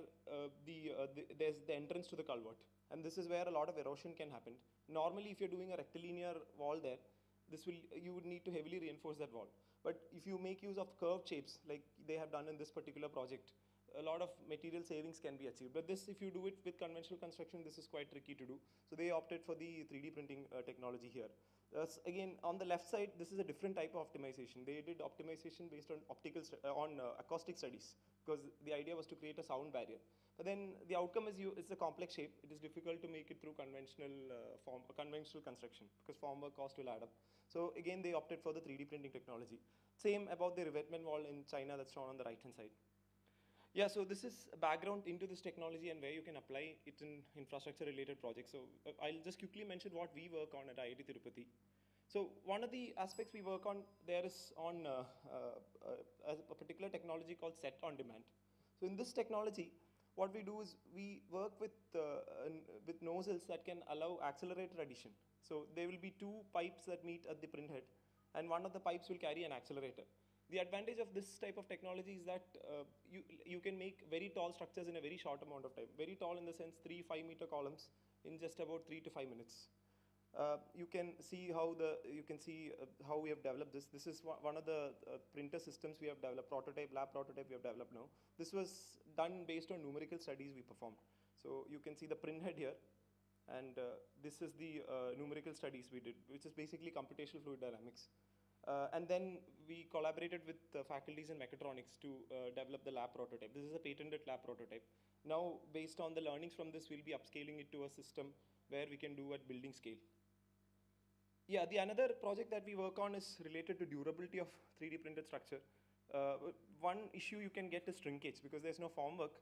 there's the entrance to the culvert. And this is where a lot of erosion can happen. Normally, if you're doing a rectilinear wall there, you would need to heavily reinforce that wall. But if you make use of curved shapes, like they have done in this particular project, a lot of material savings can be achieved. But this, if you do it with conventional construction, this is quite tricky to do. So they opted for the 3D printing technology here. Again, on the left side, this is a different type of optimization. They did optimization based on acoustic studies, because the idea was to create a sound barrier. But then the outcome is it's a complex shape. It is difficult to make it through conventional construction, because formwork cost will add up. So again, they opted for the 3D printing technology. Same about the revetment wall in China that's shown on the right-hand side. Yeah, so this is background into this technology and where you can apply it in infrastructure-related projects. So I'll just quickly mention what we work on at IIT Tirupati. So one of the aspects we work on there is on a particular technology called set on demand. So in this technology, what we do is we work with nozzles that can allow accelerator addition. So there will be two pipes that meet at the printhead, and one of the pipes will carry an accelerator. The advantage of this type of technology is that you can make very tall structures in a very short amount of time. Very tall in the sense 3-5 meter columns in just about 3 to 5 minutes. You can see how we have developed this. This is one of the printer systems we have developed, lab prototype we have developed now. This was done based on numerical studies we performed. So you can see the printhead here, and this is the numerical studies we did, which is basically computational fluid dynamics. And then we collaborated with faculties in mechatronics to develop the lab prototype. This is a patented lab prototype. Now, based on the learnings from this, we'll be upscaling it to a system where we can do at building scale. Yeah, the another project that we work on is related to durability of 3D printed structure. One issue you can get is shrinkage, because there's no formwork.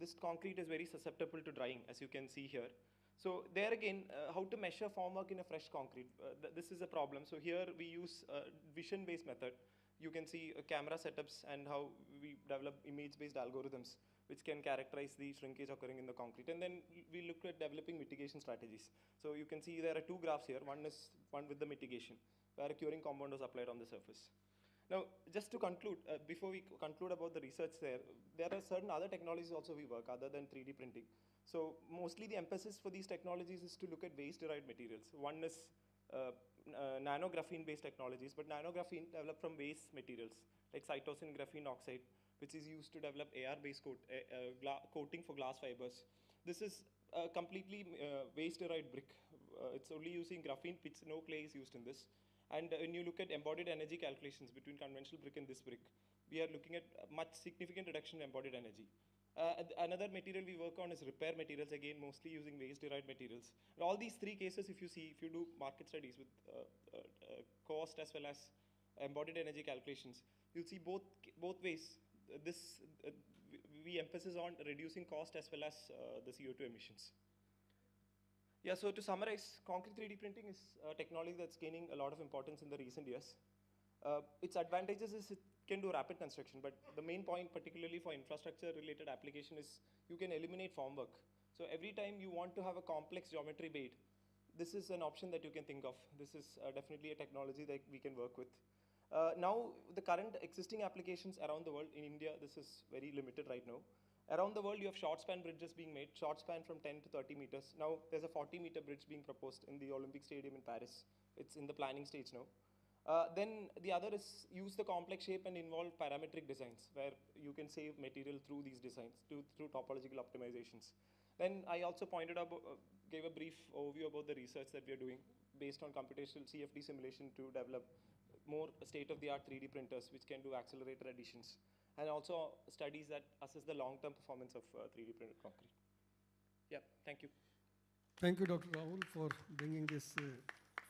This concrete is very susceptible to drying, as you can see here. So there again, how to measure formwork in a fresh concrete, this is a problem. So here we use a vision-based method. You can see camera setups and how we develop image-based algorithms which can characterize the shrinkage occurring in the concrete. And then we look at developing mitigation strategies. So you can see there are two graphs here. One is one with the mitigation, where a curing compound was applied on the surface. Now, just to conclude, before we conclude about the research there are certain other technologies also we work other than 3D printing. So mostly the emphasis for these technologies is to look at waste-derived materials. One is nanographene-based technologies, but nanographene developed from waste materials like cytosine graphene oxide, which is used to develop AR-based coating for glass fibers. This is a completely waste-derived brick. It's only using graphene pitch, no clay is used in this. And when you look at embodied energy calculations between conventional brick and this brick, we are looking at much significant reduction in embodied energy. Another material we work on is repair materials, again mostly using waste-derived materials. In all these three cases, if you do market studies with cost as well as embodied energy calculations, you'll see both ways. We emphasize on reducing cost as well as the CO2 emissions. Yeah, so to summarize, concrete 3D printing is a technology that's gaining a lot of importance in the recent years. Its advantages is it can do rapid construction, but the main point, particularly for infrastructure-related application, is you can eliminate formwork. So every time you want to have a complex geometry made, this is an option that you can think of. This is definitely a technology that we can work with. Now, the current existing applications around the world, in India, this is very limited right now. Around the world, you have short span bridges being made, short span from 10 to 30 meters. Now, there's a 40-meter bridge being proposed in the Olympic Stadium in Paris. It's in the planning stage now. Then the other is use the complex shape and involve parametric designs, where you can save material through these designs, through topological optimizations. Then I also gave a brief overview about the research that we are doing based on computational CFD simulation to develop more state-of-the-art 3D printers which can do accelerator additions, and also studies that assess the long-term performance of 3D printed concrete. Yeah, thank you. Thank you, Dr. Rahul, for bringing this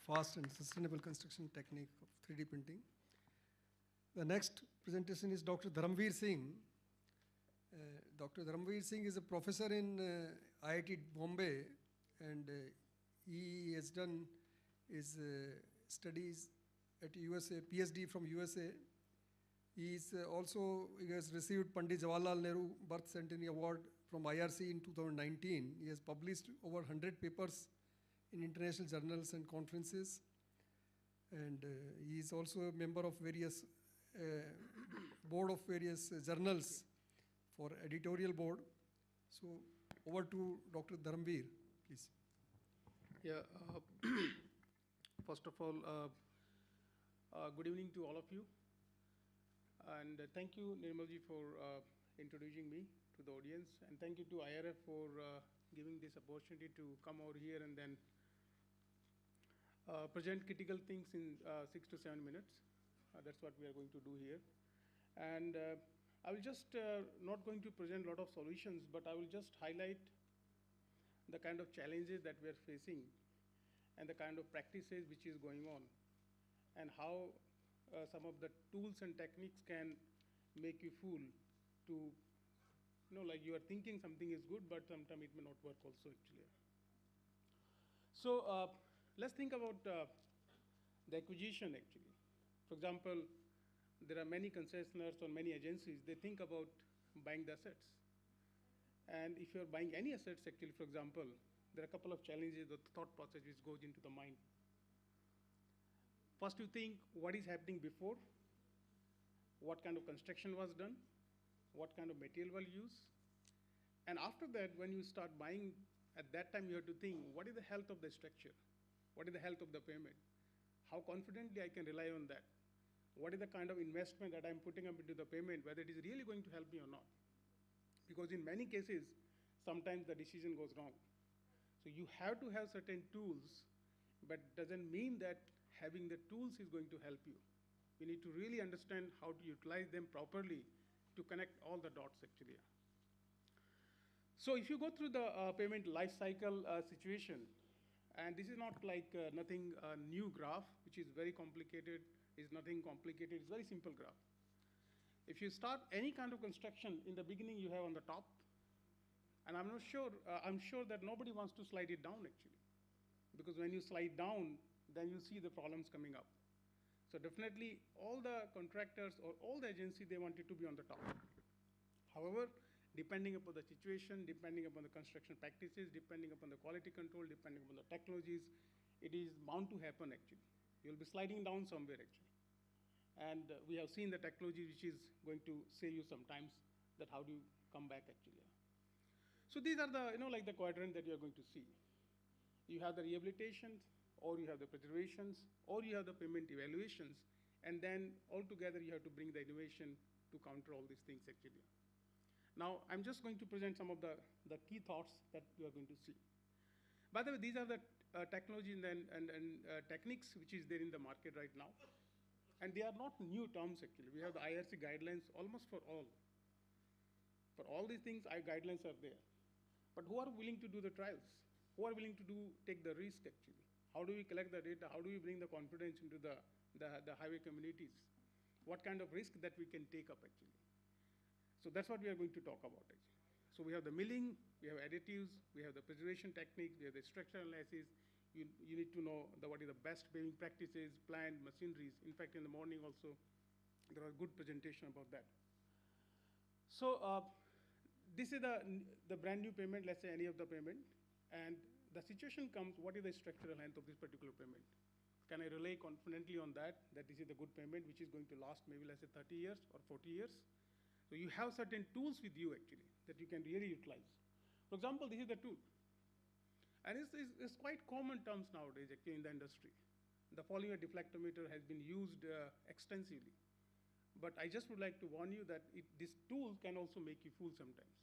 fast and sustainable construction technique of 3D printing. The next presentation is Dr. Dharamveer Singh. Dr. Dharamveer Singh is a professor in IIT Bombay, and he has done his studies at USA, PhD from USA. He has received Pandit Jawaharlal Nehru Birth Centenary Award from IRC in 2019. He has published over 100 papers in international journals and conferences. And he is also a member of various board of various journals for editorial board. So over to Dr. Dharamveer, please. Yeah. First of all, good evening to all of you. And thank you, Nirmalji, for introducing me to the audience. And thank you to IRF for giving this opportunity to come over here and then present critical things in 6 to 7 minutes. That's what we are going to do here. And I will just not going to present a lot of solutions, but I will just highlight the kind of challenges that we are facing and the kind of practices which is going on, and how some of the tools and techniques can make you fool to, like you are thinking something is good, but sometimes it may not work also actually. So let's think about the acquisition actually. For example, there are many concessionaires or many agencies, they think about buying the assets. And if you're buying any assets actually, for example, there are a couple of challenges, the thought process which goes into the mind. First you think what is happening before, what kind of construction was done, what kind of material was used. And after that, when you start buying, at that time you have to think, what is the health of the structure? What is the health of the payment? How confidently I can rely on that? What is the kind of investment that I'm putting up into the payment, whether it is really going to help me or not? Because in many cases, sometimes the decision goes wrong. So you have to have certain tools, but doesn't mean that having the tools is going to help you. You need to really understand how to utilize them properly to connect all the dots actually. So if you go through the payment life cycle situation, and this is not like nothing new graph, which is very complicated, is nothing complicated, it's very simple graph. If you start any kind of construction, in the beginning you have on the top, and I'm sure that nobody wants to slide it down actually, because when you slide down, then you see the problems coming up. So definitely all the contractors or all the agencies, they want it to be on the top. However, depending upon the situation, depending upon the construction practices, depending upon the quality control, depending upon the technologies, it is bound to happen actually. You'll be sliding down somewhere actually. And we have seen the technology which is going to save you sometimes, that how do you come back actually. So these are the, like the quadrant that you're going to see. You have the rehabilitations, or you have the preservations, or you have the payment evaluations, and then altogether you have to bring the innovation to counter all these things actually. Now, I'm just going to present some of the key thoughts that you are going to see. By the way, these are the technologies and techniques which is there in the market right now. And they are not new terms actually. We have the IRC guidelines almost for all. For all these things, guidelines are there. But who are willing to do the trials? Who are willing to take the risk actually? How do we collect the data? How do we bring the confidence into the highway communities? What kind of risk that we can take up actually? So that's what we are going to talk about actually. So we have the milling, we have additives, we have the preservation techniques, we have the structural analysis. You need to know what is the best paving practices, plant, machineries. In fact, in the morning also, there was a good presentation about that. So this is the brand new payment, let's say any of the payment. And the situation comes, what is the structural health of this particular payment? Can I rely confidently on that this is a good payment which is going to last maybe let's say 30 years or 40 years? So you have certain tools with you actually that you can really utilize. For example, this is the tool. And it's quite common terms nowadays actually in the industry. The polymer deflectometer has been used extensively. But I just would like to warn you that this tool can also make you fool sometimes.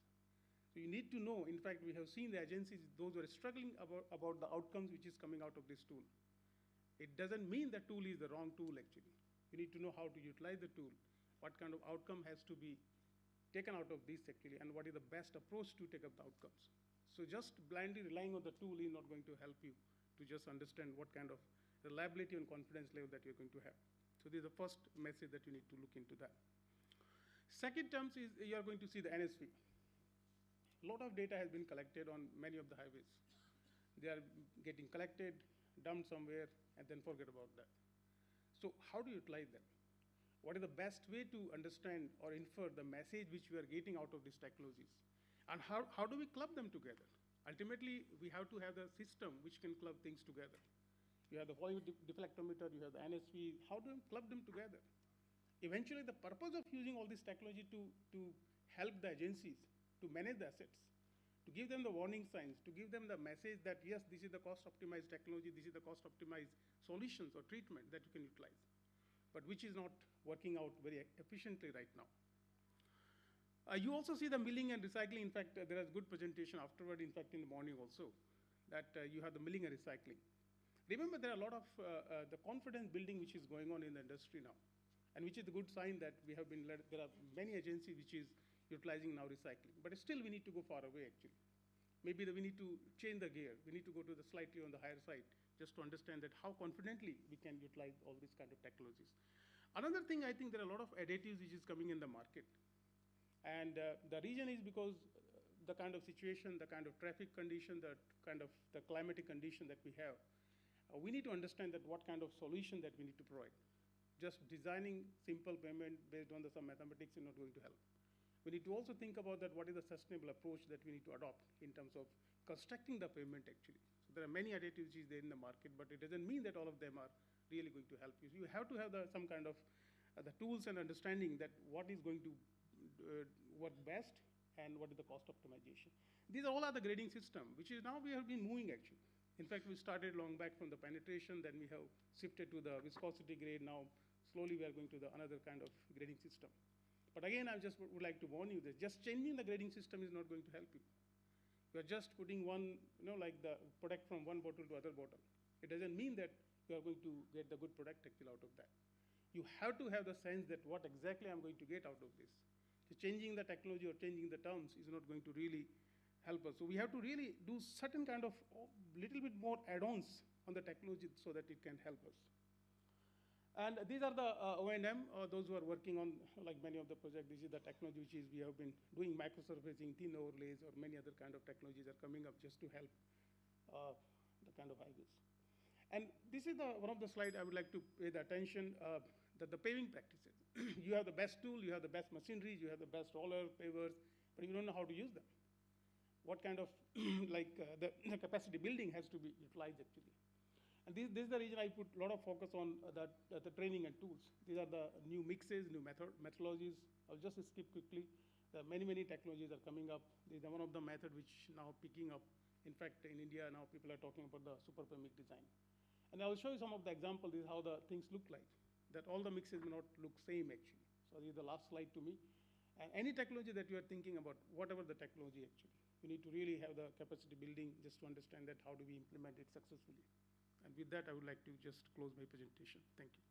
So you need to know, in fact, we have seen the agencies, those who are struggling about the outcomes which is coming out of this tool. It doesn't mean the tool is the wrong tool actually. You need to know how to utilize the tool, what kind of outcome has to be taken out of this actually, and what is the best approach to take up the outcomes. So just blindly relying on the tool is not going to help you to just understand what kind of reliability and confidence level that you're going to have. So this is the first message that you need to look into that. Second terms is you are going to see the NSV. A lot of data has been collected on many of the highways. They are getting collected, dumped somewhere, and then forget about that. So how do you utilize them? What is the best way to understand or infer the message which we are getting out of these technologies? And how do we club them together? Ultimately, we have to have the system which can club things together. You have the volume deflectometer, you have the NSV. How do you club them together? Eventually, the purpose of using all this technology to help the agencies to manage the assets, to give them the warning signs, to give them the message that, yes, this is the cost-optimized technology, this is the cost-optimized solutions or treatment that you can utilize, but which is not working out very efficiently right now. You also see the milling and recycling. In fact, there is a good presentation afterward, in fact, in the morning also, that you have the milling and recycling. Remember, there are a lot of the confidence building which is going on in the industry now, and which is a good sign that we have been led. There are many agencies which is utilizing now recycling, but still we need to go far away actually. Maybe we need to change the gear. We need to go to the slightly on the higher side just to understand that how confidently we can utilize all these kind of technologies. Another thing, I think there are a lot of additives which is coming in the market. And the reason is because the kind of situation, the kind of traffic condition, the kind of the climatic condition that we have, we need to understand that what kind of solution that we need to provide. Just designing simple payment based on some mathematics is not going to help. We need to also think about that what is the sustainable approach that we need to adopt in terms of constructing the payment actually. So there are many additives which is there in the market, but it doesn't mean that all of them are really going to help you. You have to have some kind of the tools and understanding that what is going to work best and what is the cost optimization. These all are the grading system, which is now we have been moving actually. In fact, we started long back from the penetration, then we have shifted to the viscosity grade. Now, slowly we are going to the another kind of grading system. But again, I just would like to warn you that just changing the grading system is not going to help you. You are just putting one, like the product from one bottle to other bottle. It doesn't mean that you are going to get the good product actually out of that. You have to have the sense that what exactly I'm going to get out of this. So changing the technology or changing the terms is not going to really help us. So we have to really do certain kind of little bit more add-ons on the technology so that it can help us. And these are the O&M, those who are working on like many of the projects. This is the technology which is we have been doing microsurfacing, thin overlays, or many other kind of technologies are coming up just to help the kind of highways. And this is one of the slides I would like to pay the attention that the paving practices. You have the best tool, you have the best machinery, you have the best roller, pavers, but you don't know how to use them. What kind of the capacity building has to be utilized actually. And this is the reason I put a lot of focus on the training and tools. These are the new mixes, new methodologies. I'll just skip quickly. There are many technologies are coming up. These are one of the method which now picking up. In fact, in India now people are talking about the super mix design. And I'll show you some of the examples. This is how the things look like. That all the mixes may not look same actually. So this is the last slide to me. And any technology that you are thinking about, whatever the technology actually, we need to really have the capacity building just to understand that how do we implement it successfully. And with that, I would like to just close my presentation. Thank you.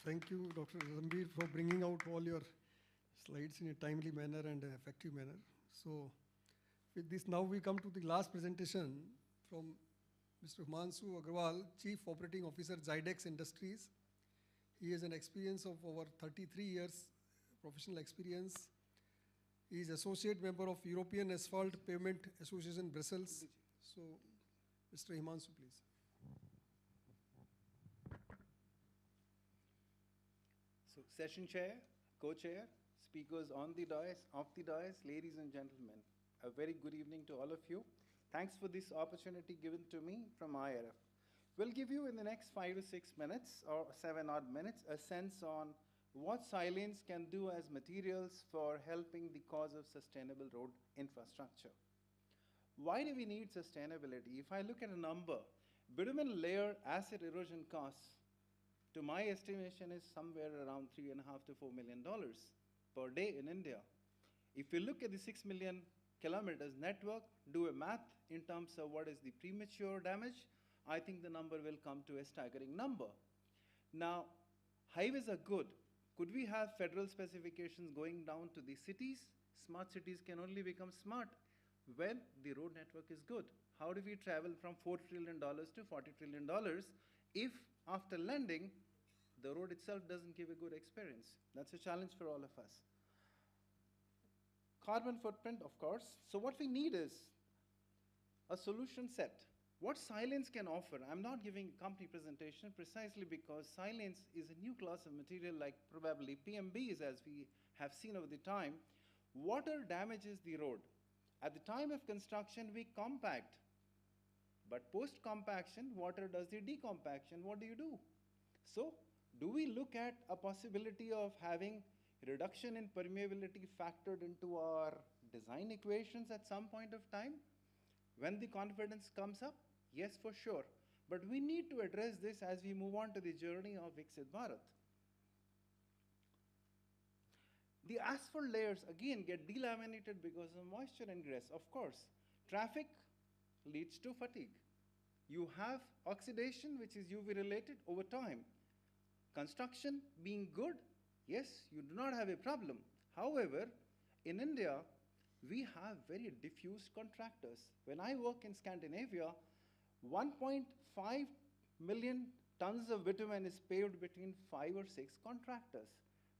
Thank you, Dr. Zambir, for bringing out all your slides in a timely manner and an effective manner. So with this, now we come to the last presentation from Mr. Himanshu Agarwal, Chief Operating Officer, Zydex Industries. He has an experience of over 33 years, professional experience. He is associate member of European Asphalt Pavement Association, Brussels. So, Mr. Himanshu, please. So, session chair, co-chair, speakers on the dais, off the dais, ladies and gentlemen, a very good evening to all of you. Thanks for this opportunity given to me from IRF. We'll give you in the next 5 to 6 minutes or 7 odd minutes a sense on what silane can do as materials for helping the cause of sustainable road infrastructure. Why do we need sustainability? If I look at a number, bitumen layer acid erosion costs, to my estimation, is somewhere around $3.5 to $4 million per day in India. If you look at the 6 million kilometers network, do a math in terms of what is the premature damage, I think the number will come to a staggering number. Now, highways are good. Could we have federal specifications going down to the cities? Smart cities can only become smart when the road network is good. How do we travel from $4 trillion to $40 trillion if after landing, the road itself doesn't give a good experience? That's a challenge for all of us. Carbon footprint, of course. So what we need is a solution set. What silane can offer? I'm not giving a company presentation precisely because silane is a new class of material like probably PMBs as we have seen over the time. Water damages the road. At the time of construction, we compact. But post-compaction, water does the decompaction. What do you do? So, do we look at a possibility of having reduction in permeability factored into our design equations at some point of time? When the confidence comes up? Yes, for sure. But we need to address this as we move on to the journey of Viksit Bharat. The asphalt layers, again, get delaminated because of moisture ingress. Of course, traffic leads to fatigue. You have oxidation, which is UV related over time. Construction being good, yes, you do not have a problem. However, in India, we have very diffuse contractors. When I work in Scandinavia, 1.5 million tons of bitumen is paved between 5 or 6 contractors.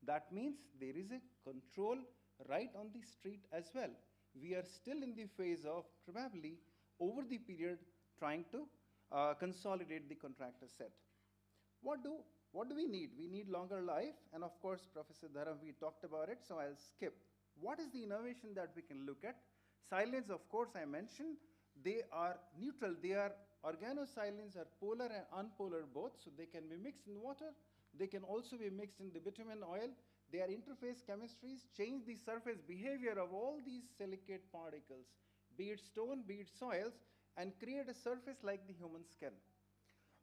That means there is a control right on the street as well. We are still in the phase of probably over the period trying to consolidate the contractor set. What do we need? We need longer life, and of course, Professor Dharam, we talked about it, so I'll skip. What is the innovation that we can look at? Silins, of course, I mentioned, they are neutral. They are organosilins are polar and unpolar both, so they can be mixed in water. They can also be mixed in the bitumen oil. Their interface chemistries change the surface behavior of all these silicate particles, be it stone, be it soils, and create a surface like the human skin.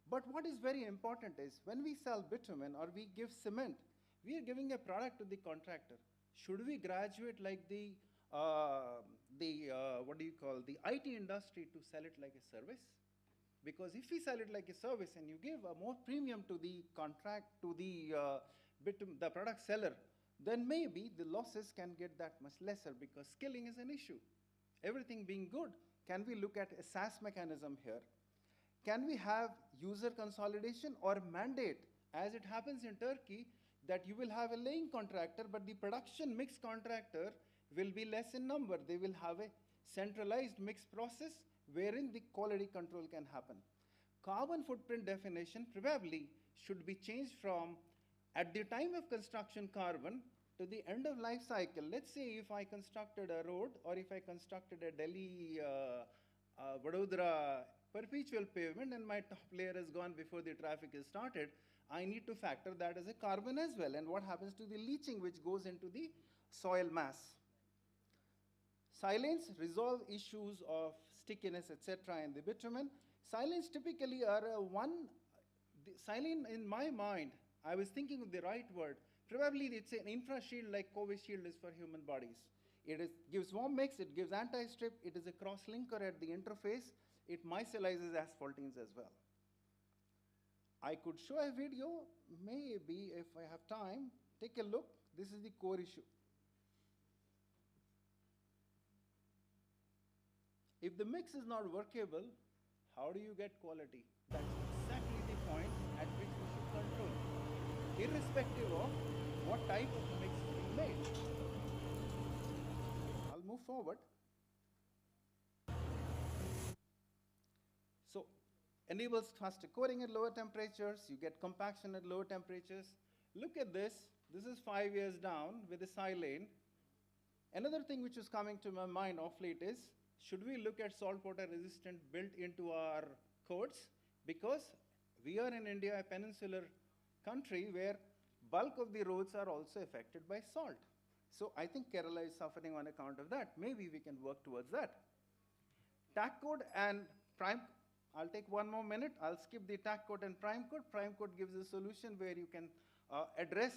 But what is very important is when we sell bitumen or we give cement, we are giving a product to the contractor. Should we graduate like the IT industry to sell it like a service? Because if we sell it like a service and you give a more premium to the contract, to the product seller, then maybe the losses can get that much lesser because skilling is an issue. Everything being good, can we look at a SaaS mechanism here? Can we have user consolidation or mandate, as it happens in Turkey, that you will have a laying contractor, but the production mix contractor will be less in number. They will have a centralized mix process wherein the quality control can happen. Carbon footprint definition probably should be changed from at the time of construction carbon to the end of life cycle. Let's say if I constructed a road or if I constructed a Delhi Vadodara perpetual pavement and my top layer has gone before the traffic is started, I need to factor that as a carbon as well. And what happens to the leaching which goes into the soil mass? Silins resolve issues of stickiness, etc. in the bitumen. Silins typically are silane in my mind, I was thinking of the right word. Probably it's an infra-shield like Covishield is for human bodies. It gives warm mix, it gives anti-strip, it is a cross-linker at the interface, it micellizes asphaltenes as well. I could show a video, maybe if I have time, take a look. This is the core issue. If the mix is not workable, how do you get quality? That's exactly the point at which we should control, irrespective of what type of mix is being made. I'll move forward. So, enables faster coating at lower temperatures, you get compaction at lower temperatures. Look at this. This is 5 years down with the silane. Another thing which is coming to my mind of late is, should we look at saltwater resistant built into our coats? Because we are in India, a peninsular country where bulk of the roads are also affected by salt. So I think Kerala is suffering on account of that. Maybe we can work towards that. Tack coat and prime, I'll take 1 more minute. I'll skip the tack coat and prime coat. Prime coat gives a solution where you can address,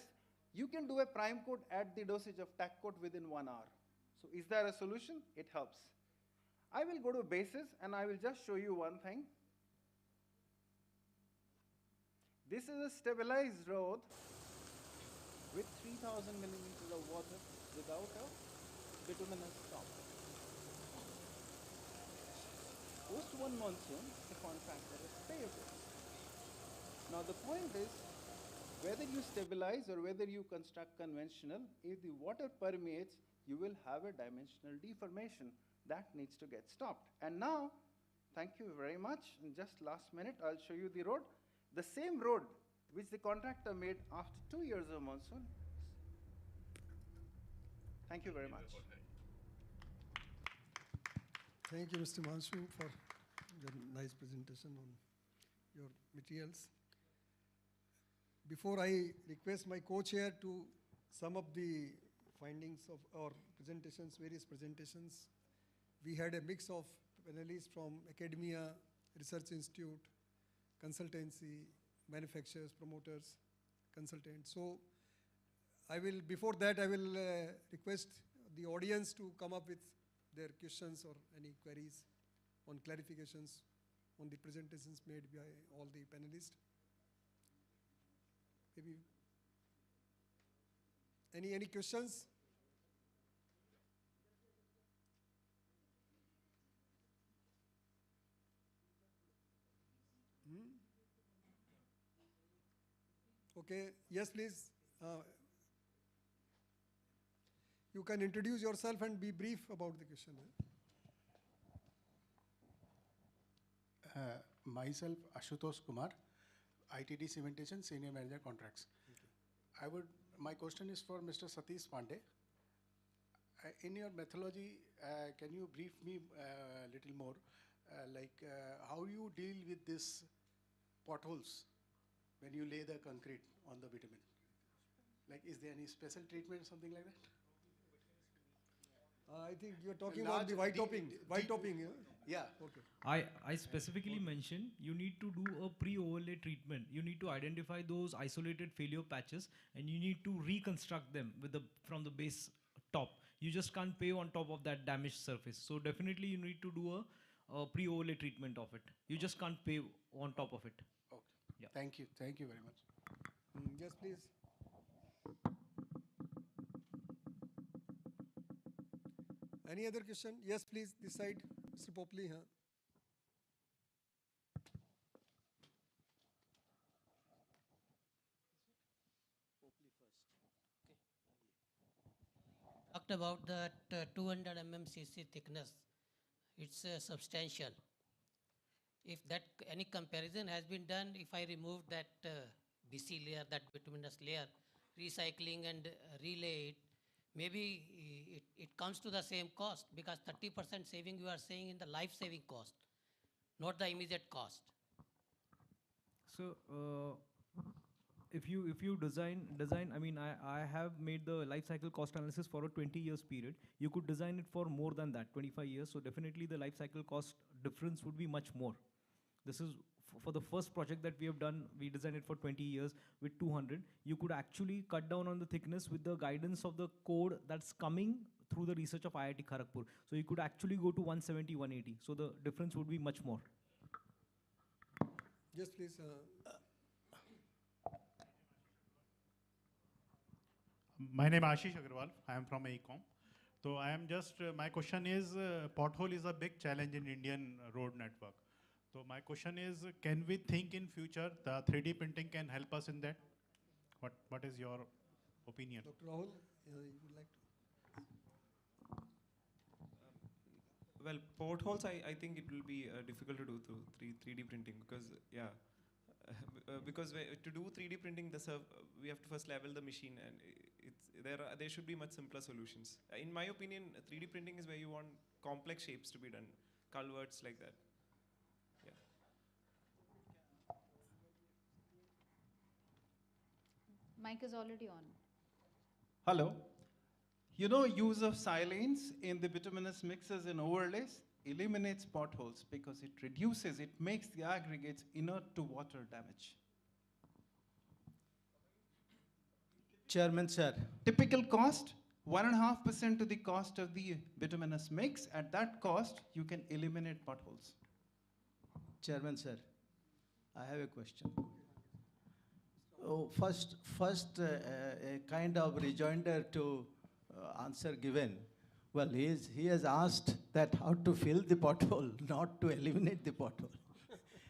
you can do a prime coat at the dosage of tack coat within 1 hour. So is there a solution? It helps. I will go to bases and I will just show you one thing. This is a stabilized road with 3,000 millimeters of water without a bituminous top. Post one monsoon, the contractor is payable. Now the point is, whether you stabilize or whether you construct conventional, if the water permeates, you will have a dimensional deformation. That needs to get stopped. And now, thank you very much. In just last minute, I'll show you the road. The same road which the contractor made after 2 years of monsoon. Thank you very much. Thank you, Mr. Manshu, for your nice presentation on your materials. Before I request my co-chair to sum up the findings of our presentations, various presentations, we had a mix of panelists from academia, research institute, consultancy, manufacturers, promoters, consultants. So before that, I will request the audience to come up with their questions or any queries on clarifications on the presentations made by all the panelists. Maybe any questions? Okay, yes, please. You can introduce yourself and be brief about the question. Myself, Ashutosh Kumar, ITD Cementation, Senior Manager Contracts. My question is for Mr. Satish Pandey. In your methodology, can you brief me a little more, how you deal with these potholes when you lay the concrete on the bitumen? Like, is there any special treatment, something like that? I think you're talking about the white topping. White topping, yeah? Yeah. Okay. I specifically mentioned you need to do a pre-overlay treatment. You need to identify those isolated failure patches and you need to reconstruct them from the base top. You just can't pave on top of that damaged surface. So definitely you need to do a pre-overlay treatment of it. You just can't pave on top of it. Okay. Yeah. Thank you. Thank you very much. Yes, please. Any other question? Yes, please, this side, Mr. Popley. Huh? Talked about that 200 mmCC thickness. It's substantial. If that any comparison has been done, if I remove that BC layer, that bituminous layer, recycling and relay it, maybe it comes to the same cost because 30% saving you are saying in the life-saving cost, not the immediate cost. So if you design, I mean, I have made the life cycle cost analysis for a 20 years period. You could design it for more than that, 25 years. So definitely the life cycle cost difference would be much more. This is for the first project that we have done. We designed it for 20 years with 200. You could actually cut down on the thickness with the guidance of the code that's coming through the research of IIT Kharagpur. So you could actually go to 170, 180. So the difference would be much more. Yes, please. My name is Ashish Agrawal. I am from AECOM. So I am just, my question is, pothole is a big challenge in Indian road network. So my question is, can we think in future the 3D printing can help us in that? What is your opinion? Dr. Rahul, you would like to? Well, potholes, I think it will be difficult to do through 3D printing because, because to do 3D printing, we have to first level the machine, and there should be much simpler solutions. In my opinion, 3D printing is where you want complex shapes to be done, culverts like that. Yeah. Mic is already on. Hello. You know, use of silanes in the bituminous mixes and overlays eliminates potholes because it makes the aggregates inert to water damage. Chairman, sir. Typical cost, 1.5% to the cost of the bituminous mix. At that cost, you can eliminate potholes. Chairman, sir, I have a question. Oh, first, a kind of rejoinder to answer given. Well, he has asked that how to fill the pothole, not to eliminate the pothole.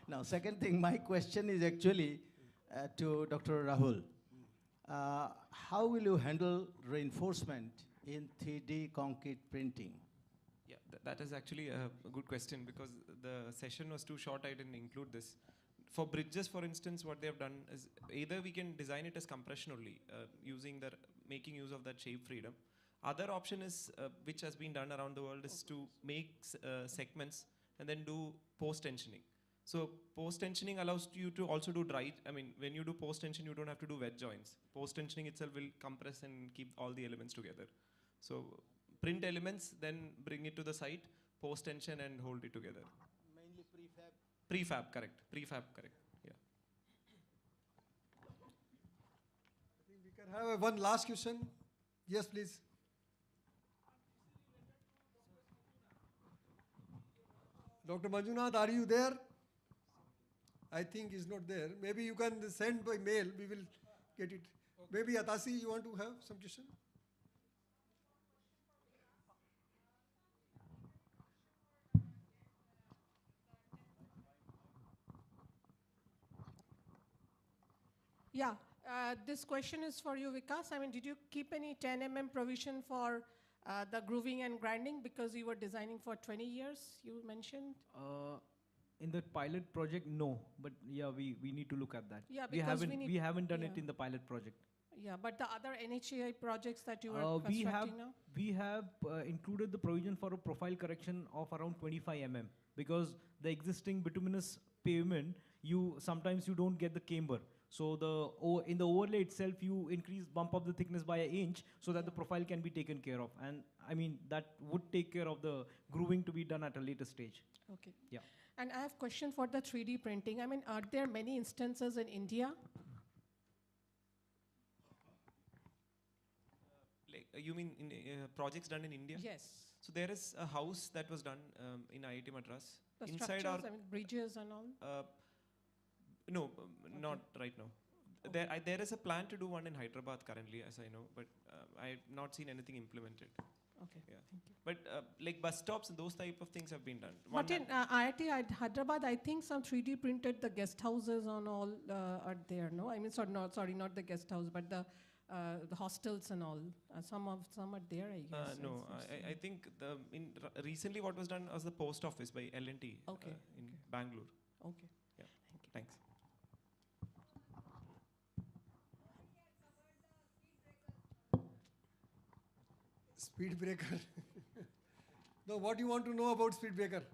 Now, second thing, my question is actually to Dr. Rahul. How will you handle reinforcement in 3D concrete printing? Yeah, that is actually a good question because the session was too short, I didn't include this. For bridges, for instance, what they have done is either we can design it as compression only, making use of that shape freedom, Other option is, which has been done around the world, is to make segments and then do post-tensioning. So post-tensioning allows you to also do dry, I mean, when you do post-tension, you don't have to do wet joints. Post-tensioning itself will compress and keep all the elements together. So print elements, then bring it to the site, post-tension and hold it together. Mainly prefab. Prefab, correct. Prefab, correct. Yeah. I think we can have one last question. Yes, please. Dr. Manjunath, are you there? I think he's not there. Maybe you can send by mail. We will get it. Maybe Atasi, you want to have some question? Yeah, this question is for you, Vikas. I mean, did you keep any 10 mm provision for the grooving and grinding because you were designing for 20 years, you mentioned? In the pilot project, no. But yeah, we need to look at that. Yeah, we because haven't done it in the pilot project. Yeah, but the other NHAI projects that you were constructing now? We have included the provision for a profile correction of around 25 mm because the existing bituminous pavement, sometimes you don't get the camber. So in the overlay itself, you bump up the thickness by an inch so that the profile can be taken care of. And I mean, that would take care of the grooving to be done at a later stage. Okay. Yeah. And I have a question for the 3D printing. I mean, are there many instances in India? You mean in projects done in India? Yes. So there is a house that was done in IIT Madras. The Inside structures, I mean, bridges and all? No, not right now. Okay. There is a plan to do one in Hyderabad currently, as I know, but I have not seen anything implemented. Okay, yeah. thank you. But like bus stops and those type of things have been done. But in IIT Hyderabad, I think some 3D printed the guest houses and all are there, no? I mean, sorry, not the guest house, but the hostels and all. Some are there, I guess. No, I think recently what was done was the post office by L&T in Bangalore. Okay. Yeah. Thanks. Speed breaker. No, what do you want to know about speed breaker?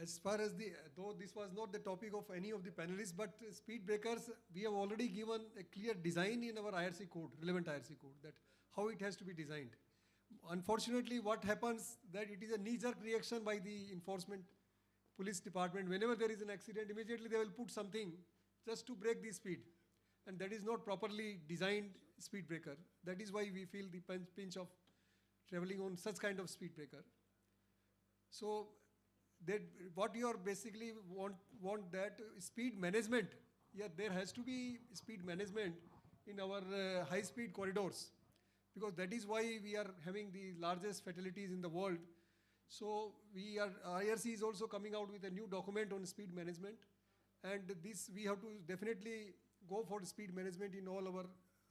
As far as though this was not the topic of any of the panelists, but speed breakers, we have already given a clear design in our IRC code, relevant IRC code, that how it has to be designed. Unfortunately, what happens that it is a knee-jerk reaction by the enforcement police department. Whenever there is an accident, immediately they will put something just to break the speed. And that is not properly designed speed breaker. That is why we feel the pinch of traveling on such kind of speed breaker. So what you are basically want that speed management. Yeah, there has to be speed management in our high-speed corridors, because that is why we are having the largest fatalities in the world. So IRC is also coming out with a new document on speed management, and this we have to definitely go for speed management in all our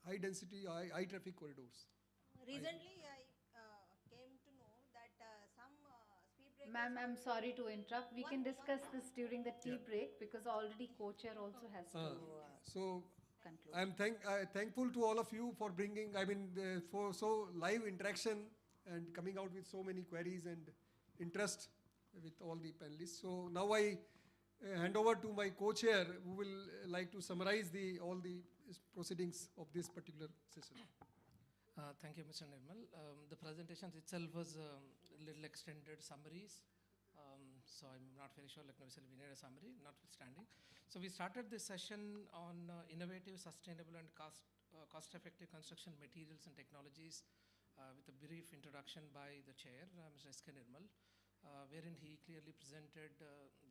high-density, high-traffic corridors. Recently, I came to know that some speed breakers... Ma'am, I'm sorry to interrupt. We can discuss this during the tea break, because already co-chair also has to So conclude. I'm thankful to all of you for bringing, for so live interaction and coming out with so many queries and interest with all the panelists. So now I hand over to my co-chair, who will like to summarize all the proceedings of this particular session. Thank you, Mr. Nirmal. The presentations itself was a little extended summaries. So I'm not very sure, we need a summary, notwithstanding. So we started this session on innovative, sustainable, and cost-effective construction materials and technologies with a brief introduction by the chair, Mr. S.K. Nirmal, wherein he clearly presented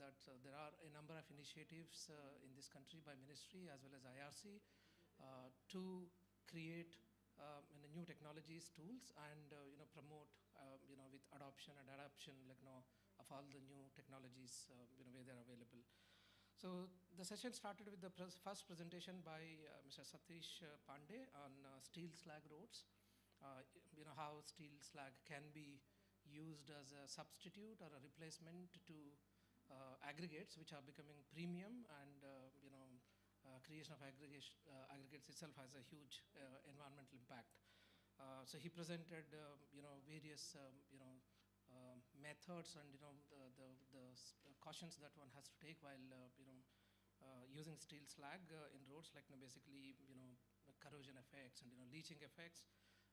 that there are a number of initiatives in this country by ministry as well as IRC to create new technologies, tools, and promote with adoption and adaption of all the new technologies where they are available. So the session started with the first presentation by Mr. Satish Pandey on steel slag roads. How steel slag can be used as a substitute or a replacement to aggregates, which are becoming premium, and creation of aggregates itself has a huge environmental impact. So he presented various methods and the cautions that one has to take while using steel slag in roads, like basically corrosion effects and leaching effects.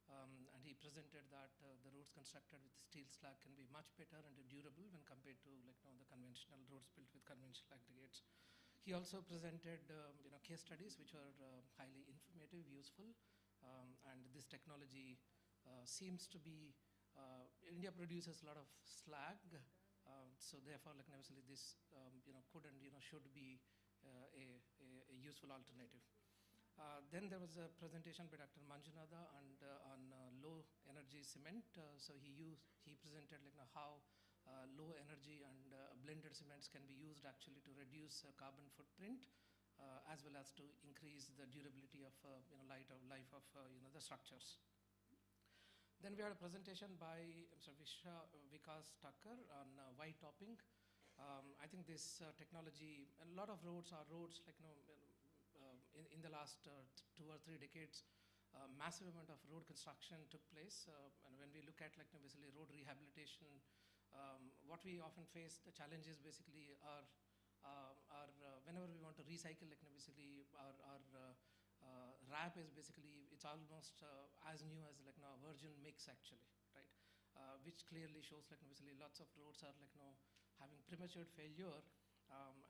And he presented that the roads constructed with steel slag can be much better and durable when compared to the conventional roads built with conventional aggregates. He also presented case studies which were highly informative, useful, and this technology seems to be India produces a lot of slag, so therefore obviously this could and should be a useful alternative. Then there was a presentation by Dr. Manjunatha on low energy cement. So he presented how low energy and blended cements can be used actually to reduce carbon footprint, as well as to increase the durability of life of the structures. Then we had a presentation by Mr. Vikas Thakkar on white topping. I think this technology, a lot of roads are roads in the last 2 or 3 decades, massive amount of road construction took place. And when we look at basically road rehabilitation, what we often face, the challenges basically are whenever we want to recycle, basically our wrap is basically, it's almost as new as a virgin mix actually, right? Which clearly shows basically lots of roads are having premature failure.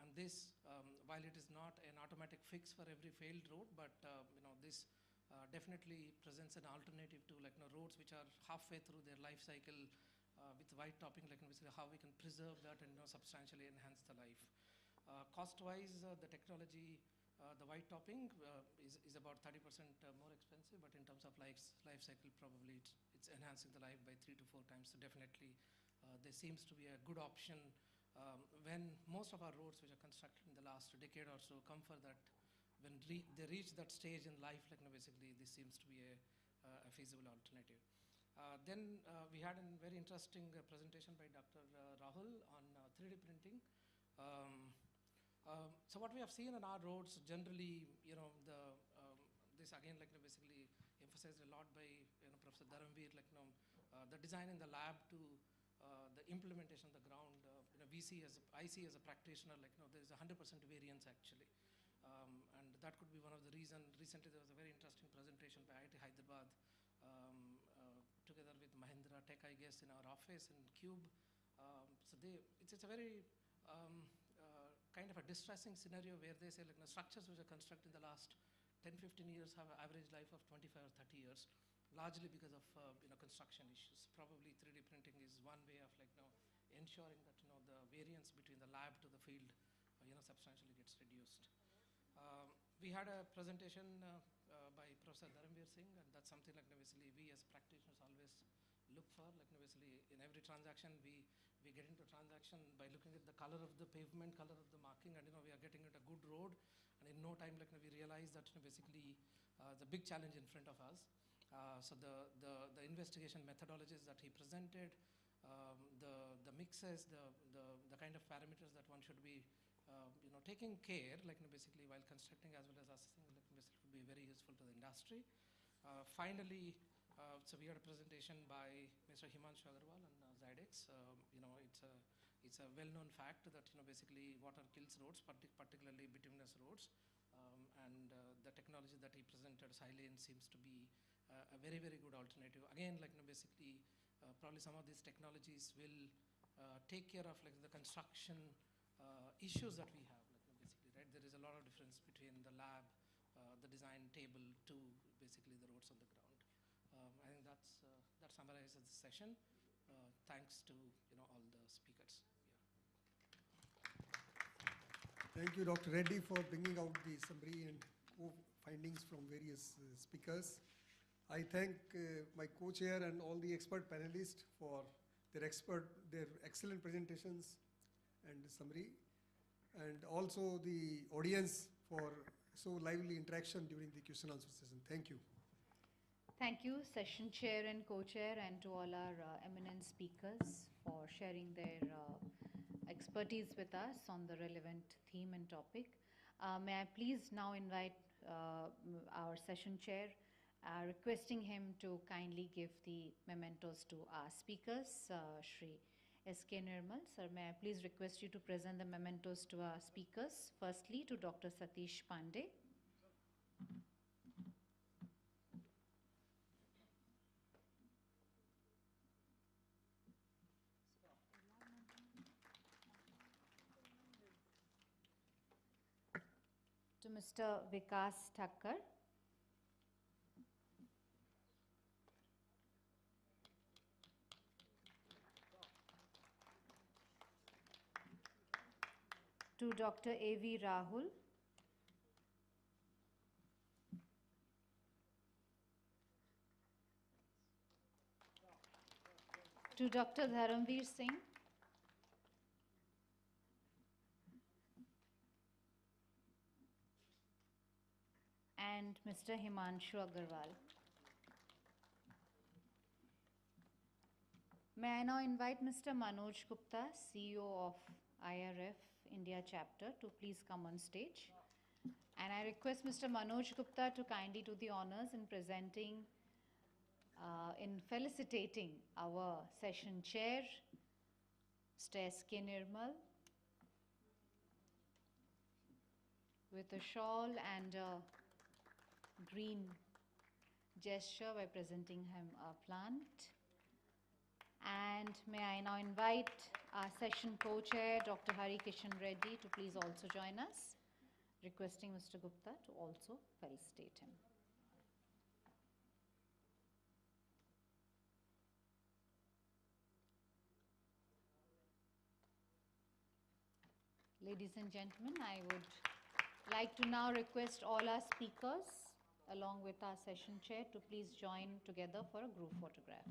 And this, while it is not an automatic fix for every failed road, but this definitely presents an alternative to roads which are halfway through their life cycle with white topping, basically how we can preserve that and substantially enhance the life. Cost-wise, the technology, the white topping is about 30% more expensive, but in terms of life cycle, probably it's enhancing the life by 3 to 4 times. So definitely, there seems to be a good option when most of our roads which are constructed in the last decade or so come for that, when they reach that stage in life, basically this seems to be a feasible alternative. Then we had a very interesting presentation by Dr. Rahul on 3D printing. So what we have seen on our roads generally, this again basically emphasized a lot by Professor Dharamveer, the design in the lab to the implementation on the ground. I see as a practitioner, there is 100% variance actually. And that could be one of the reasons. Recently there was a very interesting presentation by IIT Hyderabad together with Mahindra Tech, I guess, in our office in Cube. So it's a very kind of a distressing scenario where they say structures which are constructed in the last 10-15 years have an average life of 25 or 30 years, largely because of construction issues. Probably 3D printing is one way of ensuring that the variance between the lab to the field substantially gets reduced. We had a presentation by Professor Dharamveer Singh, and that's something basically we as practitioners always look for. Basically in every transaction we get into a transaction by looking at the color of the pavement, color of the marking, and we are getting into a good road, and in no time we realize that basically the big challenge in front of us. So the investigation methodologies that he presented, the mixes, the kind of parameters that one should be taking care, basically while constructing as well as assessing, basically would be very useful to the industry. Finally, so we had a presentation by Mr. Himanshu Agarwal on Zydex. It's a well-known fact that basically water kills roads, particularly bituminous roads, and the technology that he presented, Silane, seems to be a very, very good alternative. Again, basically, probably some of these technologies will take care of the construction issues that we have, basically, right? There is a lot of difference between the lab, the design table, to basically the roads on the ground. I think that summarizes the session. Thanks to all the speakers. Thank you, Dr. Reddy, for bringing out the summary and findings from various speakers. I thank my co-chair and all the expert panelists for their excellent presentations and summary. and also the audience for so lively interaction during the question answer session. Thank you. Thank you, session chair and co-chair, and to all our eminent speakers for sharing their expertise with us on the relevant theme and topic. May I please now invite our session chair, requesting him to kindly give the mementos to our speakers, Shri S.K. Nirmal. Sir, may I please request you to present the mementos to our speakers. Firstly, to Dr. Satish Pandey. To Mr. Vikas Thakkar. To Dr. A.V. Rahul. To Dr. Dharamveer Singh. And Mr. Himanshu Agarwal. May I now invite Mr. Manoj Gupta, CEO of IRF India chapter, to please come on stage. And I request Mr. Manoj Gupta to kindly do the honors in presenting, in felicitating our session chair, Mr. S.K. Nirmal, with a shawl and a green gesture by presenting him a plant. And may I now invite our session co-chair, Dr. Hari Kishan Reddy, to please also join us, requesting Mr. Gupta to also felicitate him. Ladies and gentlemen, I would like to now request all our speakers, along with our session chair, to please join together for a group photograph.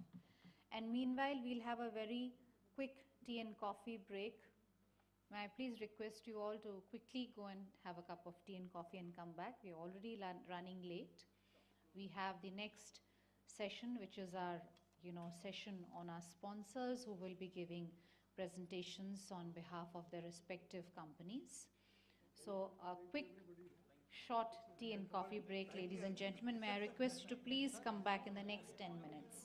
And meanwhile, we'll have a very quick tea and coffee break. May I please request you all to quickly go and have a cup of tea and coffee and come back. We're already running late. We have the next session, which is our session on our sponsors, who will be giving presentations on behalf of their respective companies. So a quick short tea and coffee break, ladies and gentlemen. May I request you to please come back in the next 10 minutes.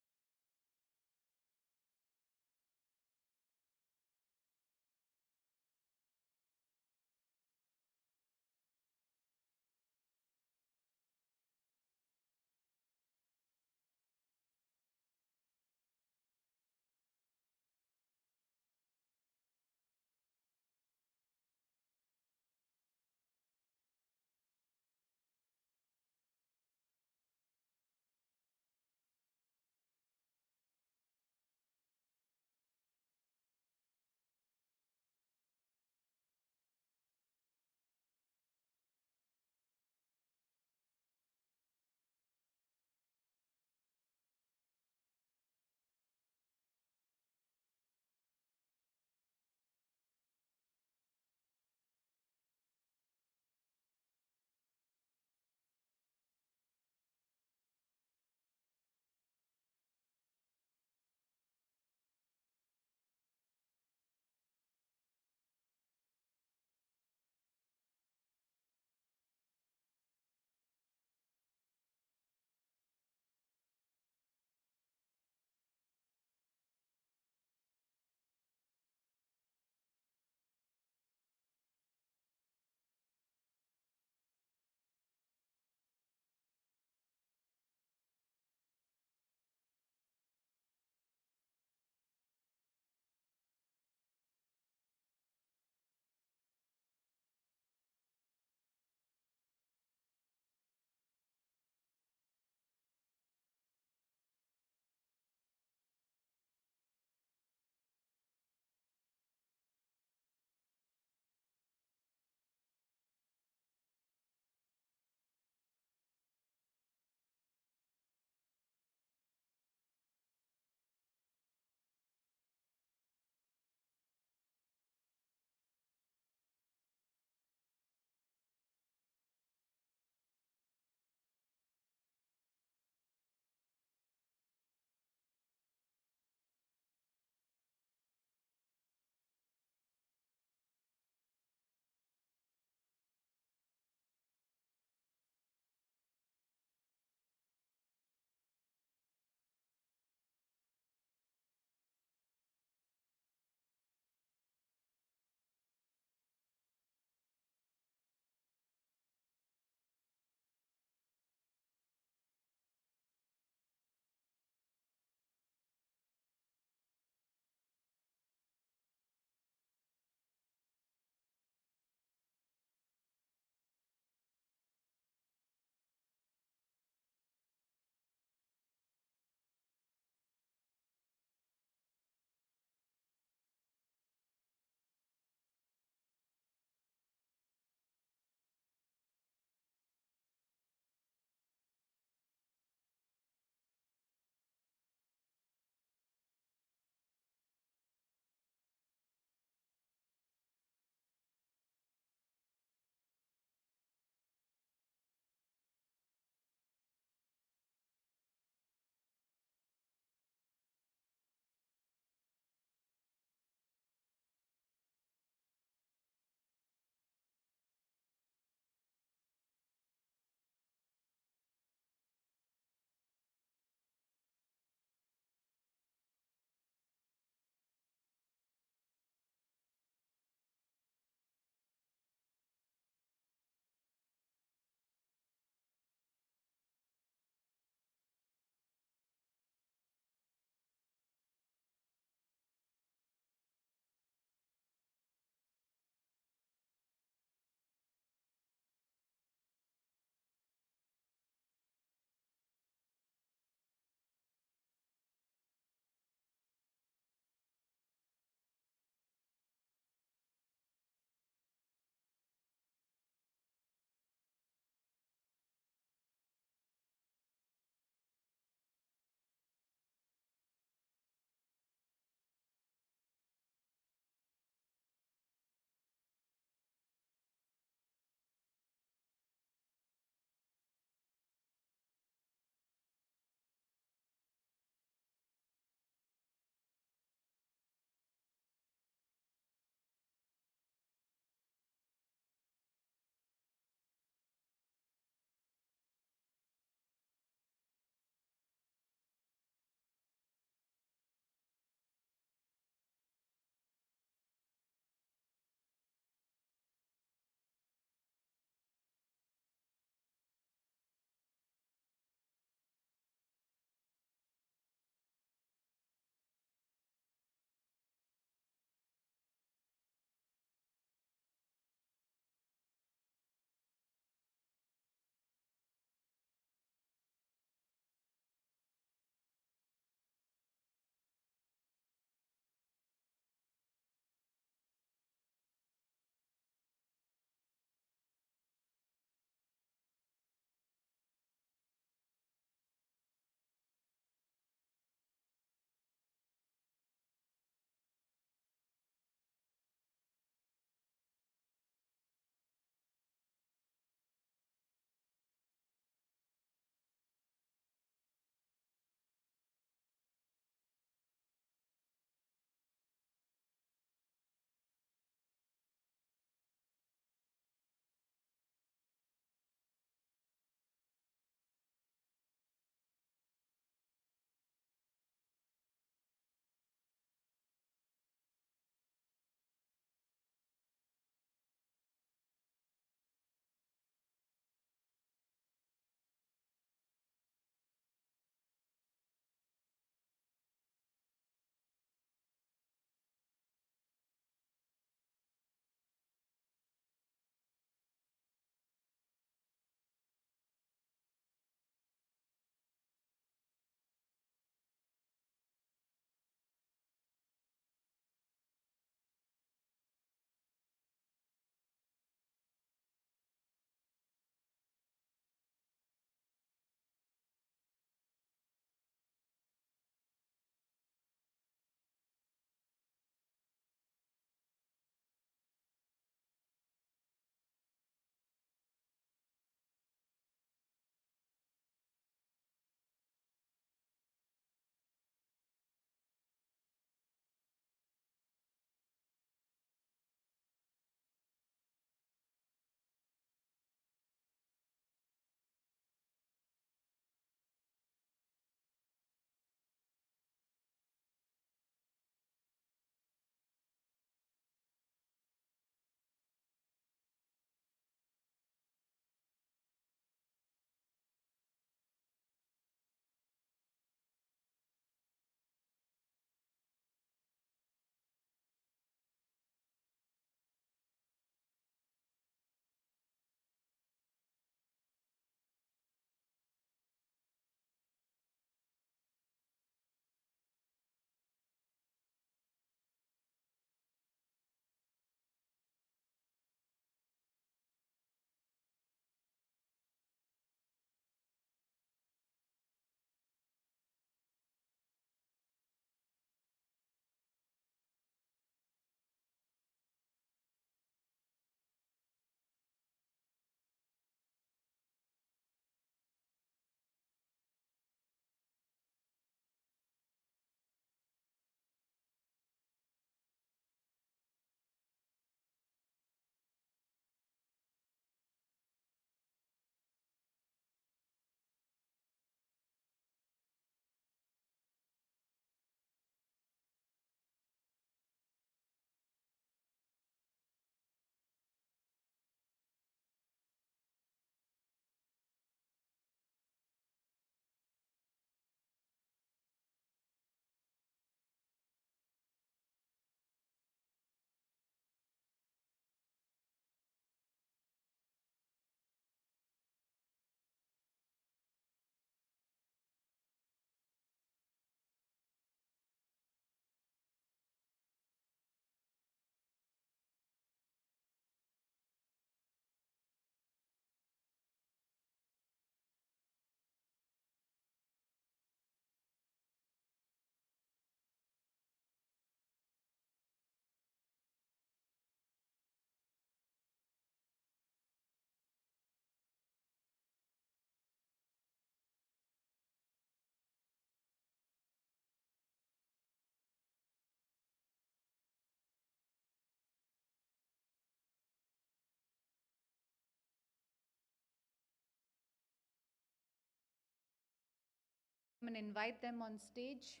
Development, invite them on stage.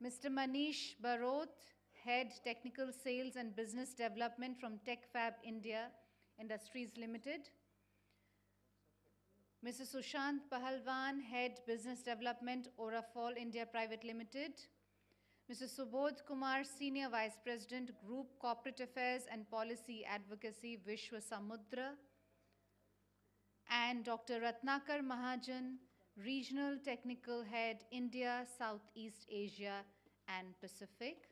Mr. Manish Barot, Head Technical Sales and Business Development from TechFab India Industries Limited. Mr. Sushant Pahalwan, Head Business Development, Orafol India Private Limited. Mr. Subodh Kumar, Senior Vice President, Group Corporate Affairs and Policy Advocacy, Vishwa Samudra. And Dr. Ratnakar Mahajan, Regional Technical Head, India, Southeast Asia and Pacific.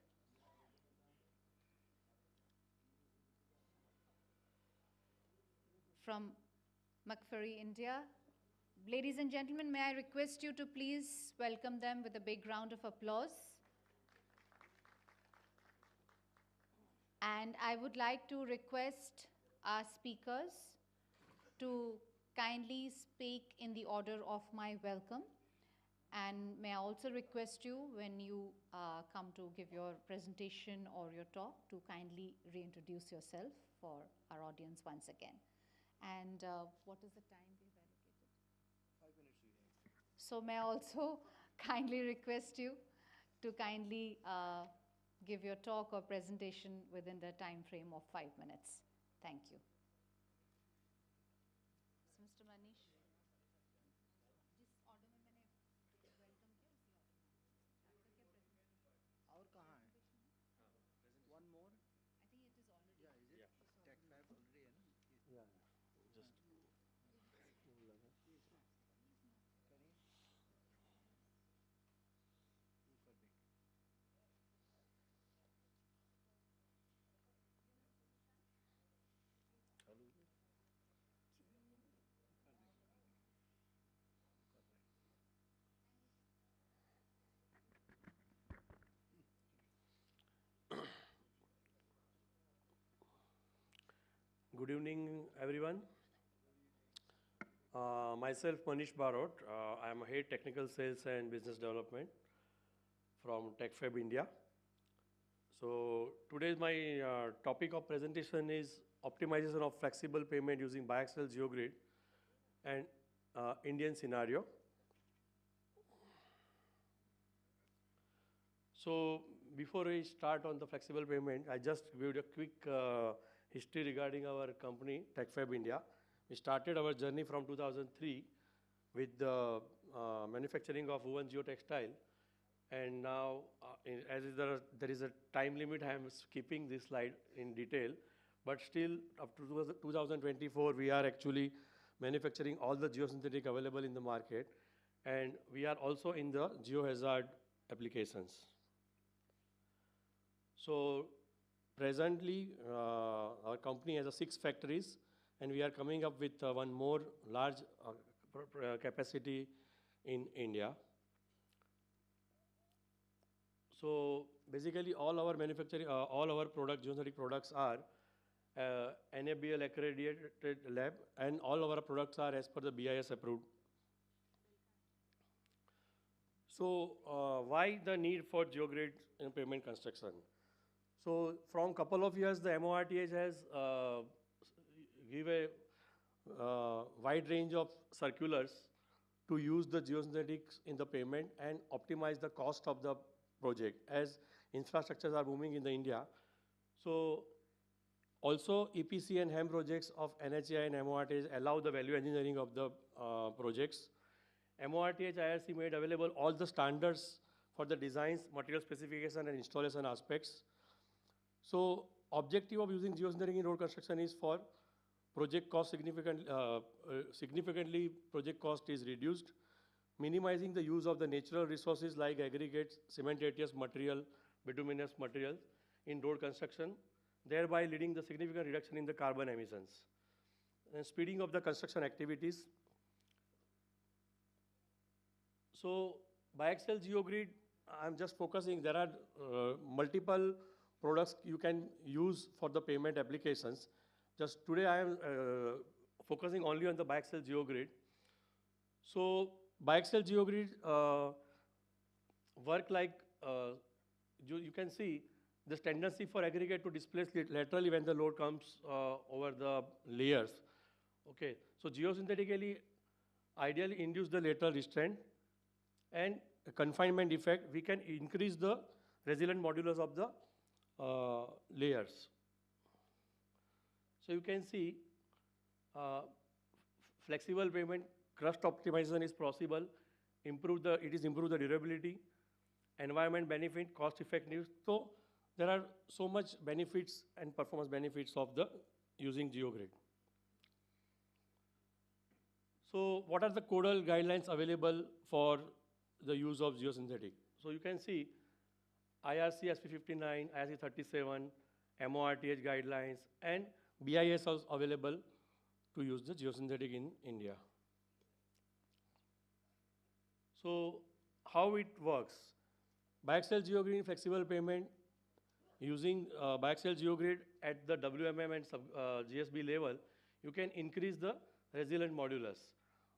From Macquarie, India. Ladies and gentlemen, may I request you to please welcome them with a big round of applause. And I would like to request our speakers to kindly speak in the order of my welcome. And may I also request you, when you come to give your presentation or your talk, to kindly reintroduce yourself for our audience once again. And what is the time we've allocated? 5 minutes we have. So may I also kindly request you to kindly give your talk or presentation within the time frame of 5 minutes. Thank you. So Mr. Manish, जिस order में मैंने welcome किया उसी order में आपका क्या presentation? और कहाँ है? One more? I think it is already. Yeah, is it? TechFab already है ना? Yeah, just. Good evening, everyone. Myself, Manish Barot. I am Head Technical Sales and Business Development from TechFab India. So today's my topic of presentation is optimization of flexible payment using biaxial geogrid and Indian scenario. So before we start on the flexible payment, I just give a quick history regarding our company, TechFab India. We started our journey from 2003 with the manufacturing of woven geotextile. And now, there is a time limit, I am skipping this slide in detail. But still, up to 2024, we are actually manufacturing all the geosynthetic available in the market. And we are also in the geohazard applications. So presently, our company has 6 factories, and we are coming up with one more large capacity in India. So basically, all our manufacturing, all our geosynthetic products are NABL accredited lab, and all our products are as per the BIS approved. So why the need for geogrid in pavement construction? So from couple of years, the MORTH has give a wide range of circulars to use the geosynthetics in the pavement and optimize the cost of the project as infrastructures are booming in the India. So also EPC and HAM projects of NHAI and MORTH allow the value engineering of the projects. MORTH IRC made available all the standards for the designs, material specification and installation aspects. So objective of using geoengineering in road construction is for project cost significantly project cost is reduced, minimizing the use of the natural resources like aggregates, cementitious material, bituminous materials in road construction, thereby leading the significant reduction in the carbon emissions. And speeding of the construction activities. So biaxial geogrid, I'm just focusing, there are multiple products you can use for the pavement applications. Just today I am focusing only on the biaxial geogrid. So biaxial geogrid work like, you can see this tendency for aggregate to displace laterally when the load comes over the layers. Okay, so geosynthetically, ideally induce the lateral restraint and confinement effect, we can increase the resilient modulus of the layers. So you can see flexible payment, crust optimization is possible, improve the durability, environment benefit, cost effective. So there are so much benefits and performance benefits of the using GeoGrid. So what are the codal guidelines available for the use of geosynthetic? So you can see IRC SP59, IRC 37, MORTH guidelines, and BIS is available to use the geosynthetic in India. So how it works? Biaxial geogrid flexible payment using biaxial geogrid at the WMM and GSB level, you can increase the resilient modulus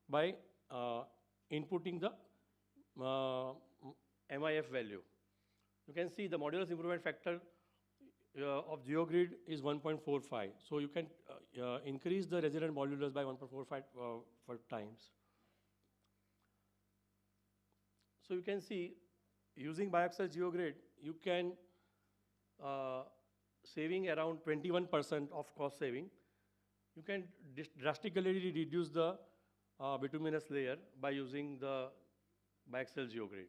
by inputting the MIF value. You can see the modulus improvement factor of GeoGrid is 1.45. So you can increase the resilient modulus by 1.45 times. So you can see using biaxial GeoGrid, you can saving around 21% of cost saving. You can drastically reduce the bituminous layer by using the biaxial GeoGrid.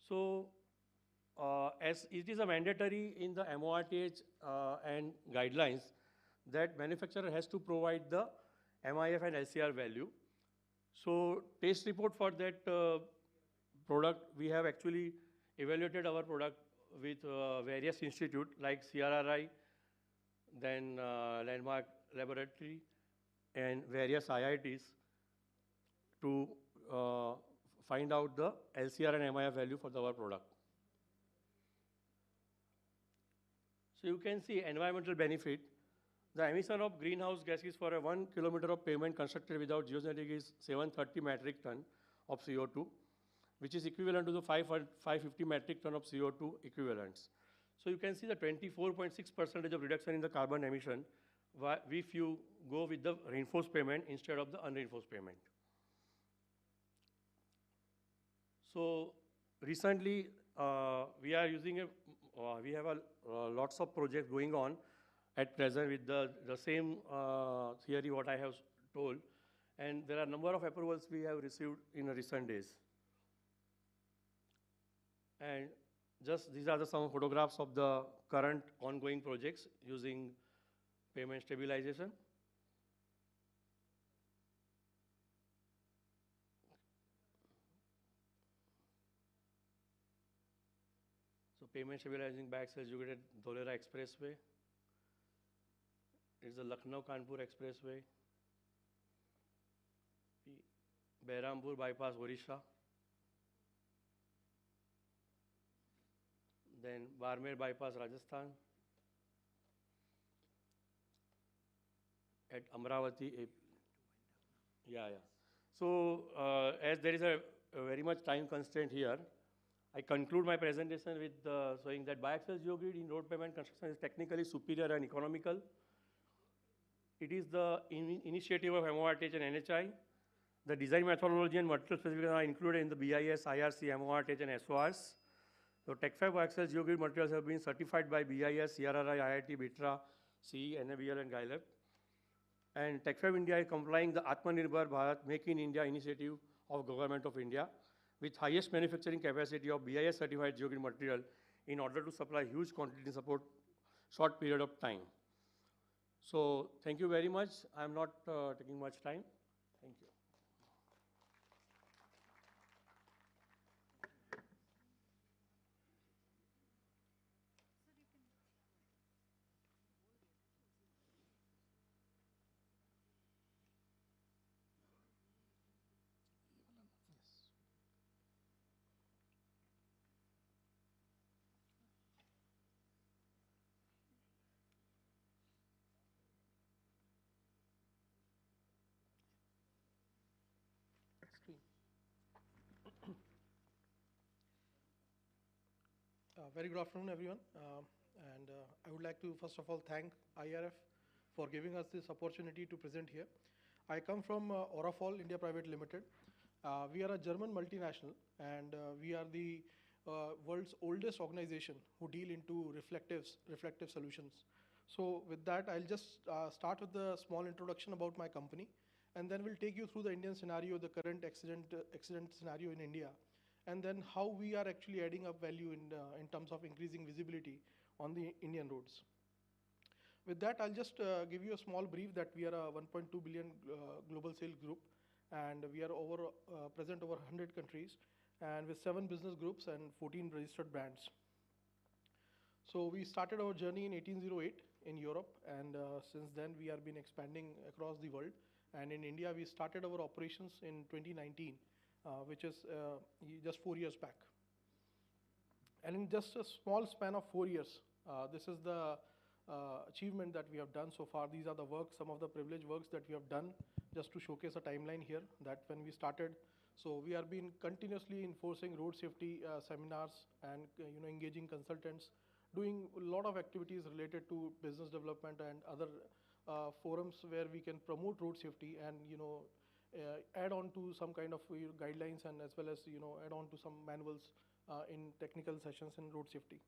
So as it is a mandatory in the MORTH and guidelines that manufacturer has to provide the MIF and LCR value. So test report for that product, we have actually evaluated our product with various institutes like CRRI, then Landmark Laboratory, and various IITs to find out the LCR and MIF value for our product. So you can see environmental benefit. The emission of greenhouse gases for a 1 kilometer of pavement constructed without geosynthetic is 730 metric ton of CO2, which is equivalent to the 550 metric ton of CO2 equivalents. So you can see the 24.6% of reduction in the carbon emission if you go with the reinforced pavement instead of the unreinforced pavement. So recently we are using we have lots of projects going on at present with the same theory what I have told, and there are a number of approvals we have received in recent days. And just these are some photographs of the current ongoing projects using payment stabilization. So payment stabilizing biaxial geogrid Dholera Expressway. It's the Lucknow-Kanpur Expressway. Behrampur Bypass, Odisha. Then Barmer Bypass, Rajasthan. At Amravati. Yeah. So as there is a very much time constraint here, I conclude my presentation with showing that biaxial geogrid in road pavement construction is technically superior and economical. It is the initiative of MORTH and NHI. The design methodology and material specifications are included in the BIS, IRC, MORTH and SORs. So TechFab biaxial geogrid materials have been certified by BIS, CRRI, IIT, BITRA, CE, NABL and GILEP. And TechFab India is complying the Atmanirbhar Bharat Make in India initiative of Government of India with highest manufacturing capacity of BIS certified geogrid material in order to supply huge quantity in support short period of time. So thank you very much. I am not taking much time. Thank you. Very good afternoon, everyone. I would like to first of all thank IRF for giving us this opportunity to present here. I come from Orafol India Private Limited. We are a German multinational, and we are the world's oldest organization who deal into reflective solutions. So with that, I'll just start with a small introduction about my company, and then we'll take you through the Indian scenario, the current accident scenario in India, and then how we are actually adding up value in terms of increasing visibility on the Indian roads. With that, I'll just give you a small brief that we are a 1.2 billion global sales group, and we are present over 100 countries, and with 7 business groups and 14 registered brands. So we started our journey in 1808 in Europe, and since then we have been expanding across the world. And in India, we started our operations in 2019, which is just 4 years back. And in just a small span of 4 years, this is the achievement that we have done so far. These are the works, some of the privileged works that we have done, just to showcase a timeline here that when we started. So we have been continuously enforcing road safety seminars and engaging consultants, doing a lot of activities related to business development and other forums where we can promote road safety and add on to some kind of guidelines, and as well as add on to some manuals in technical sessions in road safety.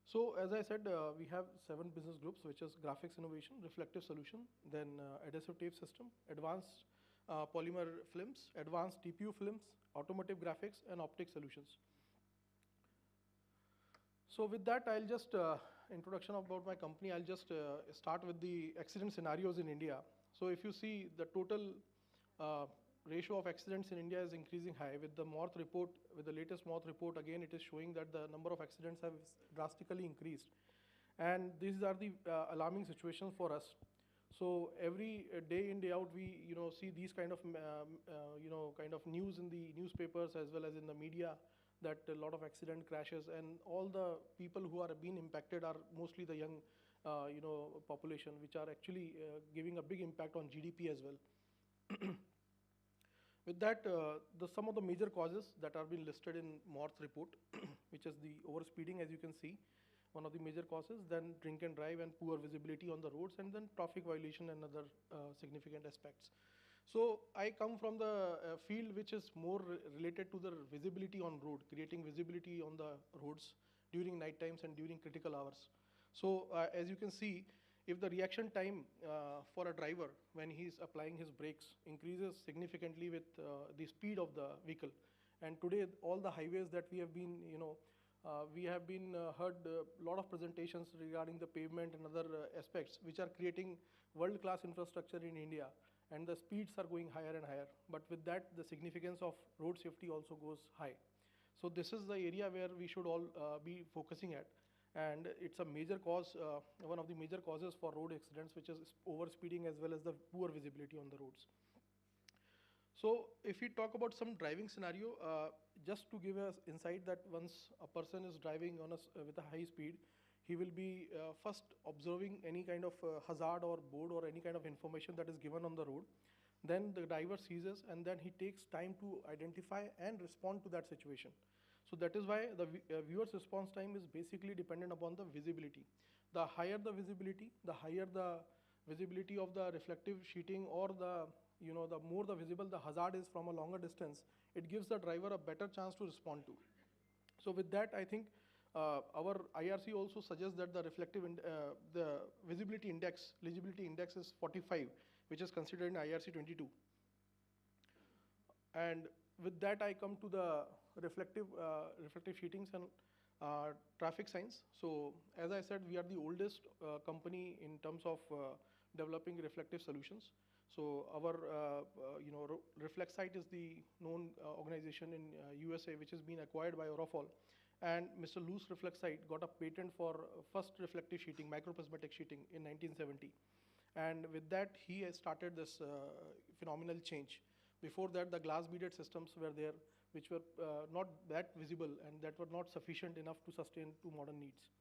So as I said, we have 7 business groups, which is graphics innovation, reflective solution, then adhesive tape system, advanced polymer films, advanced TPU films, automotive graphics, and optic solutions. So with that, I'll just, introduction about my company, I'll just start with the accident scenarios in India. So if you see the total ratio of accidents in India is increasing high. With the MORTH report, with the latest MORTH report, again, it is showing that the number of accidents have drastically increased. And these are the alarming situations for us. So every day in, day out, we see these kind of news in the newspapers as well as in the media, that a lot of accident crashes, and all the people who are being impacted are mostly the young population, which are actually giving a big impact on GDP as well. With that, some of the major causes that are being listed in MORTH report, which is the overspeeding, as you can see, one of the major causes, then drink and drive and poor visibility on the roads, and then traffic violation and other significant aspects. So I come from the field which is more related to the visibility on road, creating visibility on the roads during night times and during critical hours. So as you can see, if the reaction time for a driver when he's applying his brakes increases significantly with the speed of the vehicle, and today all the highways that we have been, heard a lot of presentations regarding the pavement and other aspects which are creating world-class infrastructure in India, and the speeds are going higher and higher. But with that, the significance of road safety also goes high. So this is the area where we should all be focusing at. And it's a major cause, one of the major causes for road accidents, which is overspeeding as well as the poor visibility on the roads. So if we talk about some driving scenario, just to give us insight that once a person is driving on with a high speed, he will be first observing any kind of hazard or board or any kind of information that is given on the road. Then the driver seizes, and then he takes time to identify and respond to that situation. So that is why the viewer's response time is basically dependent upon the visibility. The higher the visibility, the higher the visibility of the reflective sheeting, or the more the visible the hazard is from a longer distance, it gives the driver a better chance to respond to. So with that, I think our IRC also suggests that the visibility index, legibility index is 45, which is considered in IRC 22. And with that, I come to the reflective sheetings and traffic signs. So as I said, we are the oldest company in terms of developing reflective solutions. So our Reflexite is the known organization in USA, which has been acquired by Orafol. And Mr. Luce Reflexite got a patent for first reflective sheeting, microprismatic sheeting in 1970. And with that, he has started this phenomenal change. Before that, the glass beaded systems were there, which were not that visible and that were not sufficient enough to sustain to modern needs.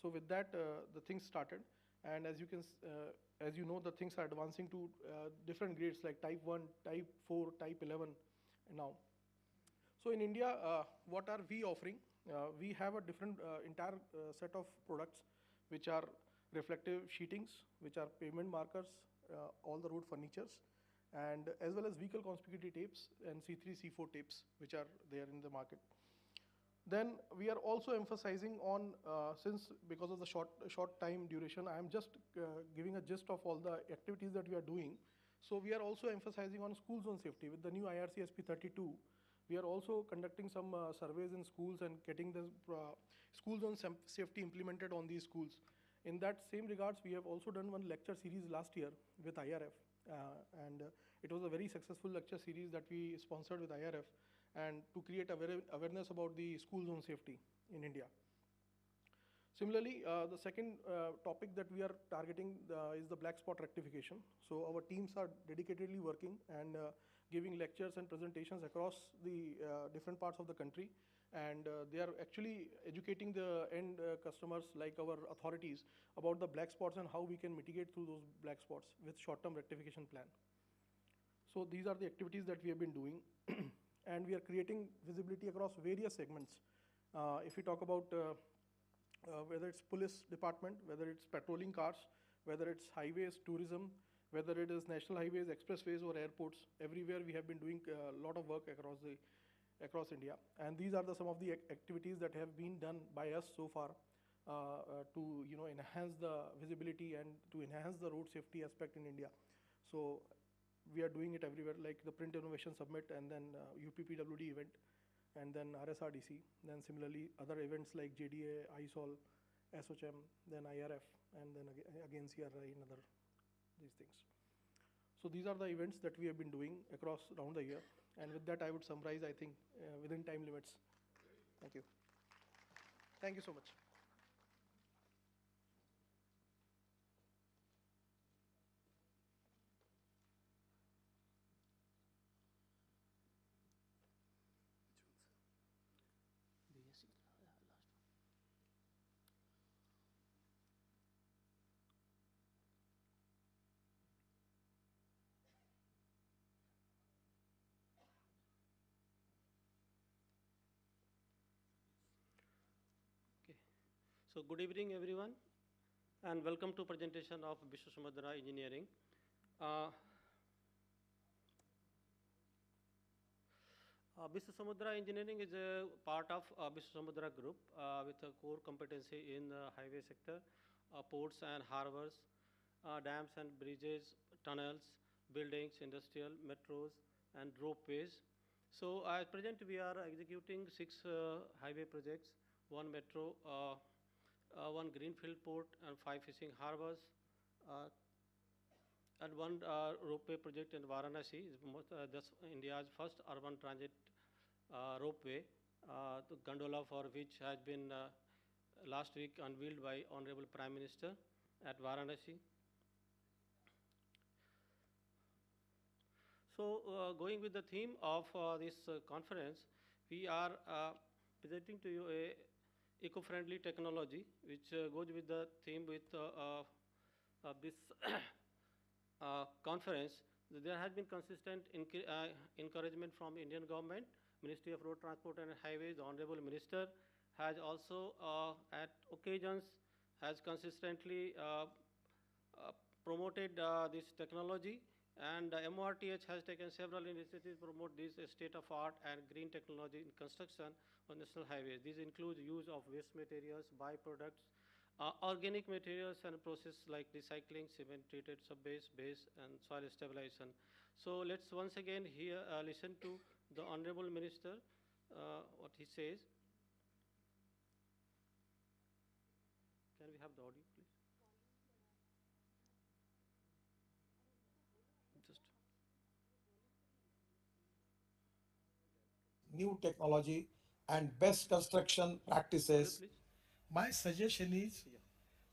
So with that, the things started. And as you know, the things are advancing to different grades like type 1, type 4, type 11 now. So in India, what are we offering? We have a different entire set of products, which are reflective sheetings, which are pavement markers, all the road furnitures, and as well as vehicle conspicuity tapes and C3, C4 tapes, which are there in the market. Then we are also emphasizing on, since because of the short time duration, I am just giving a gist of all the activities that we are doing. So we are also emphasizing on school zone safety. With the new IRC SP32, we are also conducting some surveys in schools and getting the school zone safety implemented on these schools. In that same regards, we have also done one lecture series last year with IRF, and it was a very successful lecture series that we sponsored with IRF, and to create awareness about the school zone safety in India. Similarly, the second topic that we are targeting is the black spot rectification. So our teams are dedicatedly working and giving lectures and presentations across the different parts of the country, and they are actually educating the end customers like our authorities about the black spots and how we can mitigate through those black spots with short-term rectification plan. So these are the activities that we have been doing. And we are creating visibility across various segments. If we talk about whether it's police department, whether it's patrolling cars, whether it's highways, tourism, whether it is national highways, expressways, or airports, everywhere we have been doing a lot of work across India. And these are some of the activities that have been done by us so far to enhance the visibility and to enhance the road safety aspect in India. So we are doing it everywhere, like the Print Innovation Summit, and then UPPWD event, and then RSRDC, then similarly other events like JDA, ISOL, SOCHM, then IRF, and then again CRI and other these things. So these are the events that we have been doing around the year, and with that I would summarize, I think, within time limits. Thank you. Thank you so much. So good evening, everyone, and welcome to presentation of Vishwasamudra Engineering. Vishwasamudra Engineering is a part of Vishwasamudra Group with a core competency in the highway sector, ports and harbors, dams and bridges, tunnels, buildings, industrial, metros, and ropeways. So at present we are executing 6 highway projects, 1 metro, 1 greenfield port, and 5 fishing harbors, and 1 ropeway project in Varanasi. That's India's first urban transit ropeway, the gondola for which has been last week unveiled by Honorable Prime Minister at Varanasi. So going with the theme of this conference, we are presenting to you a eco-friendly technology, which goes with the theme with this conference. There has been consistent encouragement from Indian government, Ministry of Road Transport and Highways. The Honorable Minister has also at occasions has consistently promoted this technology, and MORTH has taken several initiatives to promote this state-of-art and green technology in construction on national highways. These include use of waste materials, byproducts, organic materials, and process like recycling, cement-treated subbase, base, and soil stabilization. So let's once again hear, listen to the Honorable Minister, what he says. Can we have the audio, please? Just. New technology and best construction practices. My suggestion is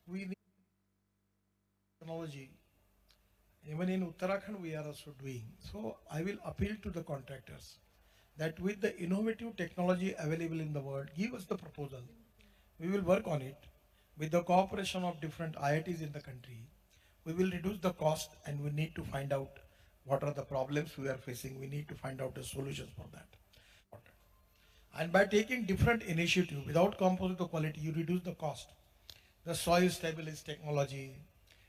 we need technology. Even in Uttarakhand, we are also doing. So I will appeal to the contractors that with the innovative technology available in the world, give us the proposal. We will work on it. With the cooperation of different IITs in the country, we will reduce the cost, and we need to find out what are the problems we are facing. We need to find out the solutions for that. And by taking different initiatives without compromising the quality, you reduce the cost. The soil stability technology,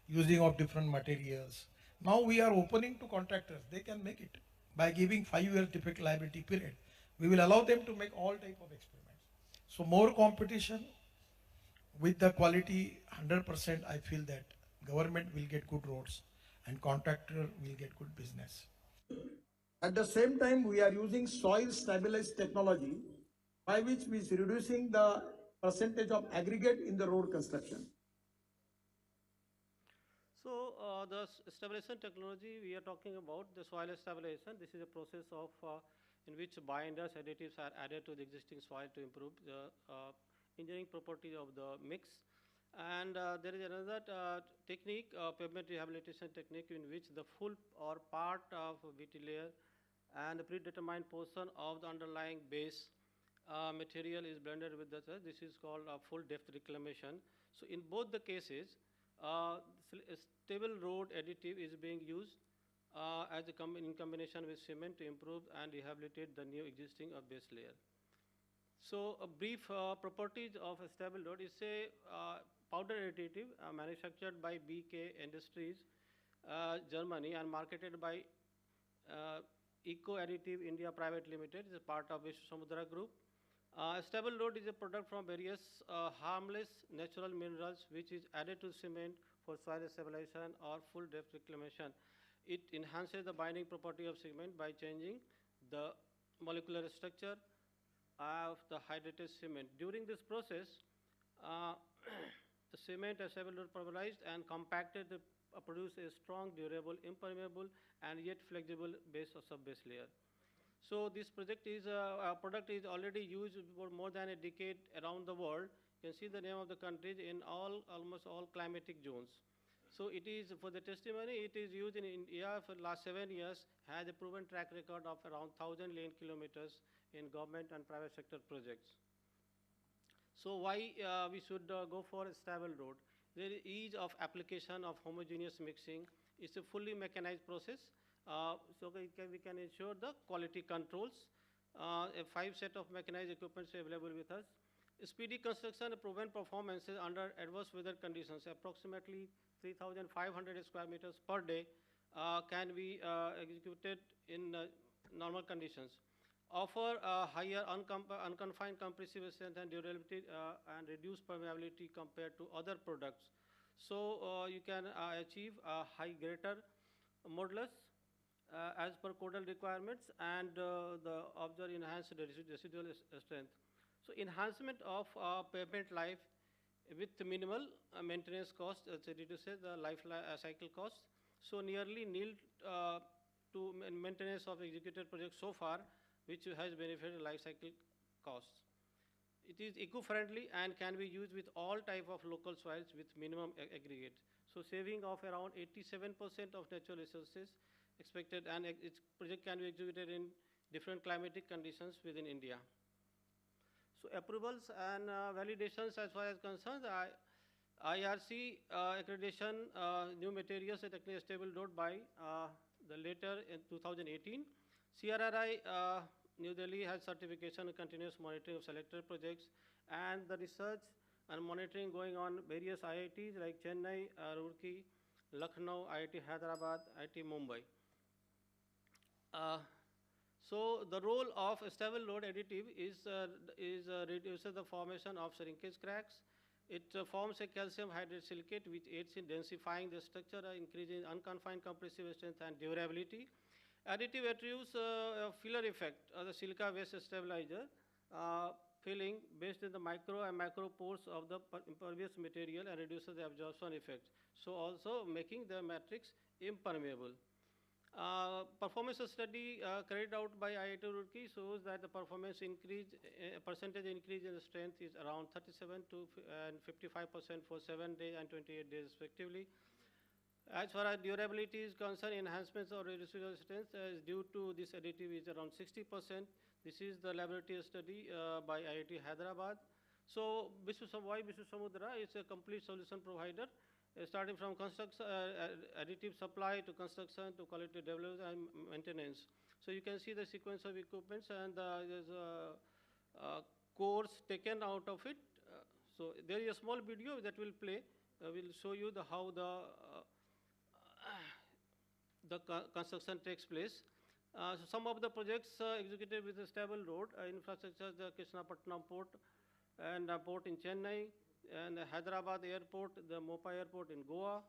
using of different materials, Now we are opening to contractors. They can make it by giving 5-year typical liability period. We will allow them to make all type of experiments. So more competition with the quality 100%. I feel that government will get good roads and contractor will get good business. At the same time, we are using soil stabilized technology by which we is reducing the percentage of aggregate in the road construction. So the stabilization technology we are talking about, the soil stabilization, this is a process of in which binders, additives are added to the existing soil to improve the engineering properties of the mix. And there is another technique, pavement rehabilitation technique, in which the full or part of VT layer and the predetermined portion of the underlying base material is blended with the, this is called full depth reclamation. So in both the cases, stable road additive is being used in combination with cement to improve and rehabilitate the new existing base layer. So a brief properties of a stable road is a powder additive manufactured by BK Industries, Germany, and marketed by Eco Additive India Private Limited, is a part of Vishwasamudra Group. Stable road is a product from various harmless natural minerals which is added to cement for soil stabilization or full depth reclamation. It enhances the binding property of cement by changing the molecular structure of the hydrated cement. During this process, the cement is stable road pulverized and compacted to produce a strong, durable, impermeable, and yet flexible base or sub-base layer. So this product is already used for more than a decade around the world. You can see the name of the countries in almost all climatic zones. So it is, for the testimony, it is used in India for the last 7 years, has a proven track record of around 1,000 lane kilometers in government and private sector projects. So why we should go for a stable road? There is ease of application of homogeneous mixing. It's a fully mechanized process. So we can ensure the quality controls. A 5 set of mechanized equipment is available with us. Speedy construction and proven performances under adverse weather conditions, approximately 3,500 square meters per day, can be executed in normal conditions. Offer higher unconfined compressive strength and durability and reduced permeability compared to other products. So you can achieve a greater modulus as per codal requirements, and the observed enhanced residual strength. So enhancement of pavement life with minimal maintenance cost, reduces the life cycle cost. So nearly nil to maintenance of executed projects so far, which has benefited life cycle costs. It is eco-friendly and can be used with all type of local soils with minimum aggregate. So saving of around 87% of natural resources expected, and its project can be executed in different climatic conditions within India. So approvals and validations as far as concerned, IRC accreditation, new materials and technically stable road by the later in 2018. CRRI New Delhi has certification and continuous monitoring of selected projects, and the research and monitoring going on various IITs like Chennai, Roorkee, Lucknow, IIT Hyderabad, IIT Mumbai. So the role of a stable road additive is reduces the formation of shrinkage cracks. It forms a calcium hydrate silicate which aids in densifying the structure, increasing unconfined compressive strength and durability. Additive attributes filler effect, the silica waste stabilizer, filling based on the micro and macro pores of the impervious material and reduces the absorption effect. So also making the matrix impermeable. Performance study carried out by IIT Roorkee shows that the performance increase, percentage increase in strength is around 37 to 55% for 7 days and 28 days respectively. As far as durability is concerned, enhancements of residual strength is due to this additive is around 60%. This is the laboratory study by IIT Hyderabad. So why Vishwasamudra is a complete solution provider. Starting from construction, additive supply to construction to quality development and maintenance. So you can see the sequence of equipments, and there's a course taken out of it. So there is a small video that will play. Will show you how the the construction takes place. So some of the projects executed with a stable road infrastructure, the Krishnapatnam port and a port in Chennai, and the Hyderabad airport, the Mopa airport in Goa,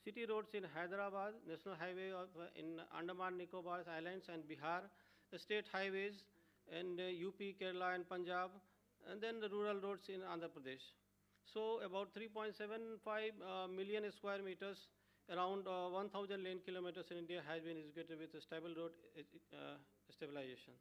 city roads in Hyderabad, national highway in Andaman Nicobar Islands and Bihar, the state highways in UP, Kerala and Punjab, and then the rural roads in Andhra Pradesh. So about 3.75 million square meters, around 1,000 lane kilometers in India has been executed with a stable road stabilization.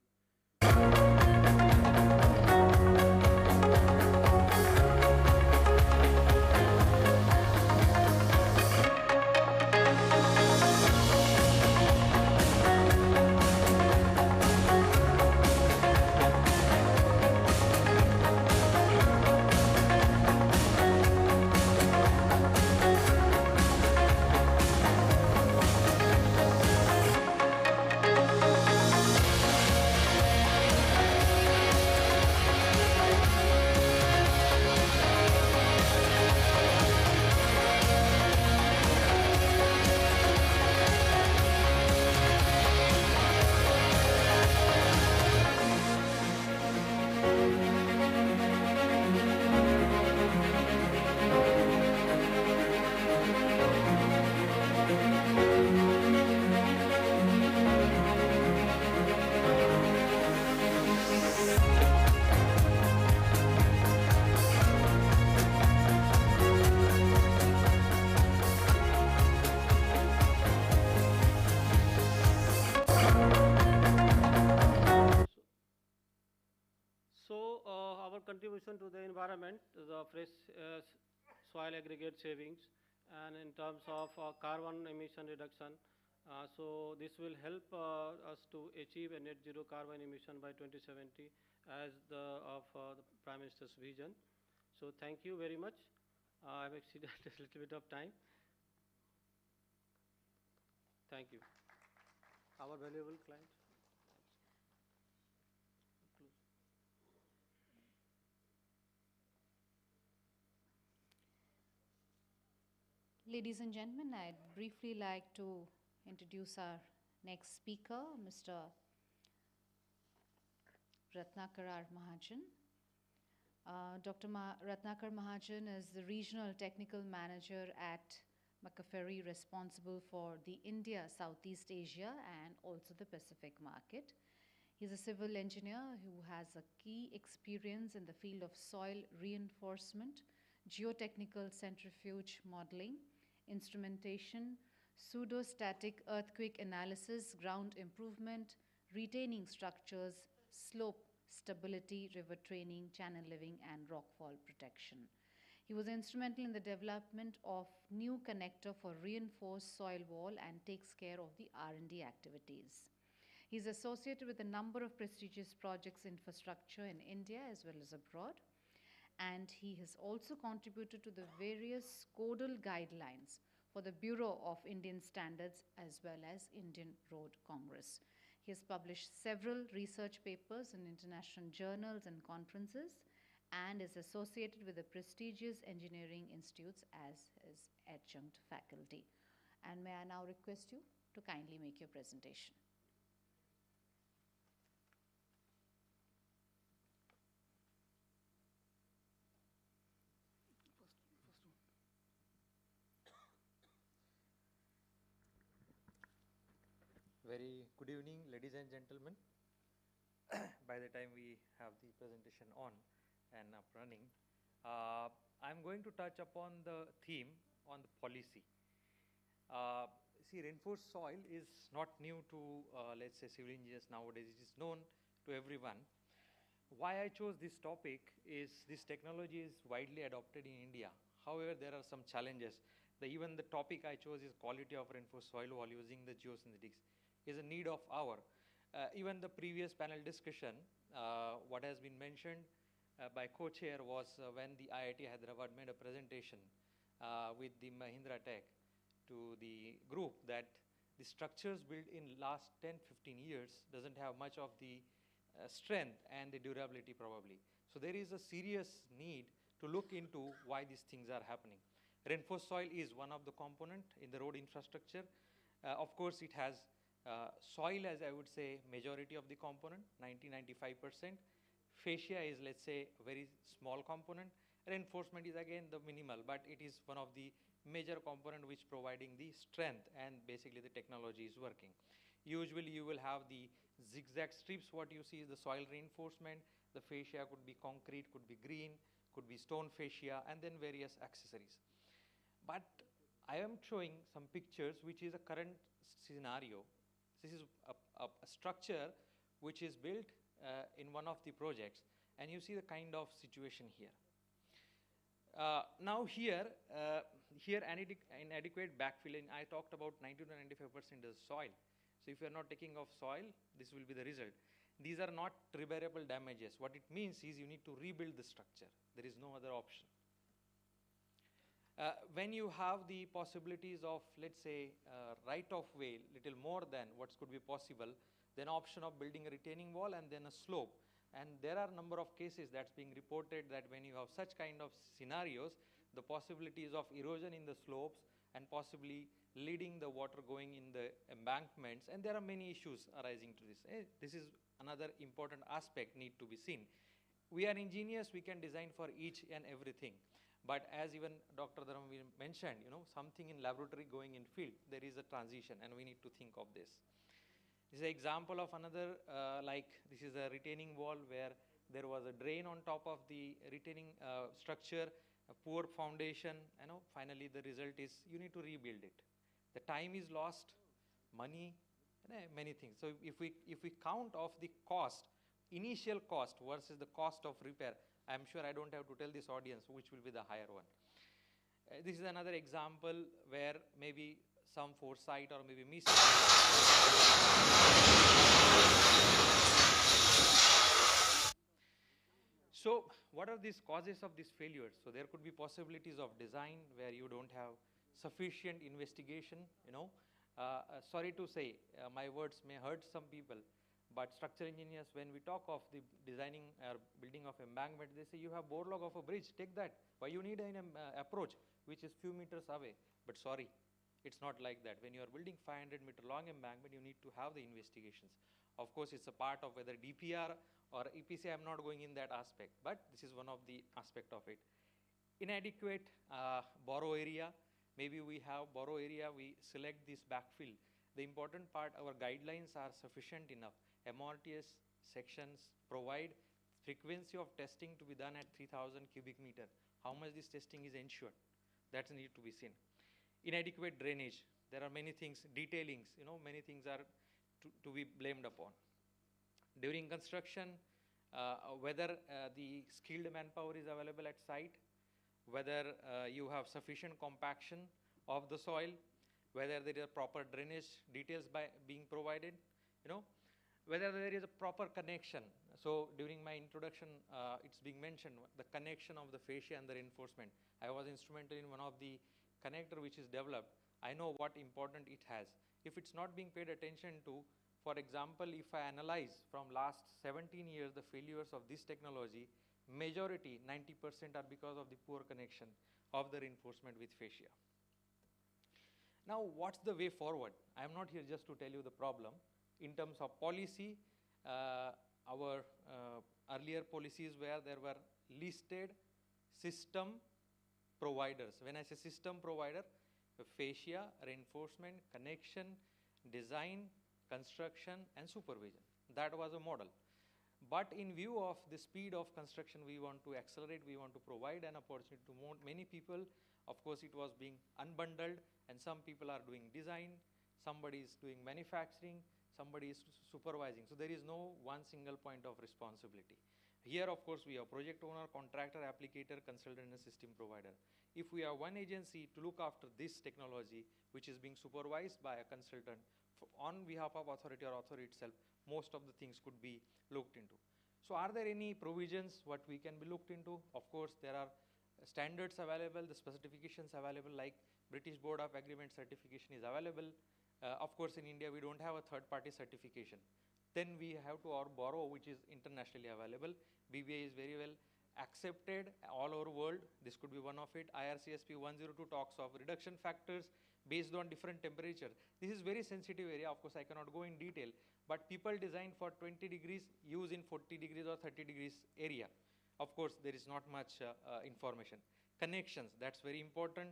Our contribution to the environment, the fresh soil aggregate savings, and in terms of carbon emission reduction. So this will help us to achieve a net zero carbon emission by 2070 as the Prime Minister's vision. So thank you very much. I've exceeded a little bit of time. Thank you. Our valuable client. Ladies and gentlemen, I'd briefly like to introduce our next speaker, Mr. Ratnakar Mahajan. Dr. Ratnakar Mahajan is the Regional Technical Manager at McAfee, responsible for the India, Southeast Asia, and also the Pacific market. He's a civil engineer who has a key experience in the field of soil reinforcement, geotechnical centrifuge modeling, instrumentation, pseudostatic earthquake analysis, ground improvement, retaining structures, slope stability, river training, channel living, and rockfall protection. He was instrumental in the development of new connector for reinforced soil wall and takes care of the R&D activities. He's associated with a number of prestigious projects infrastructure in India as well as abroad. And he has also contributed to the various codal guidelines for the Bureau of Indian Standards as well as Indian Road Congress. He has published several research papers in international journals and conferences and is associated with the prestigious engineering institutes as his adjunct faculty. And may I now request you to kindly make your presentation. Very good evening, ladies and gentlemen. By the time we have the presentation on and up running, I'm going to touch upon the theme on the policy. See, reinforced soil is not new to, let's say, civil engineers nowadays. It is known to everyone. Why I chose this topic is this technology is widely adopted in India. However, there are some challenges. Even the topic I chose is quality of reinforced soil wall using the geosynthetics is a need of our. Even the previous panel discussion, what has been mentioned by co-chair was when the IIT Hyderabad made a presentation with the Mahindra Tech to the group that the structures built in last 10-15 years doesn't have much of the strength and the durability probably. So there is a serious need to look into why these things are happening. Reinforced soil is one of the component in the road infrastructure. Of course, it has soil as I would say majority of the component, 90-95%. Fascia is, let's say, a very small component. Reinforcement is again the minimal, but it is one of the major component which providing the strength, and basically the technology is working. Usually you will have the zigzag strips. What you see is the soil reinforcement. The fascia could be concrete, could be green, could be stone fascia, and then various accessories. But I am showing some pictures which is a current scenario. This is a structure which is built in one of the projects, and you see the kind of situation here. Now here inadequate backfilling, I talked about 90 to 95% is soil. So if you are not taking off soil, this will be the result. These are not repairable damages. What it means is you need to rebuild the structure. There is no other option. When you have the possibilities of, let's say, right of way, little more than what could be possible, then option of building a retaining wall and then a slope. And there are a number of cases that's being reported that when you have such kind of scenarios, the possibilities of erosion in the slopes and possibly leading the water going in the embankments, and there are many issues arising to this. This is another important aspect need to be seen. We are engineers, we can design for each and everything. But as even Dr. Dharam mentioned, something in laboratory going in field, there is a transition and we need to think of this. This is an example of another, like this is a retaining wall where there was a drain on top of the retaining structure, a poor foundation, finally the result is you need to rebuild it. The time is lost, money, many things. So if we count off the cost, initial cost versus the cost of repair, I'm sure I don't have to tell this audience which will be the higher one. This is another example where maybe some foresight or maybe miss. So what are these causes of these failures? So there could be possibilities of design where you don't have sufficient investigation, sorry to say, my words may hurt some people, but structural engineers, when we talk of the designing or building of embankment, they say you have bore log of a bridge, take that. Why you need an approach which is few meters away? But sorry, it's not like that. When you are building 500-meter long embankment, you need to have the investigations. Of course, it's a part of whether DPR or EPC, I'm not going in that aspect, but this is one of the aspect of it. Inadequate borrow area. Maybe we have borrow area, we select this backfill. The important part, our guidelines are sufficient enough. MRTS sections provide frequency of testing to be done at 3,000 cubic meter. How much this testing is ensured? That needs to be seen. Inadequate drainage. There are many things, detailings, many things are to be blamed upon. During construction, whether the skilled manpower is available at site, whether you have sufficient compaction of the soil, whether there is a proper drainage details being provided, whether there is a proper connection. So during my introduction, it's being mentioned, the connection of the fascia and the reinforcement. I was instrumental in one of the connector which is developed. I know what important it has. If it's not being paid attention to, for example, if I analyze from last 17 years the failures of this technology, majority, 90% are because of the poor connection of the reinforcement with fascia. Now, what's the way forward? I'm not here just to tell you the problem. In terms of policy, our earlier policies where there were listed system providers. When I say system provider, fascia, reinforcement, connection, design, construction, and supervision. That was a model. But in view of the speed of construction, we want to accelerate, we want to provide an opportunity to many people. Of course, it was being unbundled, and some people are doing design, somebody is doing manufacturing, somebody is supervising. So there is no one single point of responsibility. Here, of course, we have project owner, contractor, applicator, consultant, and system provider. If we have one agency to look after this technology, which is being supervised by a consultant on behalf of authority or authority itself, most of the things could be looked into. So are there any provisions what we can be looked into? Of course, there are standards available, the specifications available, like British Board of Agreement certification is available. Of course, in India, we don't have a third-party certification. Then we have to borrow, which is internationally available. BBA is very well accepted all over the world. This could be one of it. IRCSP 102 talks of reduction factors. based on different temperature. This is very sensitive area. Of course, I cannot go in detail, but people design for 20 degrees, use in 40 degrees or 30 degrees area. Of course, there is not much information. Connections, that's very important.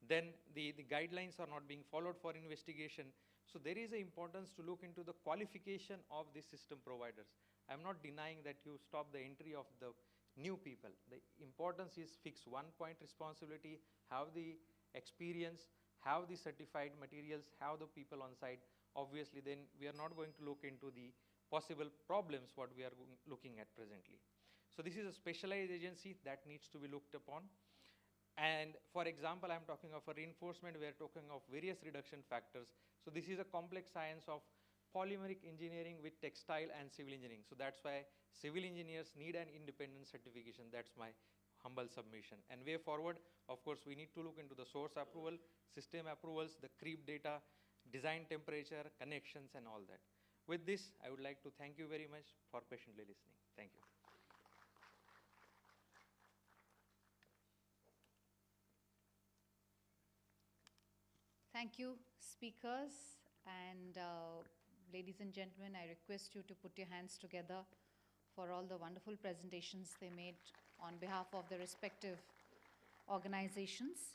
Then the guidelines are not being followed for investigation. So there is an importance to look into the qualification of the system providers. I'm not denying that you stop the entry of the new people. The importance is fix one point responsibility, have the experience, have the certified materials, have the people on site. Obviously, then we are not going to look into the possible problems what we are looking at presently. So this is a specialized agency that needs to be looked upon. And for example, I'm talking of a reinforcement, we are talking of various reduction factors. So this is a complex science of polymeric engineering with textile and civil engineering. So that's why civil engineers need an independent certification. That's my humble submission. And way forward, of course, we need to look into the source approval, system approvals, the creep data, design temperature, connections, and all that. With this, I would like to thank you very much for patiently listening. Thank you. Thank you, speakers. And ladies and gentlemen, I request you to put your hands together for all the wonderful presentations they made on behalf of the respective organizations.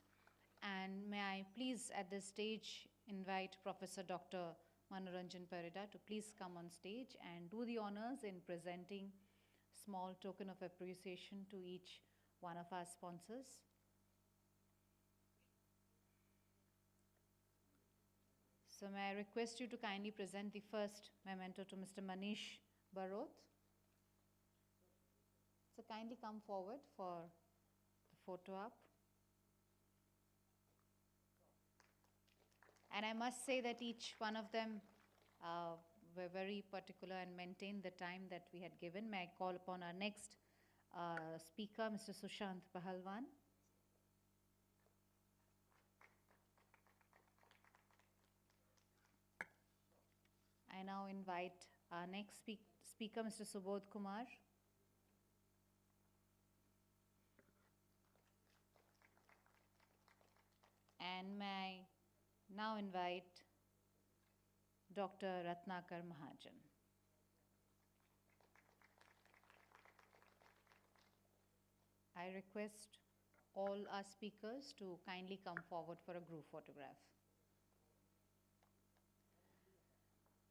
And may I please at this stage invite Professor Dr. Manoranjan Parida to please come on stage and do the honors in presenting small token of appreciation to each one of our sponsors. So may I request you to kindly present the first memento to Mr. Manish Baroth. So kindly come forward for the photo op. And I must say that each one of them were very particular and maintained the time that we had given. May I call upon our next speaker, Mr. Sushant Pahalwan. I now invite our next speaker, Mr. Subodh Kumar. And may I now invite Dr. Ratnakar Mahajan. I request all our speakers to kindly come forward for a group photograph.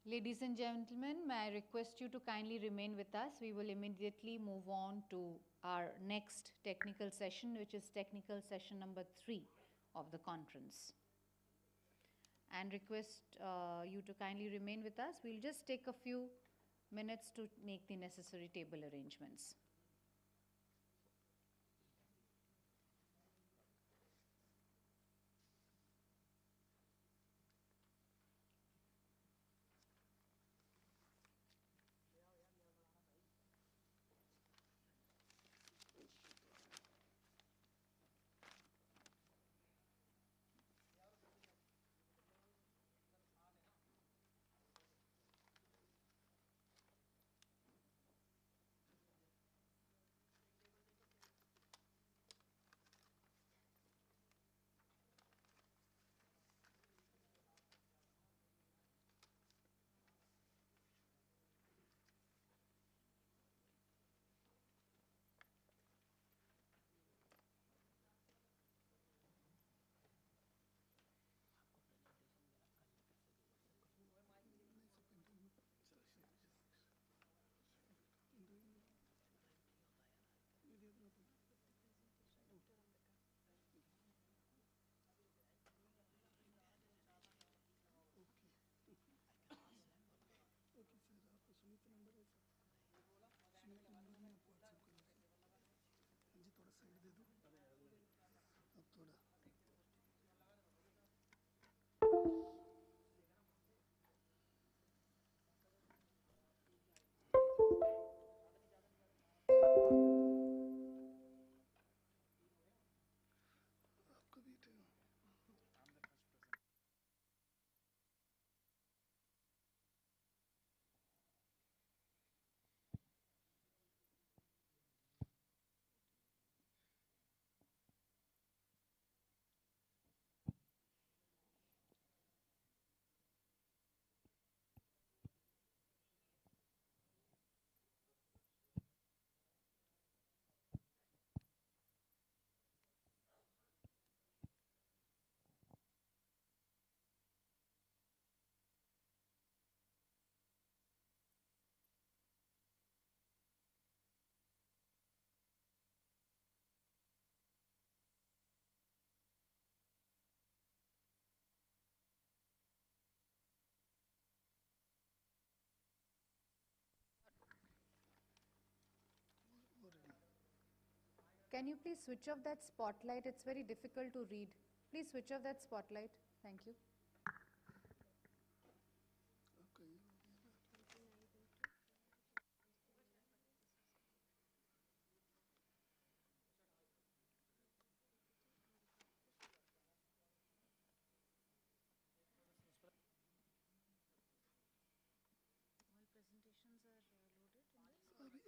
Ladies and gentlemen, may I request you to kindly remain with us. We will immediately move on to our next technical session, which is technical session number 3 of the conference. And request you to kindly remain with us. We'll just take a few minutes to make the necessary table arrangements. Can you please switch off that spotlight? It's very difficult to read. Please switch off that spotlight. Thank you.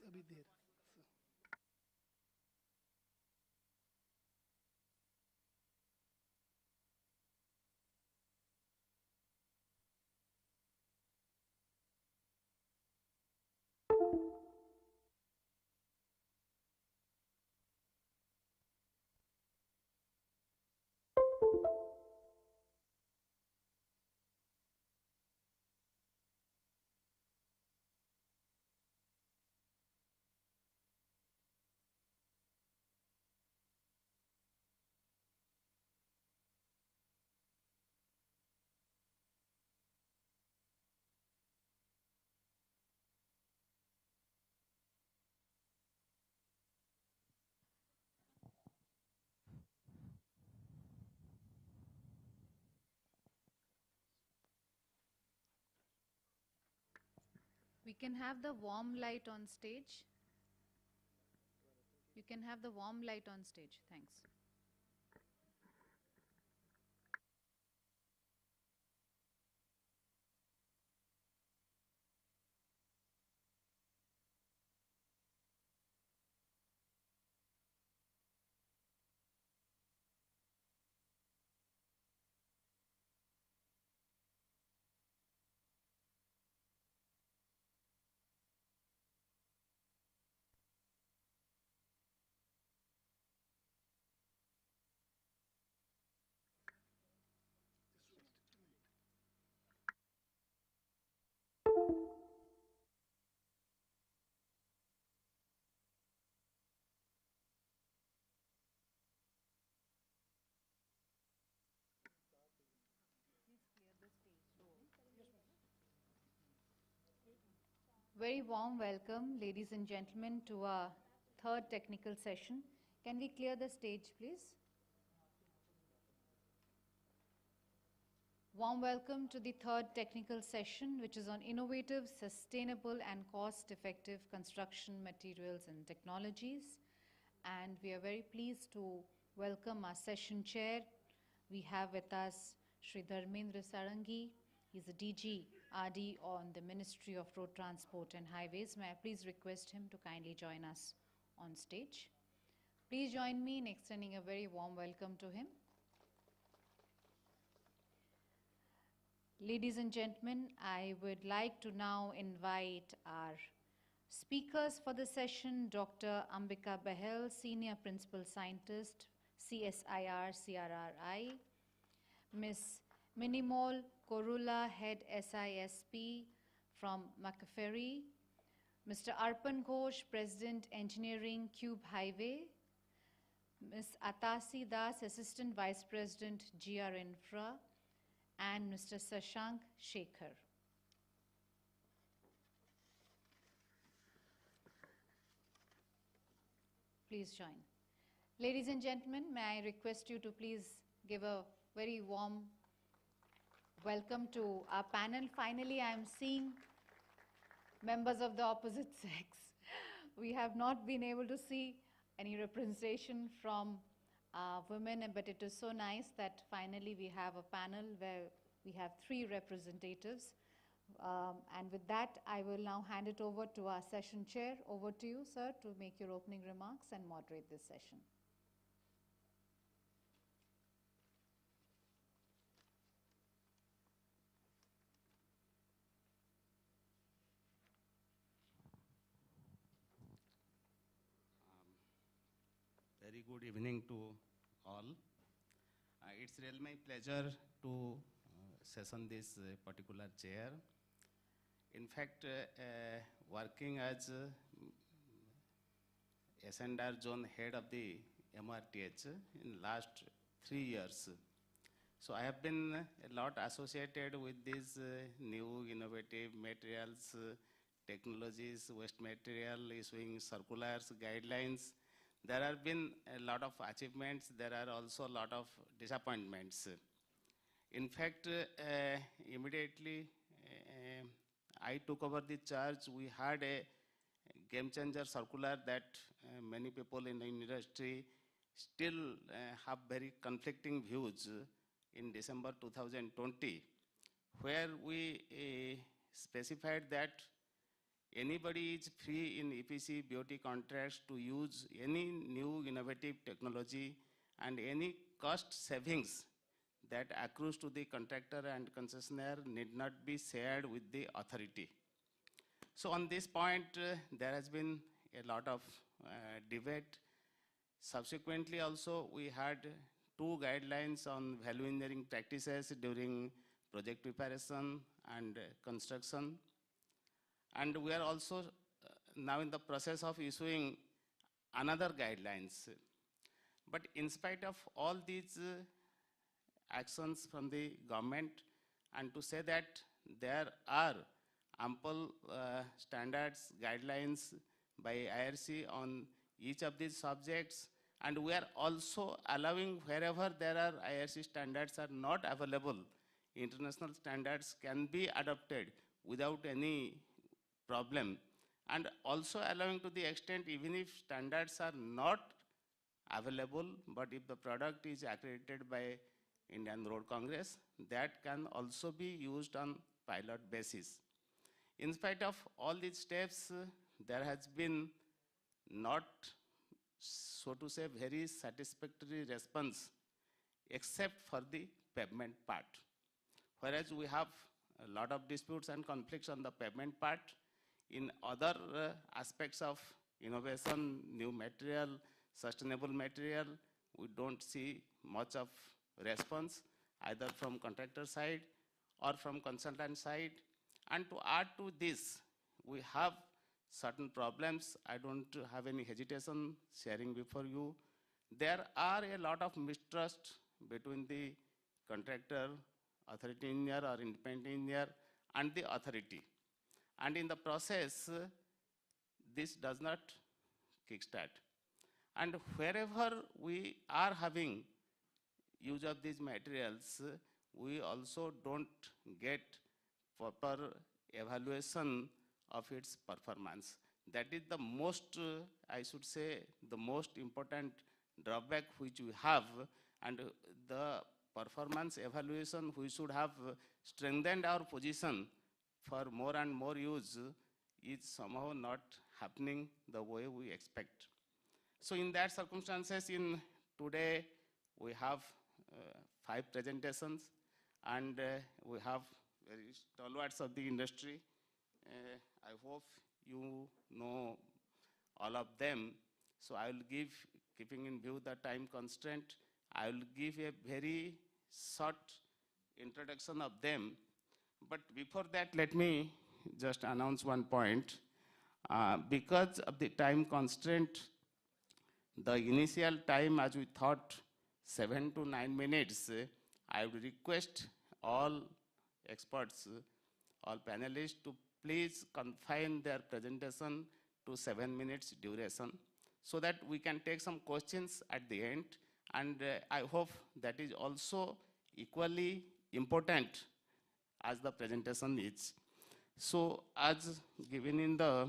अभी देर We can have the warm light on stage. You can have the warm light on stage. Thanks. Very warm welcome, ladies and gentlemen, to our third technical session. Can we clear the stage, please? Warm welcome to the third technical session, which is on innovative, sustainable, and cost-effective construction materials and technologies. And we are very pleased to welcome our session chair. We have with us Shri Dharmendra Sarangi. He's a DG RD on the Ministry of Road Transport and Highways. May I please request him to kindly join us on stage. Please join me in extending a very warm welcome to him. Ladies and gentlemen, I would like to now invite our speakers for the session, Dr. Ambika Bahel, Senior Principal Scientist, CSIR, CRRI, Ms. Minimol Korula, Head SISP from Macquarie, Mr. Arpan Ghosh, President Engineering, Cube Highway, Ms. Atasi Das, Assistant Vice President, GR Infra, and Mr. Sashank Shekhar. Please join. Ladies and gentlemen, may I request you to please give a very warm welcome to our panel. Finally, I am seeing members of the opposite sex. We have not been able to see any representation from women, but it is so nice that finally we have a panel where we have 3 representatives. And with that, I will now hand it over to our session chair. Over to you, sir, to make your opening remarks and moderate this session. Very good evening to all. It's really my pleasure to session this particular chair. In fact, working as S&R zone head of the MRTH in last 3 years. So I have been a lot associated with these new innovative materials, technologies, waste material, issuing circulars, guidelines. There have been a lot of achievements. There are also a lot of disappointments. In fact, immediately I took over the charge. We had a game changer circular that many people in the industry still have very conflicting views in December 2020, where we specified that anybody is free in EPC BOT contracts to use any new innovative technology, and any cost savings that accrues to the contractor and concessionaire need not be shared with the authority. So on this point, there has been a lot of debate. Subsequently also, we had two guidelines on value engineering practices during project preparation and construction. And we are also now in the process of issuing another guidelines. But in spite of all these actions from the government, and to say that there are ample standards, guidelines by IRC on each of these subjects, and we are also allowing wherever there are IRC standards are not available, international standards can be adopted without any problem, and also allowing to the extent even if standards are not available, but if the product is accredited by Indian Road Congress, that can also be used on pilot basis. In spite of all these steps, there has been not, so to say, very satisfactory response, except for the pavement part. Whereas we have a lot of disputes and conflicts on the pavement part, in other aspects of innovation, new material, sustainable material, we don't see much of response, either from contractor side or from consultant side. And to add to this, we have certain problems. I don't have any hesitation sharing before you. There are a lot of mistrust between the contractor, authority engineer or independent engineer and the authority. And in the process, this does not kickstart. And wherever we are having use of these materials, we also don't get proper evaluation of its performance. That is the most, I should say, the most important drawback which we have, and the performance evaluation, we should have strengthened our position for more and more use, is somehow not happening the way we expect. So in that circumstances, in today we have 5 presentations, and we have very stalwarts of the industry. I hope you know all of them. So I will give, keeping in view the time constraint, I will give a very short introduction of them. But before that, let me just announce one point. Because of the time constraint, the initial time, as we thought, 7 to 9 minutes, I would request all experts, all panelists to please confine their presentation to 7 minutes duration, so that we can take some questions at the end. And I hope that is also equally important as the presentation is. So as given in the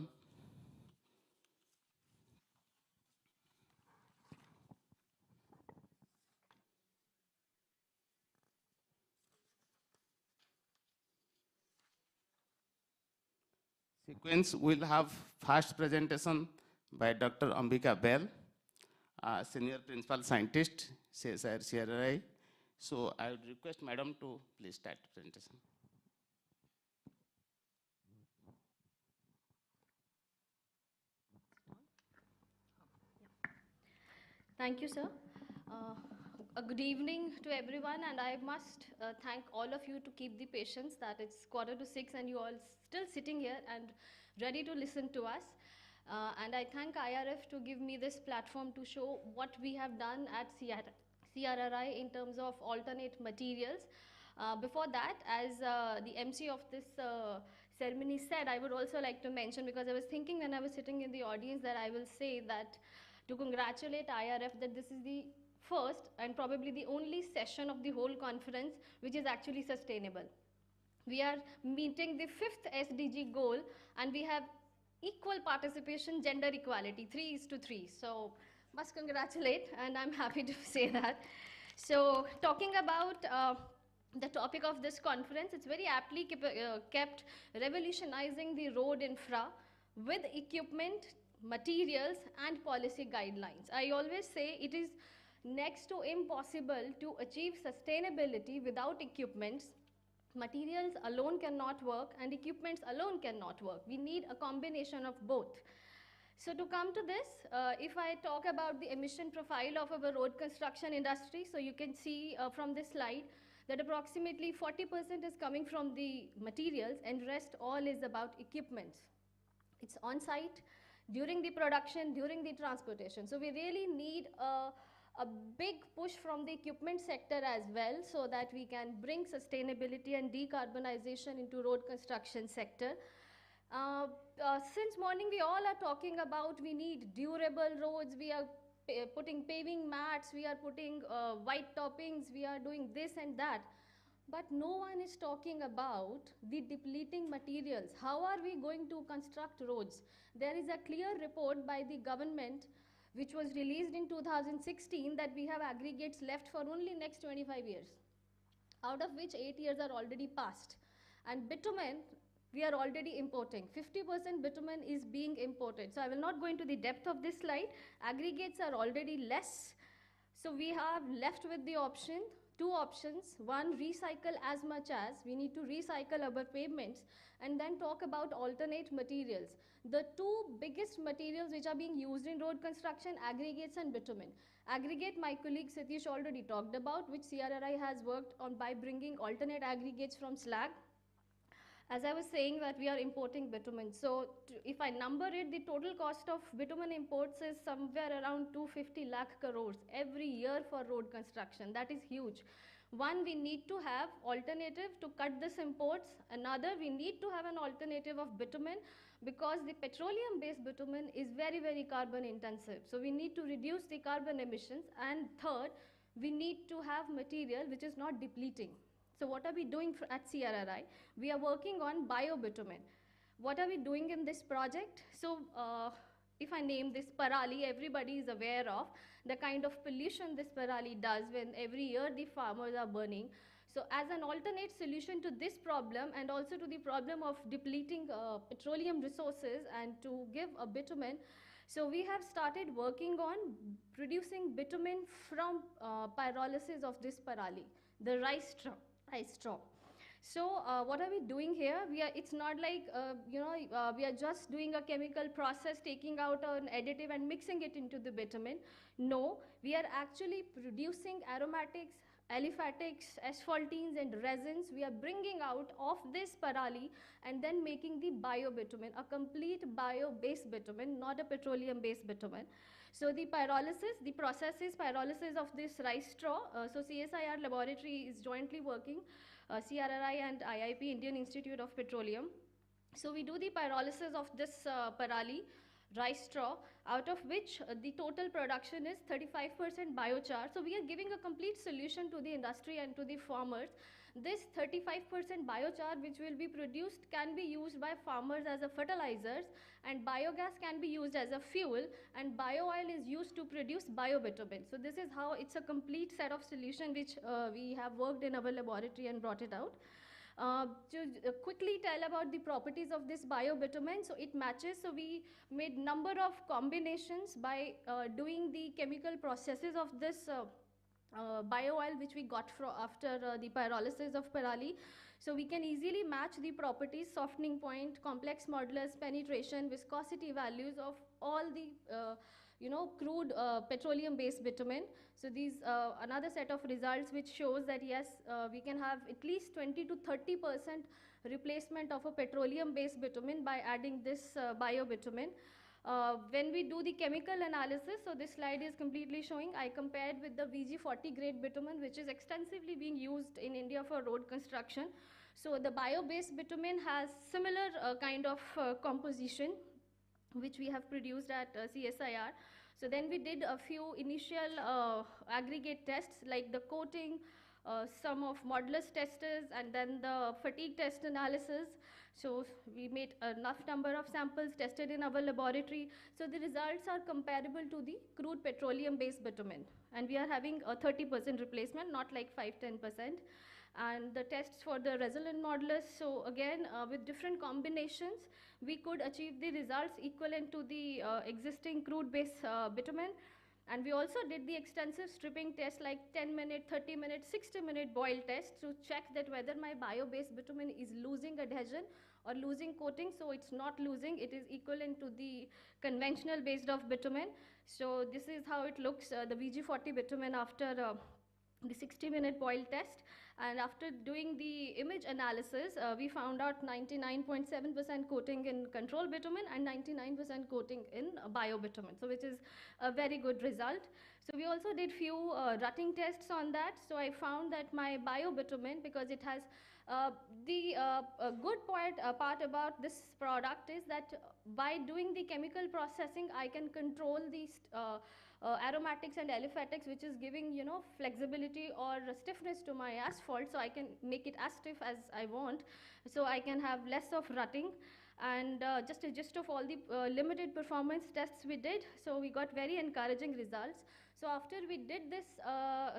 sequence, we'll have first presentation by Dr. Ambika Bell, Senior Principal Scientist, CRI. So I would request Madam to please start the presentation. Thank you, sir. A good evening to everyone, and I must thank all of you to keep the patience that it's 5:45 and you all still sitting here and ready to listen to us. And I thank IRF to give me this platform to show what we have done at CRRI in terms of alternate materials. Before that, as the MC of this ceremony said, I would also like to mention, because I was thinking when I was sitting in the audience that I will say that to congratulate IRF that this is the first and probably the only session of the whole conference which is actually sustainable. We are meeting the 5th SDG goal, and we have equal participation, gender equality, 3:3. So must congratulate, and I'm happy to say that. So talking about the topic of this conference, it's very aptly kept revolutionizing the road infra with equipment, materials, and policy guidelines. I always say it is next to impossible to achieve sustainability without equipments. Materials alone cannot work, and equipments alone cannot work. We need a combination of both. So to come to this, if I talk about the emission profile of our road construction industry, so you can see from this slide that approximately 40% is coming from the materials, and rest all is about equipments. It's on site, during the production, during the transportation. So we really need a big push from the equipment sector as well, so that we can bring sustainability and decarbonization into road construction sector. Since morning we all are talking about we need durable roads, we are putting paving mats, we are putting white toppings, we are doing this and that. But no one is talking about the depleting materials. How are we going to construct roads? There is a clear report by the government which was released in 2016 that we have aggregates left for only next 25 years, out of which 8 years are already passed. And bitumen, we are already importing. 50% bitumen is being imported. So I will not go into the depth of this slide. Aggregates are already less. So we have left with the option, two options. One, recycle as much as. We need to recycle our pavements, and then talk about alternate materials. The two biggest materials which are being used in road construction, aggregates and bitumen. Aggregate, my colleague Satish already talked about, which CRRI has worked on by bringing alternate aggregates from slag. As I was saying that we are importing bitumen. So if I number it, the total cost of bitumen imports is somewhere around 250 lakh crores every year for road construction. That is huge. One, we need to have alternative to cut this imports. Another, we need to have an alternative of bitumen, because the petroleum-based bitumen is very, very carbon intensive. So we need to reduce the carbon emissions. And third, we need to have material which is not depleting. So what are we doing at CRRI? We are working on bio-bitumen. What are we doing in this project? So if I name this parali, everybody is aware of the kind of pollution this parali does when every year the farmers are burning. So as an alternate solution to this problem, and also to the problem of depleting petroleum resources, and to give a bitumen, so we have started working on producing bitumen from pyrolysis of this parali, the rice straw. So what are we doing here? It's not like, we are just doing a chemical process, taking out an additive and mixing it into the bitumen. No, we are actually producing aromatics, aliphatics, asphaltenes and resins. We are bringing out of this parali and then making the bio-bitumen, a complete bio-based bitumen, not a petroleum-based bitumen. So the pyrolysis, the process is pyrolysis of this rice straw. So CSIR laboratory is jointly working, CRRI and IIP, Indian Institute of Petroleum. So we do the pyrolysis of this parali, rice straw, out of which the total production is 35% biochar. So we are giving a complete solution to the industry and to the farmers. This 35% biochar which will be produced can be used by farmers as a fertilizers, and biogas can be used as a fuel, and bio-oil is used to produce bio-bitumen. So this is how it's a complete set of solution which we have worked in our laboratory and brought it out. To quickly tell about the properties of this bio-bitumen, so it matches. So we made number of combinations by doing the chemical processes of this bio-oil which we got after the pyrolysis of parali. So we can easily match the properties, softening point, complex modulus, penetration, viscosity values of all the crude petroleum-based bitumen. So these another set of results which shows that yes, we can have at least 20 to 30% replacement of a petroleum-based bitumen by adding this bio-bitumen. When we do the chemical analysis, so this slide is completely showing, I compared with the VG40 grade bitumen, which is extensively being used in India for road construction. So the bio-based bitumen has similar kind of composition, which we have produced at CSIR. So then we did a few initial aggregate tests like the coating, some of modulus testers, and then the fatigue test analysis. So we made enough number of samples tested in our laboratory. So the results are comparable to the crude petroleum-based bitumen. And we are having a 30% replacement, not like 5–10%. And the tests for the resilient modulus, so again, with different combinations, we could achieve the results equivalent to the existing crude-based bitumen. And we also did the extensive stripping test like 10-minute, 30-minute, 60-minute boil test to check that whether my bio-based bitumen is losing adhesion or losing coating. So it's not losing, it is equivalent to the conventional based of bitumen. So this is how it looks, the VG40 bitumen after the 60-minute boil test. And after doing the image analysis, we found out 99.7% coating in control bitumen and 99% coating in bio bitumen, so which is a very good result. So we also did few rutting tests on that. So I found that my bio bitumen, because it has the good part about this product is that by doing the chemical processing, I can control these aromatics and aliphatics, which is giving, you know, flexibility or stiffness to my asphalt, so I can make it as stiff as I want, so I can have less of rutting. And just a gist of all the limited performance tests we did, so we got very encouraging results. So after we did this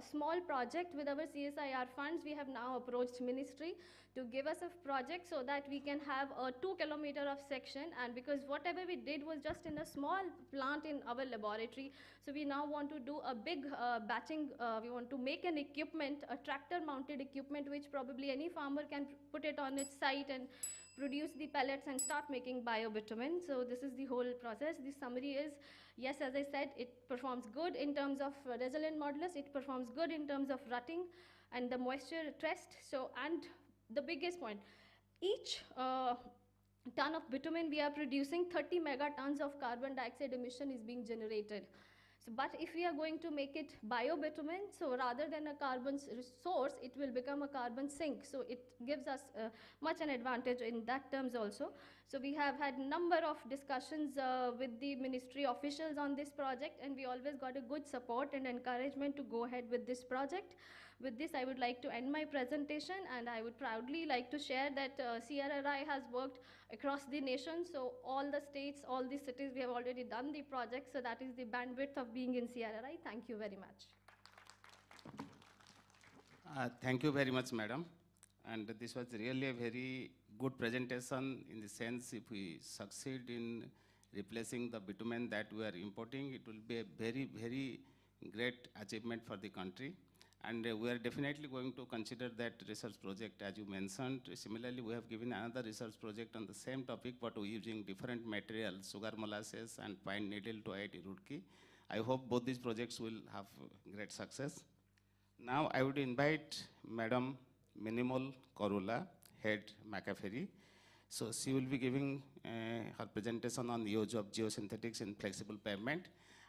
small project with our CSIR funds, we have now approached ministry to give us a project so that we can have a 2 kilometer of section. And because whatever we did was just in a small plant in our laboratory, so we now want to do a big batching. We want to make an equipment, a tractor mounted equipment, which probably any farmer can put it on its site and produce the pellets and start making biobitumen. So this is the whole process. The summary is, yes, as I said, it performs good in terms of resilient modulus, it performs good in terms of rutting and the moisture test. So, and the biggest point, each ton of bitumen we are producing, 30 megatons of carbon dioxide emission is being generated. So, but if we are going to make it bio-bitumen, so rather than a carbon source, it will become a carbon sink. So it gives us much an advantage in that terms also. So we have had number of discussions with the ministry officials on this project, and we always got a good support and encouragement to go ahead with this project. With this, I would like to end my presentation, and I would proudly like to share that CRRI has worked across the nation. So all the states, all the cities, we have already done the project. So that is the bandwidth of being in CRRI. Thank you very much. Thank you very much, madam. And this was really a very good presentation in the sense if we succeed in replacing the bitumen that we are importing, it will be a very, very great achievement for the country. And we are definitely going to consider that research project as you mentioned. Similarly, we have given another research project on the same topic, but we're using different materials, sugar molasses and pine needle to IIT Roorkee. I hope both these projects will have great success. Now I would invite Madam Minimal Korula, Head McAfee. So she will be giving her presentation on the use of geosynthetics in flexible pavement.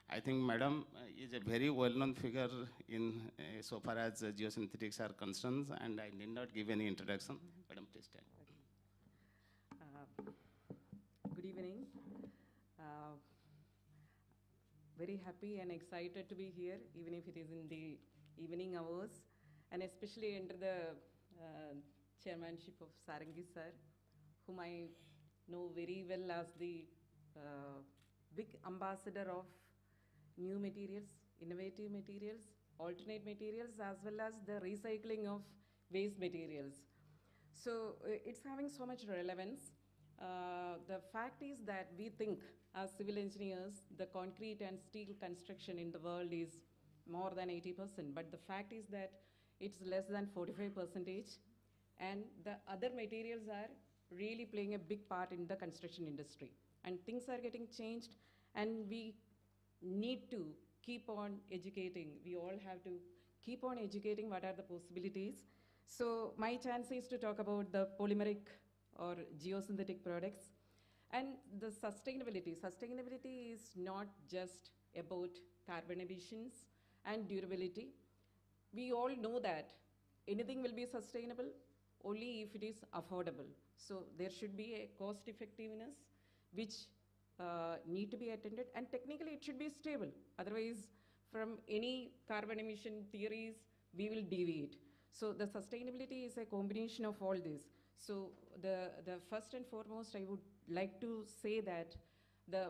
I think Madam is a very well-known figure in so far as geosynthetics are concerned, and I need not give any introduction. Madam, please stand. Good evening. Very happy and excited to be here, even if it is in the evening hours, and especially under the chairmanship of Sarangi sir, whom I know very well as the big ambassador of new materials, innovative materials, alternate materials, as well as the recycling of waste materials. So it's having so much relevance. The fact is that we think as civil engineers, the concrete and steel construction in the world is more than 80%, but the fact is that it's less than 45%, and the other materials are really playing a big part in the construction industry. And things are getting changed, and we need to keep on educating. We all have to keep on educating what are the possibilities. So my chance is to talk about the polymeric or geosynthetic products. And the sustainability. Sustainability is not just about carbon emissions and durability. We all know that anything will be sustainable only if it is affordable. So there should be a cost effectiveness which need to be attended, and technically it should be stable. Otherwise, from any carbon emission theories, we will deviate. So the sustainability is a combination of all this. So the first and foremost, I would like to say that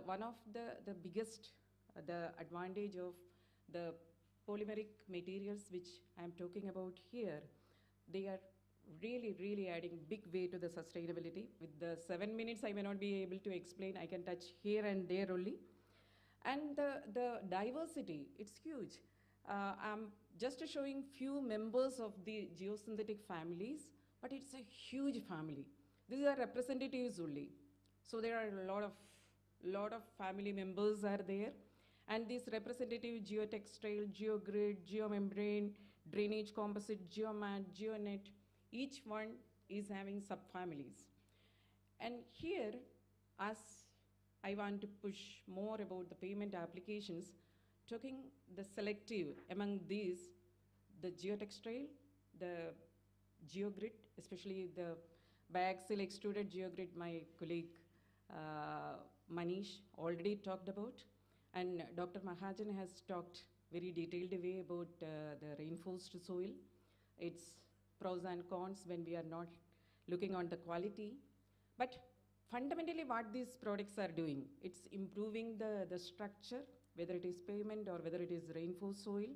one of the biggest the advantage of the polymeric materials which I'm talking about here, they are really adding big way to the sustainability. With the 7 minutes, I may not be able to explain. I can touch here and there only. And the diversity, it's huge. I'm just showing few members of the geosynthetic families, but it's a huge family. These are representatives only. So there are a lot of family members are there. And these representative geotextile, geogrid, geomembrane, drainage composite, geomat, geonet, each one is having subfamilies. And here, as I want to push more about the payment applications, talking the selective among these, the geotextile, the geogrid, especially the biaxial extruded geogrid, my colleague Manish already talked about. And Dr. Mahajan has talked very detailed way about the reinforced soil, its pros and cons when we are not looking on the quality. But fundamentally what these products are doing, it's improving the structure, whether it is pavement or whether it is reinforced soil,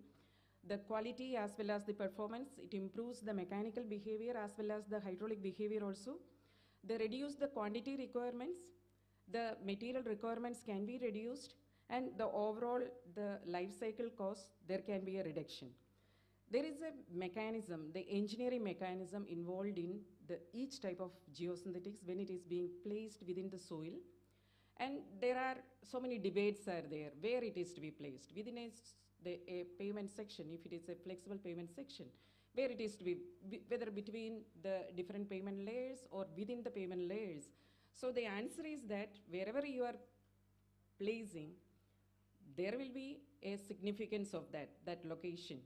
the quality as well as the performance. It improves the mechanical behavior as well as the hydraulic behavior also. They reduce the quantity requirements, the material requirements can be reduced, and the overall, the life cycle cost, there can be a reduction. There is a mechanism, the engineering mechanism involved in each type of geosynthetics when it is being placed within the soil. And there are so many debates are there, where it is to be placed. Within a pavement section, if it is a flexible pavement section, where it is to be, whether between the different pavement layers or within the pavement layers. So the answer is that wherever you are placing, there will be a significance of that location.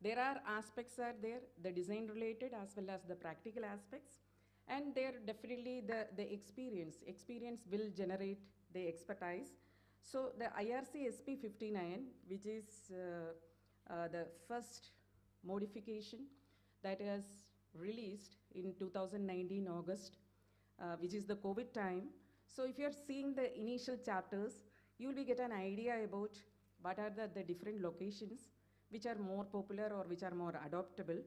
There are aspects are there, the design related as well as the practical aspects, and there definitely the experience will generate the expertise. So the IRC SP-59, which is the first modification that is released in 2019 August, which is the COVID time. So if you're seeing the initial chapters, you will get an idea about what are the different locations which are more popular or which are more adoptable.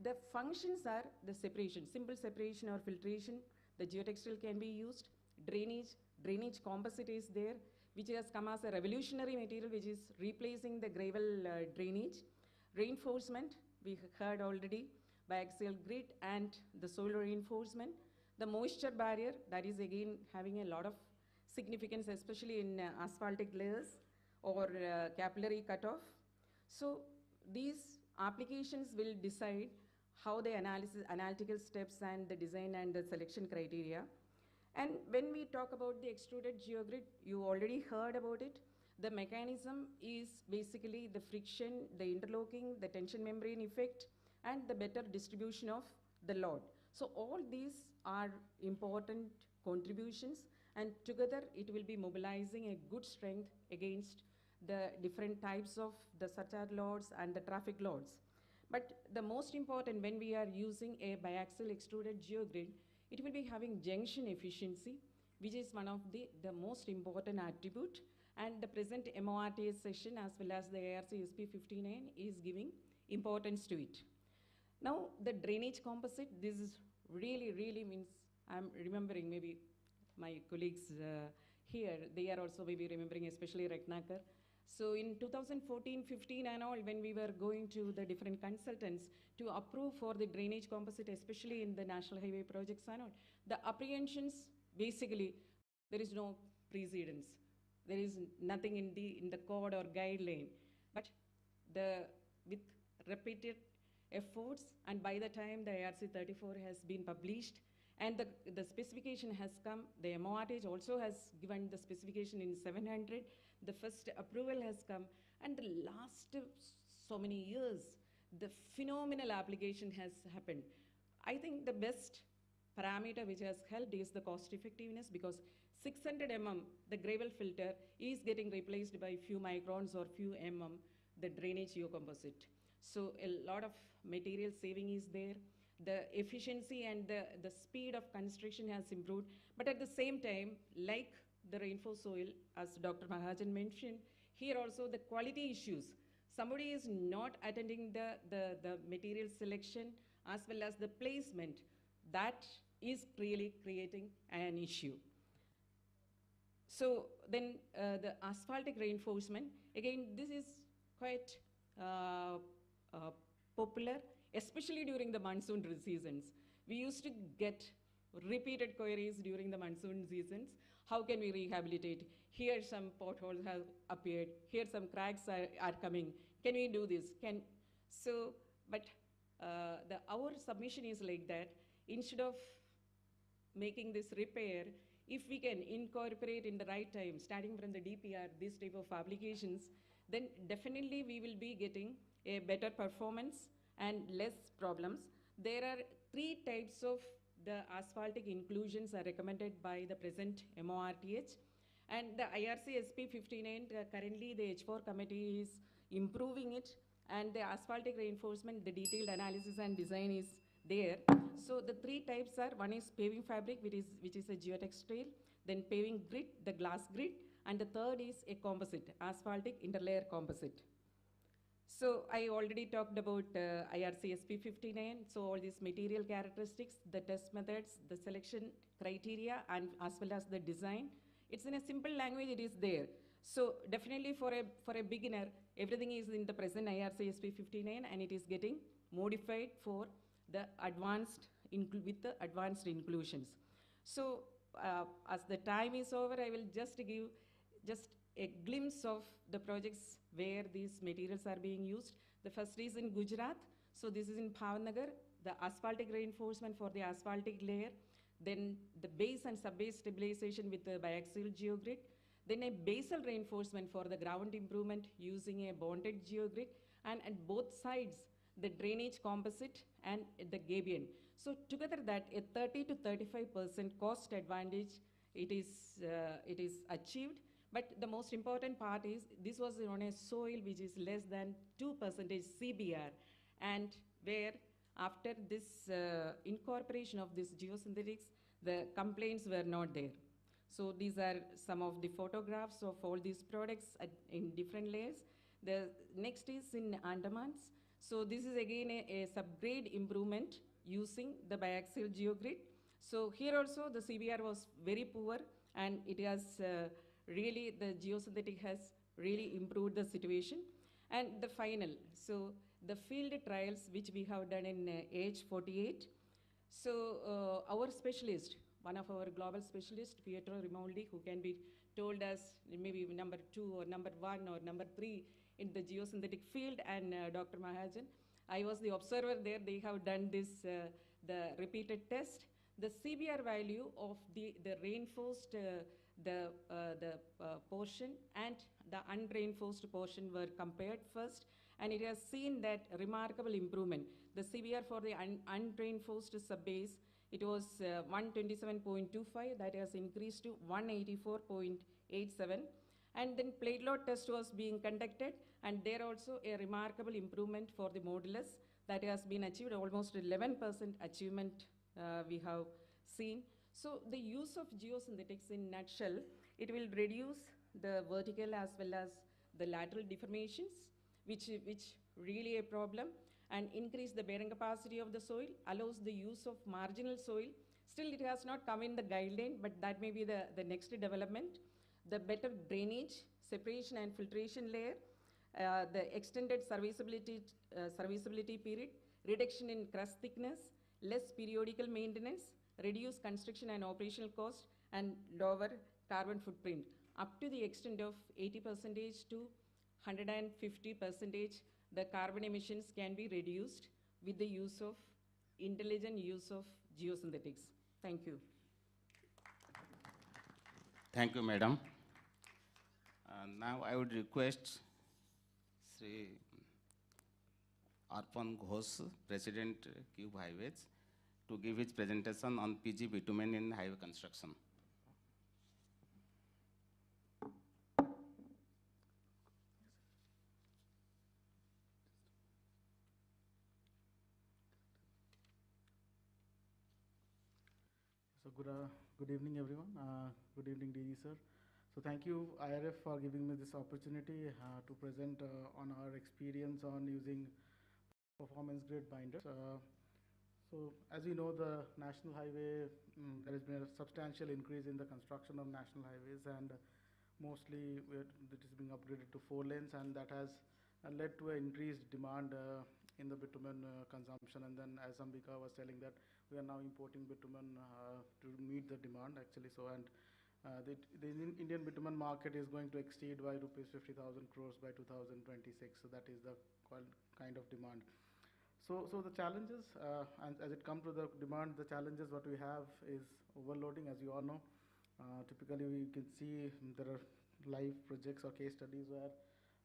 The functions are the separation, simple separation or filtration. The geotextile can be used. Drainage composite is there, which has come as a revolutionary material which is replacing the gravel drainage. Reinforcement, we heard already, biaxial grid and the soil reinforcement. The moisture barrier, that is again having a lot of significance, especially in asphaltic layers or capillary cutoff. So these applications will decide how the analytical steps and the design and the selection criteria. And when we talk about the extruded geogrid, you already heard about it. The mechanism is basically the friction, the interlocking, the tension membrane effect, and the better distribution of the load. So all these are important contributions, and together it will be mobilizing a good strength against the different types of the surcharge loads and the traffic loads. But the most important, when we are using a biaxial extruded geogrid, it will be having junction efficiency, which is one of the most important attribute. And the present MORTS session as well as the ARC SP-59 is giving importance to it. Now, the drainage composite, this is really means, I'm remembering maybe my colleagues here, they are also maybe remembering, especially Ratnakar. So in 2014-15 and all, when we were going to the different consultants to approve for the drainage composite, especially in the national highway projects and all, the apprehensions, basically, there is no precedence. There is nothing in the code or guideline. But with repeated efforts, and by the time the ARC 34 has been published, and the specification has come, the MORTH also has given the specification in 700, the first approval has come, and the last so many years, the phenomenal application has happened. I think the best parameter which has helped is the cost effectiveness, because 600 mm, the gravel filter is getting replaced by few microns or few mm, the drainage geocomposite. So a lot of material saving is there. The efficiency and the speed of construction has improved. But at the same time, like the reinforced soil, as Dr. Mahajan mentioned, here also the quality issues. Somebody is not attending the material selection as well as the placement. That is really creating an issue. So then the asphaltic reinforcement, again, this is quite popular, especially during the monsoon seasons. We used to get repeated queries during the monsoon seasons. How can we rehabilitate? Here some potholes have appeared. Here some cracks are coming. Can we do this? But our submission is like that. Instead of making this repair, if we can incorporate in the right time, starting from the DPR, this type of applications, then definitely we will be getting a better performance and less problems. There are 3 types of the asphaltic inclusions are recommended by the present MORTH. And the IRC SP-59, currently the H4 committee is improving it, and the asphaltic reinforcement, the detailed analysis and design is there. So the 3 types are, one is paving fabric, which is a geotextile, then paving grid, the glass grid, and the third is a composite, asphaltic interlayer composite. So I already talked about IRC SP-59, so all these material characteristics, the test methods, the selection criteria, and as well as the design. It's in a simple language, it is there. So definitely for a beginner, everything is in the present IRC SP-59, and it is getting modified for the advanced, with the advanced inclusions. So as the time is over, I will just give just a glimpse of the projects where these materials are being used. The first is in Gujarat. So this is in Bhavnagar, the asphaltic reinforcement for the asphaltic layer, then the base and sub-base stabilization with the biaxial geogrid, then a basal reinforcement for the ground improvement using a bonded geogrid, and at both sides, the drainage composite and the gabion. So together that a 30 to 35% cost advantage, it is achieved. But the most important part is this was on a soil which is less than 2% CBR, and where after this incorporation of this geosynthetics, the complaints were not there. So these are some of the photographs of all these products in different layers. The next is in Andamans. So this is again a subgrade improvement using the biaxial geogrid. So here also the CBR was very poor, and it has really, the geosynthetic has really improved the situation. And the final, so the field trials which we have done in age 48. So our specialist, one of our global specialists, Pietro Rimoldi, who can be told as maybe number 2 or number 1 or number 3 in the geosynthetic field, and Dr. Mahajan, I was the observer there. They have done this, the repeated test. The CBR value of the reinforced portion and the unreinforced portion were compared first, and it has seen that remarkable improvement. The CBR for the unreinforced subbase, it was 127.25, that has increased to 184.87. And then plate load test was being conducted, and there also a remarkable improvement for the modulus that has been achieved, almost 11% achievement we have seen. So the use of geosynthetics in nutshell, it will reduce the vertical as well as the lateral deformations, which really a problem, and increase the bearing capacity of the soil, allows the use of marginal soil. Still it has not come in the guideline, but that may be the next development. The better drainage, separation and filtration layer, the extended serviceability period, reduction in crust thickness, less periodical maintenance, reduce construction and operational cost, and lower carbon footprint, up to the extent of 80% to 150%, the carbon emissions can be reduced with the use of intelligent use of geosynthetics. Thank you. Thank you, Madam. Now I would request Sri Arpan Ghosh, President Cube Highways, to give his presentation on PG bitumen in highway construction. Good evening, everyone. Good evening, DD sir. So thank you, IRF, for giving me this opportunity to present on our experience on using performance grade binders. So as you know, the national highway, there has been a substantial increase in the construction of national highways, and mostly it is being upgraded to 4 lanes, and that has led to an increased demand in the bitumen consumption. And then, as Ambika was telling, that we are now importing bitumen to meet the demand actually. So, and the Indian bitumen market is going to exceed by rupees 50,000 crores by 2026. So that is the kind of demand. So the challenges, and as it comes to the demand, the challenges what we have is overloading, as you all know. Typically, we can see there are live projects or case studies where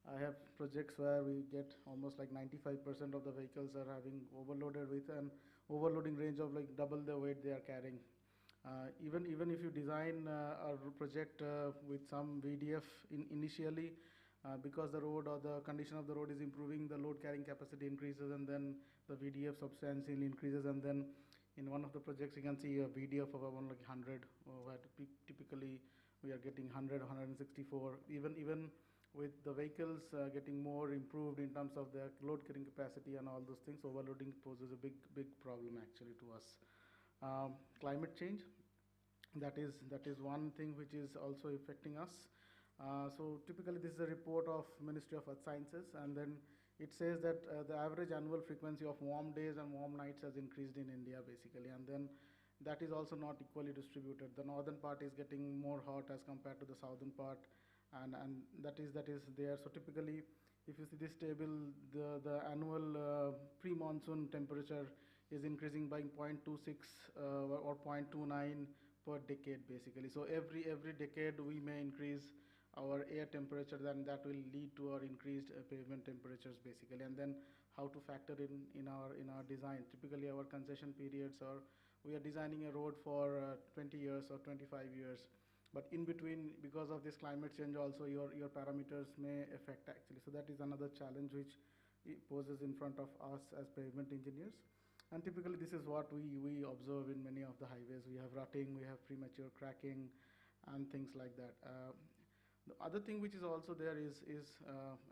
I have projects where we get almost like 95% of the vehicles are having overloaded with an overloading range of like double the weight they are carrying. Even if you design a project with some VDF initially, because the road or the condition of the road is improving, the load carrying capacity increases, and then the VDF substantially increases. And then in one of the projects, you can see a VDF of around like 100, where typically we are getting 100, 164. Even with the vehicles getting more improved in terms of their load carrying capacity and all those things, overloading poses a big problem actually to us. Climate change, that is one thing which is also affecting us. So typically this is a report of Ministry of Earth Sciences, and then it says that the average annual frequency of warm days and warm nights has increased in India basically, and then that is also not equally distributed. The northern part is getting more hot as compared to the southern part, and that is there. So typically, if you see this table, the annual pre-monsoon temperature is increasing by 0.26 or 0.29 per decade basically. So every decade we may increase our air temperature, then that will lead to our increased pavement temperatures basically. And then how to factor in our design. Typically our concession periods are, we are designing a road for 20 years or 25 years, but in between, because of this climate change also, your parameters may affect actually. So that is another challenge which it poses in front of us as pavement engineers. And typically this is what we observe in many of the highways. We have rutting, we have premature cracking, and things like that. The other thing which is also there is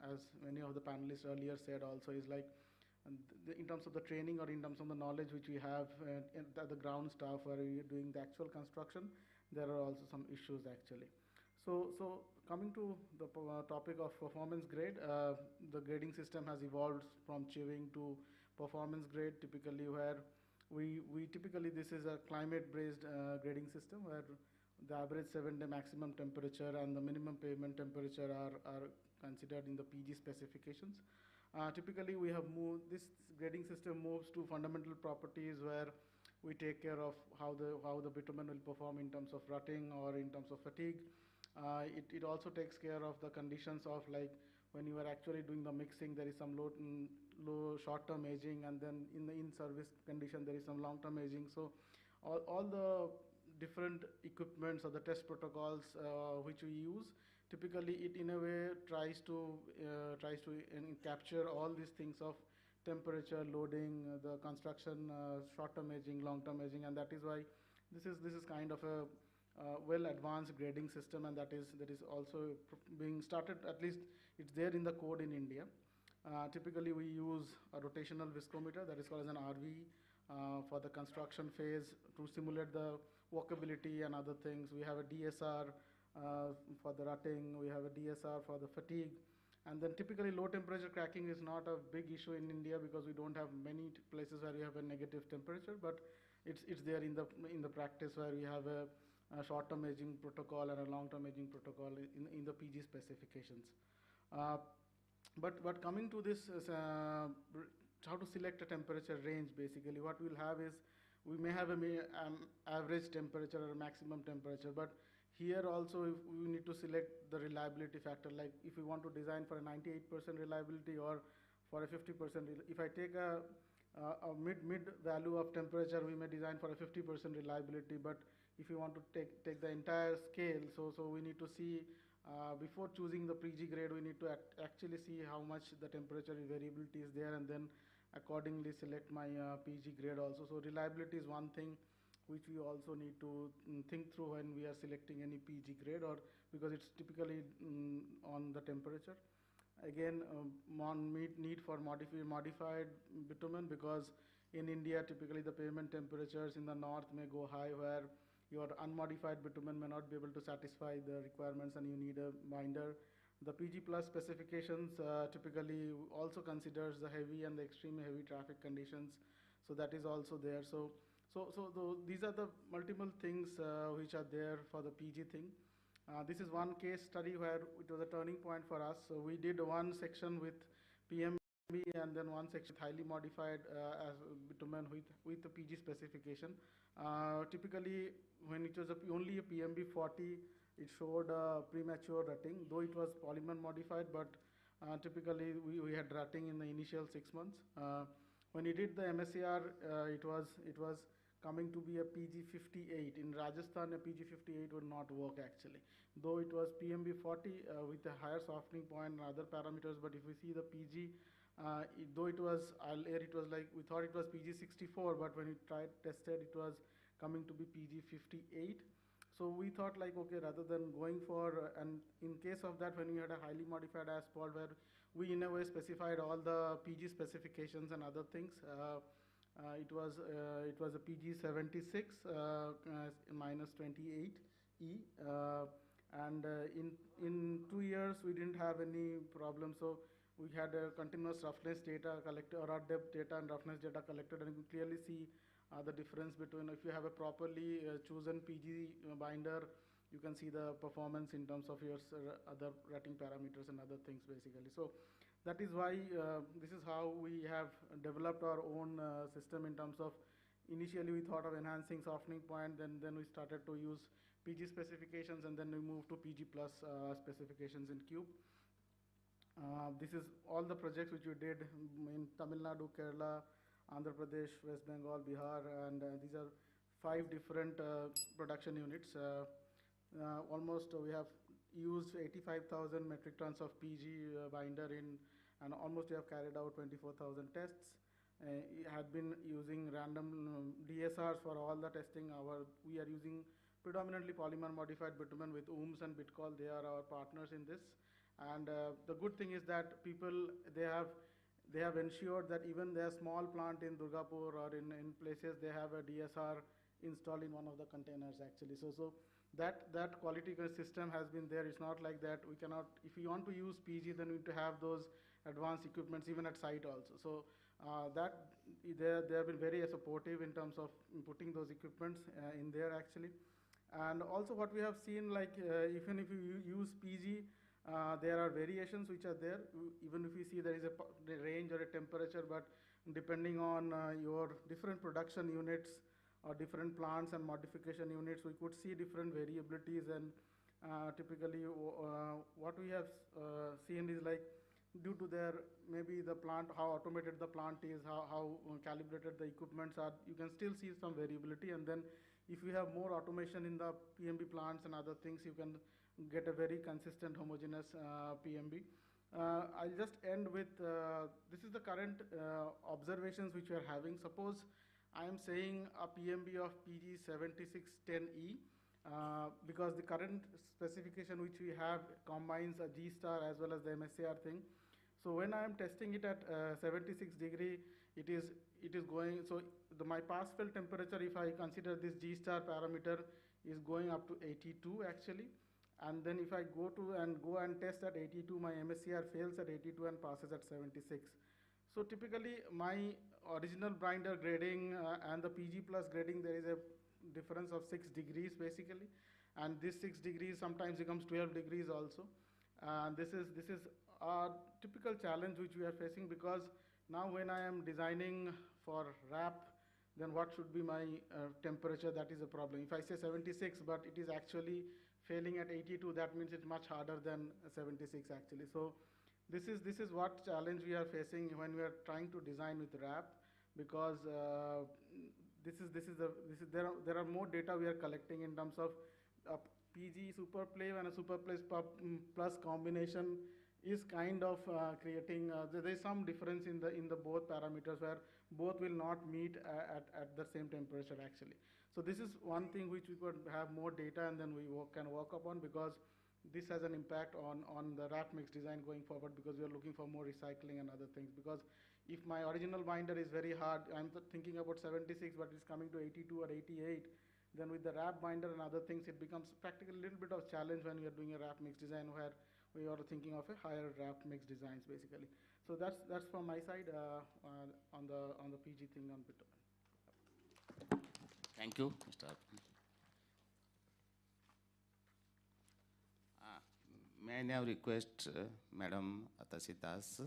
as many of the panelists earlier said also, is like in terms of the training or in terms of the knowledge which we have at the ground staff where we are doing the actual construction, there are also some issues actually. So coming to the topic of performance grade, the grading system has evolved from achieving to performance grade, typically where we typically, this is a climate-based grading system where the average 7-day maximum temperature and the minimum pavement temperature are considered in the PG specifications. Typically, we have moved, this grading system moves to fundamental properties where we take care of how the bitumen will perform in terms of rutting or in terms of fatigue. It also takes care of the conditions of like when you are actually doing the mixing, there is some low short-term aging, and then in the in-service condition, there is some long-term aging. So all the different equipments or the test protocols which we use, typically it in a way tries to capture all these things of temperature, loading, the construction, short-term aging, long-term aging, and that is why this is kind of a well advanced grading system, and that is also being started, at least it's there in the code in India. Typically we use a rotational viscometer, that is called as an RV, for the construction phase to simulate the walkability and other things. We have a DSR for the rutting, we have a DSR for the fatigue, and then typically low temperature cracking is not a big issue in India because we don't have many places where we have a negative temperature, but it's there in the practice where we have a short-term aging protocol and a long-term aging protocol in the PG specifications. But coming to this, how to select a temperature range basically, what we'll have is, we may have a average temperature or maximum temperature, but here also if we need to select the reliability factor, like if we want to design for a 98% reliability or for a 50%, if I take a mid value of temperature, we may design for a 50% reliability, but if you want to take the entire scale, so we need to see, before choosing the PG grade, we need to actually see how much the temperature variability is there, and then accordingly select my PG grade also. So reliability is one thing which we also need to think through when we are selecting any PG grade, or because it's typically on the temperature. Again, need for modified bitumen, because in India, typically the pavement temperatures in the north may go high, where your unmodified bitumen may not be able to satisfy the requirements and you need a binder. The PG plus specifications typically also considers the heavy and the extremely heavy traffic conditions, so that is also there. These are the multiple things which are there for the PG thing. This is one case study where it was a turning point for us. So we did one section with PMB and then one section highly modified as bitumen with the PG specification. Typically, when it was only a PMB 40, it showed premature rutting, though it was polymer modified, but typically we had rutting in the initial 6 months. When we did the MSCR, it was coming to be a PG 58. In Rajasthan, a PG 58 would not work actually, though it was PMB 40 with a higher softening point and other parameters. But if we see the PG, though it was it was like, we thought it was PG 64, but when we tested, it was coming to be PG 58. So we thought like, okay, rather than going for, and in case of that, when we had a highly modified asphalt where we in a way specified all the PG specifications and other things, it was a PG 76 minus 28E, and in 2 years we didn't have any problem. So we had a continuous roughness data collected, or depth data and roughness data collected, and you can clearly see the difference between, if you have a properly chosen PG binder, you can see the performance in terms of your other rating parameters and other things basically. So that is why this is how we have developed our own system in terms of, initially we thought of enhancing softening point, then we started to use PG specifications, and then we moved to PG plus specifications in Cube. This is all the projects which we did in Tamil Nadu, Kerala, Andhra Pradesh, West Bengal, Bihar, and these are 5 different production units. Almost we have used 85,000 metric tons of PG binder in, and almost we have carried out 24,000 tests. We had been using random DSRs for all the testing. We are using predominantly polymer modified bitumen with OOMS and Bitcol. They are our partners in this. And the good thing is that people, they have ensured that even their small plant in Durgapur or in places, they have a DSR installed in one of the containers actually. So that quality system has been there. It's not like that we cannot, if we want to use PG, then we need to have those advanced equipments even at site also. So they have been very supportive in terms of putting those equipments in there actually. And also what we have seen, like even if you use PG, there are variations which are there. Even if you see there is a range or a temperature, but depending on your different production units or different plants and modification units, we could see different variabilities. And typically what we have seen is like, due to their, maybe the plant, how automated the plant is, how calibrated the equipments are, you can still see some variability. And then if you have more automation in the PMB plants and other things, you can get a very consistent homogeneous PMB. I'll just end with, this is the current observations which we are having. Suppose I am saying a PMB of PG 7610E, because the current specification which we have combines a G star as well as the MSCR thing. So when I am testing it at 76 degree, it is going, so my pass fail temperature, if I consider this G star parameter, is going up to 82 actually. And then if I go and test at 82, my MSCR fails at 82 and passes at 76. So typically my original binder grading and the PG plus grading, there is a difference of 6 degrees basically. And this 6 degrees sometimes becomes 12 degrees also. This is a typical challenge which we are facing, because now when I am designing for wrap, then what should be my temperature? That is a problem. If I say 76, but it is actually failing at 82, that means it's much harder than 76 actually. So this is what challenge we are facing when we are trying to design with wrap, because there are more data we are collecting in terms of PG superplave and a superplave plus combination is kind of creating, there is some difference in the both parameters where both will not meet at the same temperature actually. So this is one thing which we could have more data and then we can work upon, because this has an impact on the wrap mix design going forward, because we are looking for more recycling and other things. Because if my original binder is very hard, I'm thinking about 76, but it's coming to 82 or 88, then with the wrap binder and other things, it becomes practically a little bit of challenge when we are doing a wrap mix design where we are thinking of a higher wrap mix designs basically. So that's from my side on the PG thing on bitumen. Thank you, Mr. May I now request Madam Atasi Das,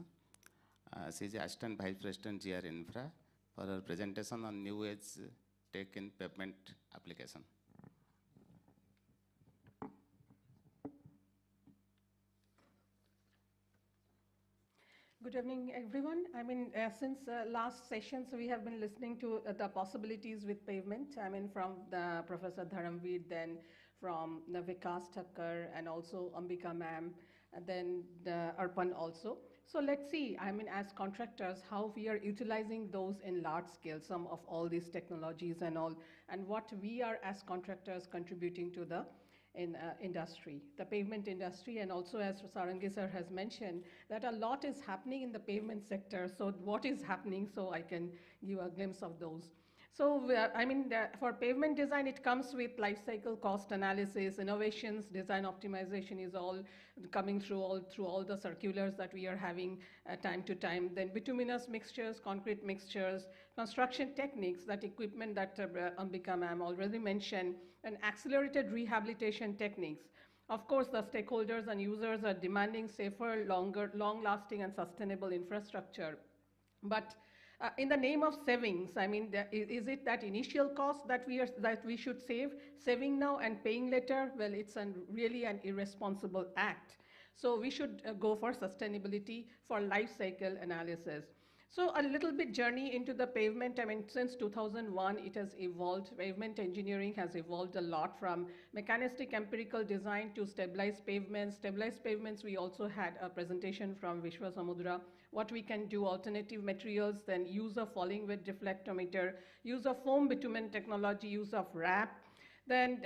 she is the Assistant Vice President GR Infra, for her presentation on new age tech in pavement application. Good evening, everyone. I mean, since last sessions, we have been listening to the possibilities with pavement. I mean, from the Professor Dharamveer, then from the Vikas Thakkar, and also Ambika ma'am, and then the Arpan also. So let's see, I mean, as contractors, how we are utilizing those in large scale, some of all these technologies and all, and what we are as contractors contributing to the industry, the pavement industry. And also, as Sarangi sir has mentioned, that a lot is happening in the pavement sector. So what is happening? So I can give a glimpse of those. So, I mean, for pavement design, it comes with life cycle cost analysis, innovations, design optimization is all coming through all the circulars that we are having time to time. Then bituminous mixtures, concrete mixtures, construction techniques, that equipment that Ambika ma'am already mentioned, and accelerated rehabilitation techniques. Of course, the stakeholders and users are demanding safer, long-lasting and sustainable infrastructure. But in the name of savings, I mean, is it that initial cost that we should saving now and paying later? Well, it's really an irresponsible act. So we should go for sustainability, for life cycle analysis. So a little bit journey into the pavement. I mean, since 2001, it has evolved. Pavement engineering has evolved a lot, from mechanistic empirical design to stabilized pavements. Stabilized pavements, we also had a presentation from Vishwa Samudra, what we can do, alternative materials, then use of falling wedge deflectometer, use of foam bitumen technology, use of wrap. Then,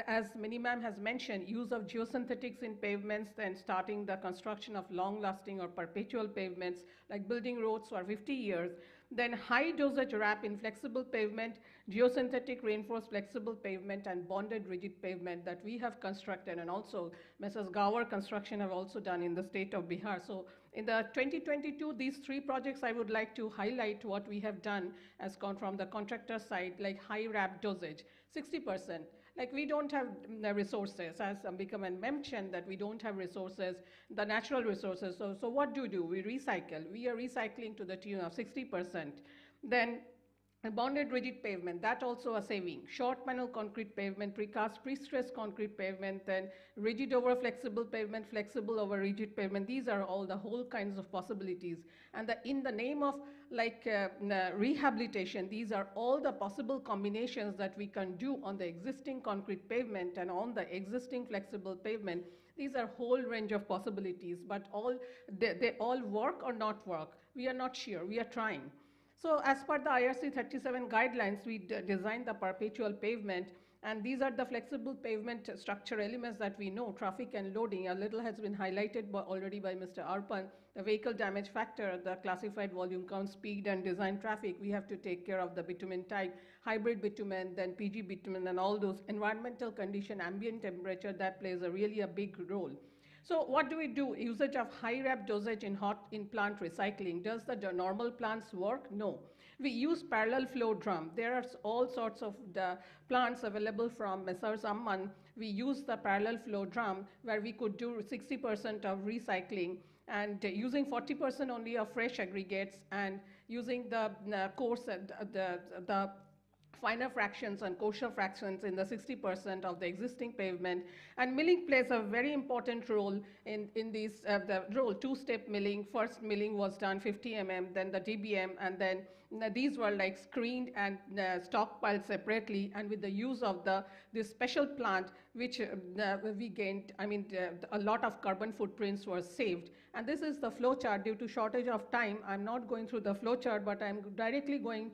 as Mini ma'am has mentioned, use of geosynthetics in pavements, then starting the construction of long-lasting or perpetual pavements, like building roads for 50 years. Then high dosage wrap in flexible pavement, geosynthetic reinforced flexible pavement, and bonded rigid pavement that we have constructed, and also Messrs. Gawar Construction have also done in the state of Bihar. So in the 2022, these three projects, I would like to highlight what we have done as from the contractor side, like high wrap dosage, 60%. Like, we don't have the resources, as Ambika mentioned, that we don't have resources, the natural resources. So what do? We recycle. We are recycling to the tune of 60%. Then a bonded rigid pavement, that also a saving. Short panel concrete pavement, precast, pre-stressed concrete pavement, then rigid over flexible pavement, flexible over rigid pavement. These are all the whole kinds of possibilities. And in the name of rehabilitation, these are all the possible combinations that we can do on the existing concrete pavement and on the existing flexible pavement. These are whole range of possibilities, but they all work or not work. We are not sure, we are trying. So as per the IRC 37 guidelines, we designed the perpetual pavement, and these are the flexible pavement structure elements that we know, traffic and loading. A little has been highlighted already by Mr. Arpan, the vehicle damage factor, the classified volume count, speed, and design traffic. We have to take care of the bitumen type, hybrid bitumen, then PG bitumen, and all those environmental condition, ambient temperature, that plays really a big role. So what do we do? Usage of high wrap dosage in plant recycling. Does the normal plants work? No. We use parallel flow drum. There are all sorts of the plants available from Messrs. Amman. We use the parallel flow drum where we could do 60% of recycling and using 40% only of fresh aggregates and using the coarse, the finer fractions and coarser fractions in the 60% of the existing pavement. And milling plays a very important role in these, the role, two-step milling. First milling was done 50 mm, then the DBM, and then these were like screened and stockpiled separately, and with the use of this special plant, which we gained, a lot of carbon footprints were saved. And this is the flow chart. Due to shortage of time, I'm not going through the flow chart, but I'm directly going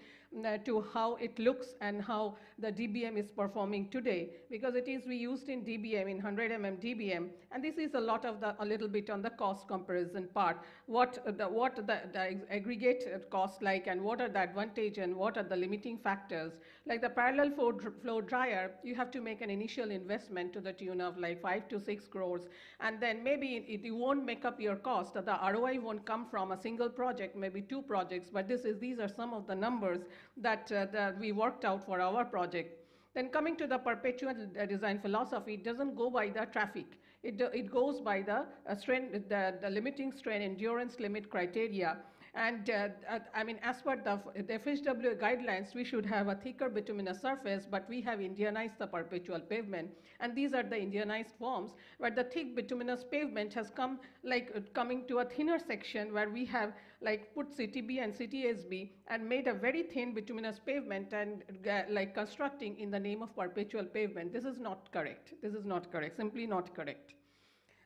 to how it looks and how the DBM is performing today, because we used in DBM, in 100 DBM, and this is a little bit on the cost comparison part. What the aggregate cost like, and what are the advantage and what are the limiting factors. Like the parallel flow dryer, you have to make an initial investment to the tune of like 5 to 6 crores, and then maybe you won't make up your cost. The ROI won't come from a single project, maybe 2 projects, but these are some of the numbers that we worked out for our project. Then coming to the perpetual design philosophy, it doesn't go by the traffic. It goes by the limiting strain endurance limit criteria. And as per the FHW guidelines, we should have a thicker bituminous surface, but we have Indianized the perpetual pavement. And these are the Indianized forms, where the thick bituminous pavement has coming to a thinner section, where we have put CTB and CTSB and made a very thin bituminous pavement and constructing in the name of perpetual pavement. This is not correct. This is not correct, simply not correct.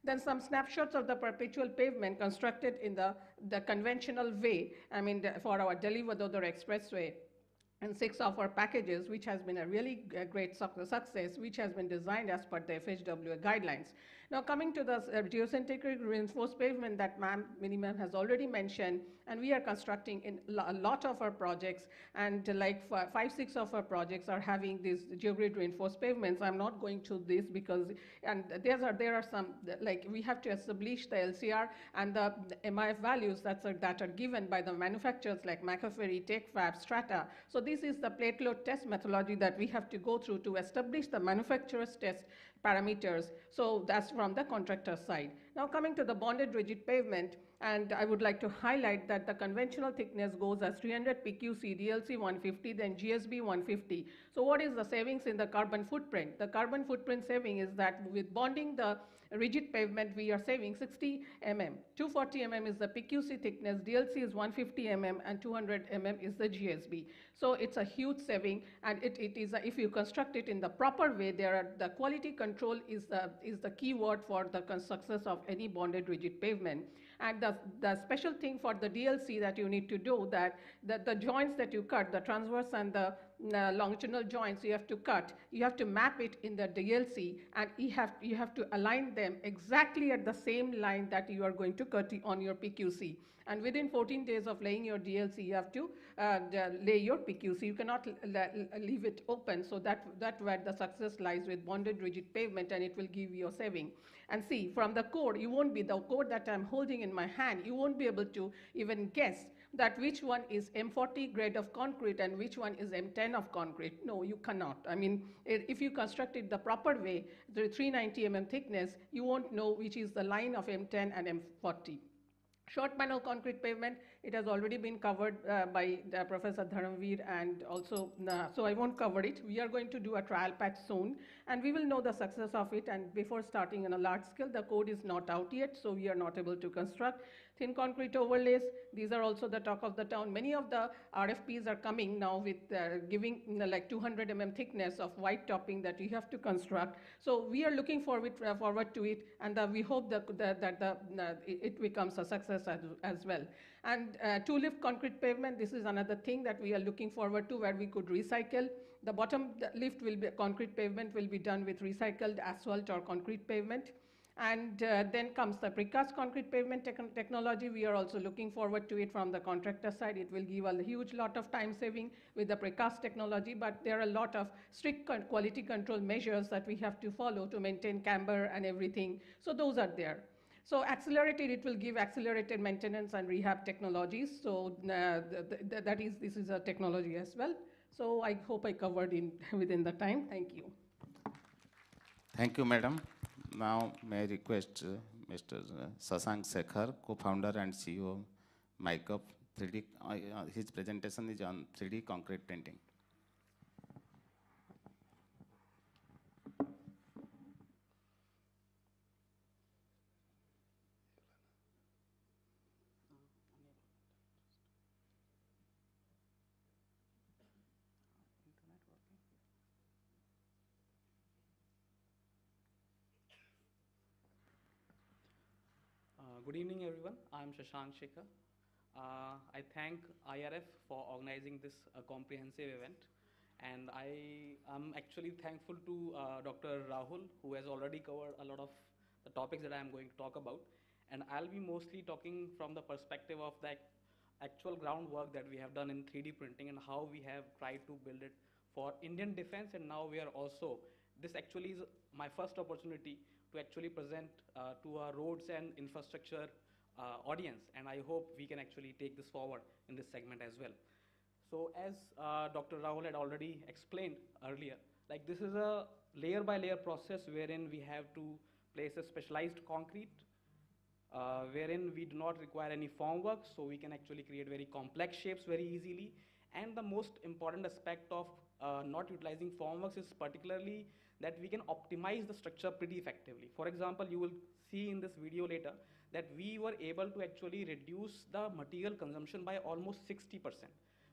Then some snapshots of the perpetual pavement constructed in the conventional way, for our Delhi-Vadodara Expressway, and 6 of our packages, which has been a really great success, which has been designed as per the FHW guidelines. Now coming to the geocentric reinforced pavement that Minimum has already mentioned, and we are constructing in a lot of our projects, and 5, 6 of our projects are having these geogrid reinforced pavements. I'm not going to this because, and there are some, we have to establish the LCR and the MIF values that are given by the manufacturers like McAfee, TechFab, Strata. So this is the plate load test methodology that we have to go through to establish the manufacturer's test parameters. So that's from the contractor side. Now coming to the bonded rigid pavement, and I would like to highlight that the conventional thickness goes as 300 PQC, DLC 150, then GSB 150. So what is the savings in the carbon footprint? The carbon footprint saving is that with bonding the rigid pavement, we are saving 60 mm. 240 mm is the PQC thickness, DLC is 150 mm, and 200 mm is the GSB. So it's a huge saving, and it is if you construct it in the proper way, the quality control is the key word for the success of any bonded rigid pavement. And the special thing for the DLC that you need to do, that the joints that you cut, the transverse and the longitudinal joints you have to cut, you have to map it in the DLC, and you have to align them exactly at the same line that you are going to cut on your PQC. And within 14 days of laying your DLC, you have to lay your PQC. You cannot leave it open. So that's where the success lies with bonded rigid pavement, and it will give you a saving. And see, from the code, the code that I'm holding in my hand, you won't be able to even guess that which one is M40 grade of concrete and which one is M10 of concrete. No, you cannot. If you construct it the proper way, the 390 mm thickness, you won't know which is the line of M10 and M40. Short panel concrete pavement, it has already been covered by Professor Dharamveer, and also, so I won't cover it. We are going to do a trial patch soon, and we will know the success of it, and before starting on a large scale, the code is not out yet, so we are not able to construct. Thin concrete overlays, these are also the talk of the town. Many of the RFPs are coming now with giving 200 mm thickness of white topping that you have to construct. So we are looking forward to it, and we hope that it becomes a success as well. And two-lift concrete pavement, this is another thing that we are looking forward to, where we could recycle. The bottom lift concrete pavement will be done with recycled asphalt or concrete pavement. And then comes the precast concrete pavement technology. We are also looking forward to it from the contractor side. It will give a huge lot of time saving with the precast technology, but there are a lot of strict quality control measures that we have to follow to maintain camber and everything. So those are there. So accelerated, it will give accelerated maintenance and rehab technologies. So this is a technology as well. So I hope I covered within the time. Thank you. Thank you, madam. Now, may I request Mr. Sasank Sekhar, co-founder and CEO of MyCup 3D. His presentation is on 3D concrete printing. Good evening, everyone. I'm Shashank Shekhar. I thank IRF for organizing this comprehensive event. And I am actually thankful to Dr. Rahul, who has already covered a lot of the topics that I am going to talk about. And I'll be mostly talking from the perspective of the actual groundwork that we have done in 3D printing and how we have tried to build it for Indian defense. And now we are also, this actually is my first opportunity to actually present to our roads and infrastructure audience. And I hope we can actually take this forward in this segment as well. So as Dr. Rahul had already explained earlier, like this is a layer by layer process wherein we have to place a specialized concrete, wherein we do not require any formwork, so we can actually create very complex shapes very easily. And the most important aspect of not utilizing formworks is particularly that we can optimize the structure pretty effectively. For example, you will see in this video later that we were able to actually reduce the material consumption by almost 60%.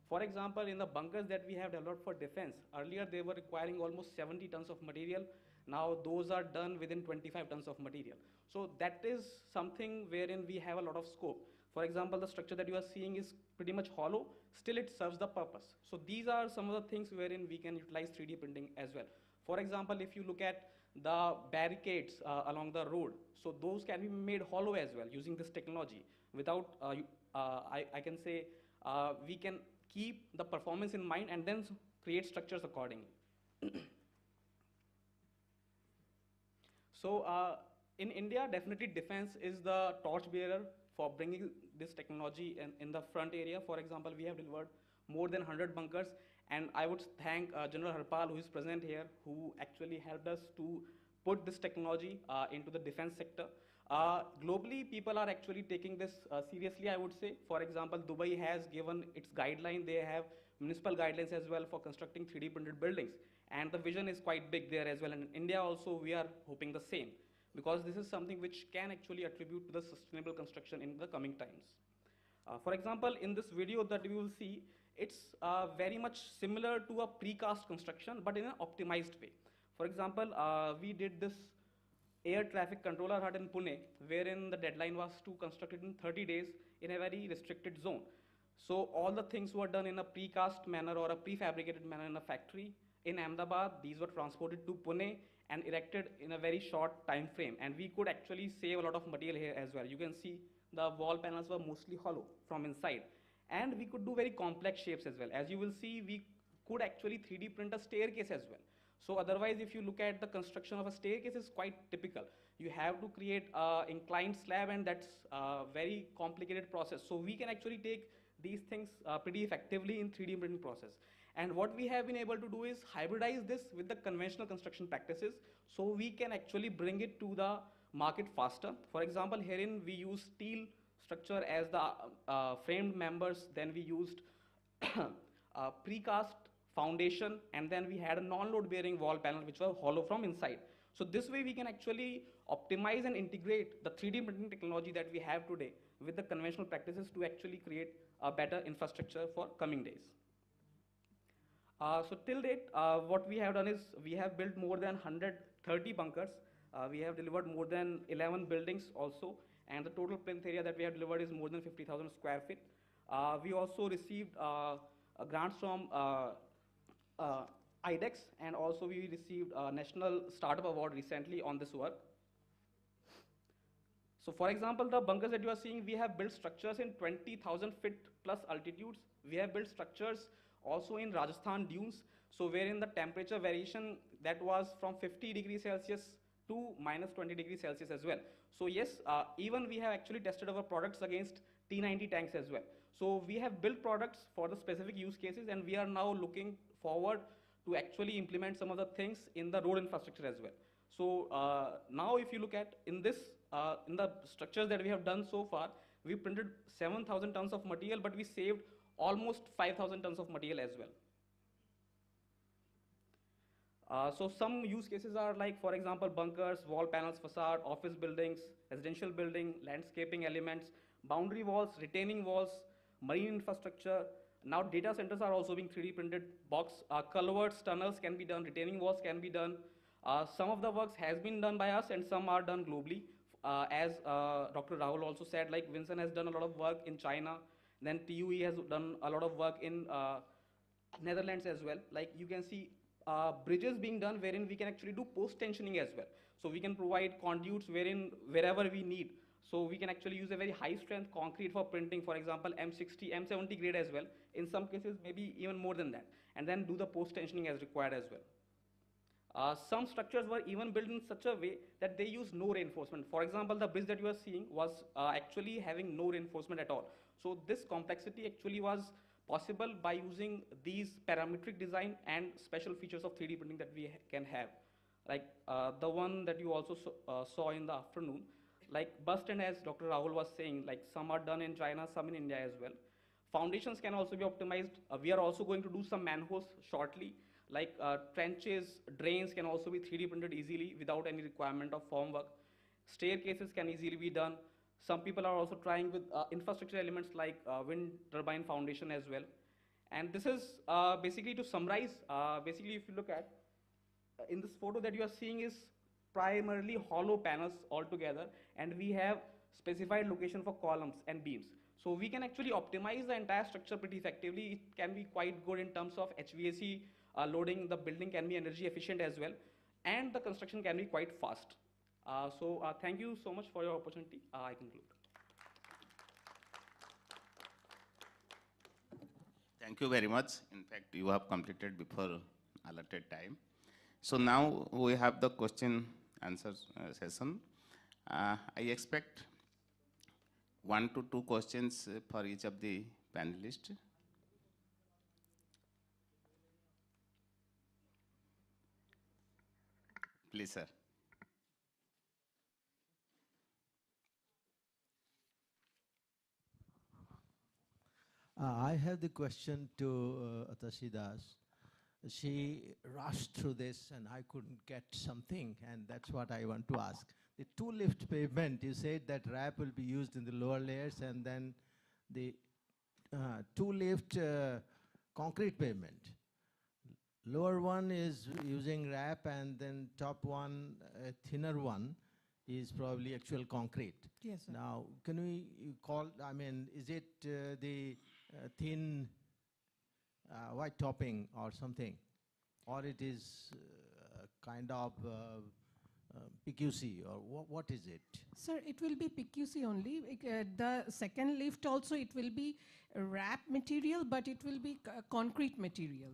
For example, in the bunkers that we have developed for defense, earlier they were requiring almost 70 tons of material. Now those are done within 25 tons of material. So that is something wherein we have a lot of scope. For example, the structure that you are seeing is pretty much hollow, still it serves the purpose. So these are some of the things wherein we can utilize 3D printing as well. For example, if you look at the barricades along the road, so those can be made hollow as well using this technology. Without, I can say, we can keep the performance in mind and then create structures accordingly. So in India, definitely defense is the torchbearer for bringing this technology in the front area. For example, we have delivered more than 100 bunkers, and I would thank General Harpal, who is present here, who actually helped us to put this technology into the defense sector. Globally, people are actually taking this seriously, I would say. For example, Dubai has given its guideline. They have municipal guidelines as well for constructing 3D printed buildings. And the vision is quite big there as well. And in India also, we are hoping the same, because this is something which can actually attribute to the sustainable construction in the coming times. For example, in this video that we will see, it's very much similar to a precast construction, but in an optimized way. For example, we did this air traffic controller hut in Pune, wherein the deadline was to construct it in 30 days in a very restricted zone. So all the things were done in a precast manner or a prefabricated manner in a factory. In Ahmedabad, these were transported to Pune and erected in a very short time frame. And we could actually save a lot of material here as well. You can see the wall panels were mostly hollow from inside. And we could do very complex shapes as well. As you will see, we could actually 3D print a staircase as well. So otherwise, if you look at the construction of a staircase, it's quite typical. You have to create an inclined slab, and that's a very complicated process. So we can actually take these things pretty effectively in 3D printing process. And what we have been able to do is hybridize this with the conventional construction practices, so we can actually bring it to the market faster. For example, herein we use steel structure as the framed members, then we used precast foundation, and then we had a non-load bearing wall panel which was hollow from inside. So this way we can actually optimize and integrate the 3D printing technology that we have today with the conventional practices to actually create a better infrastructure for coming days. So till date, what we have done is we have built more than 130 bunkers. We have delivered more than 11 buildings also, and the total plinth area that we have delivered is more than 50,000 square feet. We also received grants from IDEX, and also we received a National Startup Award recently on this work. So for example, the bunkers that you are seeing, we have built structures in 20,000 feet plus altitudes. We have built structures also in Rajasthan dunes, so wherein the temperature variation that was from 50 degrees Celsius to minus 20 degrees Celsius as well. So yes, even we have actually tested our products against T90 tanks as well. So we have built products for the specific use cases, and we are now looking forward to actually implement some of the things in the road infrastructure as well. So now if you look at in this, in the structures that we have done so far, we printed 7,000 tons of material, but we saved almost 5,000 tons of material as well. So some use cases are like, for example, bunkers, wall panels, facade, office buildings, residential building, landscaping elements, boundary walls, retaining walls, marine infrastructure. Now data centers are also being 3D printed. Culverts, tunnels can be done, retaining walls can be done. Some of the works has been done by us and some are done globally. as Dr. Rahul also said, like Vincent has done a lot of work in China, then TUE has done a lot of work in Netherlands as well. Like you can see bridges being done wherein we can actually do post-tensioning as well. So we can provide conduits wherever we need. So we can actually use a very high strength concrete for printing, for example, M60, M70 grade as well. In some cases, maybe even more than that. And then do the post-tensioning as required as well. Some structures were even built in such a way that they use no reinforcement. For example, the bridge that you are seeing was actually having no reinforcement at all. So this complexity actually was possible by using these parametric design and special features of 3D printing that we can have. Like the one that you also saw in the afternoon, like bust and as Dr. Rahul was saying, like some are done in China, some in India as well. Foundations can also be optimized. We are also going to do some manholes shortly. Like trenches, drains can also be 3D printed easily without any requirement of formwork. Staircases can easily be done. Some people are also trying with infrastructure elements like wind turbine foundation as well. And this is basically to summarize, basically if you look at, in this photo that you are seeing is primarily hollow panels altogether, and we have specified location for columns and beams. So we can actually optimize the entire structure pretty effectively. It can be quite good in terms of HVAC loading. The building can be energy efficient as well, and the construction can be quite fast. Thank you so much for your opportunity. I conclude. Thank you very much. In fact, you have completed before allotted time. So now we have the question answer session. I expect 1 to 2 questions for each of the panelists. Please, sir. I have the question to Atashi Das. She rushed through this and I couldn't get something, and that's what I want to ask. The two-lift pavement, you said that wrap will be used in the lower layers, and then the two-lift concrete pavement. Lower one is using wrap, and then top one, thinner one, is probably actual concrete. Yes, sir. Now, can we call, I mean, is it the thin white topping or something, or it is kind of PQC, or what is it? Sir, it will be PQC only. The second lift also, it will be wrap material, but it will be concrete material.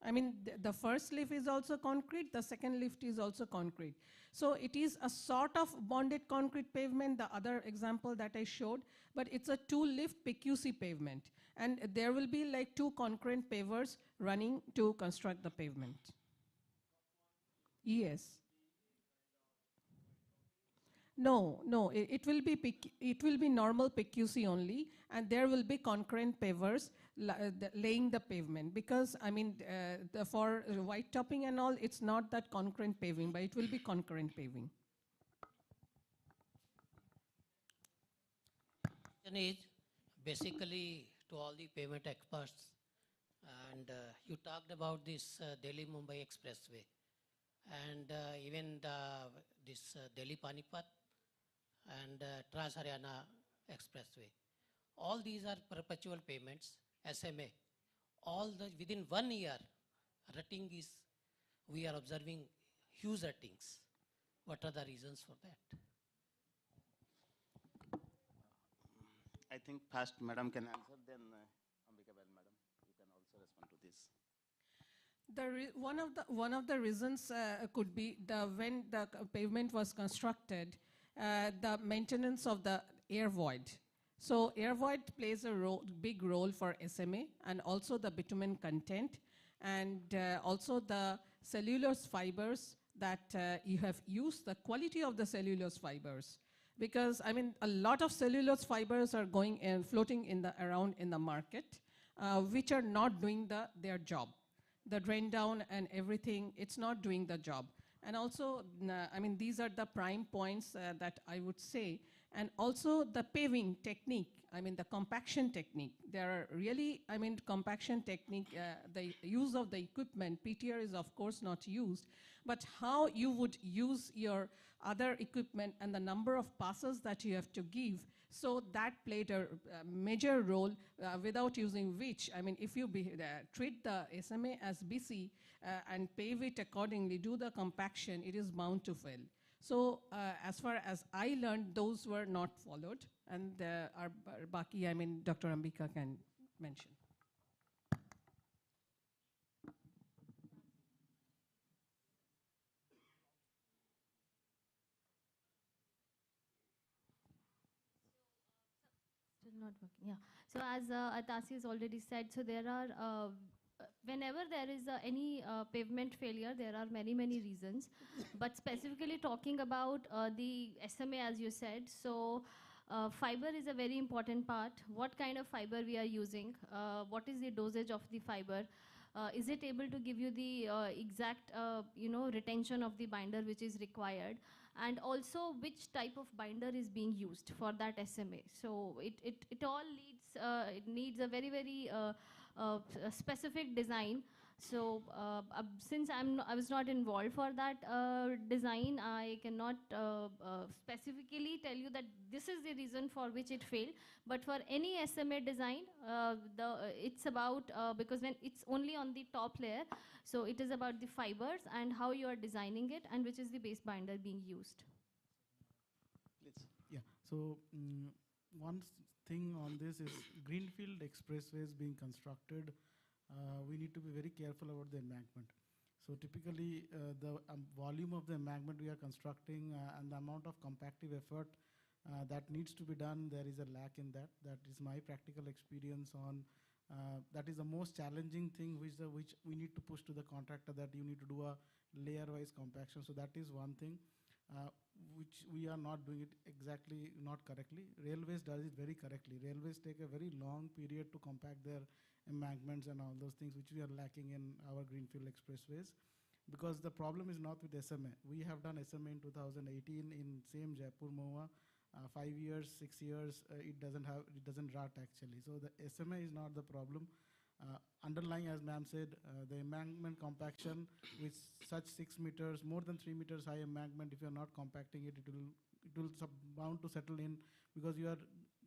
I mean, the first lift is also concrete, the second lift is also concrete. So it is a sort of bonded concrete pavement, the other example that I showed, but it's a two-lift PQC pavement. And there will be like 2 concurrent pavers running to construct the pavement. Yes. No, it will be normal PQC only, and there will be concurrent pavers laying the pavement, because I mean for white topping and all, it's not that concurrent paving, but it will be concurrent paving. Question is basically to all the pavement experts, and you talked about this Delhi-Mumbai expressway, and even this Delhi-Panipat and Trans-Haryana expressway. All these are perpetual payments, SMA. All the within 1 year, rutting is, we are observing huge ruttings. What are the reasons for that? I think first Madam can answer, then Ambikabal Madam, you can also respond to this. One of the reasons could be when the pavement was constructed, the maintenance of the air void. So air void plays a big role for SMA, and also the bitumen content, and also the cellulose fibers that you have used, the quality of the cellulose fibers. Because I mean, a lot of cellulose fibers are going and floating around in the market, which are not doing their job. The drain down and everything, it's not doing the job. And also, I mean, these are the prime points that I would say. And also the paving technique, I mean the compaction technique. There are really, I mean compaction technique, the use of the equipment, PTR is of course not used, but how you would use your other equipment and the number of passes that you have to give, so that played a major role, without using which, I mean if you treat the SMA as BC and pave it accordingly, do the compaction, it is bound to fail. So as far as I learned, those were not followed, and our Baki, I mean Dr. Ambika can mention. Still not working. Yeah. So as Atasi has already said, so there are whenever there is any pavement failure, there are many reasons. But specifically talking about the SMA, as you said, so fiber is a very important part. What kind of fiber we are using? What is the dosage of the fiber? Is it able to give you the exact retention of the binder which is required? And also which type of binder is being used for that SMA. So it all it needs a very specific design. So since I was not involved for that design, I cannot specifically tell you that this is the reason for which it failed. But for any SMA design, it's about, because when it's only on the top layer, so it is about the fibers and how you are designing it and which is the base binder being used. Yeah, so one thing on this is greenfield expressways being constructed, we need to be very careful about the embankment. So typically the volume of the embankment we are constructing and the amount of compactive effort that needs to be done, there is a lack in that. That is my practical experience on, that is the most challenging thing which we need to push to the contractor, that you need to do a layer-wise compaction. So that is one thing which we are not doing it exactly, not correctly. Railways does it very correctly. Railways take a very long period to compact their embankments and all those things which we are lacking in our greenfield expressways. Because the problem is not with SMA. We have done SMA in 2018 in same Jaipur MOA. 5 years, 6 years, it doesn't rot actually. So the SMA is not the problem. Underlying, as ma'am said, the embankment compaction with such 6 meters, more than 3 meters high embankment, if you're not compacting it, it will bound to settle in, because you are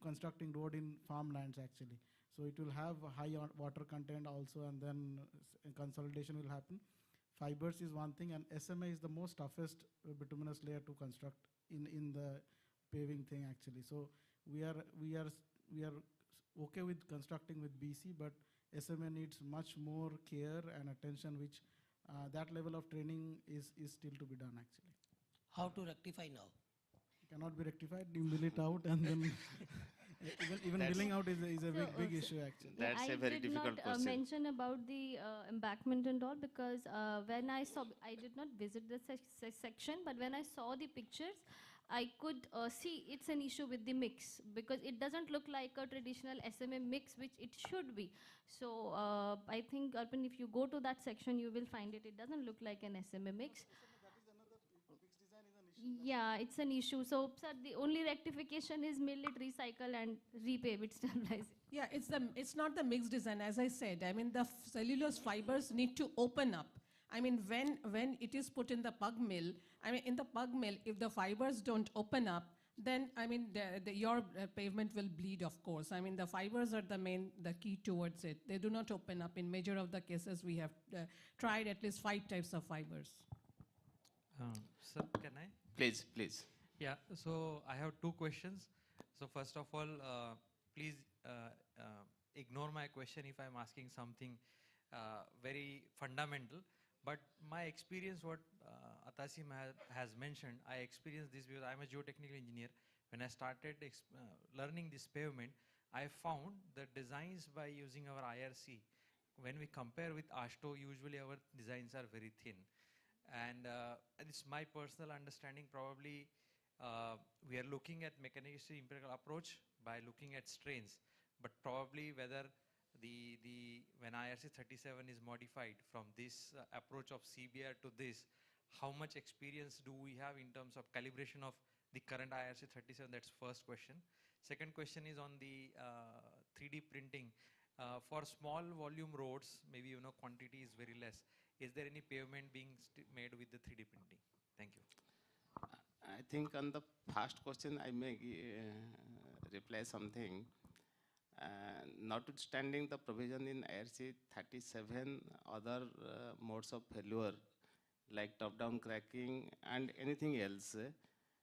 constructing road in farmlands actually. So it will have high water content also, and then consolidation will happen. Fibers is one thing, and SMA is the most toughest bituminous layer to construct in the paving thing actually. So we are okay with constructing with BC, but SMA needs much more care and attention, which that level of training is still to be done actually. How to rectify now? Cannot be rectified. You mill it out, and then even milling out is a big issue actually. That's a very difficult question. I did not mention about the embankment and all, because when I did not visit the section, but when I saw the pictures, I could see it's an issue with the mix, because it doesn't look like a traditional SMA mix, which it should be. So I think, Arpan, if you go to that section, you will find it doesn't look like an SMA mix. Yeah, it's an issue. So, sir, the only rectification is mill it, recycle, and repave it, stabilize it. Yeah, it's not the mixed design, as I said. I mean, the cellulose fibers need to open up. I mean, when it is put in the pug mill, I mean, in the pug mill, if the fibers don't open up, then, I mean, your pavement will bleed, of course. I mean, the fibers are the key towards it. They do not open up. In major of the cases, we have tried at least 5 types of fibers. Sir, can I? Please, please. Yeah, so I have 2 questions. So first of all, please ignore my question if I'm asking something very fundamental. But my experience, what Atasim has mentioned, I experienced this because I'm a geotechnical engineer. When I started learning this pavement, I found the designs by using our IRC, when we compare with ASHTO, usually our designs are very thin. And it's my personal understanding, probably we are looking at mechanistic empirical approach by looking at strains, but probably whether when IRC 37 is modified from this approach of CBR to this, how much experience do we have in terms of calibration of the current IRC 37? That's first question. Second question is on the 3D printing. For small volume roads, maybe quantity is very less. Is there any pavement being made with the 3D printing? Thank you. I think on the first question, I may reply something. Notwithstanding the provision in IRC 37, other modes of failure like top-down cracking and anything else.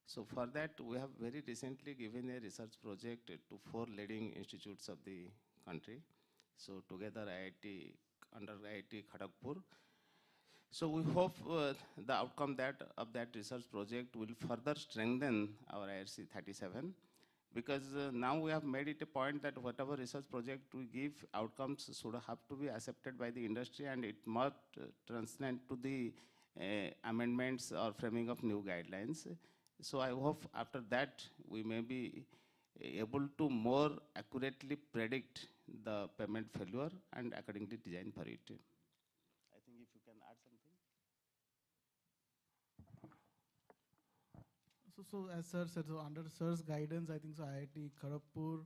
So for that, we have very recently given a research project to 4 leading institutes of the country. So together IIT, under IIT Kharagpur. So we hope the outcome of that research project will further strengthen our IRC 37, because now we have made it a point that whatever research project we give, outcomes should have to be accepted by the industry, and it must translate to the amendments or framing of new guidelines. So I hope after that we may be able to more accurately predict the pavement failure and accordingly design for it. I think if you can add something. So as sir said, so under sir's guidance, I think so IIT Kharagpur,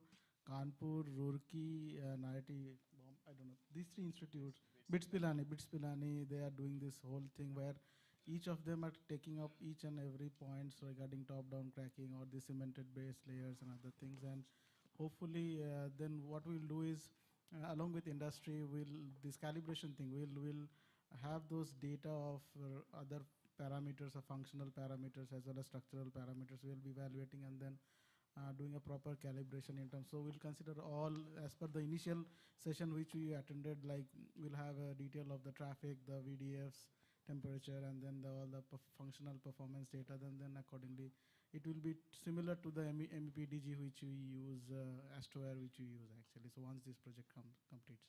Kanpur, Roorkee, and IIT, I don't know, these 3 institutes, BITS Pilani, they are doing this whole thing where each of them are taking up each and every points regarding top-down cracking or the cemented base layers and other things. And hopefully then what we'll do is, along with industry, this calibration thing, we'll have those data of other parameters, of functional parameters as well as structural parameters. We'll be evaluating and then doing a proper calibration in terms. So we'll consider all, as per the initial session which we attended, like we'll have a detail of the traffic, the VDFs, temperature, and then all the functional performance data. Then accordingly, it will be similar to the MEPDG which we use, AstroAir which we use actually. So once this project completes.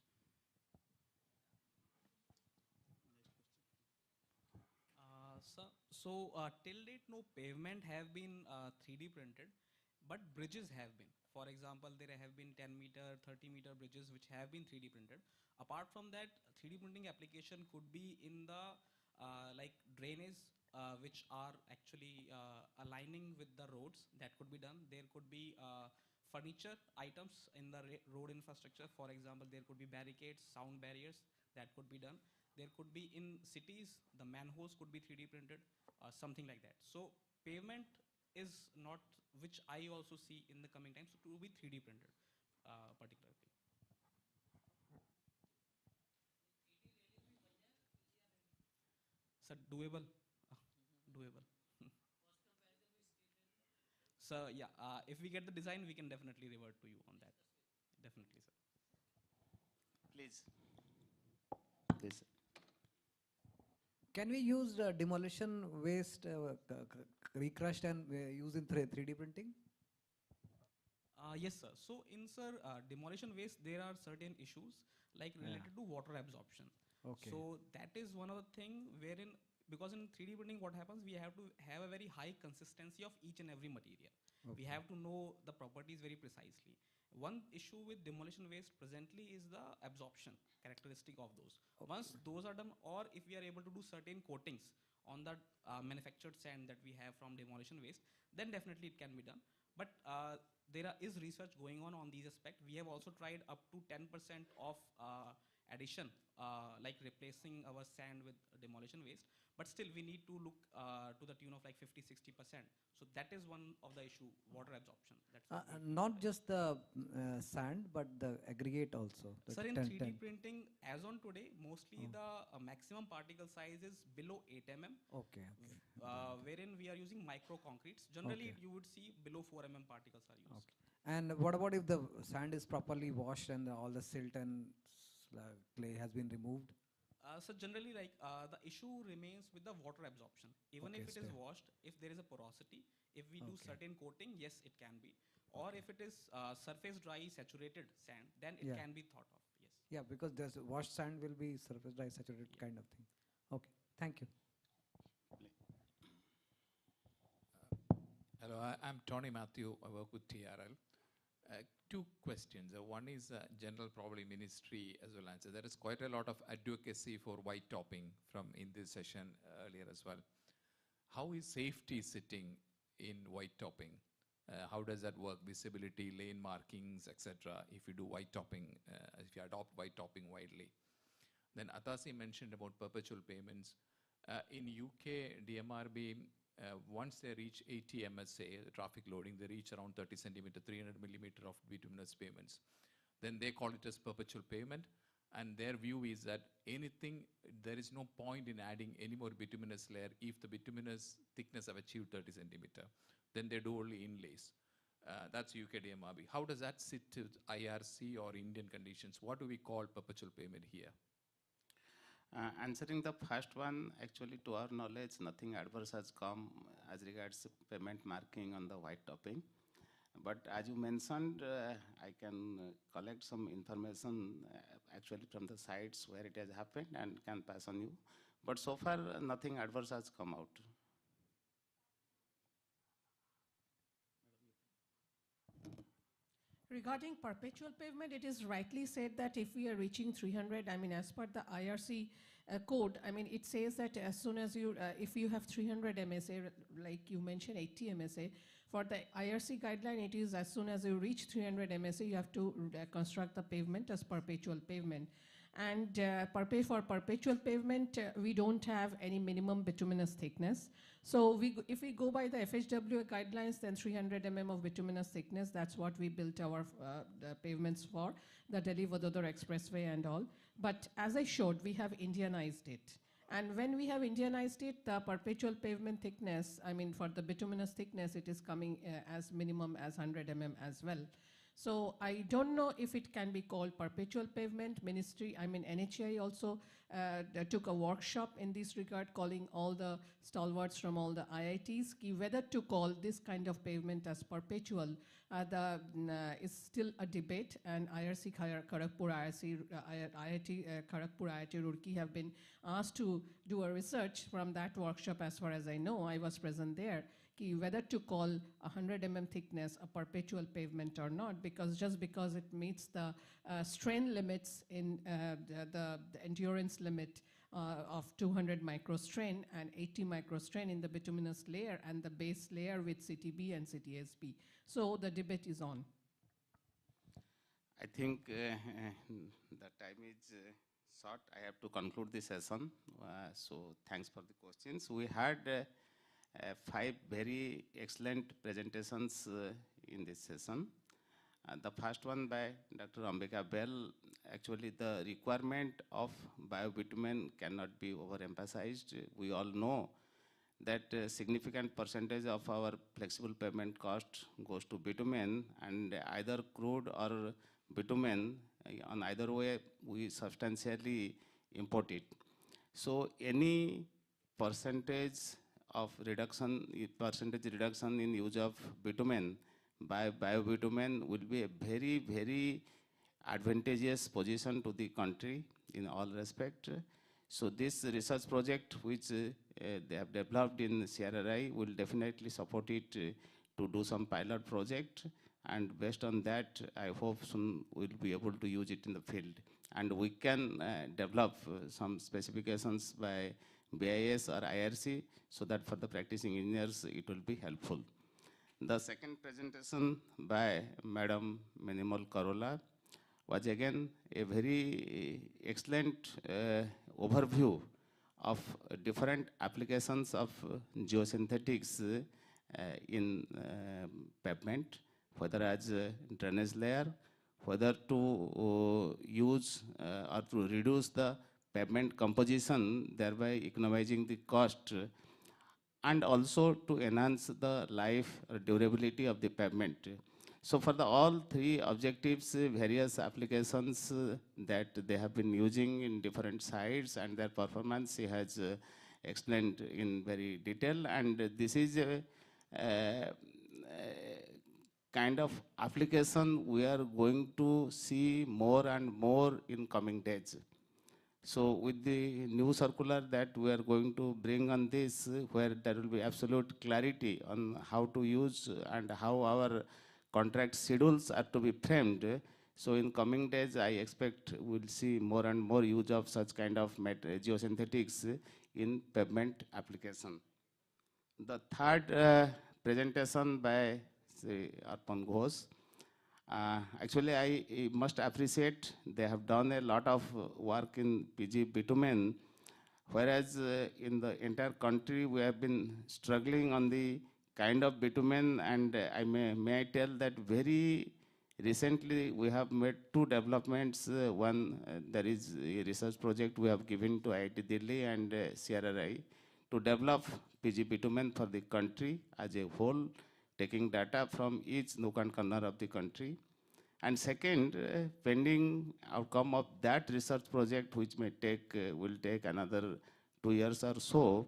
So till date, no pavement have been 3D printed, but bridges have been. For example, there have been 10-meter, 30-meter bridges which have been 3D printed. Apart from that, 3D printing application could be in the like drainage, which are actually aligning with the roads. That could be done. There could be furniture items in the road infrastructure. For example, there could be barricades, sound barriers. That could be done. There could be in cities, the manholes could be 3D printed, something like that. So pavement is not, which I also see in the coming times, to be 3D printed particularly. So doable, doable. So yeah, if we get the design, we can definitely revert to you on that. Definitely, sir. Please. Please. Can we use demolition waste recrushed and use in 3D printing? Yes, sir. So in demolition waste, there are certain issues like related to water absorption. Okay. So that is one of the thing wherein, because in 3D printing what happens, we have to have a very high consistency of each and every material. We have to know the properties very precisely. One issue with demolition waste presently is the absorption characteristic of those. Once those are done, or if we are able to do certain coatings on the manufactured sand that we have from demolition waste, then definitely it can be done. But there is research going on these aspects. We have also tried up to 10% of addition, like replacing our sand with demolition waste. But still, we need to look to the tune of like 50–60%. So that is one of the issue, water absorption. That's not just the sand, but the aggregate also. Sir, in 3D printing, as on today, mostly the maximum particle size is below 8 mm. Okay. Wherein we are using micro concretes. Generally, you would see below 4 mm particles are used. Okay. And what about if the sand is properly washed and all the silt and clay has been removed? So generally, like the issue remains with the water absorption. Even if it is washed, if there is a porosity, if we do certain coating, yes, it can be. Or if it is surface dry saturated sand, then it can be thought of. Yes. Yeah, because there's washed sand will be surface dry saturated kind of thing. Okay, thank you. Hello, I'm Tony Matthew. I work with TRL. Two questions. One is general, probably ministry as well answer. There is quite a lot of advocacy for white topping from in this session earlier as well. How is safety sitting in white topping? How does that work? Visibility, lane markings, etc. If you do white topping, if you adopt white topping widely. Then Atasi mentioned about perpetual payments. In UK, DMRB, once they reach 80 MSA, the traffic loading, they reach around 30 centimeter, 300 millimeter of bituminous payments. Then they call it as perpetual pavement, and their view is that there is no point in adding any more bituminous layer if the bituminous thickness have achieved 30 centimeter. Then they do only inlays. That's UK DMRB. How does that sit with IRC or Indian conditions? What do we call perpetual pavement here? Answering the first one, actually to our knowledge, nothing adverse has come as regards pavement marking on the white topping. But as you mentioned, I can collect some information actually from the sites where it has happened and can pass on you. But so far, nothing adverse has come out. Regarding perpetual pavement, it is rightly said that if we are reaching 300, I mean, as per the IRC code, I mean, it says that as soon as you, if you have 300 MSA, like you mentioned 80 MSA, for the IRC guideline, it is as soon as you reach 300 MSA, you have to construct the pavement as perpetual pavement. And for perpetual pavement, we don't have any minimum bituminous thickness. So if we go by the FHWA guidelines, then 300 mm of bituminous thickness, that's what we built our the pavements for, the Delhi-Vadodara Expressway and all. But as I showed, we have Indianized it. And when we have Indianized it, the perpetual pavement thickness, I mean, for the bituminous thickness, it is coming as minimum as 100 mm as well. So I don't know if it can be called perpetual pavement. Ministry, I mean NHAI also took a workshop in this regard, calling all the stalwarts from all the IITs, whether to call this kind of pavement as perpetual. Is still a debate, and IRC Kharagpur, IIT Kharagpur, IIT Roorkee have been asked to do a research from that workshop. As far as I know, I was present there, whether to call 100 mm thickness a perpetual pavement or not, because just because it meets the strain limits in the endurance limit of 200 microstrain and 80 microstrain in the bituminous layer and the base layer with CTB and CTSB. So the debate is on. I think the time is short. I have to conclude this session. So thanks for the questions. We had 5 very excellent presentations in this session. The first one by Dr. Ambika Bell, actually the requirement of biobitumen cannot be overemphasized. We all know that a significant percentage of our flexible pavement cost goes to bitumen, and either crude or bitumen, on either way, we substantially import it. So any percentage reduction in use of bitumen by biobitumen will be a very, very advantageous position to the country in all respect. So this research project which they have developed in CRRI will definitely support it to do some pilot project, and based on that, I hope soon we'll be able to use it in the field. And we can develop some specifications by BIS or IRC, so that for the practicing engineers it will be helpful. The second presentation by Madam Minimal Karola was again a very excellent overview of different applications of geosynthetics in pavement, whether as drainage layer, whether to use or to reduce the pavement composition, thereby economizing the cost, and also to enhance the life or durability of the pavement. So for all 3 objectives, various applications that they have been using in different sites, and their performance he has explained in very detail. And this is a kind of application we are going to see more and more in coming days. So with the new circular that we are going to bring on this, where there will be absolute clarity on how to use and how our contract schedules are to be framed. So in coming days, I expect we'll see more and more use of such kind of geosynthetics in pavement application. The third presentation by Sri Arpan Ghosh. Actually, I must appreciate they have done a lot of work in PG bitumen, whereas in the entire country we have been struggling on the kind of bitumen, and may I tell that very recently we have made two developments. One, there is a research project we have given to IIT Delhi and CRRI to develop PG bitumen for the country as a whole, taking data from each nook and corner of the country. And second, pending outcome of that research project, which may take, will take another 2 years or so,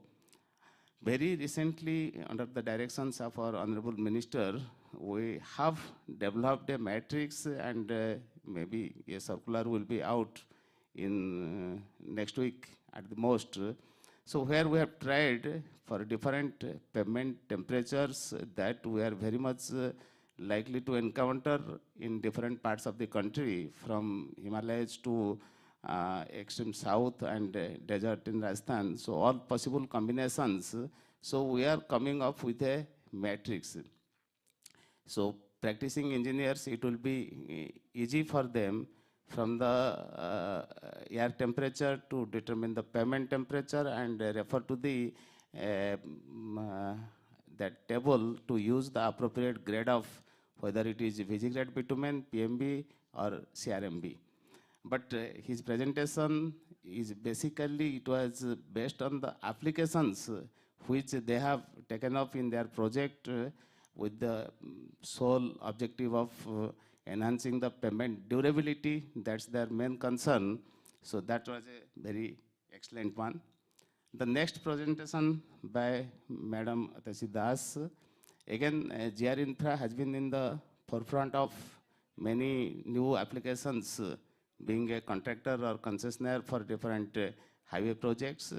very recently, under the directions of our Honorable Minister, we have developed a matrix, and maybe a circular will be out in next week at the most. So where we have tried for different pavement temperatures that we are very much likely to encounter in different parts of the country, from Himalayas to extreme south and desert in Rajasthan. So all possible combinations. So we are coming up with a matrix. So practicing engineers, it will be easy for them from the air temperature to determine the pavement temperature and refer to the that table to use the appropriate grade of whether it is VG grade bitumen, PMB or CRMB. But his presentation is basically, it was based on the applications which they have taken up in their project with the sole objective of enhancing the payment durability. That's their main concern. So that was a very excellent one. The next presentation by Madam Atashi Das. Again, GR Infra has been in the forefront of many new applications, being a contractor or concessionaire for different highway projects.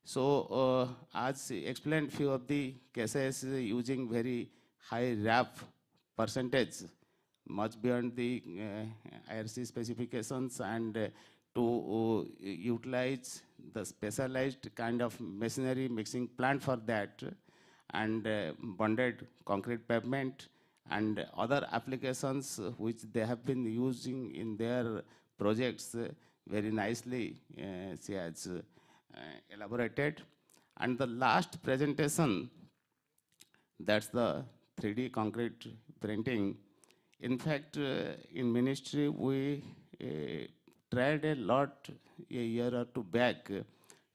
So as explained, few of the cases using very high RAP percentage, much beyond the IRC specifications, and to utilize the specialized kind of machinery mixing plant for that, and bonded concrete pavement and other applications which they have been using in their projects very nicely, she has elaborated. And the last presentation, that's the 3D concrete printing. In fact, in ministry, we tried a lot a year or two back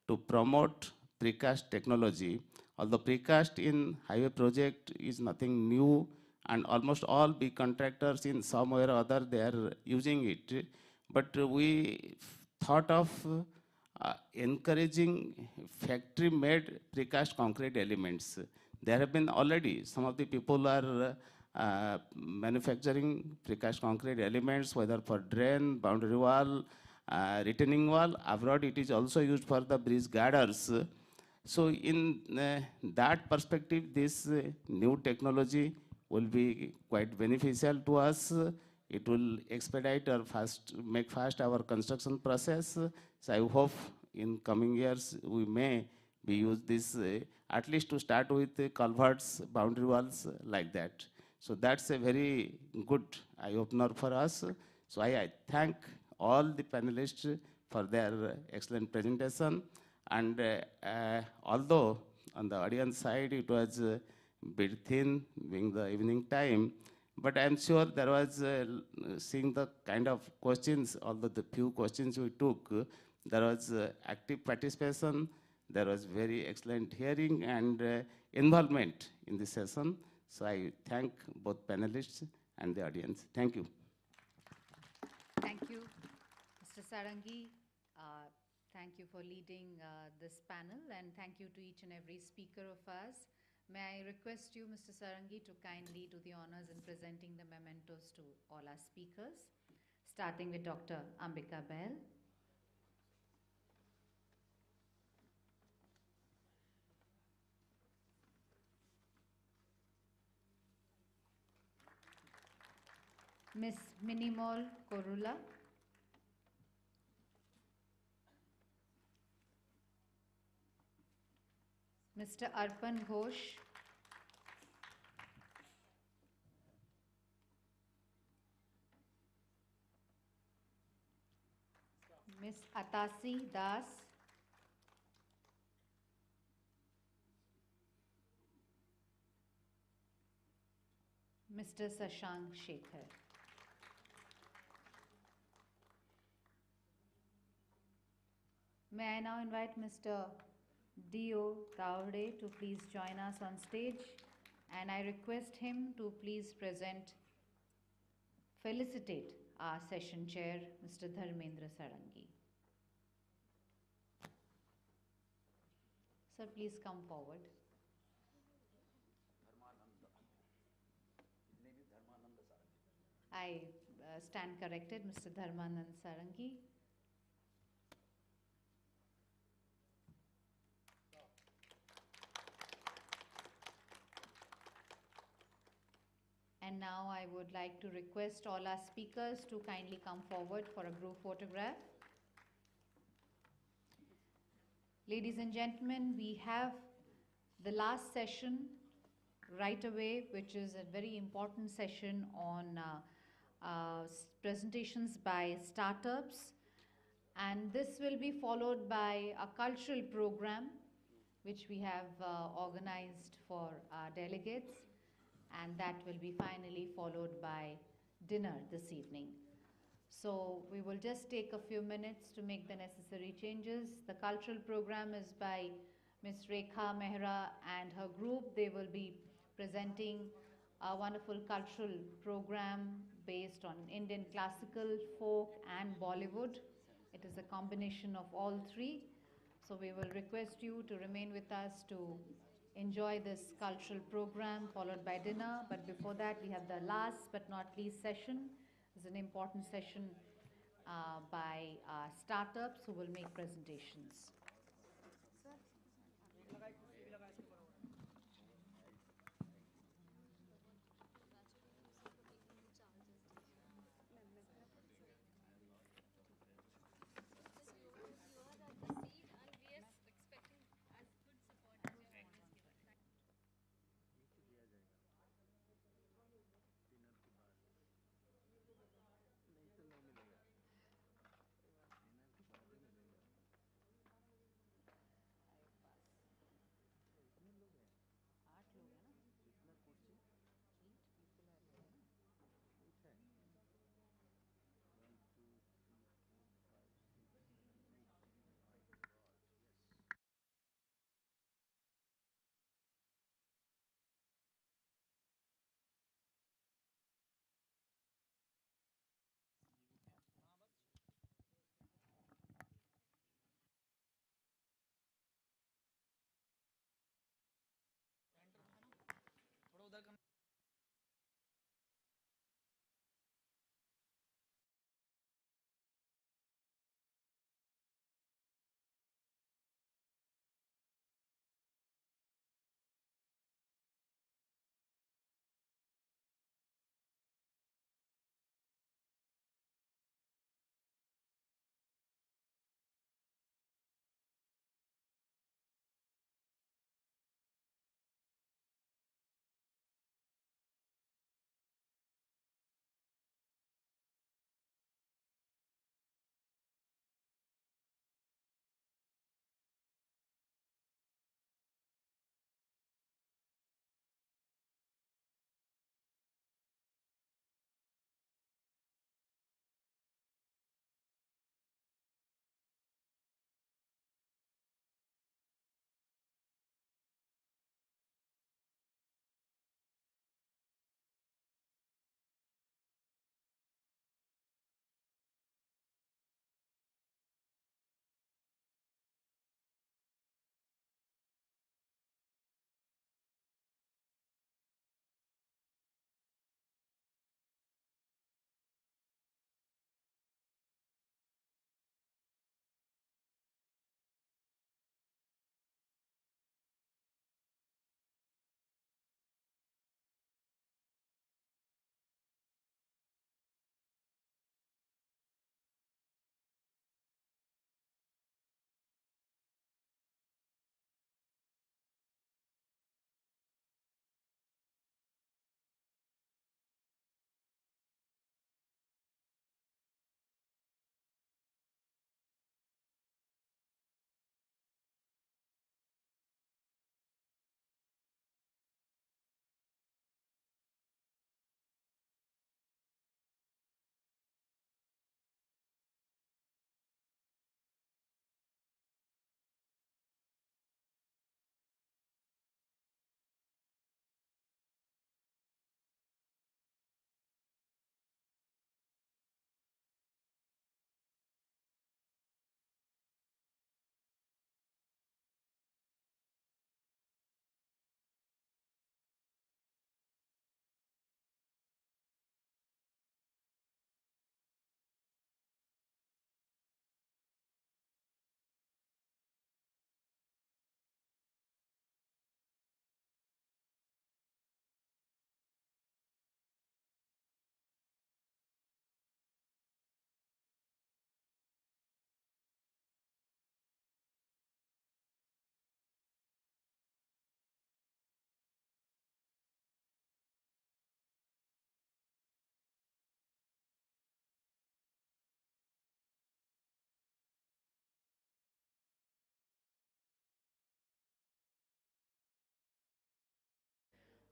to promote precast technology. Although precast in highway project is nothing new, and almost all big contractors in some way or other, they are using it. But we thought of encouraging factory-made precast concrete elements. There have been already, some of the people are manufacturing precast concrete elements, whether for drain, boundary wall, retaining wall. Abroad, it is also used for the bridge girders. So in that perspective, this new technology will be quite beneficial to us. It will expedite or make fast our construction process. So I hope in coming years we may be use this at least to start with culverts, boundary walls like that. So that's a very good eye-opener for us. So I thank all the panelists for their excellent presentation. And although on the audience side it was a bit thin, being the evening time, but I'm sure there was, seeing the kind of questions, although the few questions we took, there was active participation, there was very excellent hearing and involvement in the session. So I thank both panelists and the audience. Thank you. Thank you, Mr. Sarangi. Thank you for leading this panel, and thank you to each and every speaker of us. May I request you, Mr. Sarangi, to kindly do the honors in presenting the mementos to all our speakers, starting with Dr. Ambika Bahl. Ms. Minimol Korula. Mr. Arpan Ghosh. Ms. Atasi Das, Mr. Sashank Shekhar. May I now invite Mr. Dio Taure to please join us on stage, and I request him to please felicitate our session chair, Mr. Dharmendra Sarangi. Sir, please come forward. I stand corrected, Mr. Dharmanand Sarangi. And now I would like to request all our speakers to kindly come forward for a group photograph. Ladies and gentlemen, we have the last session right away, which is a very important session on presentations by startups. And this will be followed by a cultural program, which we have organized for our delegates. And that will be finally followed by dinner this evening. So we will just take a few minutes to make the necessary changes. The cultural program is by Ms. Rekha Mehra and her group. They will be presenting a wonderful cultural program based on Indian classical, folk and Bollywood. It is a combination of all three. So we will request you to remain with us to enjoy this cultural program followed by dinner. But before that, we have the last but not least session. It's an important session by startups who will make presentations.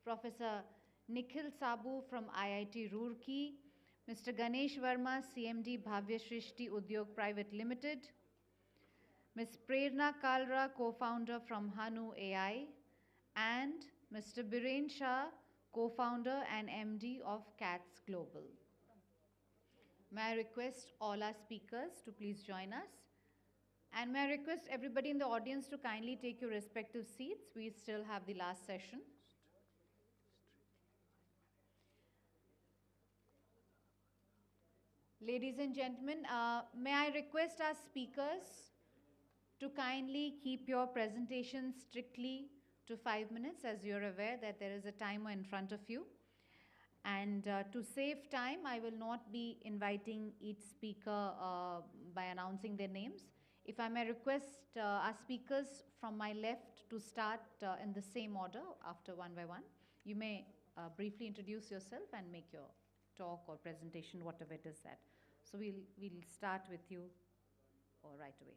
Professor Nikhil Sabu from IIT Roorkee, Mr. Ganesh Verma, CMD Bhavya Shrishti Udyog Private Limited, Ms. Prerna Kalra, co-founder from Hanu AI, and Mr. Biren Shah, co-founder and MD of CATS Global. May I request all our speakers to please join us? And may I request everybody in the audience to kindly take your respective seats. We still have the last session. Ladies and gentlemen, may I request our speakers to kindly keep your presentation strictly to 5 minutes, as you're aware that there is a timer in front of you. And to save time, I will not be inviting each speaker by announcing their names. If I may request our speakers from my left to start in the same order after one by one. You may briefly introduce yourself and make your talk or presentation, whatever it is that. So we'll start with you right away.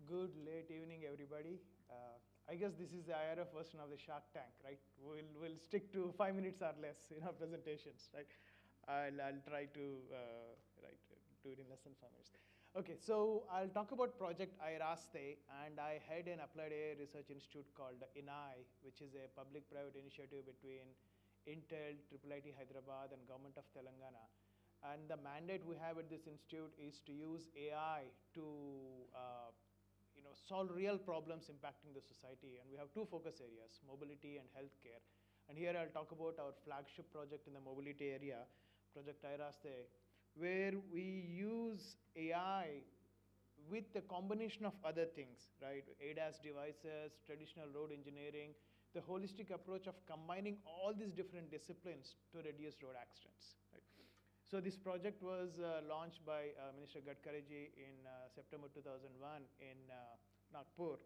Good late evening, everybody. I guess this is the IRF version of the Shark Tank, right? We'll stick to 5 minutes or less in our presentations, right? I'll try to do it in less than 5 minutes. Okay, so I'll talk about Project IRASTE, and I head an applied AI research institute called INAI, which is a public-private initiative between Intel, IIIT Hyderabad, and Government of Telangana. And the mandate we have at this institute is to use AI to solve real problems impacting the society. And we have two focus areas, mobility and healthcare. And here I'll talk about our flagship project in the mobility area, Project IRASTE, where we use AI with a combination of other things, right? ADAS devices, traditional road engineering, the holistic approach of combining all these different disciplines to reduce road accidents, right? So this project was launched by Minister Gadkariji in September 2001 in Nagpur.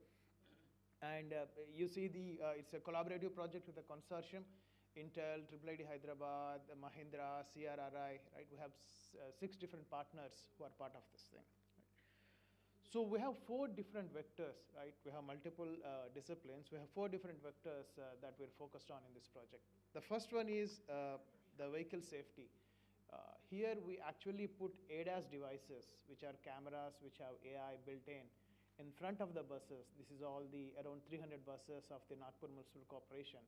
And you see it's a collaborative project with a consortium, Intel, IIIT Hyderabad, Mahindra, CRRI, right? We have 6 different partners who are part of this thing. Right? So we have 4 different vectors, right? We have multiple disciplines. We have 4 different vectors that we're focused on in this project. The first one is the vehicle safety. Here we actually put ADAS devices, which are cameras, which have AI built in front of the buses. This is all the around 300 buses of the Nagpur Municipal Corporation.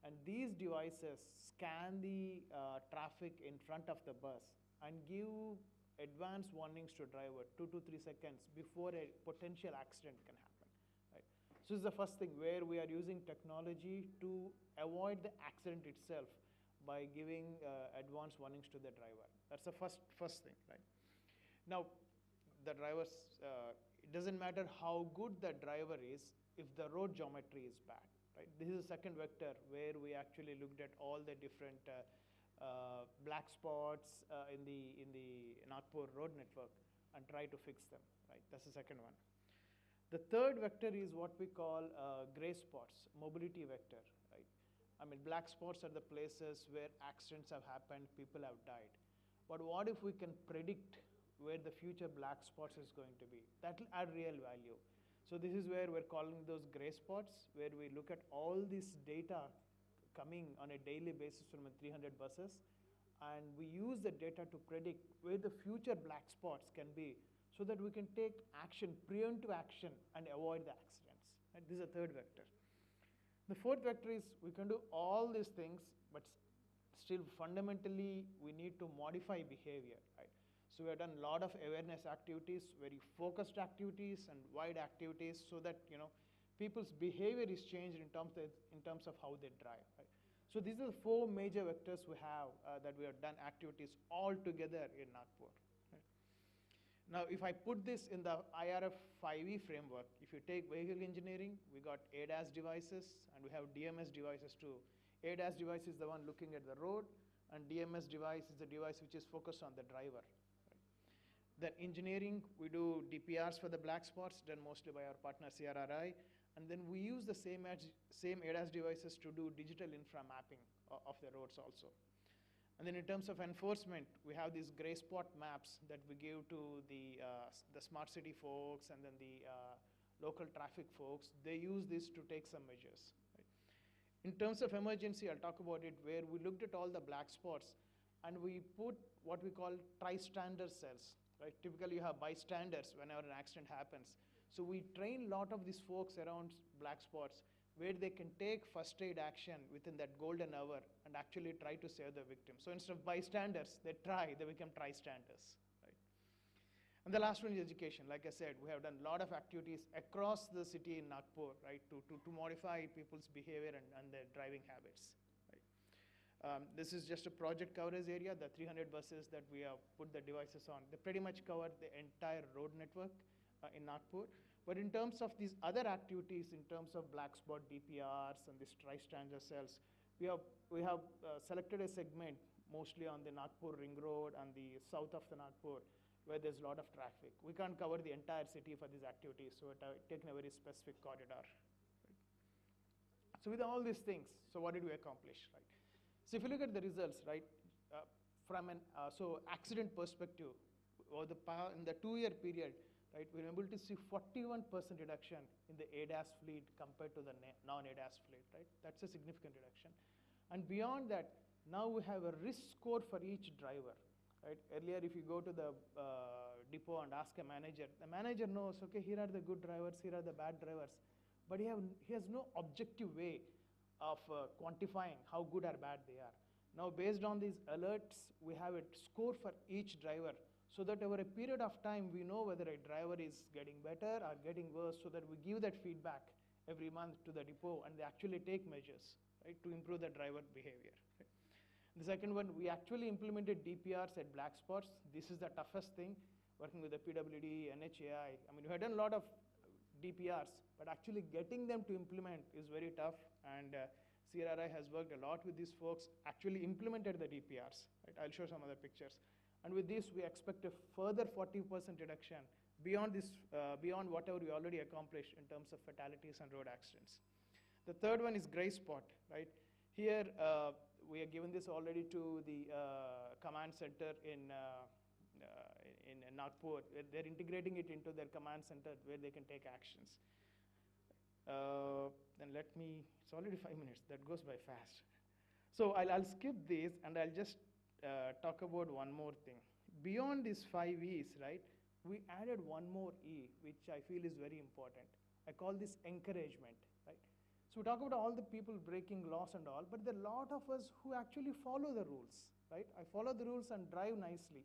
And these devices scan the traffic in front of the bus and give advanced warnings to driver 2 to 3 seconds before a potential accident can happen. Right? So this is the first thing where we are using technology to avoid the accident itself by giving advanced warnings to the driver. That's the first thing, right? Now, the drivers, it doesn't matter how good the driver is if the road geometry is bad, right? This is the second vector where we actually looked at all the different black spots in the Nagpur road network and try to fix them, right? That's the second one. The third vector is what we call gray spots, mobility vector, right? I mean, black spots are the places where accidents have happened, people have died. But what if we can predict where the future black spots is going to be? That will add real value. So this is where we're calling those gray spots, where we look at all this data coming on a daily basis from 300 buses, and we use the data to predict where the future black spots can be so that we can take action, preemptive action, and avoid the accidents. Right? This is the third vector. The fourth vector is we can do all these things, but still fundamentally we need to modify behavior, right? So we have done a lot of awareness activities, very focused activities and wide activities so that people's behavior is changed in terms of how they drive, right? So these are the 4 major vectors we have that we have done activities all together in Nagpur. Right? Now, if I put this in the IRF 5E framework, if you take vehicle engineering, we got ADAS devices and we have DMS devices too. ADAS device is the one looking at the road. And DMS device is the device which is focused on the driver. Then engineering, we do DPRs for the black spots, done mostly by our partner CRRI. And then we use the same ADAS devices to do digital infra mapping of the roads also. And then in terms of enforcement, we have these gray spot maps that we give to the smart city folks and then the local traffic folks. They use this to take some measures. Right? In terms of emergency, I'll talk about it, where we looked at all the black spots and we put what we call tri-stander cells. Right? Typically, you have bystanders whenever an accident happens. So we train a lot of these folks around black spots where they can take first aid action within that golden hour and actually try to save the victim. So instead of bystanders, they become tri-standers. Right? And the last one is education. Like I said, we have done a lot of activities across the city in Nagpur, right, to modify people's behavior and their driving habits. This is just a project coverage area, the 300 buses that we have put the devices on. They pretty much cover the entire road network in Nagpur. But in terms of these other activities, in terms of black spot DPRs and these tri-stander cells, we have selected a segment mostly on the Nagpur Ring Road and the south of the Nagpur, where there's a lot of traffic. We can't cover the entire city for these activities, so we're taking a very specific corridor. Right? So with all these things, so what did we accomplish? Right? So if you look at the results, right, from an accident perspective, in the 2-year period, right, we're able to see 41% reduction in the ADAS fleet compared to the non-ADAS fleet, right? That's a significant reduction. And beyond that, now we have a risk score for each driver, right? Earlier, if you go to the depot and ask a manager, the manager knows, okay, here are the good drivers, here are the bad drivers, but he has no objective way of quantifying how good or bad they are. Now, based on these alerts, we have a score for each driver, so that over a period of time, we know whether a driver is getting better or getting worse, so that we give that feedback every month to the depot and they actually take measures, right, to improve the driver behavior. Right? The second one, we actually implemented DPRs at black spots. This is the toughest thing, working with the PWD, NHAI. I mean, we had done a lot of DPRs, but actually getting them to implement is very tough, and CRRI has worked a lot with these folks, actually implemented the DPRs. Right? I'll show some other pictures. And with this, we expect a further 40% reduction beyond whatever we already accomplished in terms of fatalities and road accidents. The third one is gray spot, right? Here, we have given this already to the command center in Nagpur. They're integrating it into their command center where they can take actions. Then it's already 5 minutes. That goes by fast. So I'll skip this and I'll just talk about one more thing. Beyond these 5 E's, right, we added one more E, which I feel is very important. I call this encouragement, right? So we talk about all the people breaking laws and all, but there are a lot of us who actually follow the rules, right? I follow the rules and drive nicely.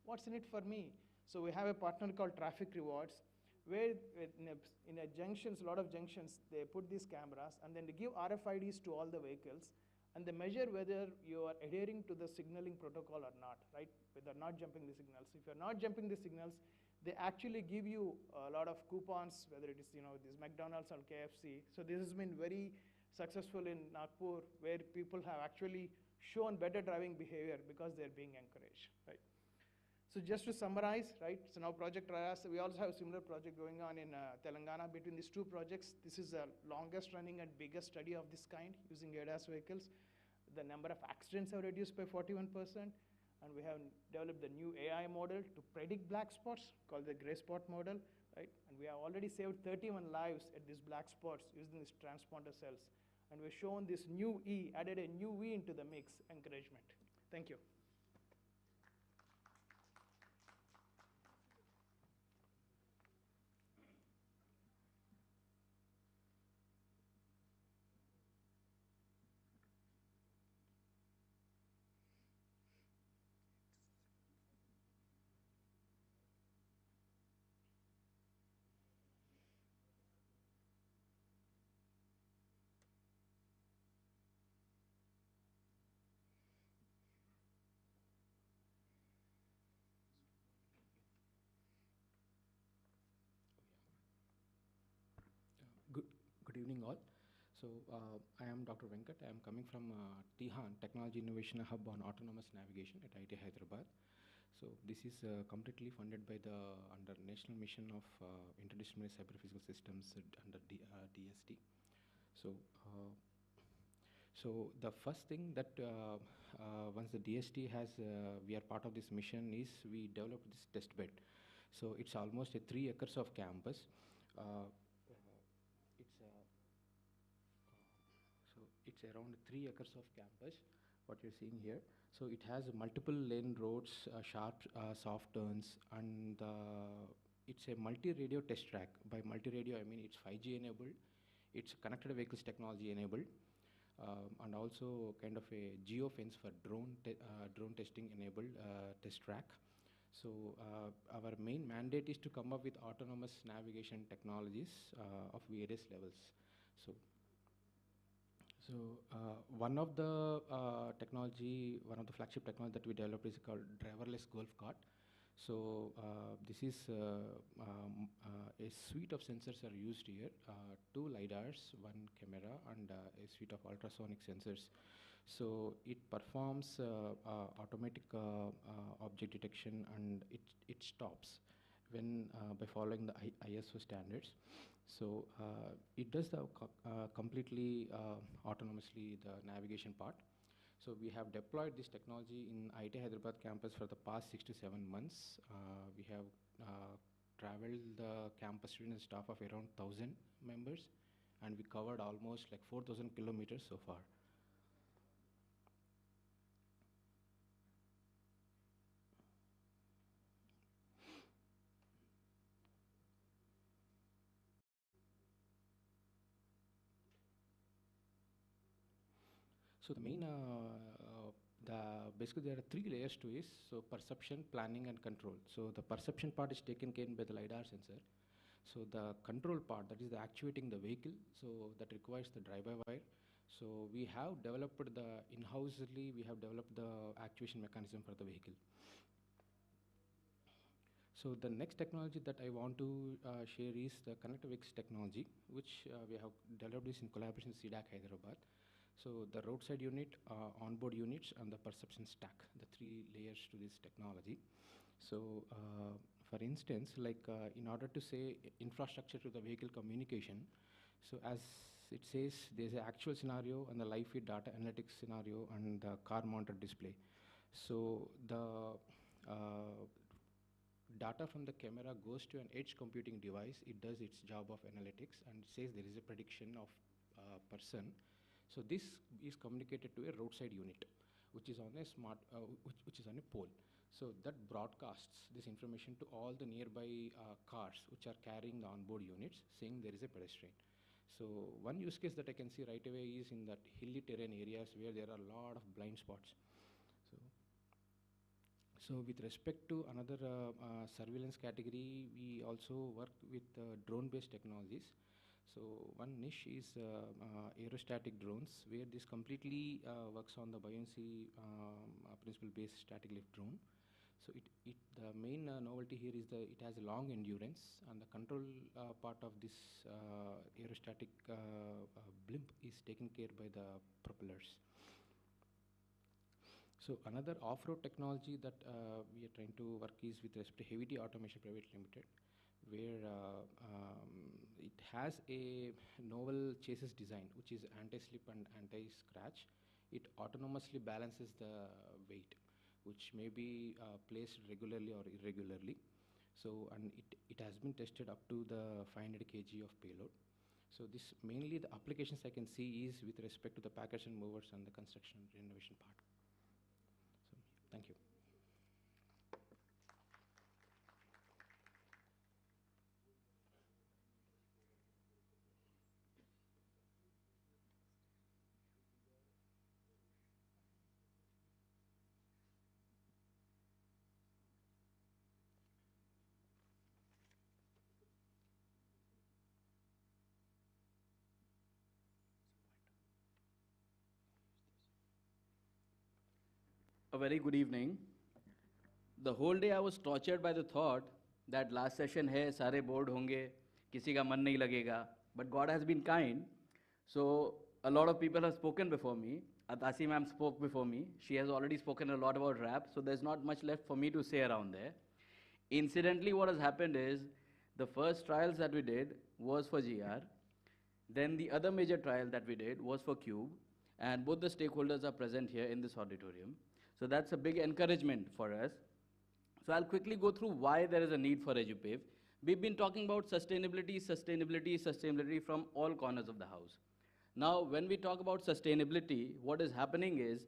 What's in it for me? So we have a partner called Traffic Rewards, where in a junctions, a lot of junctions, they put these cameras and then they give RFIDs to all the vehicles, and they measure whether you are adhering to the signaling protocol or not, right? Whether not jumping the signals. If you're not jumping the signals, they actually give you a lot of coupons, whether it is, this McDonald's or KFC. So this has been very successful in Nagpur, where people have actually shown better driving behavior because they're being encouraged, right? So just to summarize, right? So now Project Rayas, we also have a similar project going on in Telangana. Between these two projects, this is the longest running and biggest study of this kind using ADAS vehicles. The number of accidents have reduced by 41%, and we have developed the new AI model to predict black spots called the gray spot model, right? And we have already saved 31 lives at these black spots using these transponder cells. And we've shown this new E, added a new E into the mix, encouragement. Thank you. Good evening all. I am Dr. Venkat. I am coming from Tihan Technology Innovation Hub on Autonomous Navigation at IIT Hyderabad. So this is completely funded by the under National Mission of Interdisciplinary Cyber-Physical Systems under DST. So, so the first thing that once the DST has, we are part of this mission is we developed this test bed. So it's almost a 3 acres of campus. It's around 3 acres of campus, what you're seeing here. So it has multiple lane roads, sharp, soft turns, and it's a multi-radio test track. By multi-radio, I mean it's 5G enabled, it's connected vehicles technology enabled, and also kind of a geofence for drone testing enabled test track. So our main mandate is to come up with autonomous navigation technologies of various levels. So one of the one of the flagship technology that we developed is called driverless golf cart. So this is a suite of sensors are used here, 2 LiDARs, 1 camera, and a suite of ultrasonic sensors. So it performs automatic object detection, and it stops when by following the ISO standards. So it does the completely autonomously the navigation part. So we have deployed this technology in IIT Hyderabad campus for the past 6 to 7 months. We have traveled the campus student staff of around 1,000 members, and we covered almost like 4,000 kilometers so far. So the main, basically there are 3 layers to it. So perception, planning, and control. So the perception part is taken care by the LiDAR sensor. So the control part, that is the actuating the vehicle, so that requires the drive-by-wire. So we have developed the in-housely, we have developed the actuation mechanism for the vehicle. So the next technology that I want to share is the connected vehicles technology, which we have developed this in collaboration with CDAC Hyderabad. So the roadside unit, onboard units, and the perception stack, the 3 layers to this technology. So for instance, like in order to say infrastructure to the vehicle communication, so as it says, there's an actual scenario and the live feed data analytics scenario and the car monitor display. So the data from the camera goes to an edge computing device. It does its job of analytics and says there is a prediction of person. So this is communicated to a roadside unit, which is on a which is on a pole. So that broadcasts this information to all the nearby cars which are carrying the onboard units, saying there is a pedestrian. So one use case that I can see right away is in that hilly terrain areas where there are a lot of blind spots. So with respect to another surveillance category, we also work with drone-based technologies. So one niche is aerostatic drones, where this completely works on the buoyancy principle-based static lift drone. So the main novelty here is it has a long endurance, and the control part of this aerostatic blimp is taken care by the propellers. So another off-road technology that we are trying to work is with respect to Heavy Duty Automation Private Limited, where it has a novel chassis design, which is anti-slip and anti-scratch. It autonomously balances the weight, which may be placed regularly or irregularly. So, and it has been tested up to the 500 kg of payload. So this mainly the applications I can see is with respect to the packers and movers and the construction and renovation part. So thank you. A very good evening. The whole day I was tortured by the thought that last session hai, sare bored honge, kisi ka man nahi lagega. But God has been kind. So a lot of people have spoken before me. Atasi ma'am spoke before me. She has already spoken a lot about RAP, so there's not much left for me to say around there. Incidentally, what has happened is the first trials that we did was for GR. Then the other major trial that we did was for Cube, and both the stakeholders are present here in this auditorium. So that's a big encouragement for us. So I'll quickly go through why there is a need for EduPave. We've been talking about sustainability, sustainability, sustainability from all corners of the house. Now, when we talk about sustainability, what is happening is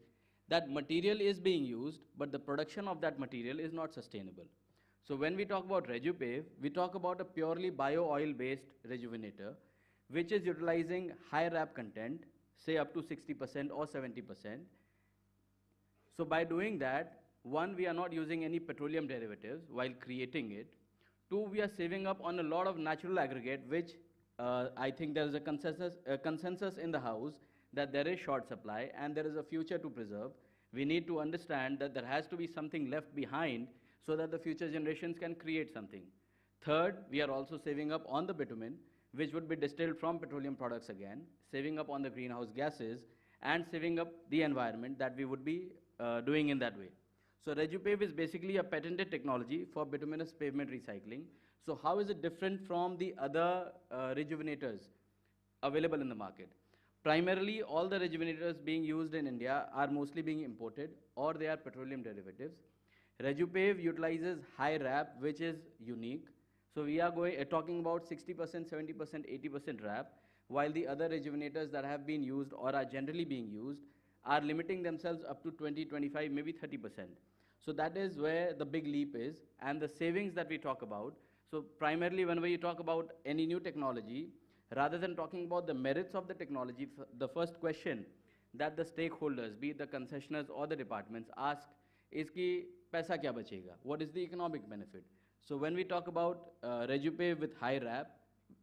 that material is being used, but the production of that material is not sustainable. So when we talk about RejuPave, we talk about a purely bio-oil-based rejuvenator, which is utilizing high RAP content, say up to 60% or 70%. So by doing that, one, we are not using any petroleum derivatives while creating it. Two, we are saving up on a lot of natural aggregate, which I think there is a consensus in the house that there is short supply and there is a future to preserve. We need to understand that there has to be something left behind so that the future generations can create something. Third, we are also saving up on the bitumen, which would be distilled from petroleum products again, saving up on the greenhouse gases, and saving up the environment that we would be doing in that way. So RejuPave is basically a patented technology for bituminous pavement recycling. So how is it different from the other rejuvenators available in the market? Primarily, all the rejuvenators being used in India are mostly being imported, or they are petroleum derivatives. RejuPave utilizes high RAP, which is unique. So we are talking about 60%, 70%, 80% RAP, while the other rejuvenators that have been used or are generally being used are limiting themselves up to 20, 25, maybe 30%. So that is where the big leap is, and the savings that we talk about. So primarily, whenever you talk about any new technology, rather than talking about the merits of the technology, the first question that the stakeholders, be it the concessionaires or the departments, ask is ki paisa kya bachega? What is the economic benefit? So when we talk about RejuPave with high RAP,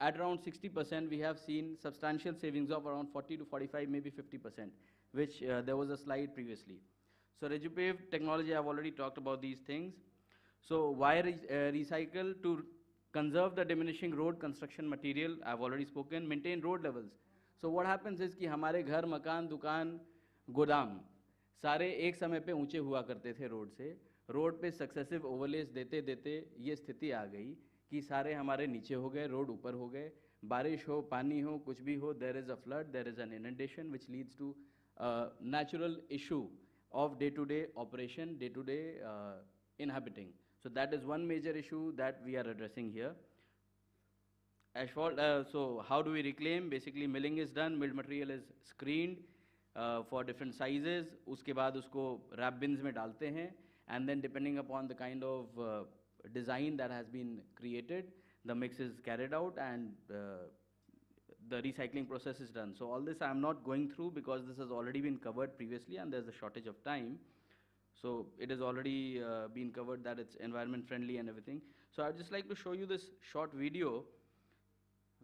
at around 60%, we have seen substantial savings of around 40 to 45, maybe 50%, which there was a slide previously. So RejuPave technology, I've already talked about these things. So why recycle? To conserve the diminishing road construction material, I've already spoken, maintain road levels. So what happens is कि हमारे घर, मकान, दुकान, गोदाम सारे एक समय पे ऊंचे हुआ करते थे रोड से. रोड पे सक्सेसिव ओवरलेस देते देते ये स्थिति आ गई कि सारे हमारे नीचे हो गए, रोड ऊपर हो गए. बारिश हो, पानी हो, कुछ भी हो, there is a flood, there is an inundation, which leads to natural issue of day-to-day operation, day-to-day inhabiting. So that is one major issue that we are addressing here. Asphalt, so how do we reclaim? Basically, milling is done, milled material is screened for different sizes. उसके बाद उसको wrap bins में डालते हैं, and then depending upon the kind of design that has been created, the mix is carried out and the recycling process is done. So all this I'm not going through because this has already been covered previously and there's a shortage of time. So it has already been covered that it's environment friendly and everything. So I'd just like to show you this short video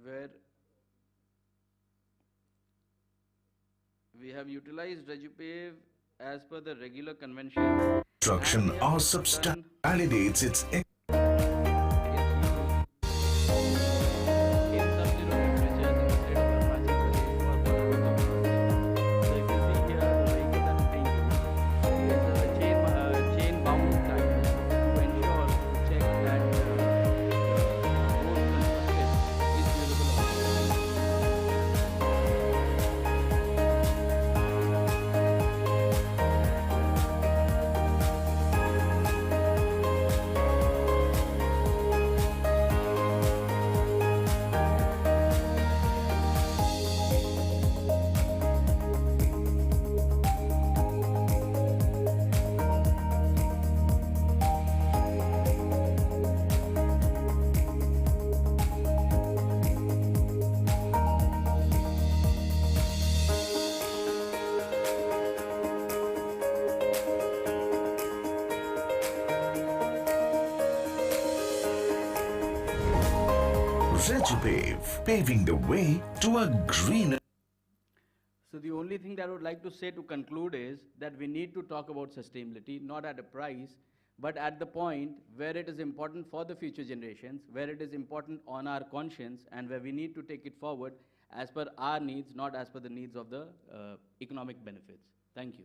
where we have utilized RejuPave as per the regular convention. Construction or substance validates its RejuPave, paving the way to a greener. So the only thing that I would like to say to conclude is that we need to talk about sustainability, not at a price, but at the point where it is important for the future generations, where it is important on our conscience, and where we need to take it forward as per our needs, not as per the needs of the economic benefits. Thank you.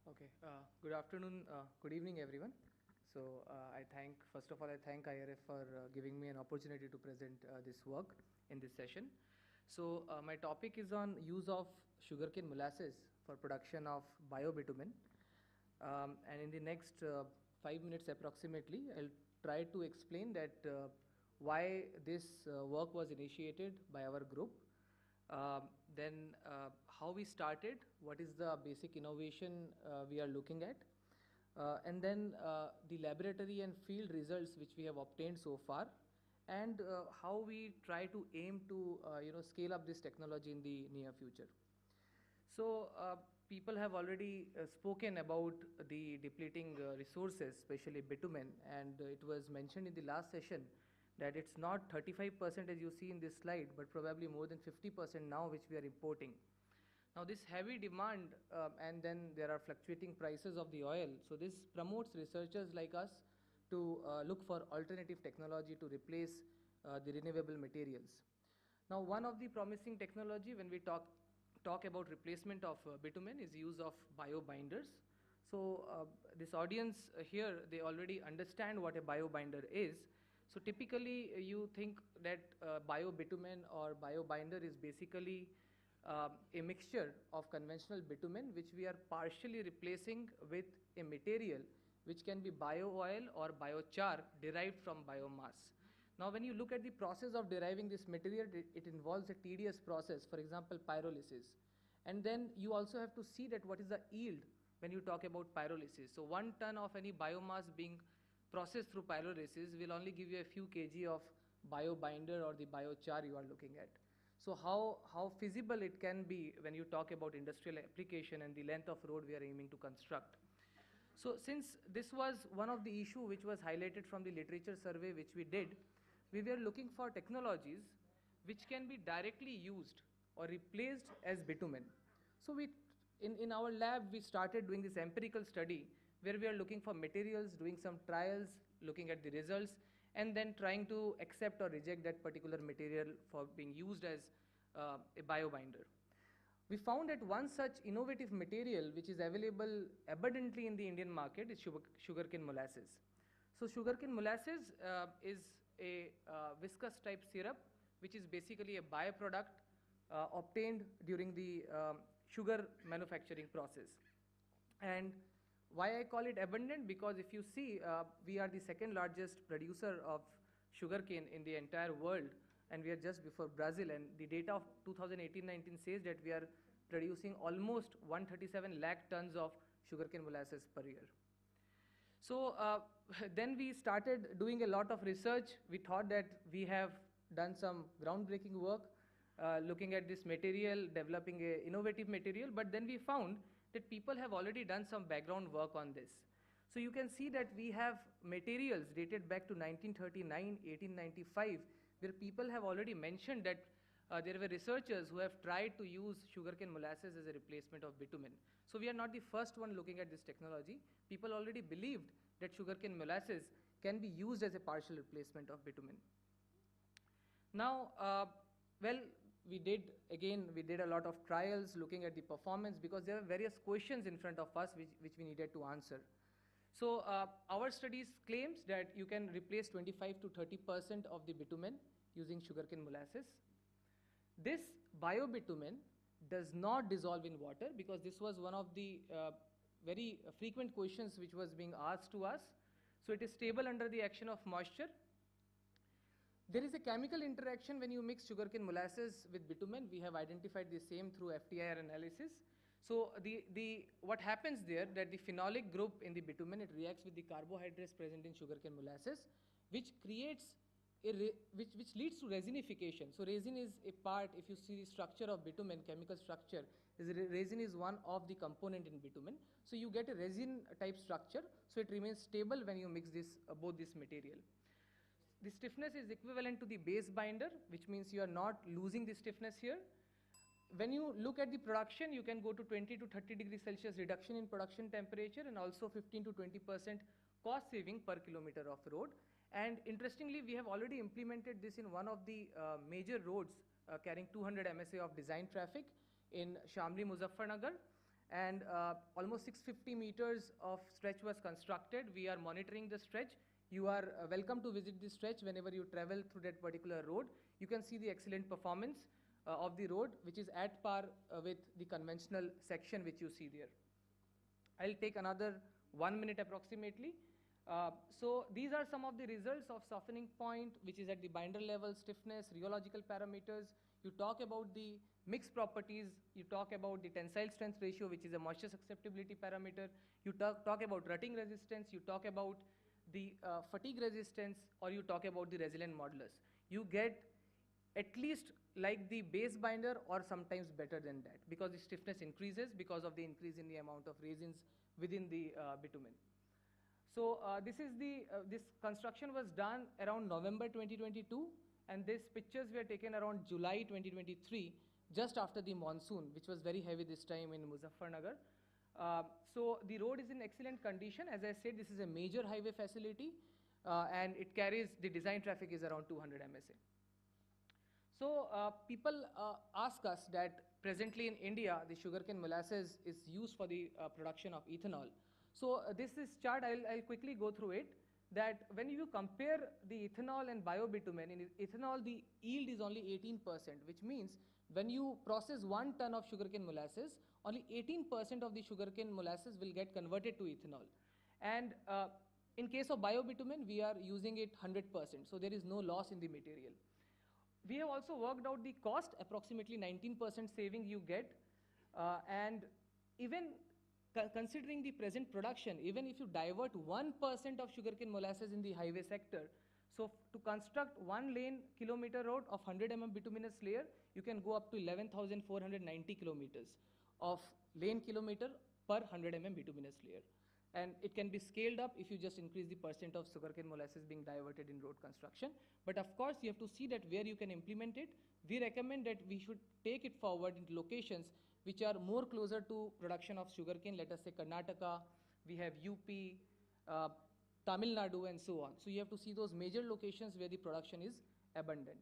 Okay, good afternoon, good evening everyone. So first of all, I thank IRF for giving me an opportunity to present this work in this session. So my topic is on use of sugarcane molasses for production of biobitumen. And in the next 5 minutes approximately, I'll try to explain that why this work was initiated by our group. Then how we started, what is the basic innovation we are looking at, and then the laboratory and field results which we have obtained so far, and how we try to aim to scale up this technology in the near future. So people have already spoken about the depleting resources, especially bitumen, and it was mentioned in the last session that it's not 35% as you see in this slide, but probably more than 50% now which we are importing. Now this heavy demand and then there are fluctuating prices of the oil, so this promotes researchers like us to look for alternative technology to replace the renewable materials. Now one of the promising technology when we talk about replacement of bitumen is use of biobinders. So this audience here, they already understand what a biobinder is. So typically you think that biobitumen or biobinder is basically a mixture of conventional bitumen which we are partially replacing with a material which can be bio-oil or biochar derived from biomass. Now when you look at the process of deriving this material, it involves a tedious process, for example pyrolysis. And then you also have to see that what is the yield when you talk about pyrolysis. So 1 ton of any biomass being processed through pyrolysis will only give you a few kg of biobinder or the biochar you are looking at. So how feasible it can be when you talk about industrial application and the length of road we are aiming to construct. So since this was one of the issue which was highlighted from the literature survey which we did, we were looking for technologies which can be directly used or replaced as bitumen. So in our lab we started doing this empirical study where we are looking for materials, doing some trials, looking at the results, and then trying to accept or reject that particular material for being used as a biobinder. We found that one such innovative material which is available abundantly in the Indian market is sugarcane molasses. So sugarcane molasses is a viscous type syrup which is basically a byproduct obtained during the sugar manufacturing process. And why I call it abundant? Because if you see, we are the second largest producer of sugarcane in the entire world, and we are just before Brazil, and the data of 2018-19 says that we are producing almost 137 lakh tons of sugarcane molasses per year. So then we started doing a lot of research. We thought that we have done some groundbreaking work looking at this material, developing an innovative material, but then we found that people have already done some background work on this. So you can see that we have materials dated back to 1939, 1895, where people have already mentioned that there were researchers who have tried to use sugarcane molasses as a replacement of bitumen. So we are not the first one looking at this technology. People already believed that sugarcane molasses can be used as a partial replacement of bitumen. Now, we did a lot of trials looking at the performance because there are various questions in front of us which we needed to answer. So our studies claims that you can replace 25 to 30% of the bitumen using sugarcane molasses. This biobitumen does not dissolve in water because this was one of the very frequent questions which was being asked to us. So it is stable under the action of moisture. There is a chemical interaction when you mix sugarcane molasses with bitumen. We have identified the same through FTIR analysis. So what happens there, that the phenolic group in the bitumen, it reacts with the carbohydrates present in sugarcane molasses, which creates which leads to resinification. So resin is a part, if you see the structure of bitumen, chemical structure, resin is one of the component in bitumen. So you get a resin type structure, so it remains stable when you mix this both this material. The stiffness is equivalent to the base binder, which means you are not losing the stiffness here. When you look at the production, you can go to 20 to 30 degrees Celsius reduction in production temperature, and also 15 to 20% cost saving per kilometer of road. And interestingly, we have already implemented this in one of the major roads carrying 200 MSA of design traffic in Shamli, Muzaffarnagar. And almost 650 meters of stretch was constructed. We are monitoring the stretch. You are welcome to visit this stretch whenever you travel through that particular road. You can see the excellent performance of the road, which is at par with the conventional section which you see there. I'll take another 1 minute approximately. So these are some of the results of softening point, which is at the binder level, stiffness, rheological parameters. You talk about the mixed properties, you talk about the tensile strength ratio, which is a moisture susceptibility parameter. You talk about rutting resistance, you talk about the fatigue resistance, or you talk about the resilient modulus. You get at least like the base binder or sometimes better than that, because the stiffness increases because of the increase in the amount of resins within the bitumen. So this construction was done around November 2022, and these pictures were taken around July 2023, just after the monsoon, which was very heavy this time in Muzaffarnagar. So the road is in excellent condition. As I said, this is a major highway facility, and it carries, the design traffic is around 200 MSA. So people ask us that presently in India, the sugarcane molasses is used for the production of ethanol. So this chart, I'll quickly go through it, that when you compare the ethanol and biobitumen, in ethanol the yield is only 18%, which means when you process 1 ton of sugarcane molasses, only 18% of the sugarcane molasses will get converted to ethanol. And in case of biobitumen, we are using it 100%, so there is no loss in the material. We have also worked out the cost, approximately 19% saving you get, and even considering the present production, even if you divert 1% of sugarcane molasses in the highway sector, so to construct 1 lane kilometer road of 100 mm bituminous layer, you can go up to 11,490 kilometers of lane kilometer per 100 mm bituminous layer. And it can be scaled up if you just increase the percent of sugarcane molasses being diverted in road construction. But of course, you have to see that where you can implement it. We recommend that we should take it forward into locations which are more closer to production of sugarcane. Let us say Karnataka, we have UP, Tamil Nadu, and so on. So you have to see those major locations where the production is abundant.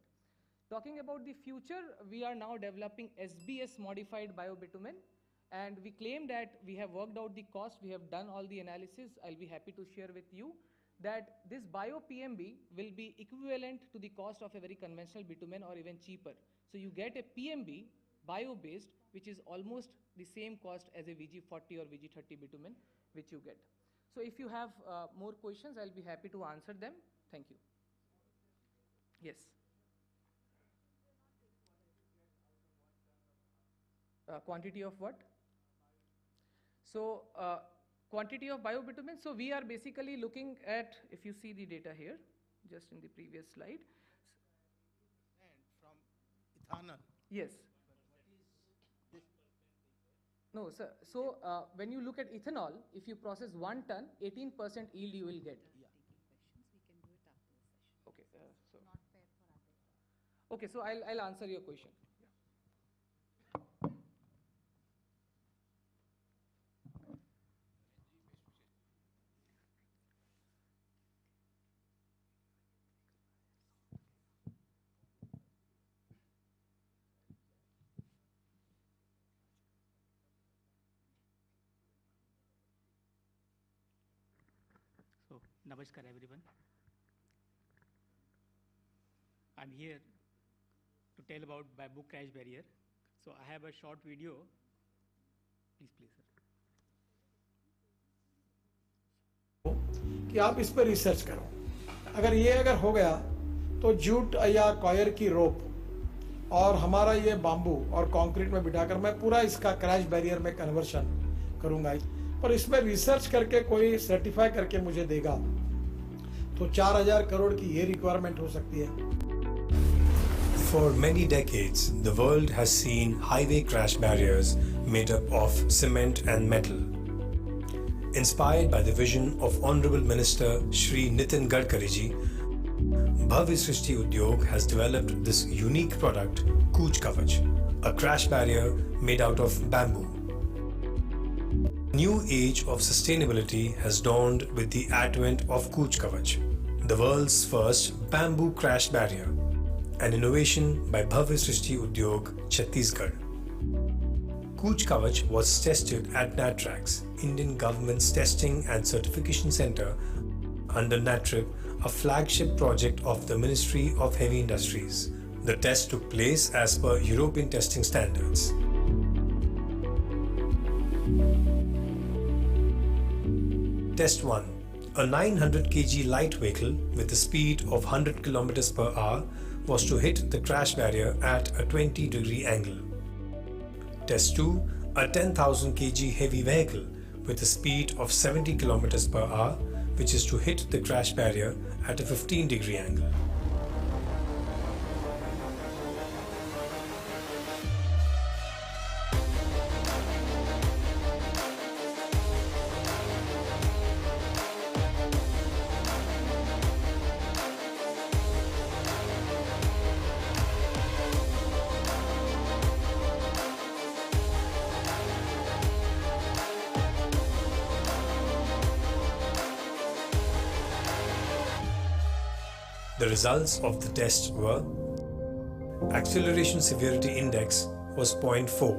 Talking about the future, we are now developing SBS modified biobitumen. And we claim that we have worked out the cost, we have done all the analysis. I'll be happy to share with you that this bio-PMB will be equivalent to the cost of a very conventional bitumen or even cheaper. So you get a PMB, bio-based, which is almost the same cost as a VG40 or VG30 bitumen, which you get. So if you have more questions, I'll be happy to answer them. Thank you. Yes. Quantity of what? So quantity of biobitumen, so we are basically looking at, if you see the data here, just in the previous slide. From ethanol. Yes. No, sir. So when you look at ethanol, if you process 1 ton, 18% yield you will get. Okay. Okay, so I'll answer your question. So, Namaskar everyone. I'm here to tell about bamboo crash barrier. So I have a short video. Please, sir. कि आप इस पर research करो। अगर हो गया तो jute या कॉयर की रोप और हमारा ये बाम्बू और कंक्रीट में बिठाकर मैं पूरा इसका क्रैश बैरियर में कन्वर्शन करूंगा। पर इसमें रिसर्च करके कोई सर्टिफाई करके मुझे देगा तो 4000 करोड़ की ये रिक्वायरमेंट हो सकती है। For many decades, the world has seen highway crash barriers made up of cement and metal. Inspired by the vision of Honorable Minister Shri Nitin Gadkari ji, Bhavya Srishti Udyog has developed this unique product, Kuch Kavach, a crash barrier made out of bamboo. New age of sustainability has dawned with the advent of Kuch Kavach, the world's first bamboo crash barrier, an innovation by Bhavya Srishti Udyog, Chhattisgarh. Kuch Kavach was tested at NATRAX, Indian government's testing and certification center under NATRIP, a flagship project of the Ministry of Heavy Industries. The test took place as per European testing standards. Test 1. A 900 kg light vehicle with a speed of 100 km per hour was to hit the crash barrier at a 20-degree angle. Test 2. A 10,000 kg heavy vehicle with a speed of 70 km per hour, which is to hit the crash barrier at a 15-degree angle. The results of the test were: acceleration severity index was 0.4,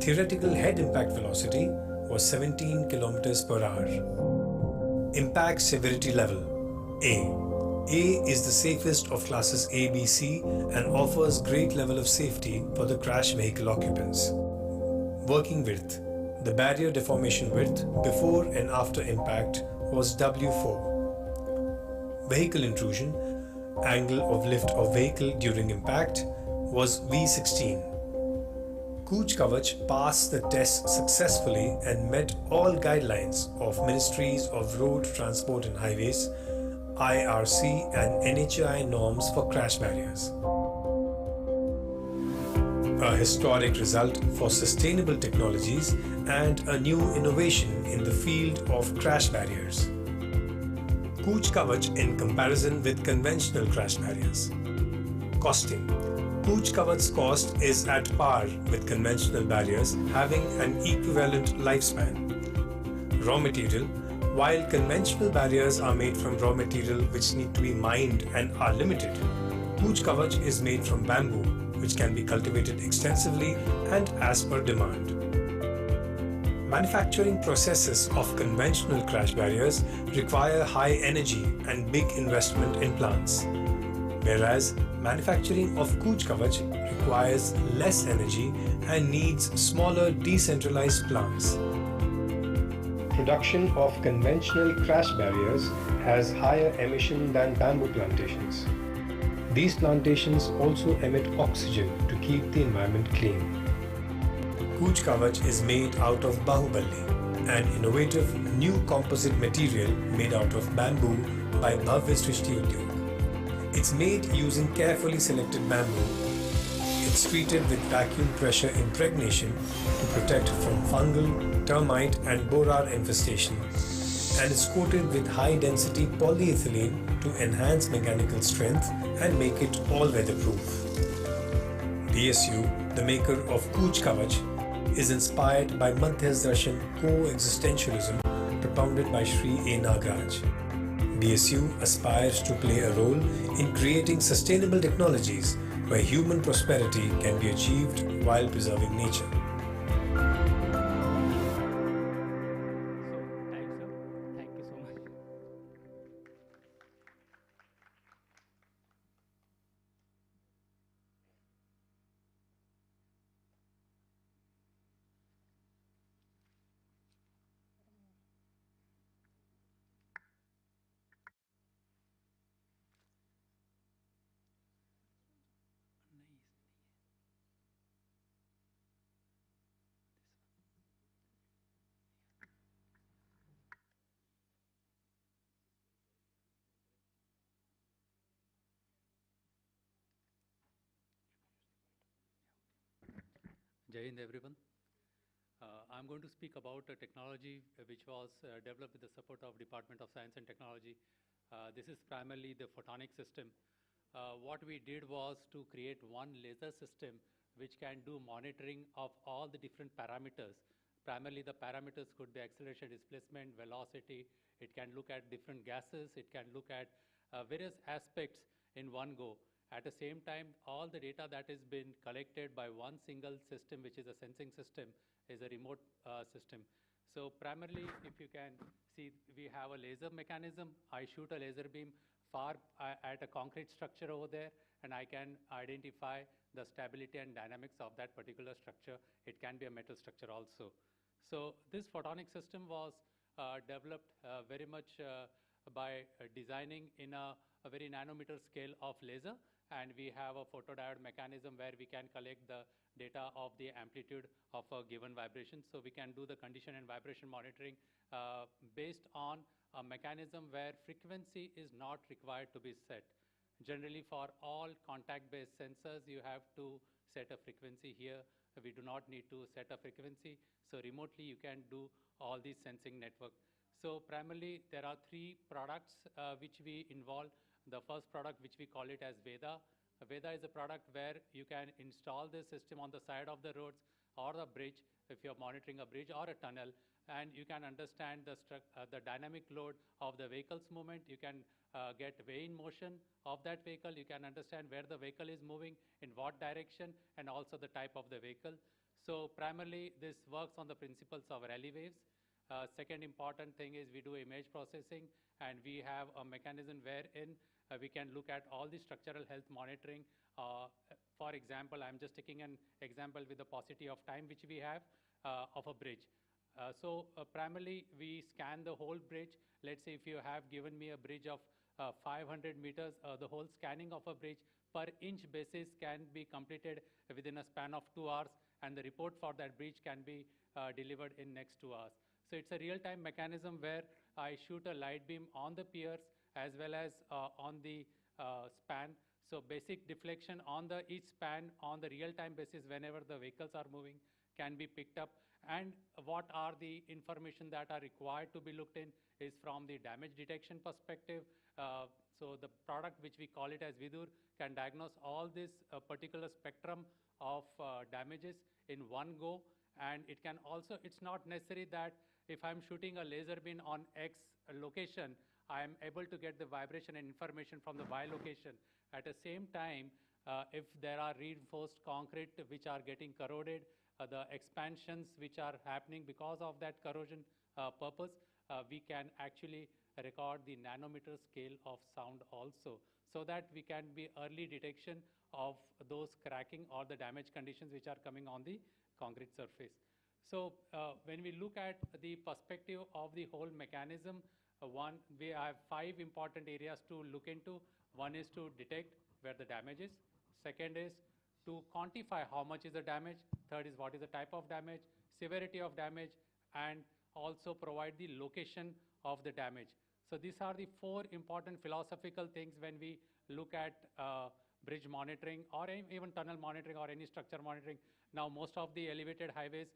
theoretical head impact velocity was 17 km per hour, impact severity level A. A is the safest of classes A, B, C and offers great level of safety for the crash vehicle occupants. Working width. The barrier deformation width before and after impact was W4. Vehicle intrusion, angle of lift of vehicle during impact was V16. Kuch Kavach passed the test successfully and met all guidelines of Ministries of Road Transport and Highways, IRC and NHAI norms for crash barriers. A historic result for sustainable technologies and a new innovation in the field of crash barriers. Kuch Kavach in comparison with conventional crash barriers. Costing. Kuch Kavach's cost is at par with conventional barriers having an equivalent lifespan. Raw material. While conventional barriers are made from raw material which need to be mined and are limited, Kuch Kavach is made from bamboo, which can be cultivated extensively and as per demand. Manufacturing processes of conventional crash barriers require high energy and big investment in plants, whereas manufacturing of Kuch Kavach requires less energy and needs smaller decentralized plants. Production of conventional crash barriers has higher emission than bamboo plantations. These plantations also emit oxygen to keep the environment clean. Kuch Kavach is made out of Bahubali, an innovative new composite material made out of bamboo by Bhavya Srishti Udyog. It's made using carefully selected bamboo. It's treated with vacuum pressure impregnation to protect from fungal, termite and borer infestation, and is coated with high-density polyethylene to enhance mechanical strength and make it all-weatherproof. BSU, the maker of Kuch Kavach, is inspired by Madhya's Darshan coexistentialism propounded by Sri A. Nagaraj. BSU aspires to play a role in creating sustainable technologies where human prosperity can be achieved while preserving nature. Jai Hind, everyone. I'm going to speak about a technology which was developed with the support of Department of Science and Technology. This is primarily the photonic system. What we did was to create one laser system which can do monitoring of all the different parameters. Primarily the parameters could be acceleration, displacement, velocity. It can look at different gases. It can look at various aspects in one go. At the same time, all the data that has been collected by one single system, which is a sensing system, is a remote system. So primarily, if you can see, we have a laser mechanism. I shoot a laser beam far at a concrete structure over there, and I can identify the stability and dynamics of that particular structure. It can be a metal structure also. So this photonic system was developed very much by designing in a very nanometer scale of laser, and we have a photodiode mechanism where we can collect the data of the amplitude of a given vibration. So we can do the condition and vibration monitoring based on a mechanism where frequency is not required to be set. Generally, for all contact-based sensors, you have to set a frequency. Here, we do not need to set a frequency. So remotely, you can do all these sensing network. So primarily, there are three products which we involve. The first product, which we call it as Veda. Veda is a product where you can install this system on the side of the roads or the bridge, if you're monitoring a bridge or a tunnel, and you can understand the dynamic load of the vehicle's movement. You can get way in motion of that vehicle. You can understand where the vehicle is moving, in what direction, and also the type of the vehicle. So primarily, this works on the principles of Rayleigh waves. Second important thing is we do image processing, and we have a mechanism wherein we can look at all the structural health monitoring. For example, I'm just taking an example with the paucity of time which we have of a bridge. So primarily, we scan the whole bridge. Let's say if you have given me a bridge of 500 meters, the whole scanning of a bridge per inch basis can be completed within a span of 2 hours, and the report for that bridge can be delivered in next 2 hours. So it's a real-time mechanism where I shoot a light beam on the piers as well as on the span. So basic deflection on the each span on the real-time basis whenever the vehicles are moving can be picked up. And what are the information that are required to be looked in is from the damage detection perspective. So the product, which we call it as Vidur, can diagnose all this particular spectrum of damages in one go. And it can also, it's not necessary that if I'm shooting a laser beam on X location, I am able to get the vibration and information from the Y location. At the same time, if there are reinforced concrete which are getting corroded, the expansions which are happening because of that corrosion purpose, we can actually record the nanometer scale of sound also, so that we can be early detection of those cracking or the damage conditions which are coming on the concrete surface. So when we look at the perspective of the whole mechanism, we have 5 important areas to look into. One is to detect where the damage is. Second is to quantify how much is the damage. Third is what is the type of damage, severity of damage, and also provide the location of the damage. So these are the 4 important philosophical things when we look at bridge monitoring or even tunnel monitoring or any structure monitoring. Now most of the elevated highways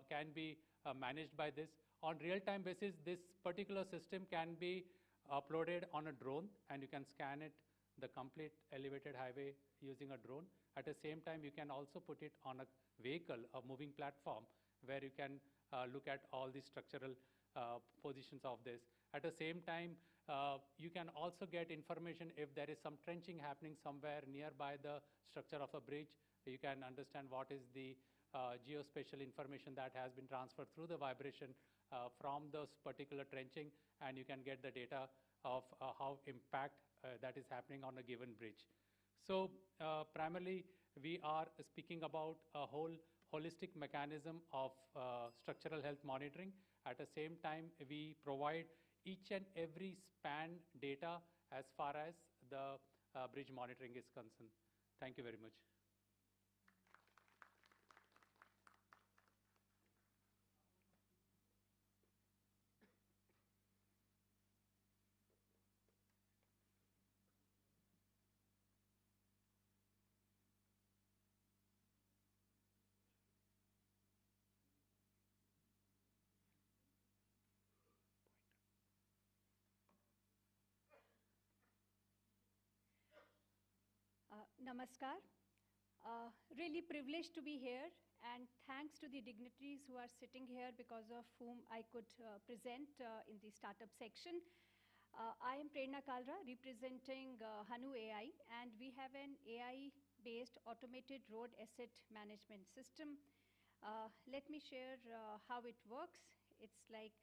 can be managed by this. On real-time basis, this particular system can be uploaded on a drone, and you can scan it, the complete elevated highway using a drone. At the same time, you can also put it on a vehicle, a moving platform, where you can look at all the structural positions of this. At the same time, you can also get information if there is some trenching happening somewhere nearby the structure of a bridge. You can understand what is the geospatial information that has been transferred through the vibration from those particular trenching, and you can get the data of how impact that is happening on a given bridge. So primarily, we are speaking about a whole holistic mechanism of structural health monitoring. At the same time, we provide each and every span data as far as the bridge monitoring is concerned. Thank you very much. Namaskar. Really privileged to be here, and thanks to the dignitaries who are sitting here because of whom I could present in the startup section. I am Prerna Kalra, representing Hanu AI, and we have an AI-based automated road asset management system. Let me share how it works. It's like,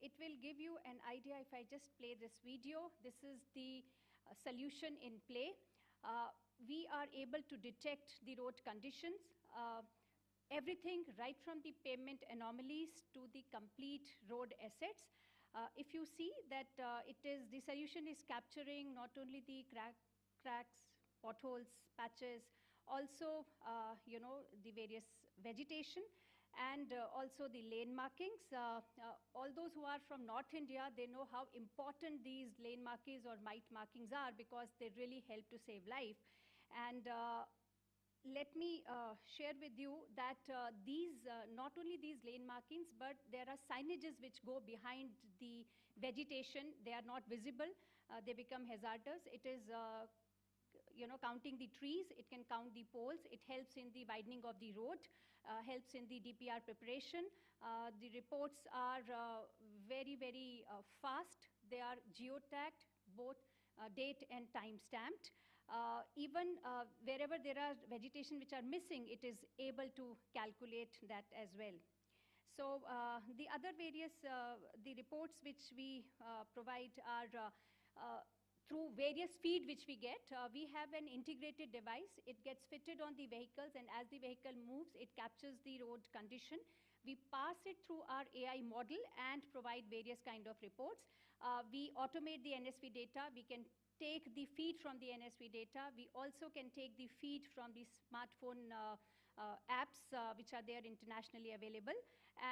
it will give you an idea if I just play this video. This is the solution in play. We are able to detect the road conditions, everything right from the pavement anomalies to the complete road assets. If you see that the solution is capturing not only the cracks, potholes, patches, also the various vegetation, and also the lane markings. All those who are from North India, they know how important these lane markings or mite markings are, because they really help to save life. And let me share with you that not only these lane markings, but there are signages which go behind the vegetation. They are not visible. They become hazardous. It is counting the trees, it can count the poles, it helps in the widening of the road, helps in the DPR preparation. The reports are very, very fast. They are geotagged, both date and time stamped. Even wherever there are vegetation which are missing, it is able to calculate that as well. So the other various, the reports which we provide are through various feed which we get. We have an integrated device. It gets fitted on the vehicles, and as the vehicle moves, it captures the road condition. We pass it through our AI model and provide various kind of reports. We automate the NSV data. We can take the feed from the NSV data. We also can take the feed from the smartphone apps which are there internationally available.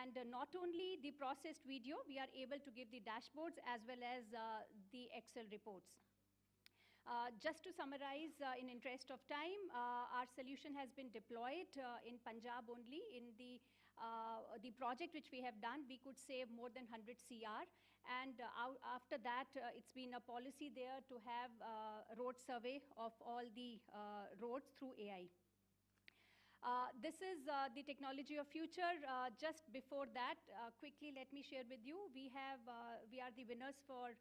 And not only the processed video, we are able to give the dashboards as well as the Excel reports. Just to summarize, in interest of time, our solution has been deployed in Punjab only. In the project which we have done, we could save more than 100 CR. And after that, it's been a policy there to have road survey of all the roads through AI. This is the technology of future. Just before that, quickly let me share with you, we are the winners for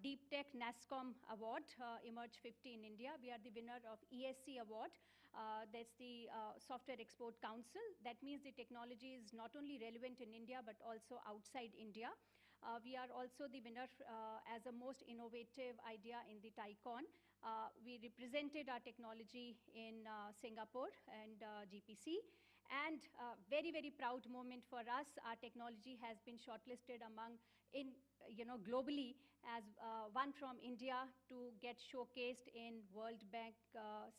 Deep Tech NASSCOM Award, Emerge 50 in India. We are the winner of ESC Award. That's the Software Export Council. That means the technology is not only relevant in India, but also outside India. We are also the winner as a most innovative idea in the TICON. We represented our technology in Singapore and GPC. And very, very proud moment for us. Our technology has been shortlisted globally as one from India to get showcased in World Bank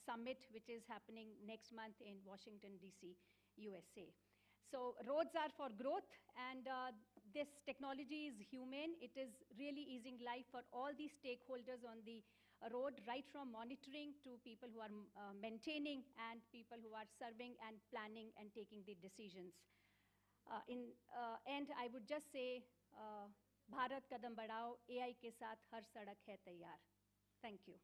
Summit, which is happening next month in Washington, DC, USA. So roads are for growth, and this technology is humane. It is really easing life for all the stakeholders on the road, right from monitoring to people who are maintaining and people who are serving and planning and taking the decisions. In end, I would just say, Bharat kadam badhao, AI ke saath har sadak hai taiyar. Thank you.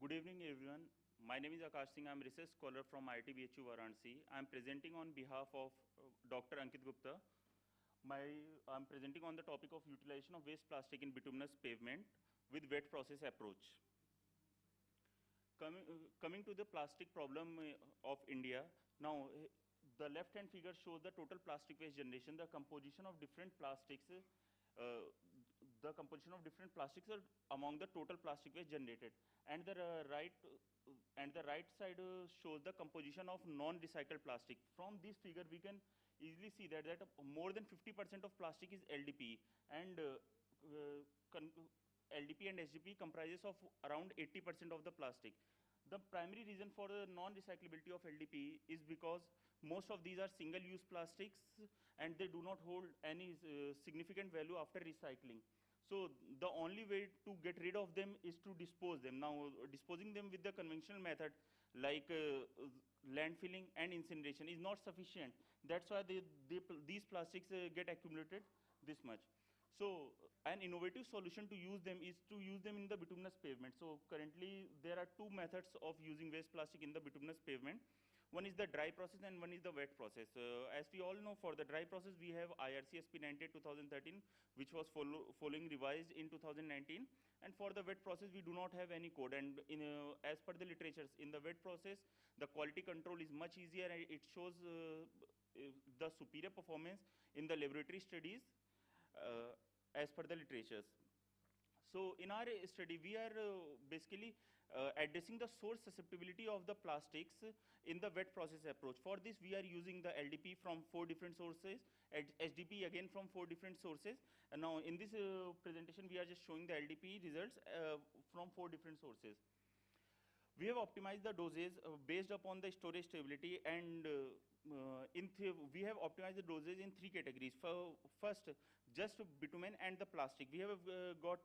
Good evening, everyone. My name is Akash Singh. I'm a research scholar from IIT BHU Varanasi. I'm presenting on behalf of Dr. Ankit Gupta. I'm presenting on the topic of utilization of waste plastic in bituminous pavement with wet process approach. Coming to the plastic problem of India, now the left-hand figure shows the total plastic waste generation, the composition of different plastics. the composition of different plastics are among the total plastic waste generated. And the right side shows the composition of non-recycled plastic. From this figure, we can easily see that more than 50% of plastic is LDPE, and LDPE and HDPE comprises of around 80% of the plastic. The primary reason for the non-recyclability of LDPE is because most of these are single-use plastics and they do not hold any significant value after recycling. So the only way to get rid of them is to dispose them. Now, disposing them with the conventional method like landfilling and incineration is not sufficient. That's why these plastics get accumulated this much. So an innovative solution to use them is to use them in the bituminous pavement. So currently there are two methods of using waste plastic in the bituminous pavement. One is the dry process and one is the wet process. As we all know, for the dry process we have IRC SP 98/2013, which was following revised in 2019. And for the wet process we do not have any code. And as per the literatures, in the wet process the quality control is much easier and it shows the superior performance in the laboratory studies as per the literatures. So in our study, we are basically addressing the source susceptibility of the plastics in the wet process approach. For this, we are using the LDP from 4 different sources, HDP again from 4 different sources. And now in this presentation, we are just showing the LDP results from 4 different sources. We have optimized the doses based upon the storage stability, and we have optimized the dosage in 3 categories. First, just bitumen and the plastic. We have got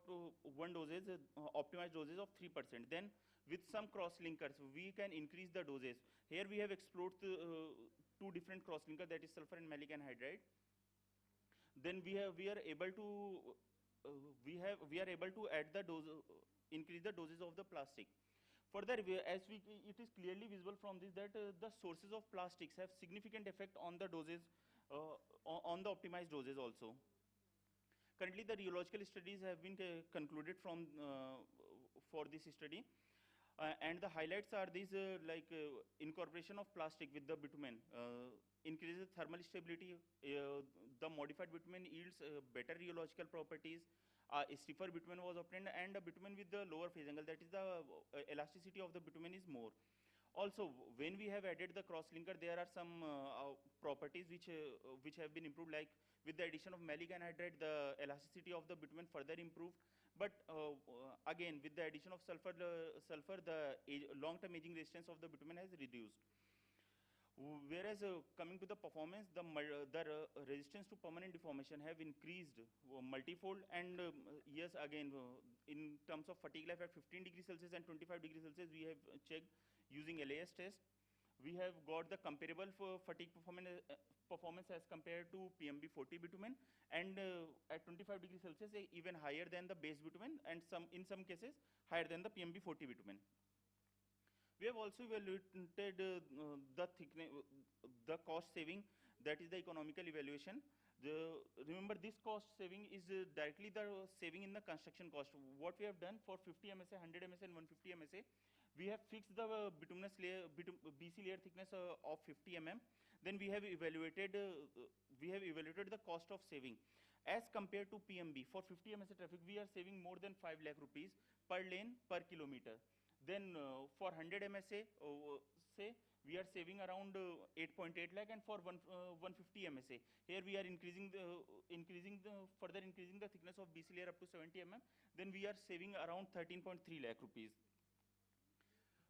one dosage, optimized dosage of 3%. Then with some cross-linkers, we can increase the dosage. Here we have explored 2 different cross-linkers, that is sulfur and maleic anhydride. Then we are able to add the dose, increase the doses of the plastic. Further, it is clearly visible from this that the sources of plastics have significant effect on the doses, on the optimized doses also. Currently, the rheological studies have been concluded from for this study, and the highlights are these incorporation of plastic with the bitumen increases thermal stability. The modified bitumen yields better rheological properties. A stiffer bitumen was obtained, and a bitumen with the lower phase angle, that is the elasticity of the bitumen is more. Also, when we have added the cross-linker, there are some properties which have been improved, like with the addition of maleic anhydride, the elasticity of the bitumen further improved. But again, with the addition of sulfur, the long-term aging resistance of the bitumen has reduced. Whereas coming to the performance, the resistance to permanent deformation have increased multifold, and yes, again, in terms of fatigue life at 15 degrees Celsius and 25 degrees Celsius, we have checked using LAS test. We have got the comparable for fatigue performance as compared to PMB40 bitumen, and at 25 degrees Celsius, even higher than the base bitumen, and in some cases higher than the PMB40 bitumen. We have also evaluated the thickness, the cost saving, that is the economical evaluation. Remember, this cost saving is directly the saving in the construction cost. What we have done for 50 MSA, 100 MSA, and 150 MSA, we have fixed the bituminous layer, BC layer thickness of 50 mm. Then we have evaluated the cost of saving as compared to PMB. For 50 MSA traffic, we are saving more than 5 lakh rupees per lane per kilometer. Then for 100 MSA, say, we are saving around 8.8 lakh, and for 150 MSA, here we are further increasing the thickness of BC layer up to 70 mm. Then we are saving around 13.3 lakh rupees.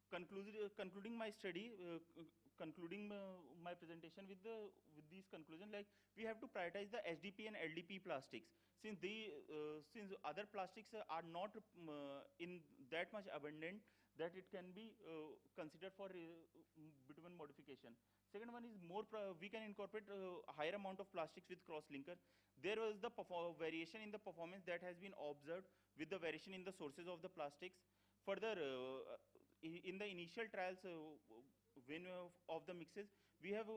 Concluding my study, concluding my presentation with these conclusions, like we have to prioritize the HDP and LDP plastics, since other plastics are not in that much abundant that it can be considered for bitumen modification. Second one is we can incorporate a higher amount of plastics with cross-linker. There was the variation in the performance that has been observed with the variation in the sources of the plastics. Further, in the initial trials of the mixes, we have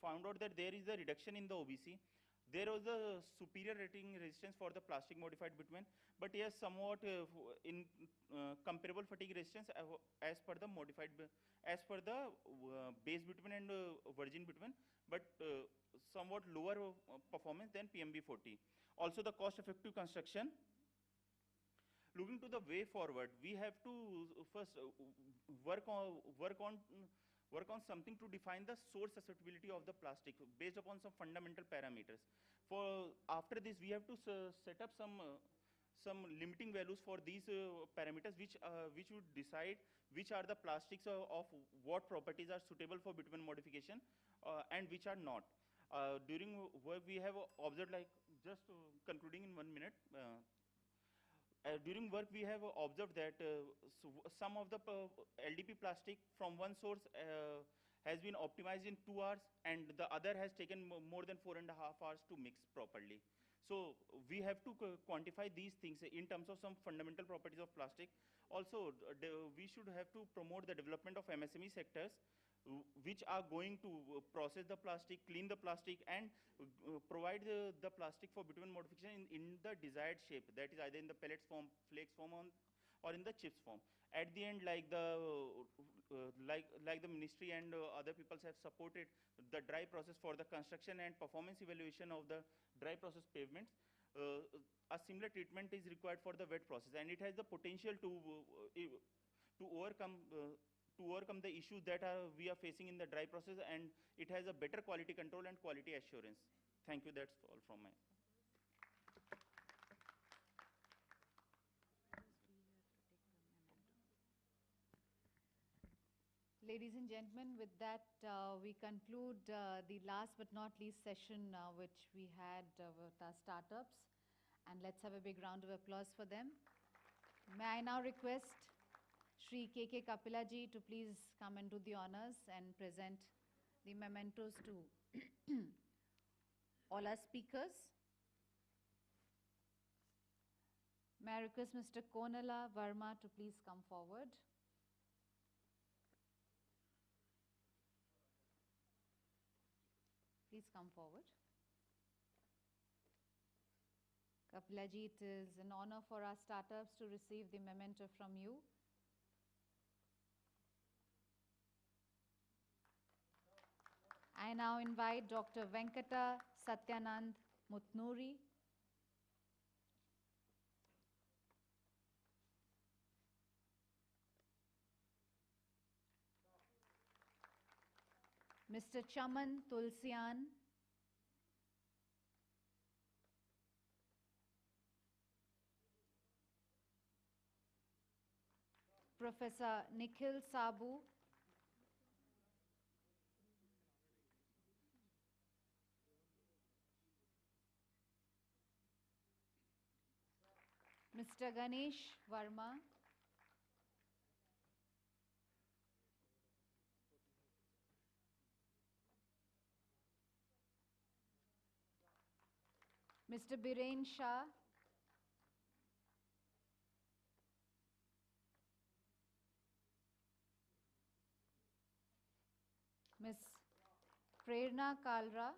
found out that there is a reduction in the OBC. There was a superior rating resistance for the plastic modified bitumen, but yes, somewhat in comparable fatigue resistance as per the base bitumen and virgin bitumen, but somewhat lower performance than PMB40. Also, the cost effective construction looking to the way forward, we have to first work on something to define the source susceptibility of the plastic based upon some fundamental parameters. For after this, we have to set up some limiting values for these parameters, which would decide which are the plastics of what properties are suitable for bitumen modification and which are not. During work, we have observed, like just concluding in 1 minute. During work, we have observed that some of the LDP plastic from one source has been optimized in 2 hours, and the other has taken more than 4.5 hours to mix properly. So we have to quantify these things in terms of some fundamental properties of plastic. Also, we should have to promote the development of MSME sectors which are going to process the plastic, clean the plastic, and provide the plastic for bitumen modification in the desired shape. That is either in the pellets form, flakes form, or in the chips form. At the end, like the ministry and other peoples have supported the dry process for the construction and performance evaluation of the dry process pavements, a similar treatment is required for the wet process, and it has the potential to overcome the issues that we are facing in the dry process, and it has a better quality control and quality assurance. Thank you. That's all from my. Ladies and gentlemen, with that, we conclude the last but not least session which we had with our startups. And let's have a big round of applause for them. May I now request Shri K.K. Kapilaji to please come and do the honors and present the mementos to all our speakers. May I request Mr. Konala Verma to please come forward. Please come forward. Kapilaji, it is an honor for our startups to receive the memento from you. I now invite Dr. Venkata Satyanand Mutnuri, Mr. Chaman Tulsian, Professor Nikhil Sabu, Mr. Ganesh Verma, Mr. Biren Shah, Ms. Prerna Kalra,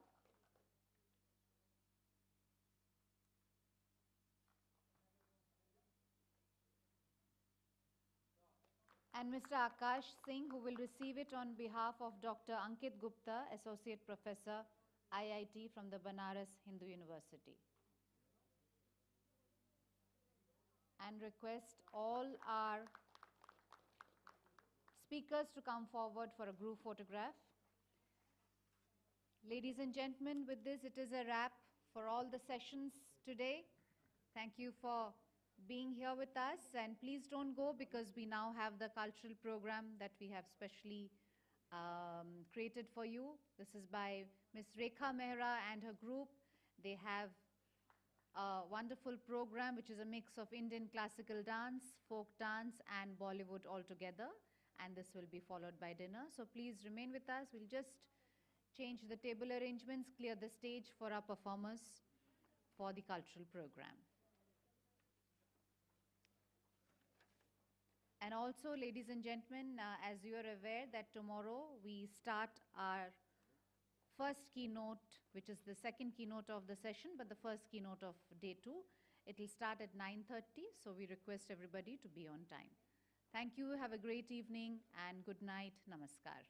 and Mr. Akash Singh, who will receive it on behalf of Dr. Ankit Gupta, Associate Professor, IIT from the Banaras Hindu University. And request all our speakers to come forward for a group photograph. Ladies and gentlemen, with this, it is a wrap for all the sessions today. Thank you for being here with us, and please don't go, because we now have the cultural program that we have specially created for you. This is by Ms. Rekha Mehra and her group. They have a wonderful program which is a mix of Indian classical dance, folk dance, and Bollywood all together, and this will be followed by dinner. So please remain with us. We'll just change the table arrangements, clear the stage for our performers for the cultural program. And also, ladies and gentlemen, as you are aware that tomorrow we start our first keynote, which is the second keynote of the session, but the first keynote of day 2. It will start at 9:30, so we request everybody to be on time. Thank you, have a great evening, and good night, namaskar.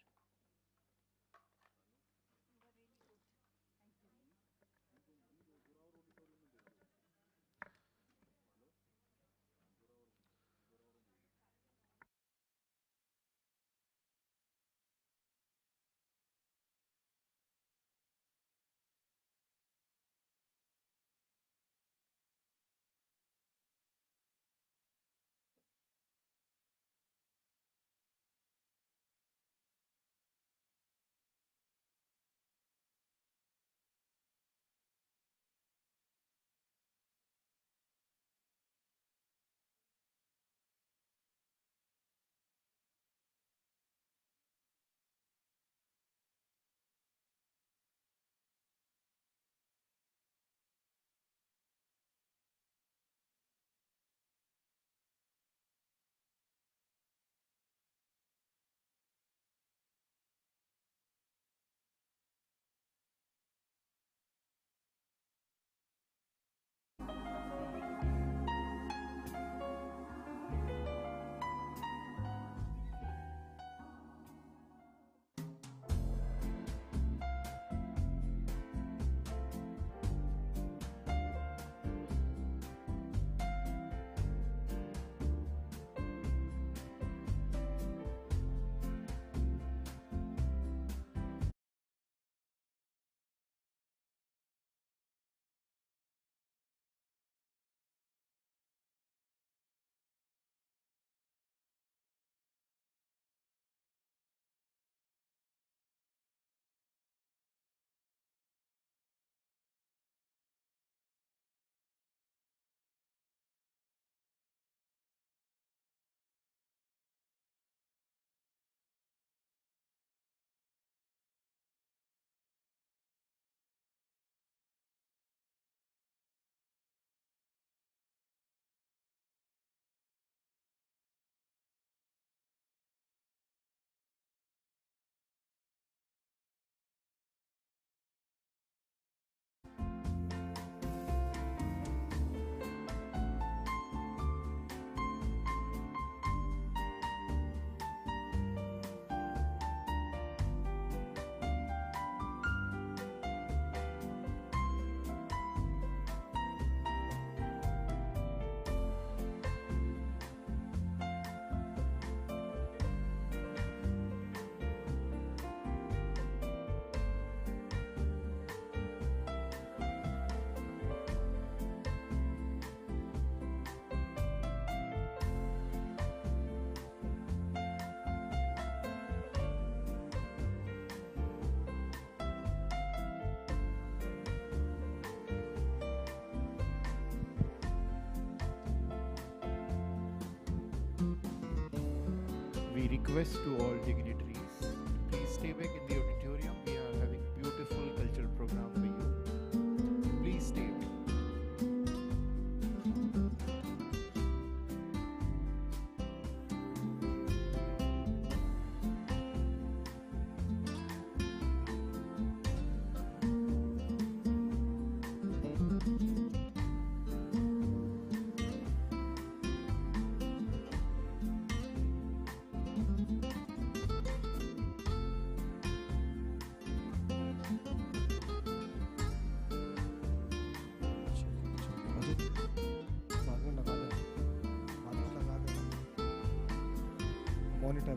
request to all dignitaries, please stay back in the auditorium. We are having beautiful cultural program for you. Please stay back. monitor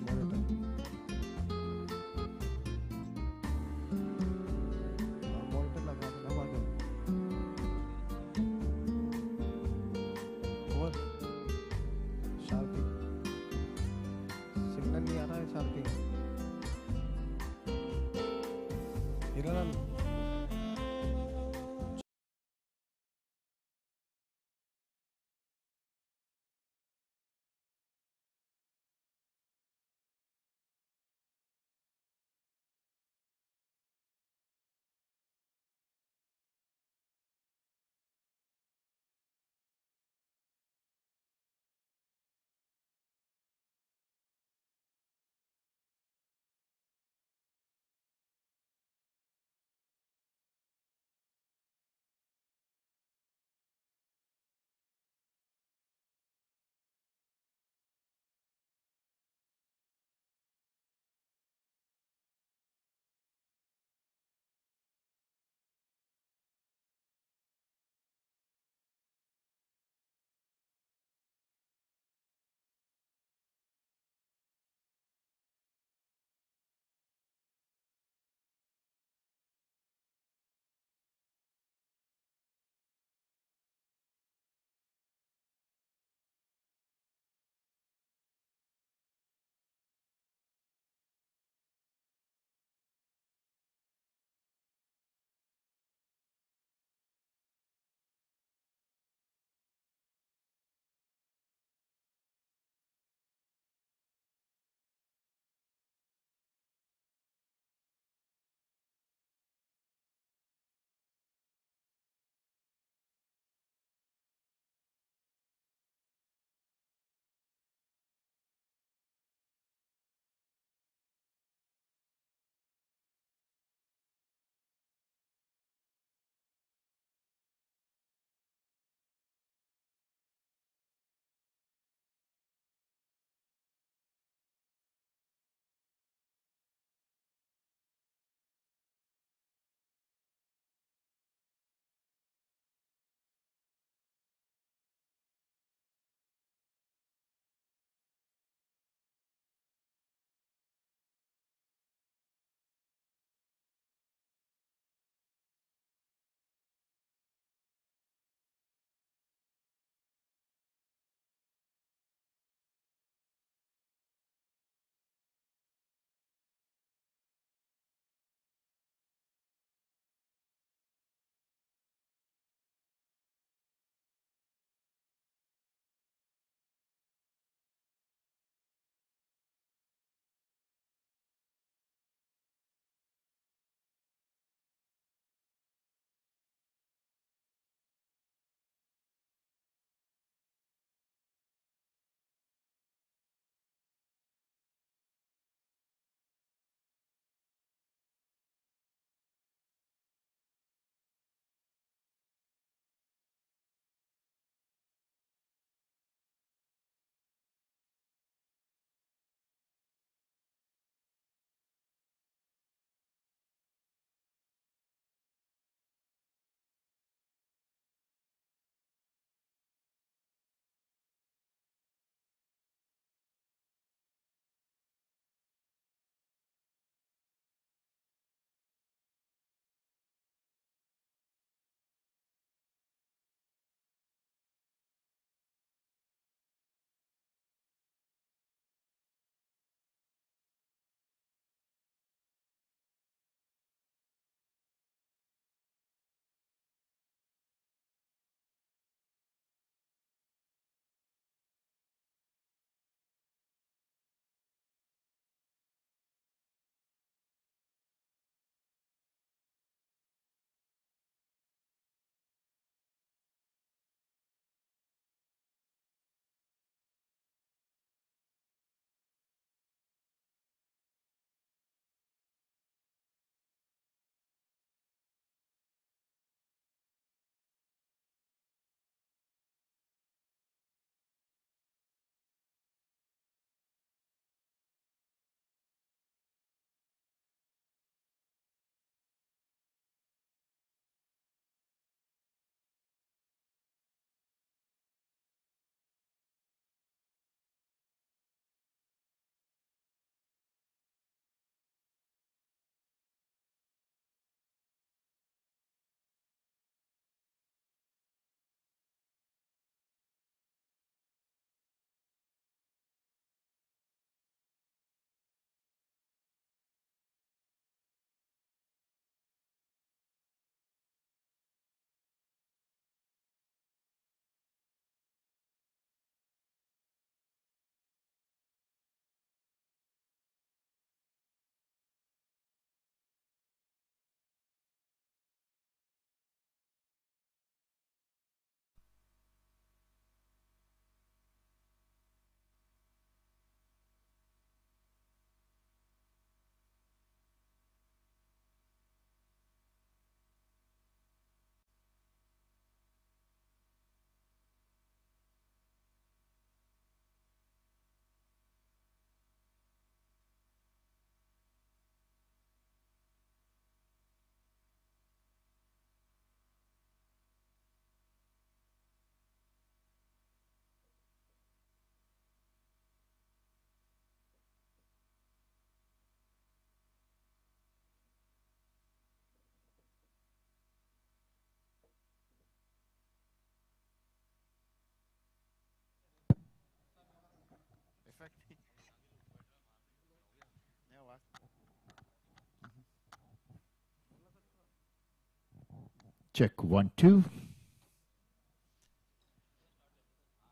Check 1, 2.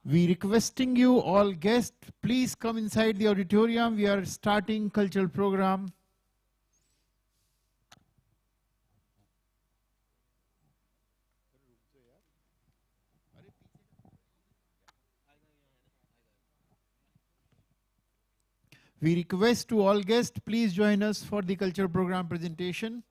We requesting you all guests, please come inside the auditorium. We are starting cultural program. We request to all guests, please join us for the cultural program presentation.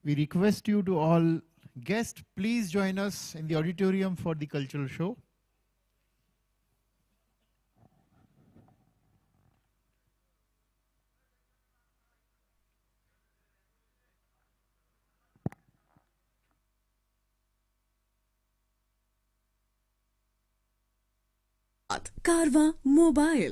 We request you to all guests, please join us in the auditorium for the cultural show. Karwaan mobile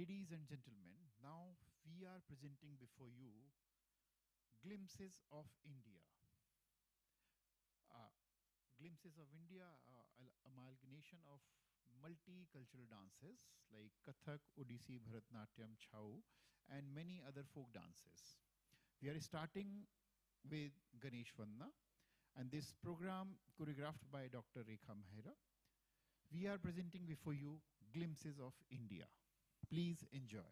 Ladies and gentlemen, now we are presenting before you glimpses of India. Glimpses of India, amalgamation of multicultural dances like Kathak, Odissi, Bharatanatyam, Chhau, and many other folk dances. We are starting with Ganesh Vandana, and this program choreographed by Dr. Rekha Mehra. We are presenting before you glimpses of India. Please enjoy.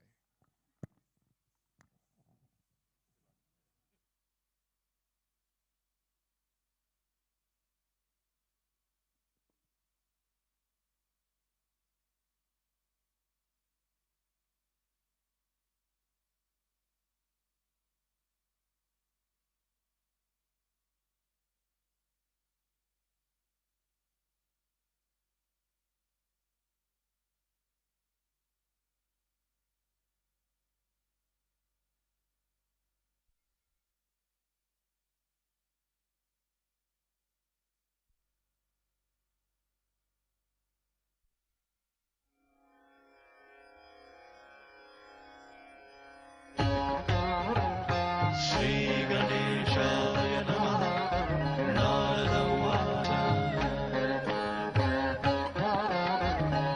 श्रीगणेशाय नमः। नारद उवाच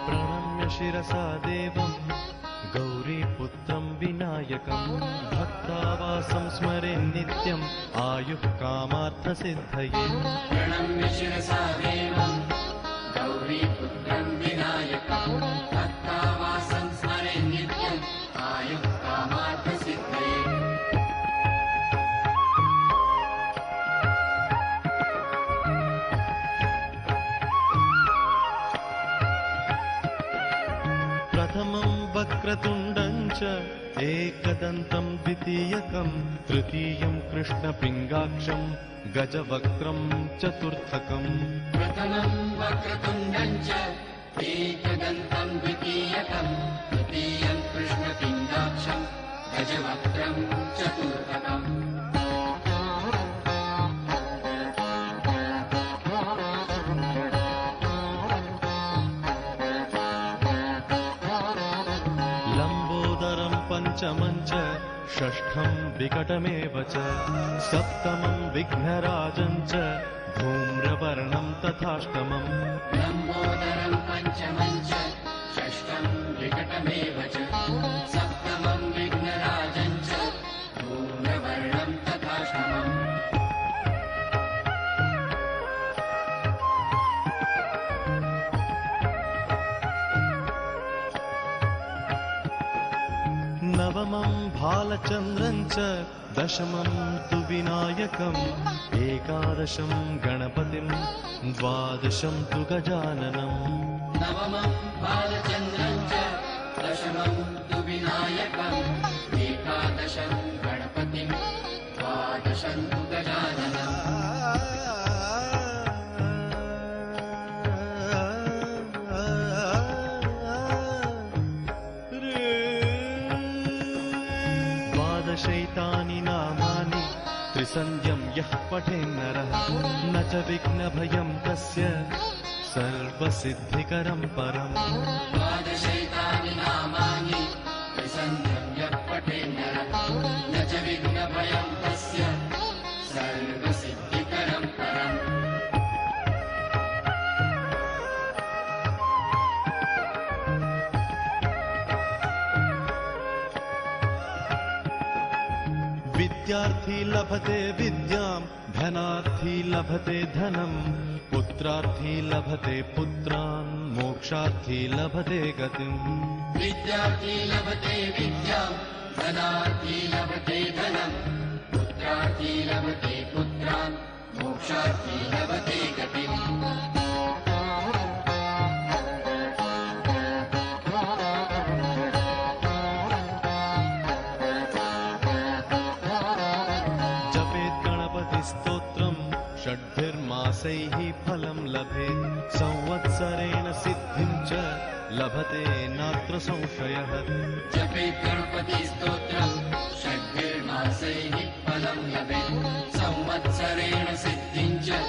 प्रणम्य शिरसा देवं गौरीपुत्रं विनायकं भक्तावासं स्मरे नित्यम् आयुः कामार्थसिद्धये। प्रणम्य शिरसा देवं गौरीपुत्रं विनायकं भक्तावासं स्मरे नित्यम् आयुः कामार्थसिद्धये। प्रथमं वक्रतुण्डं च एकदन्तं द्वितीयकं तृतीयं कृष्णपिङ्गाक्षं गजवक्त्रं चतुर्थकम्। प्रथमं वक्रतुण्डं च एकदन्तं द्वितीयकं तृतीयं कृष्णपिङ्गाक्षं गजवक्त्रं चतुर्थकम्। लम्बोदरं पञ्चमं च षष्ठं विकटमेव च सप्तमं विघ्नराजं च धूम्रवर्णं तथाष्टमम्। लम्बोदरं पञ्चमं च षष्ठं विकटमेव च सप्तमं विघ्नराजं च धूम्रवर्णं तथाष्टमम्। नवमं भालचन्द्रं च दशमं तु विनायकम् एकादशं गणपतिं द्वादशं तु गजाननम्। नवमं बालचन्द्रं च दशमं तु विनायकम् एकादशं गणपतिं द्वादशं तु गजाननम्। द्वादशैतानि नामानि त्रिसन्ध्यं यः पठेन्नरः न च विघ्नभयं तस्य सर्वसिद्धिकरं परम्। द्वादशैतानि नामानि त्रिसन्ध्यं यः पठेन्नरः न च विघ्नभयं तस्य सर्वसिद्धिकरं परम्। विद्यार्थी लभते विद्यां धनार्थी लभते धनं पुत्रार्थी लभते पुत्रान् मोक्षार्थी लभते गतिम्। विद्यार्थी लभते विद्यां धनार्थी लभते धनं पुत्रार्थी लभते पुत्रान् मोक्षार्थी लभते गतिम्। स्तोत्रं षड्भिर्मासैः फलं लभेत् संवत्सरेण सिद्धिं च लभते नात्र संशयः। जपेत् गणपति स्तोत्रं षड्भिर्मासैः फलं लभेत् संवत्सरेण सिद्धिं च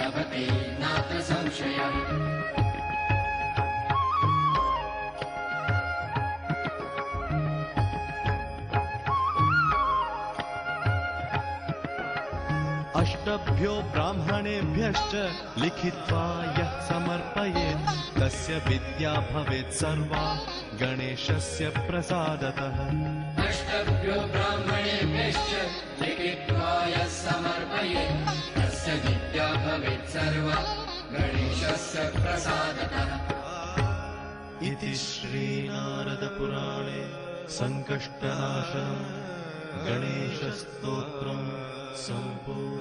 लभते नात्र संशयः। अष्टभ्यो ब्राह्मणेभ्यश्च लिखित्वा यः समर्पयेत् तस्य विद्या भवेत् सर्वा गणेशस्य प्रसादतः। अष्टभ्यो ब्राह्मणेभ्यश्च लिखित्वा यः समर्पयेत् तस्य विद्या भवेत् सर्वा गणेशस्य प्रसादतः। इति श्रीनारदपुराणे सङ्कष्टनाशनं गणेशस्तोत्रं सम्पूर्णम्।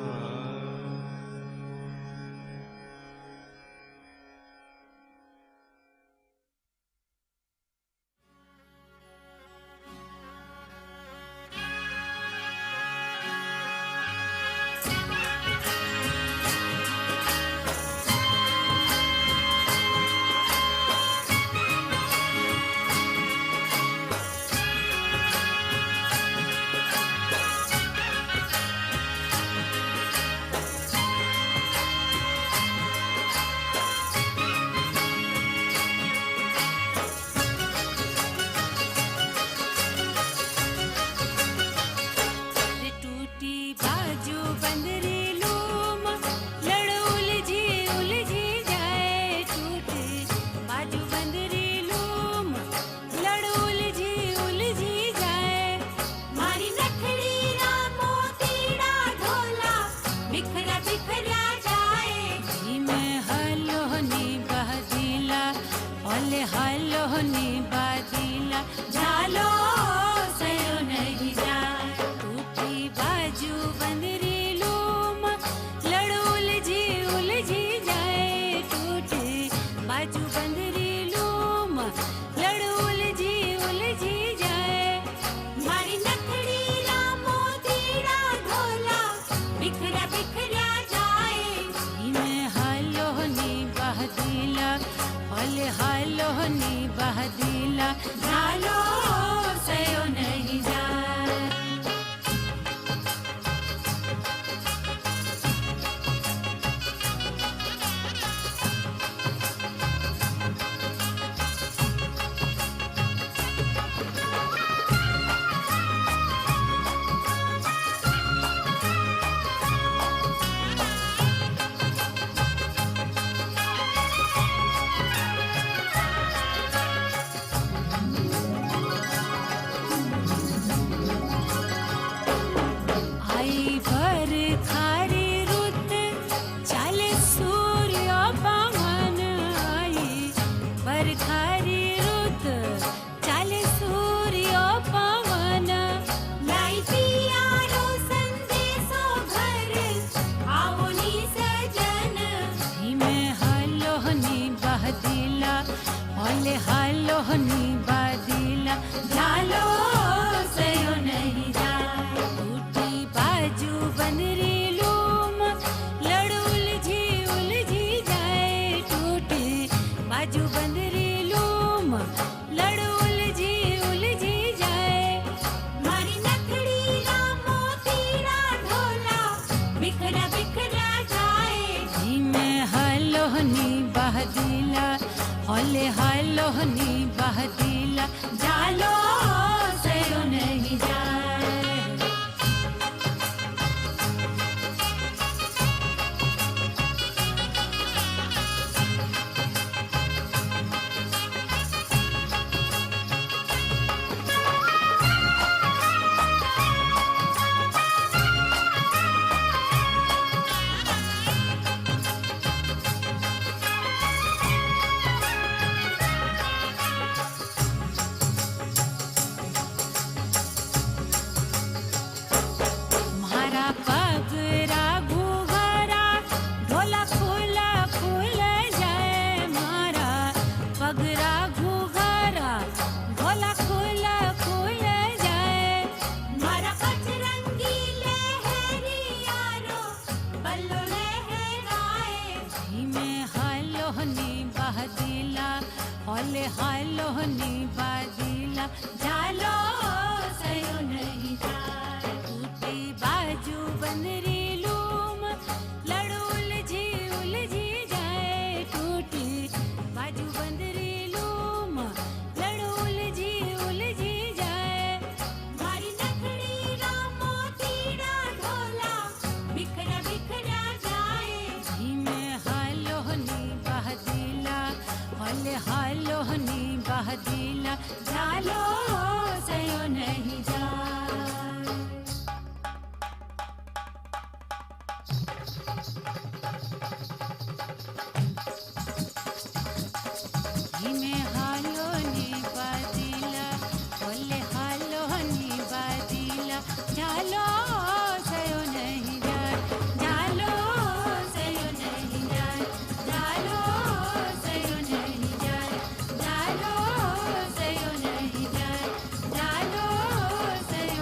हालो नी बहदीला झालो सयो नहीं जाए हिमे हालो नी बहदीला बोले हालो नी बहदीला झालो सयो नहीं जाए झालो सयो नहीं जाए झालो सयो नहीं जाए झालो सयो नहीं जाए झालो सयो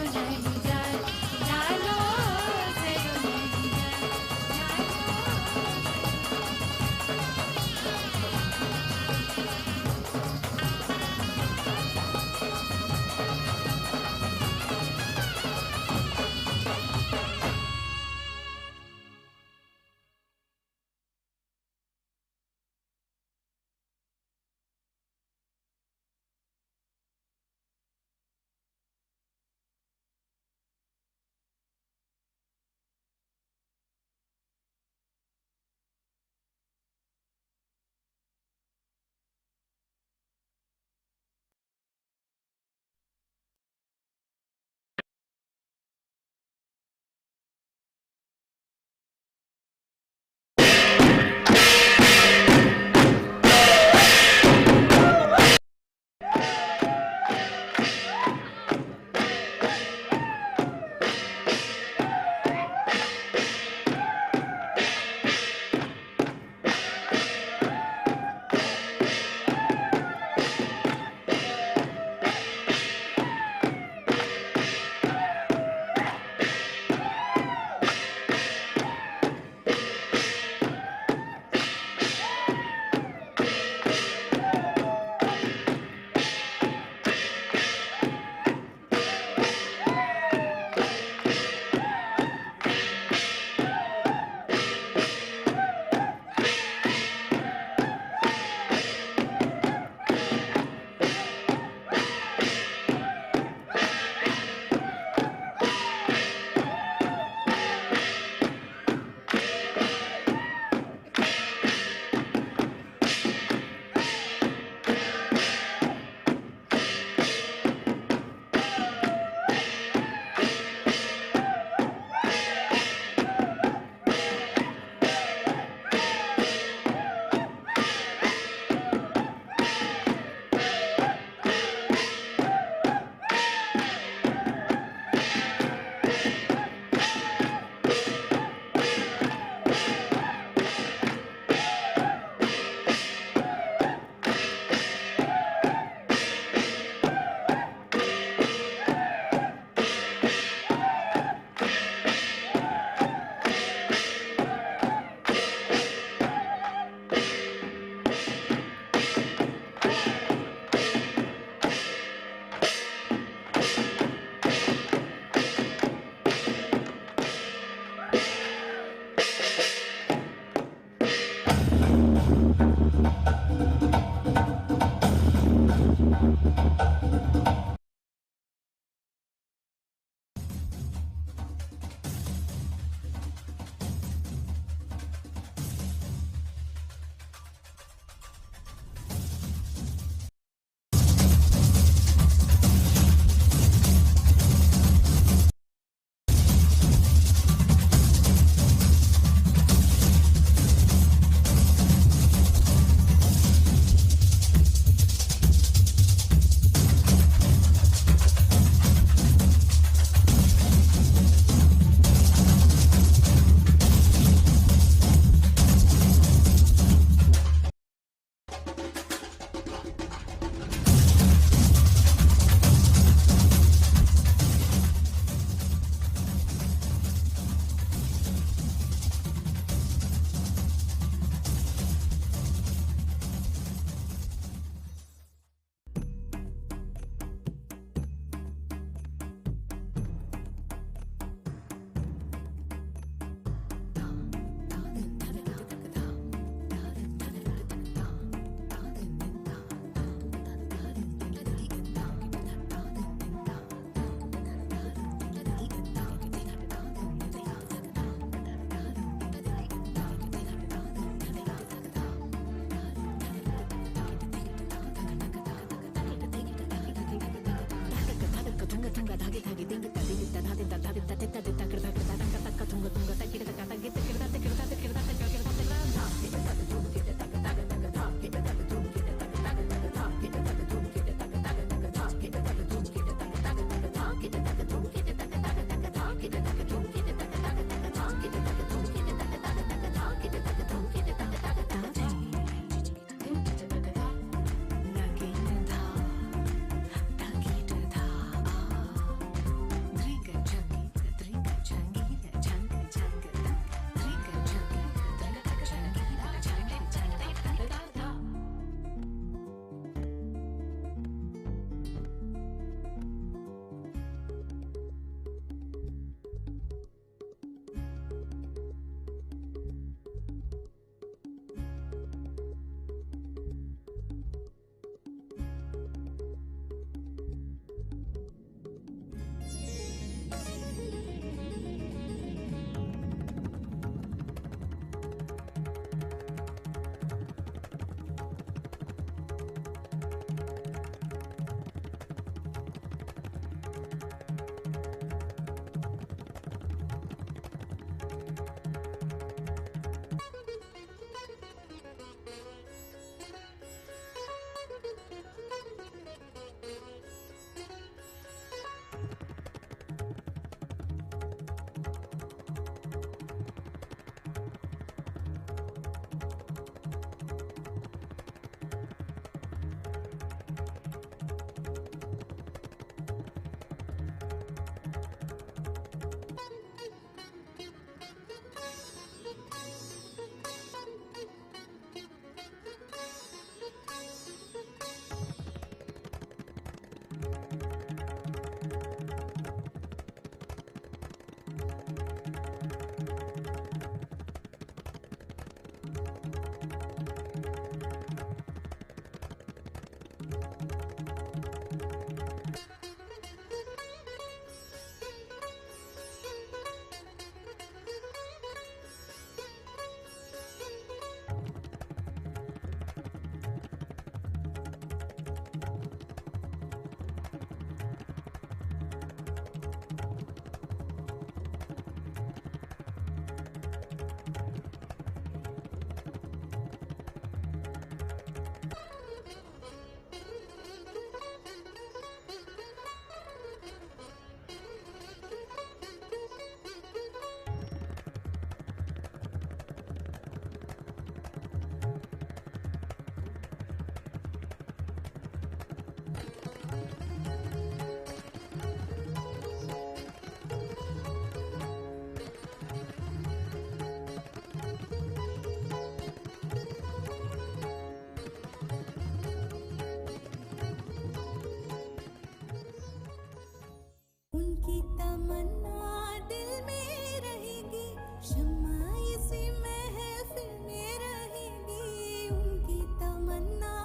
उनकी तमन्ना दिल में रहेगी, शम्मा इसी महफिल में रहेगी। उनकी तमन्ना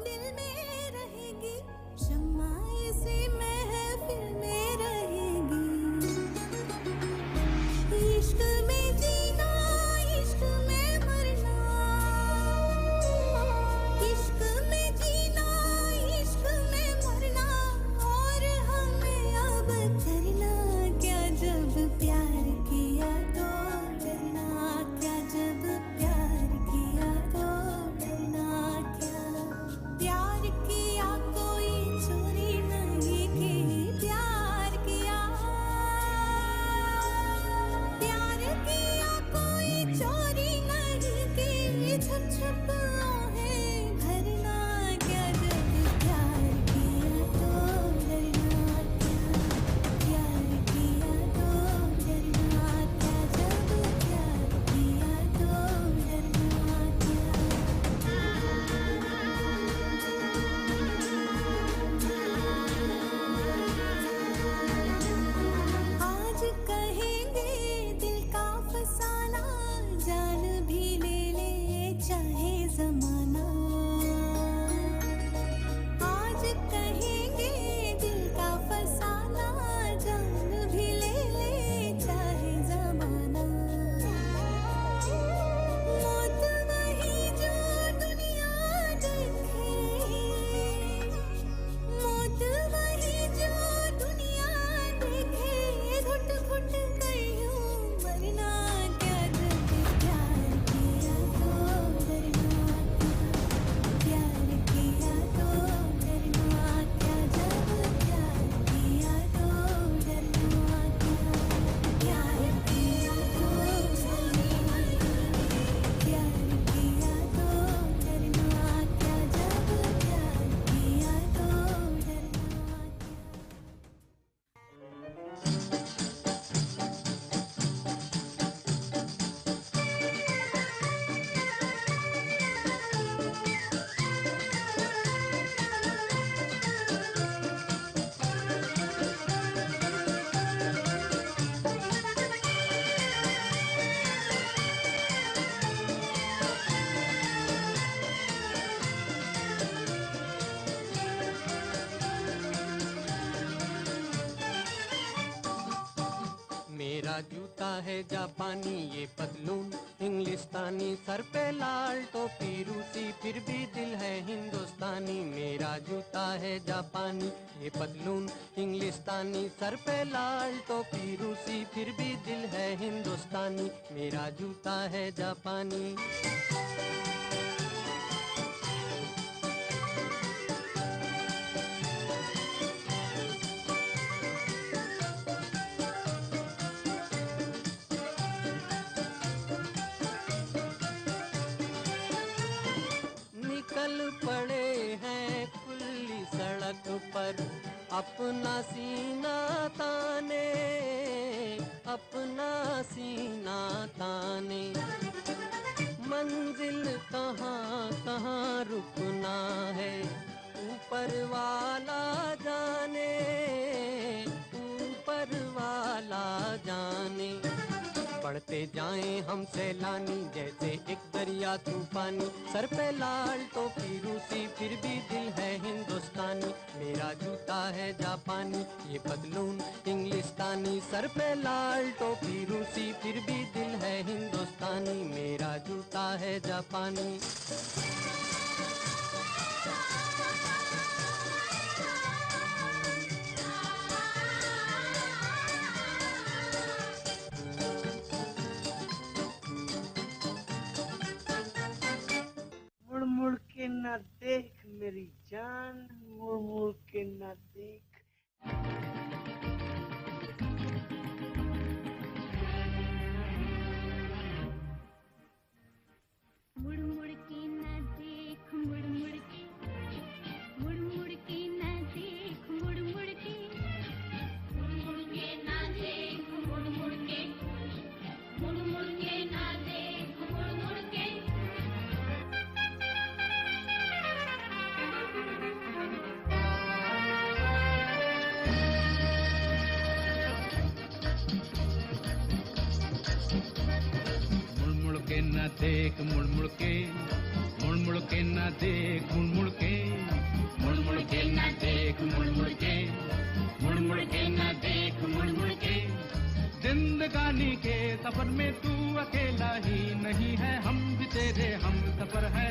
दिल में रहेगी, शम्मा इसी महफिल में रहेगी। इश्क में जीना, इश्क में मरना, इश्क में जीना, इश्क में मरना, और हमें अब करना क्या जब प्यार किया तो डरना क्या, जब प्यार किया तो डरना क्या। प्यार किया कोई चोरी नहीं की, प्यार किया, प्यार किया कोई चोरी नहीं की। छुप छुप आहें भरना क्या, जब प्यार किया तो डरना क्या। प्यार किया तो डरना क्या, जब प्यार किया तो डरना क्या। आज कहेंगे दिल का फसाना, जान भी ले ले चाहे जमाना। आज कहेंगे दिल का फसाना, जान भी ले ले चाहे जमाना। मौत वही जो दुनिया देखे, मौत वही जो दुनिया देखे। घुट घुट कर यूं मरना क्या, जब प्यार किया तो डरना क्या। प्यार किया तो डरना क्या, जब प्यार किया तो डरना क्या। प्यार किया तो डरना क्या, प्यार किया तो डरना क्या, जब प्यार किया तो डरना मेरा जूता है जापानी ये पतलून इंग्लिस्तानी, सर पे लाल टोपी रूसी फिर भी दिल है हिंदुस्तानी। मेरा जूता है जापानी ये पतलून इंग्लिस्तानी, सर पे लाल टोपी रूसी फिर भी दिल है हिंदुस्तानी। मेरा जूता है जापानी। निकल पड़े हैं खुली सड़क पर अपना सीना ताने, अपना सीना ताने। मंजिल कहाँ कहाँ रुकना है ऊपर वाला जाने। बनते जाएं हम सैलानी, जैसे एक दरिया तूफानी। सर पे लाल टोपी रूसी, फिर भी दिल है हिंदुस्तानी। मेरा जूता है जापानी, ये पतलून इंग्लिस्तानी। सर पे लाल टोपी रूसी, फिर भी दिल है हिंदुस्तानी। मेरा जूता है जापानी। मुड़ मुड़ के ना देख मेरी जान, मुड़ मुड़ के ना देख। मुड़ मुड़ के ना देख, मुड़ मुड़ के, मुड़ मुड़ के ना देख, मुड़ मुड़ के, मुड़ मुड़ के ना देख, मुड़ मुड़ के, मुड़ मुड़ के ना देख, मुड़ मुड़ के। मुड़ मुड़ के ना देख, मुड़ मुड़ के, मुड़ मुड़ के ना देख, मुड़ मुड़ के, मुड़ मुड़ के ना देख, मुड़ मुड़ के, मुड़ मुड़ के ना देख, मुड़ मुड़ के। जिंदगानी के सफर में तू अकेला ही नहीं है, हम भी तेरे हम सफर है।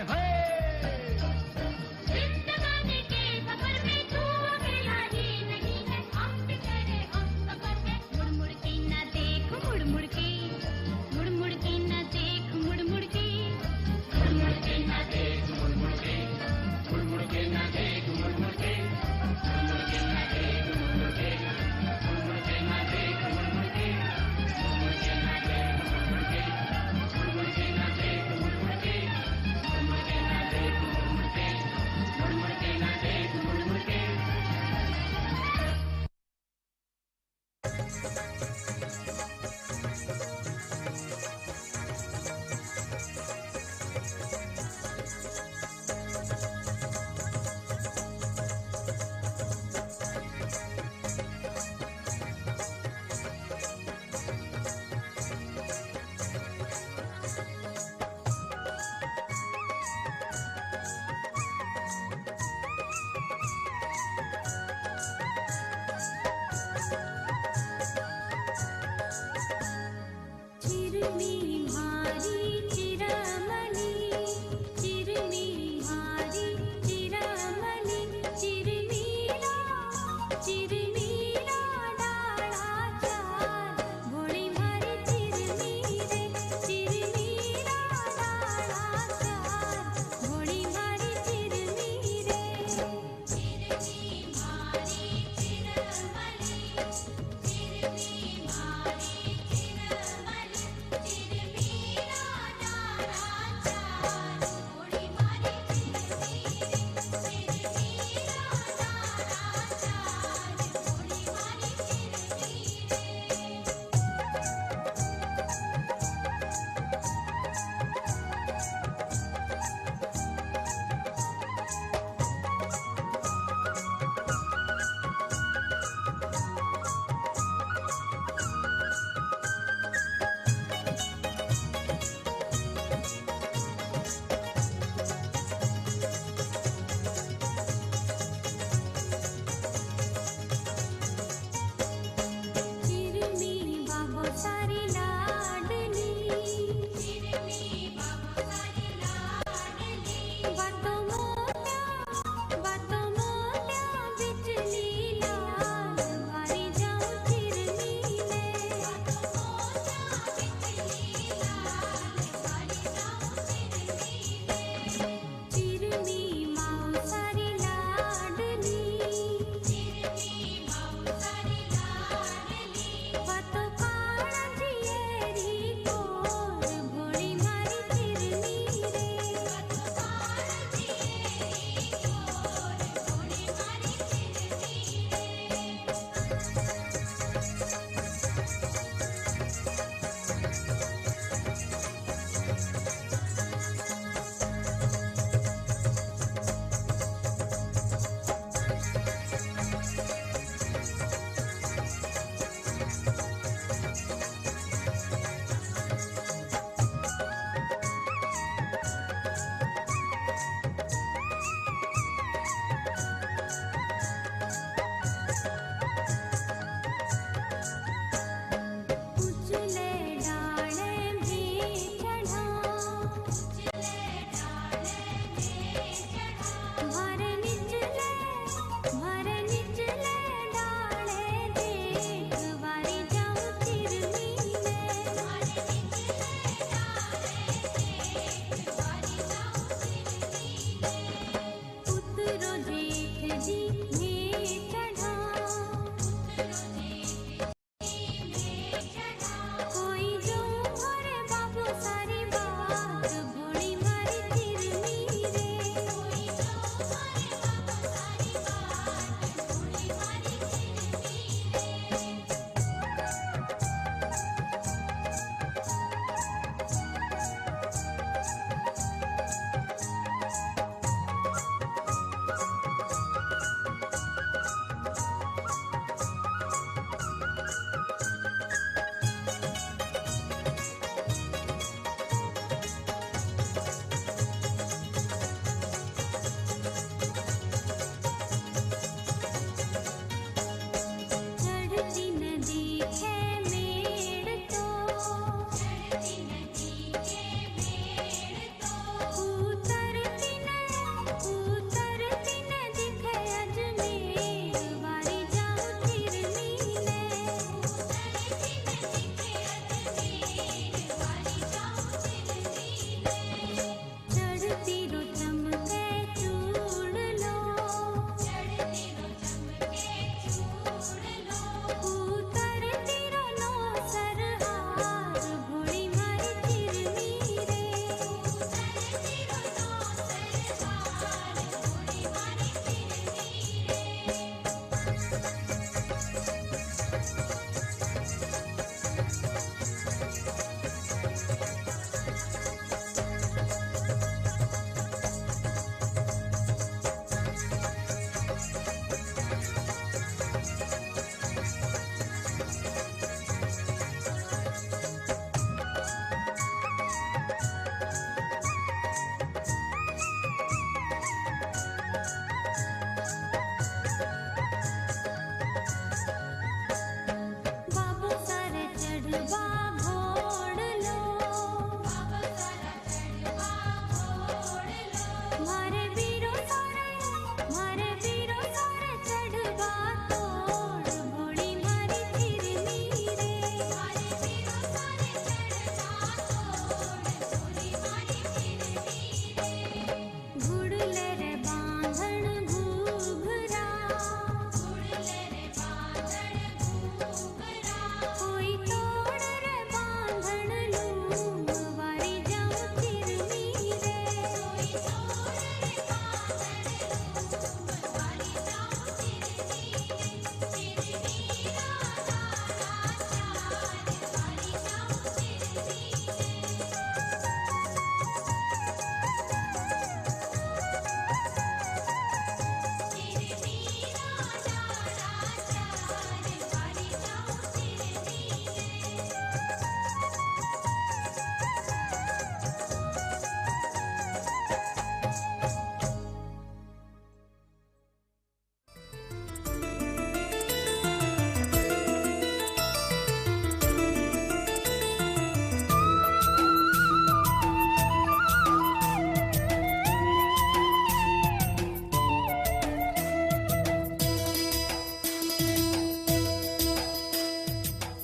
जिंदगानी के सफर में तू अकेला ही नहीं है, हम भी तेरे हम सफर है। मुड़ मुड़ के ना देख, मुड़ मुड़ के, मुड़ मुड़ के ना देख, मुड़ मुड़ के, मुड़ मुड़ के ना देख, मुड़ मुड़ के, मुड़ मुड़ के ना देख, मुड़ मुड़ के, मुड़ मुड़ के ना देख, मुड़ मुड़ के, मुड़ मुड़ के ना देख, मुड़ मुड़ के, मुड़ मुड़ के ना देख, मुड़ मुड़ के, मुड़ मुड़ के ना देख, मुड़ मुड़ के, मुड़ मुड़ के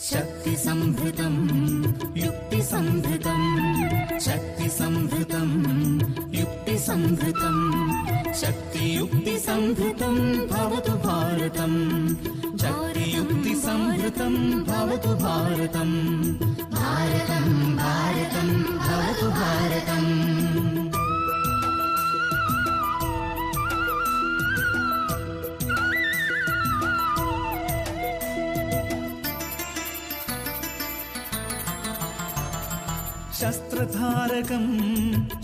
शक्तिसंभृतं युक्तिसंभृतं शक्तिसंभृतं युक्तिसंभृतं शक्तियुक्तिसंभृतं भवतु भारतम् शक्तियुक्तिसंभृतं भवतु भारतम् भारतं भारतं भवतु भारतम् शस्त्रधारकं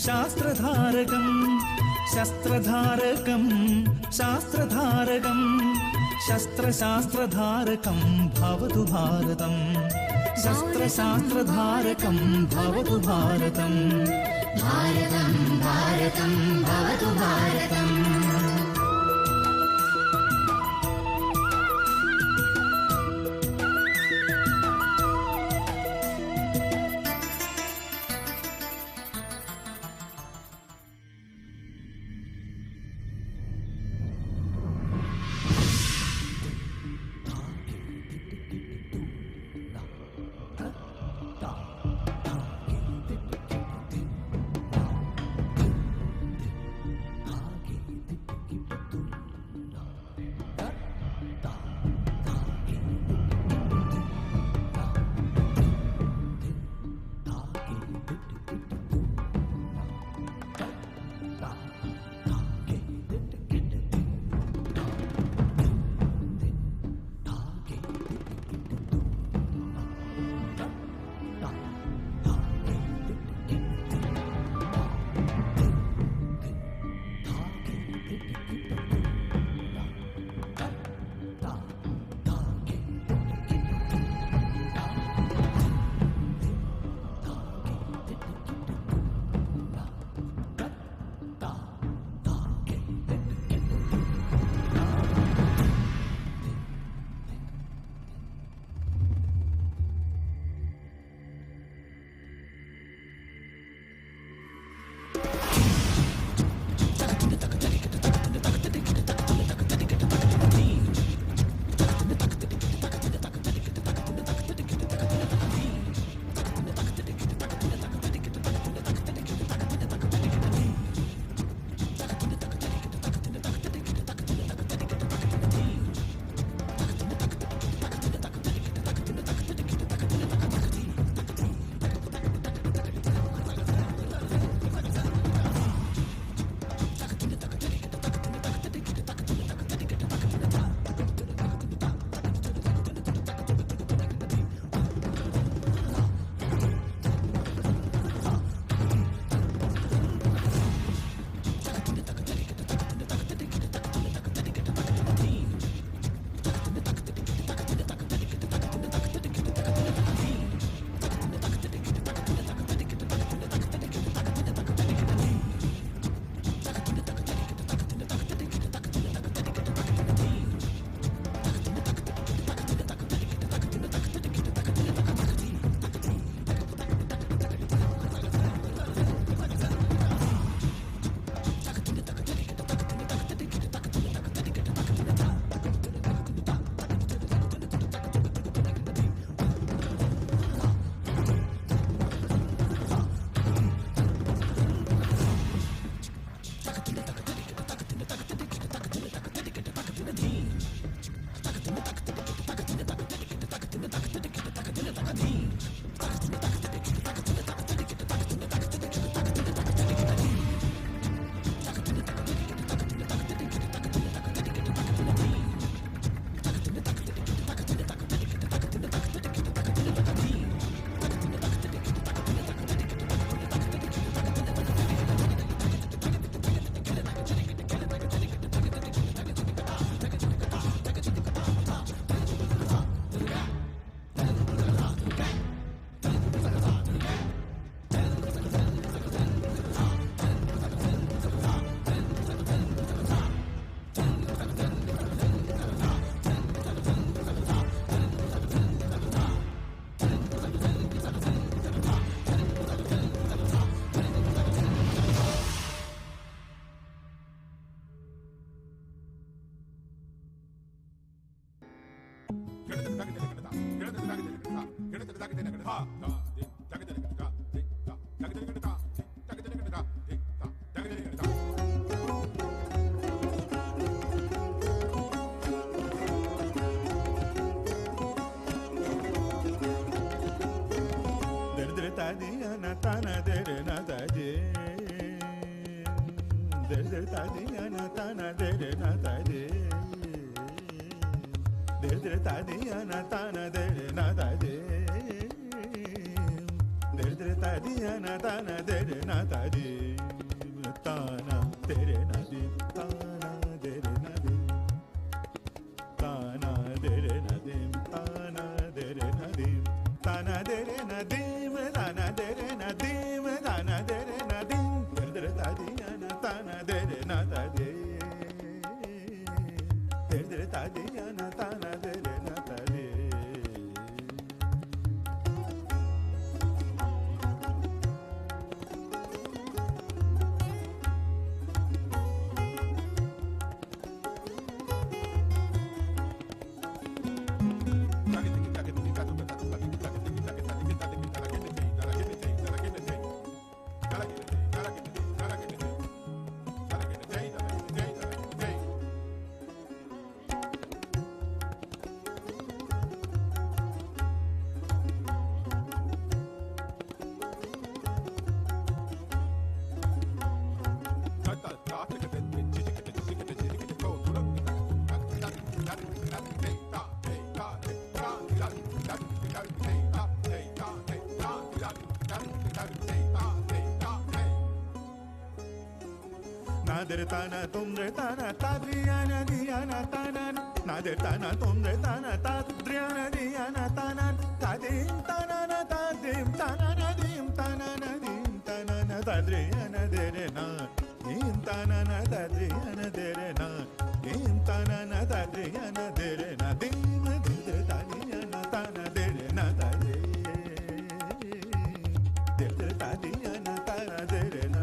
शास्त्रधारकं शस्त्रधारकं शास्त्रधारकं शस्त्रशास्त्रधारकं भवतु भारतम् शस्त्रशास्त्रधारकं भवतु भारतम् भारतं भारतं भवतु भारतम् Nader tana tumre tana tadriana diana tanan Nader tana tumre tana tadriana diana tanan Tadim tanana tadim tanana dim tanana dim tanana tadriana derena Dim tanana tadriana derena Dim tanana tadriana derena Dim dire tadiana tana derena tade Dire tadiana tana derena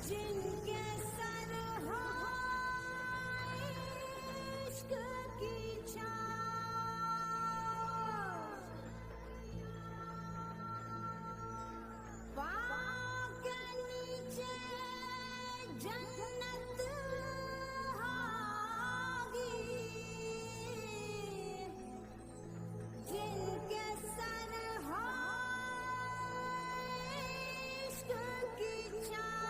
जिनके sir हो इश्क की छाँव पाँव के नीचे जन्नत होगी जिनके सर हो इश्क की छाँव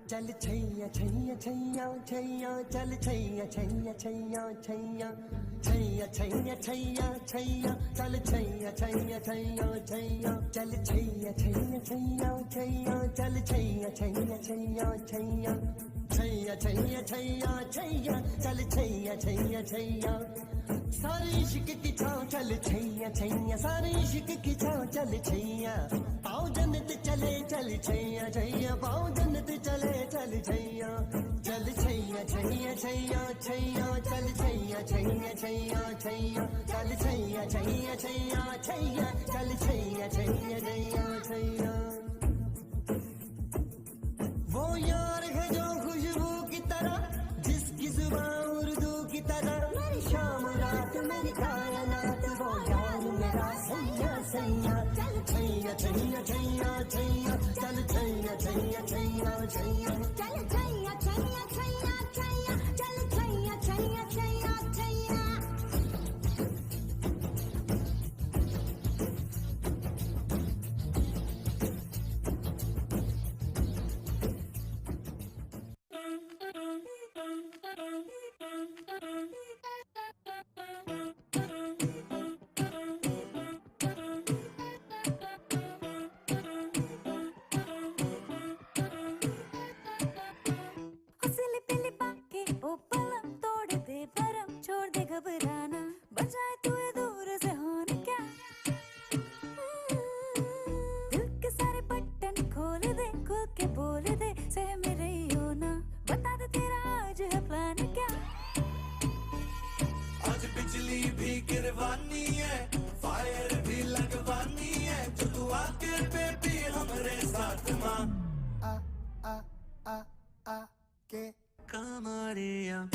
चल छैया छैया छैया छैया चल छैया छैया छैया छैया छैया छैया छैया छैया चल छैया छैया छैया छैया चल छैया छैया छैया छैया चल छैया छैया छैया छैया छैया छैया छैया छैया चल छैया छैया छैया सारे इश्क की छाँव चल छैया छैया सारे इश्क की छाँव चल छैया पाँव जन्नत चले चल छैया छैया पाँव जन्नत चले चल छैया चल छैया छैया छैया छैया चल छैया छैया छैया छैया चल छैया छैया छैया छैया चल छैया छैया छैया छैया वो यार है जो खुशबू की तरह जिसकी जुबान उर्दू की तरह मेरी शाम रात मेरी कायनात वो यार मेरा सैया सैया चल छैया छैया छैया छैया चल छैया छैया छैया छैया चल छैया छैया छैया छैया चल छैया छैया छैया छैया लगवानी है, फायर भी लगवानी है, जो तू आके बेबी हमरे साथ माँ आ आ आ आ के कमरिया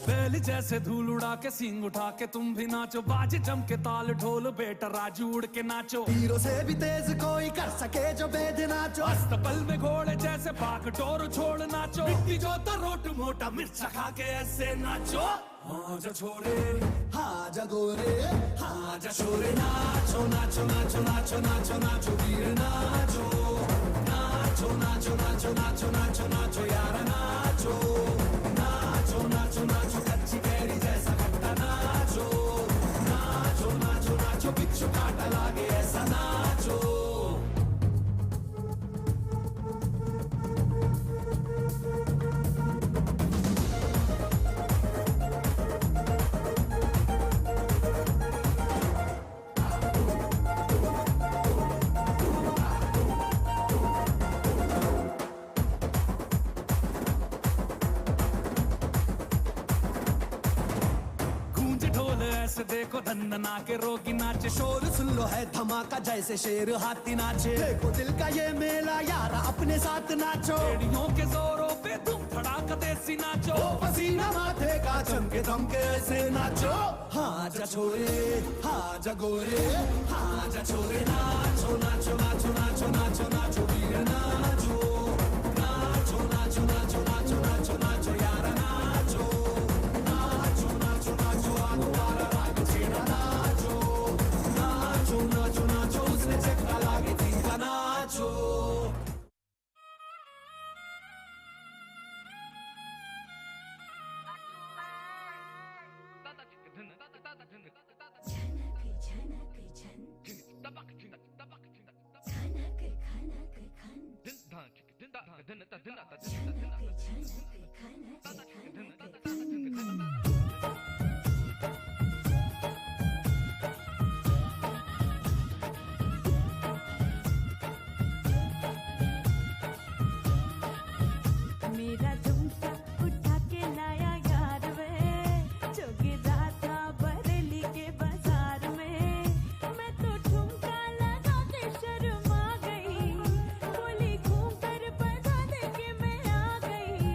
बैल जैसे धूल उड़ा के सींग उठा के तुम भी नाचो, बाजे जम के ताल ढोल बेटा राजू उड़ के नाचो। हीरो से भी तेज कोई कर सके जो बेद नाचो, अस्तबल में घोड़े जैसे भाग डोर छोड़ नाचो। मिट्टी जोता रोट मोटा मिर्चा खा के ऐसे नाचो। हाँ जा छोरे हाँ जा गोरे हाँ जा छोरे नाचो नाचो नाचो नाचो नाचो नाचो वीर नाचो नाचो नाचो नाचो नाचो नाचो नाचो यार नाचो नाचो नाचो नाचो कच्ची कैरी जैसा खट्टा नाचो नाचो नाचो नाचो बिच्छू काटा लागे ऐसा नाचो। ऐसे देखो धंधना के रोगी नाचे, शोर सुन लो है धमाका जैसे शेर हाथी नाचे। देखो दिल का ये मेला यारा अपने साथ नाचो, एड़ियों के जोरों पे तुम धड़ाका देसी नाचो। ओ पसीना माथे का चमके दमके ऐसे नाचो। हाँ जा छोरे हाँ जा गोरे हाँ जा छोरे नाचो नाचो नाचो नाचो नाचो नाचो वीर नाचो नाचो नाचो नाचो नाचो नाचो नाचो यार नाचो नाचो नाचो नाचो आगो वाला राग छेड़ा नाचो नाचो नाचो नाचो उसने चक्का लागे थी का नाचो। मेरा झुमका उठा के लाया यार वे, जो गिरा था बरेली के बाजार में। मैं तो ठुमका लगा के शर्मा गई, बोली घूम कर बजा दे के मैं आ गई।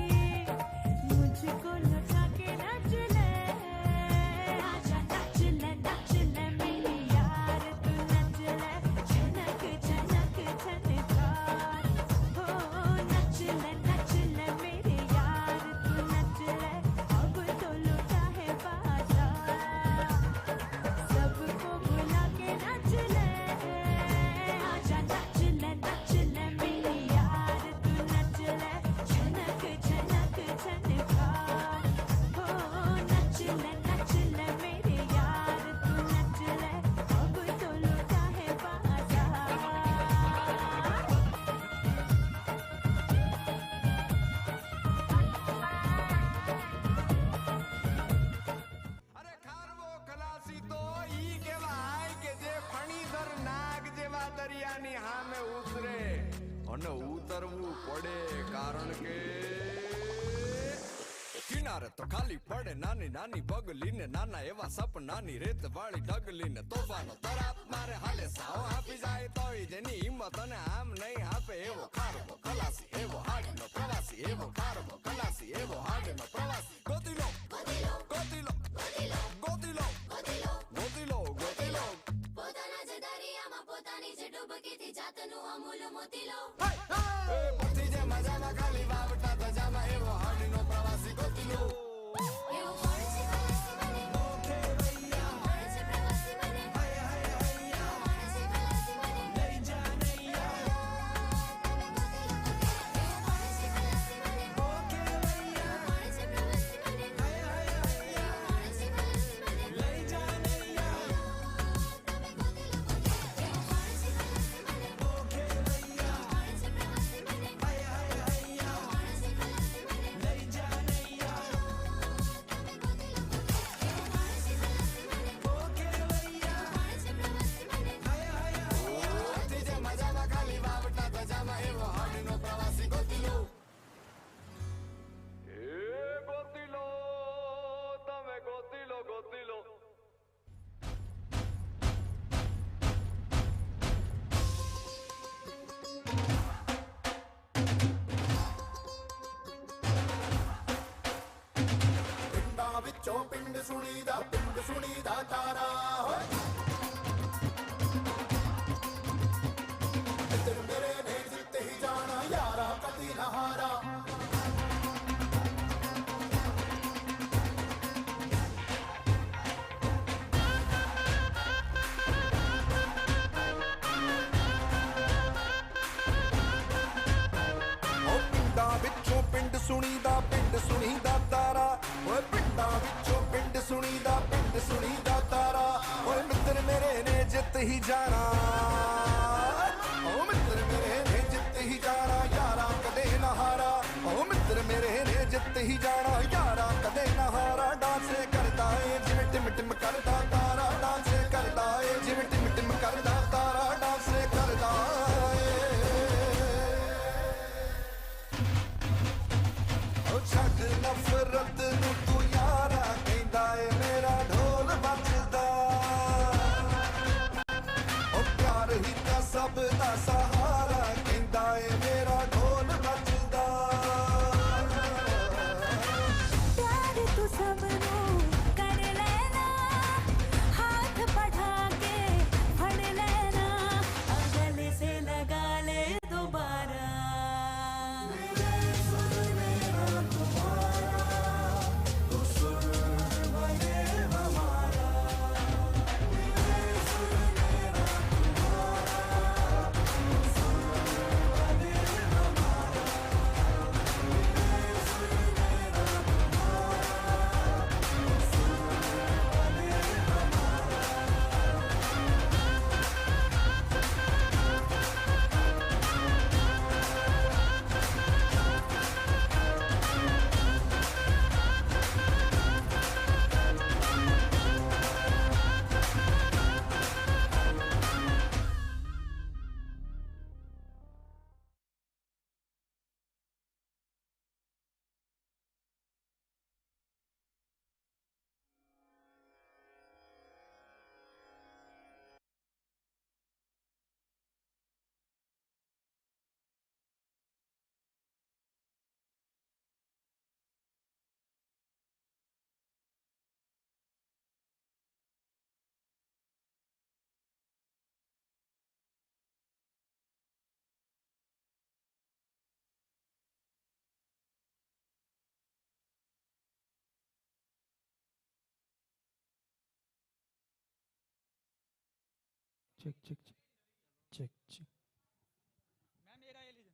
मुझको लौटा के नाच ले, आजा नाच ले मेरी यार तू नाच ले, झनक झनक झनकार हो नाच ले मेरे यार तू नाच ले, अब तो लौटा है बाजार। सबको बुला के नाच ले, आजा नाच ले मेरे यार तू नाच ले, झनक झनक झनकार हो नाच ले मेरे यार तू नाच ले, अब तो लौटा है बाजार। अरे खारવો ખલાસી તો ઈ કહેવાય કે જે ફણીધર નાગ જેવા દરિયાની સામે ઉતરે અને ઉતરવું પડે કારણ કે કિનારે તો ખાલી પડે નાની નાની બગલીને નાના એવા સપનાની રેત વાળી ડગલીને તોફાનો તરાપ મારે હાલે સાવ આપી જાય તોય જેની હિંમત અને આમ નહીં આપે એવો ખારવો ખલાસી એવો હાડનો પ્રવાસી એવો ખારવો ખલાસી એવો હાડનો પ્રવાસી ગોતી લો ગોતી લો ગોતી લો ગોતી લો ગોતી લો પોતાના જ દરિયામાં પોતાની જ ડૂબકીથી જાતનું અમૂલ મોતી લો એ પથ્થી જે મજામાં ખાલી વાવટા ધજામાં એવો હાડનો પ્રવાસી ગોતી લો એવું કોણ છે ખલાસી મને ઓકે ભૈયા કોણ છે પ્રવાસી મને હાય હાય હૈયા કોણ છે ખલાસી મને લઈ જા નૈયા એવું કોણ છે ખલાસી મને ઓકે ભૈયા કોણ છે પ્રવાસી મને હાય હાય હૈયા કોણ છે ખલાસી મને ਸੁਣੀਦਾ ਪਿੰਡ ਸੁਣੀਦਾ ਤਾਰਾ ਹੋਏ ਇੱਧਰ ਮੇਰੇ ਨੇ ਜਿੱਤ ਹੀ ਜਾਣਾ ਯਾਰਾ ਕਦੀ ਨਾ ਹਾਰਾ ਪਿੰਡ ਸੁਣੀਦਾ ਤਾਰਾ ਓਏ ਪਿੰਡਾਂ ਵਿੱਚੋਂ ਪਿੰਡ ਸੁਣੀਦਾ ਤਾਰਾ ਓਏ ਮਿੱਤਰ ਮੇਰੇ ਨੇ ਜਿੱਤ ਹੀ ਜਾਣਾ ਓ ਮਿੱਤਰ ਮੇਰੇ ਨੇ ਜਿੱਤ ਹੀ ਜਾਣਾ ਯਾਰਾ ਕਦੇ ਨਾ ਹਾਰਾ ਓ ਮਿੱਤਰ ਮੇਰੇ ਨੇ ਜਿੱਤ ਹੀ ਜਾਣਾ ਯਾਰਾ ਕਦੇ ਨਾ ਹਾਰਾ ਡਾਂਸ ਕਰਦਾ ਏ ਜਿਵੇਂ ਟਿਮ ਟਿਮ ਕਰਦਾ ਤਾਰਾ ਡਾਂਸ ਕਰਦਾ ਏ ਜਿਵੇਂ ਟਿਮ ਟਿਮ ਕਰਦਾ ਤਾਰਾ ਡਾਂਸ ਕਰਦਾ ਛੱਡ ਨਫ਼ਰਤ ਨੂੰ ਤੂੰ ਯਾਰਾ ਕਹਿੰਦਾ ਏ ਮੇਰਾ ਢੋਲ ਵੱਜਦਾ ਉਹ ਪਿਆਰ ਹੀ ਤਾਂ ਸਭ ਦਾ ਸਹਾਰਾ ਕਹਿੰਦਾ ਏ ਮੇਰਾ ਢੋਲ ਵੱਜਦਾ प्यार तू सबनू कर लेना हाथ बढ़ा के फड़ लेना गले से लगा ले दोबारा check check check check check ma'am ये लीजिए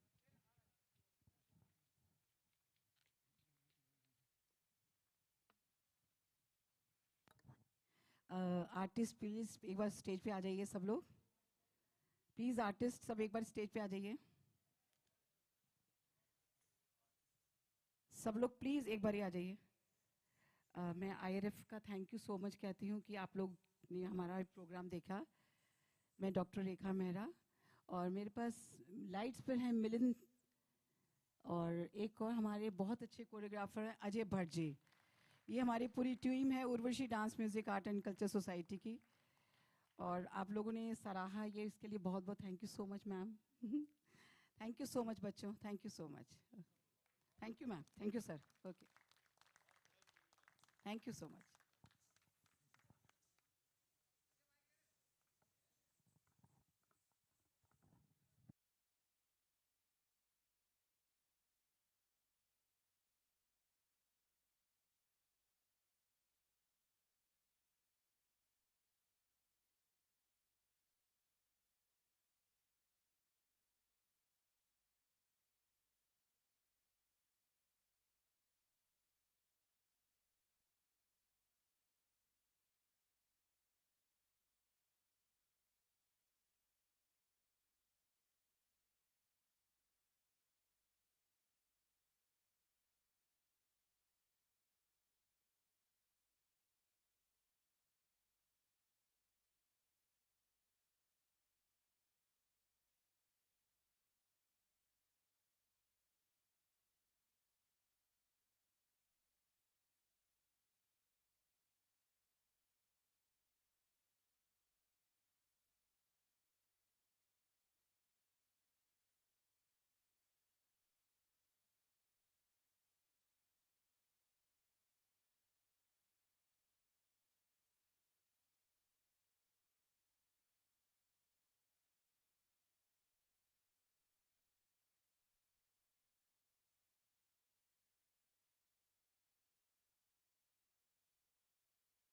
आर्टिस्ट प्लीज एक बार स्टेज पे आ जाइए सब लोग प्लीज आर्टिस्ट सब एक बार स्टेज पे आ जाइए सब लोग प्लीज एक बार ही आ जाइए मैं IRF का थैंक यू सो मच कहती हूँ कि आप लोग ने हमारा प्रोग्राम देखा मैं डॉक्टर रेखा मेहरा और मेरे पास लाइट्स पर हैं मिलिंद और एक और हमारे बहुत अच्छे कोरियोग्राफर हैं अजय भट्ट जी ये हमारी पूरी टीम है Urvashi dance music art and culture society की और आप लोगों ने सराहा ये इसके लिए बहुत बहुत thank you so much ma'am thank you so much बच्चों thank you so much thank you ma'am thank you sir okay thank you so much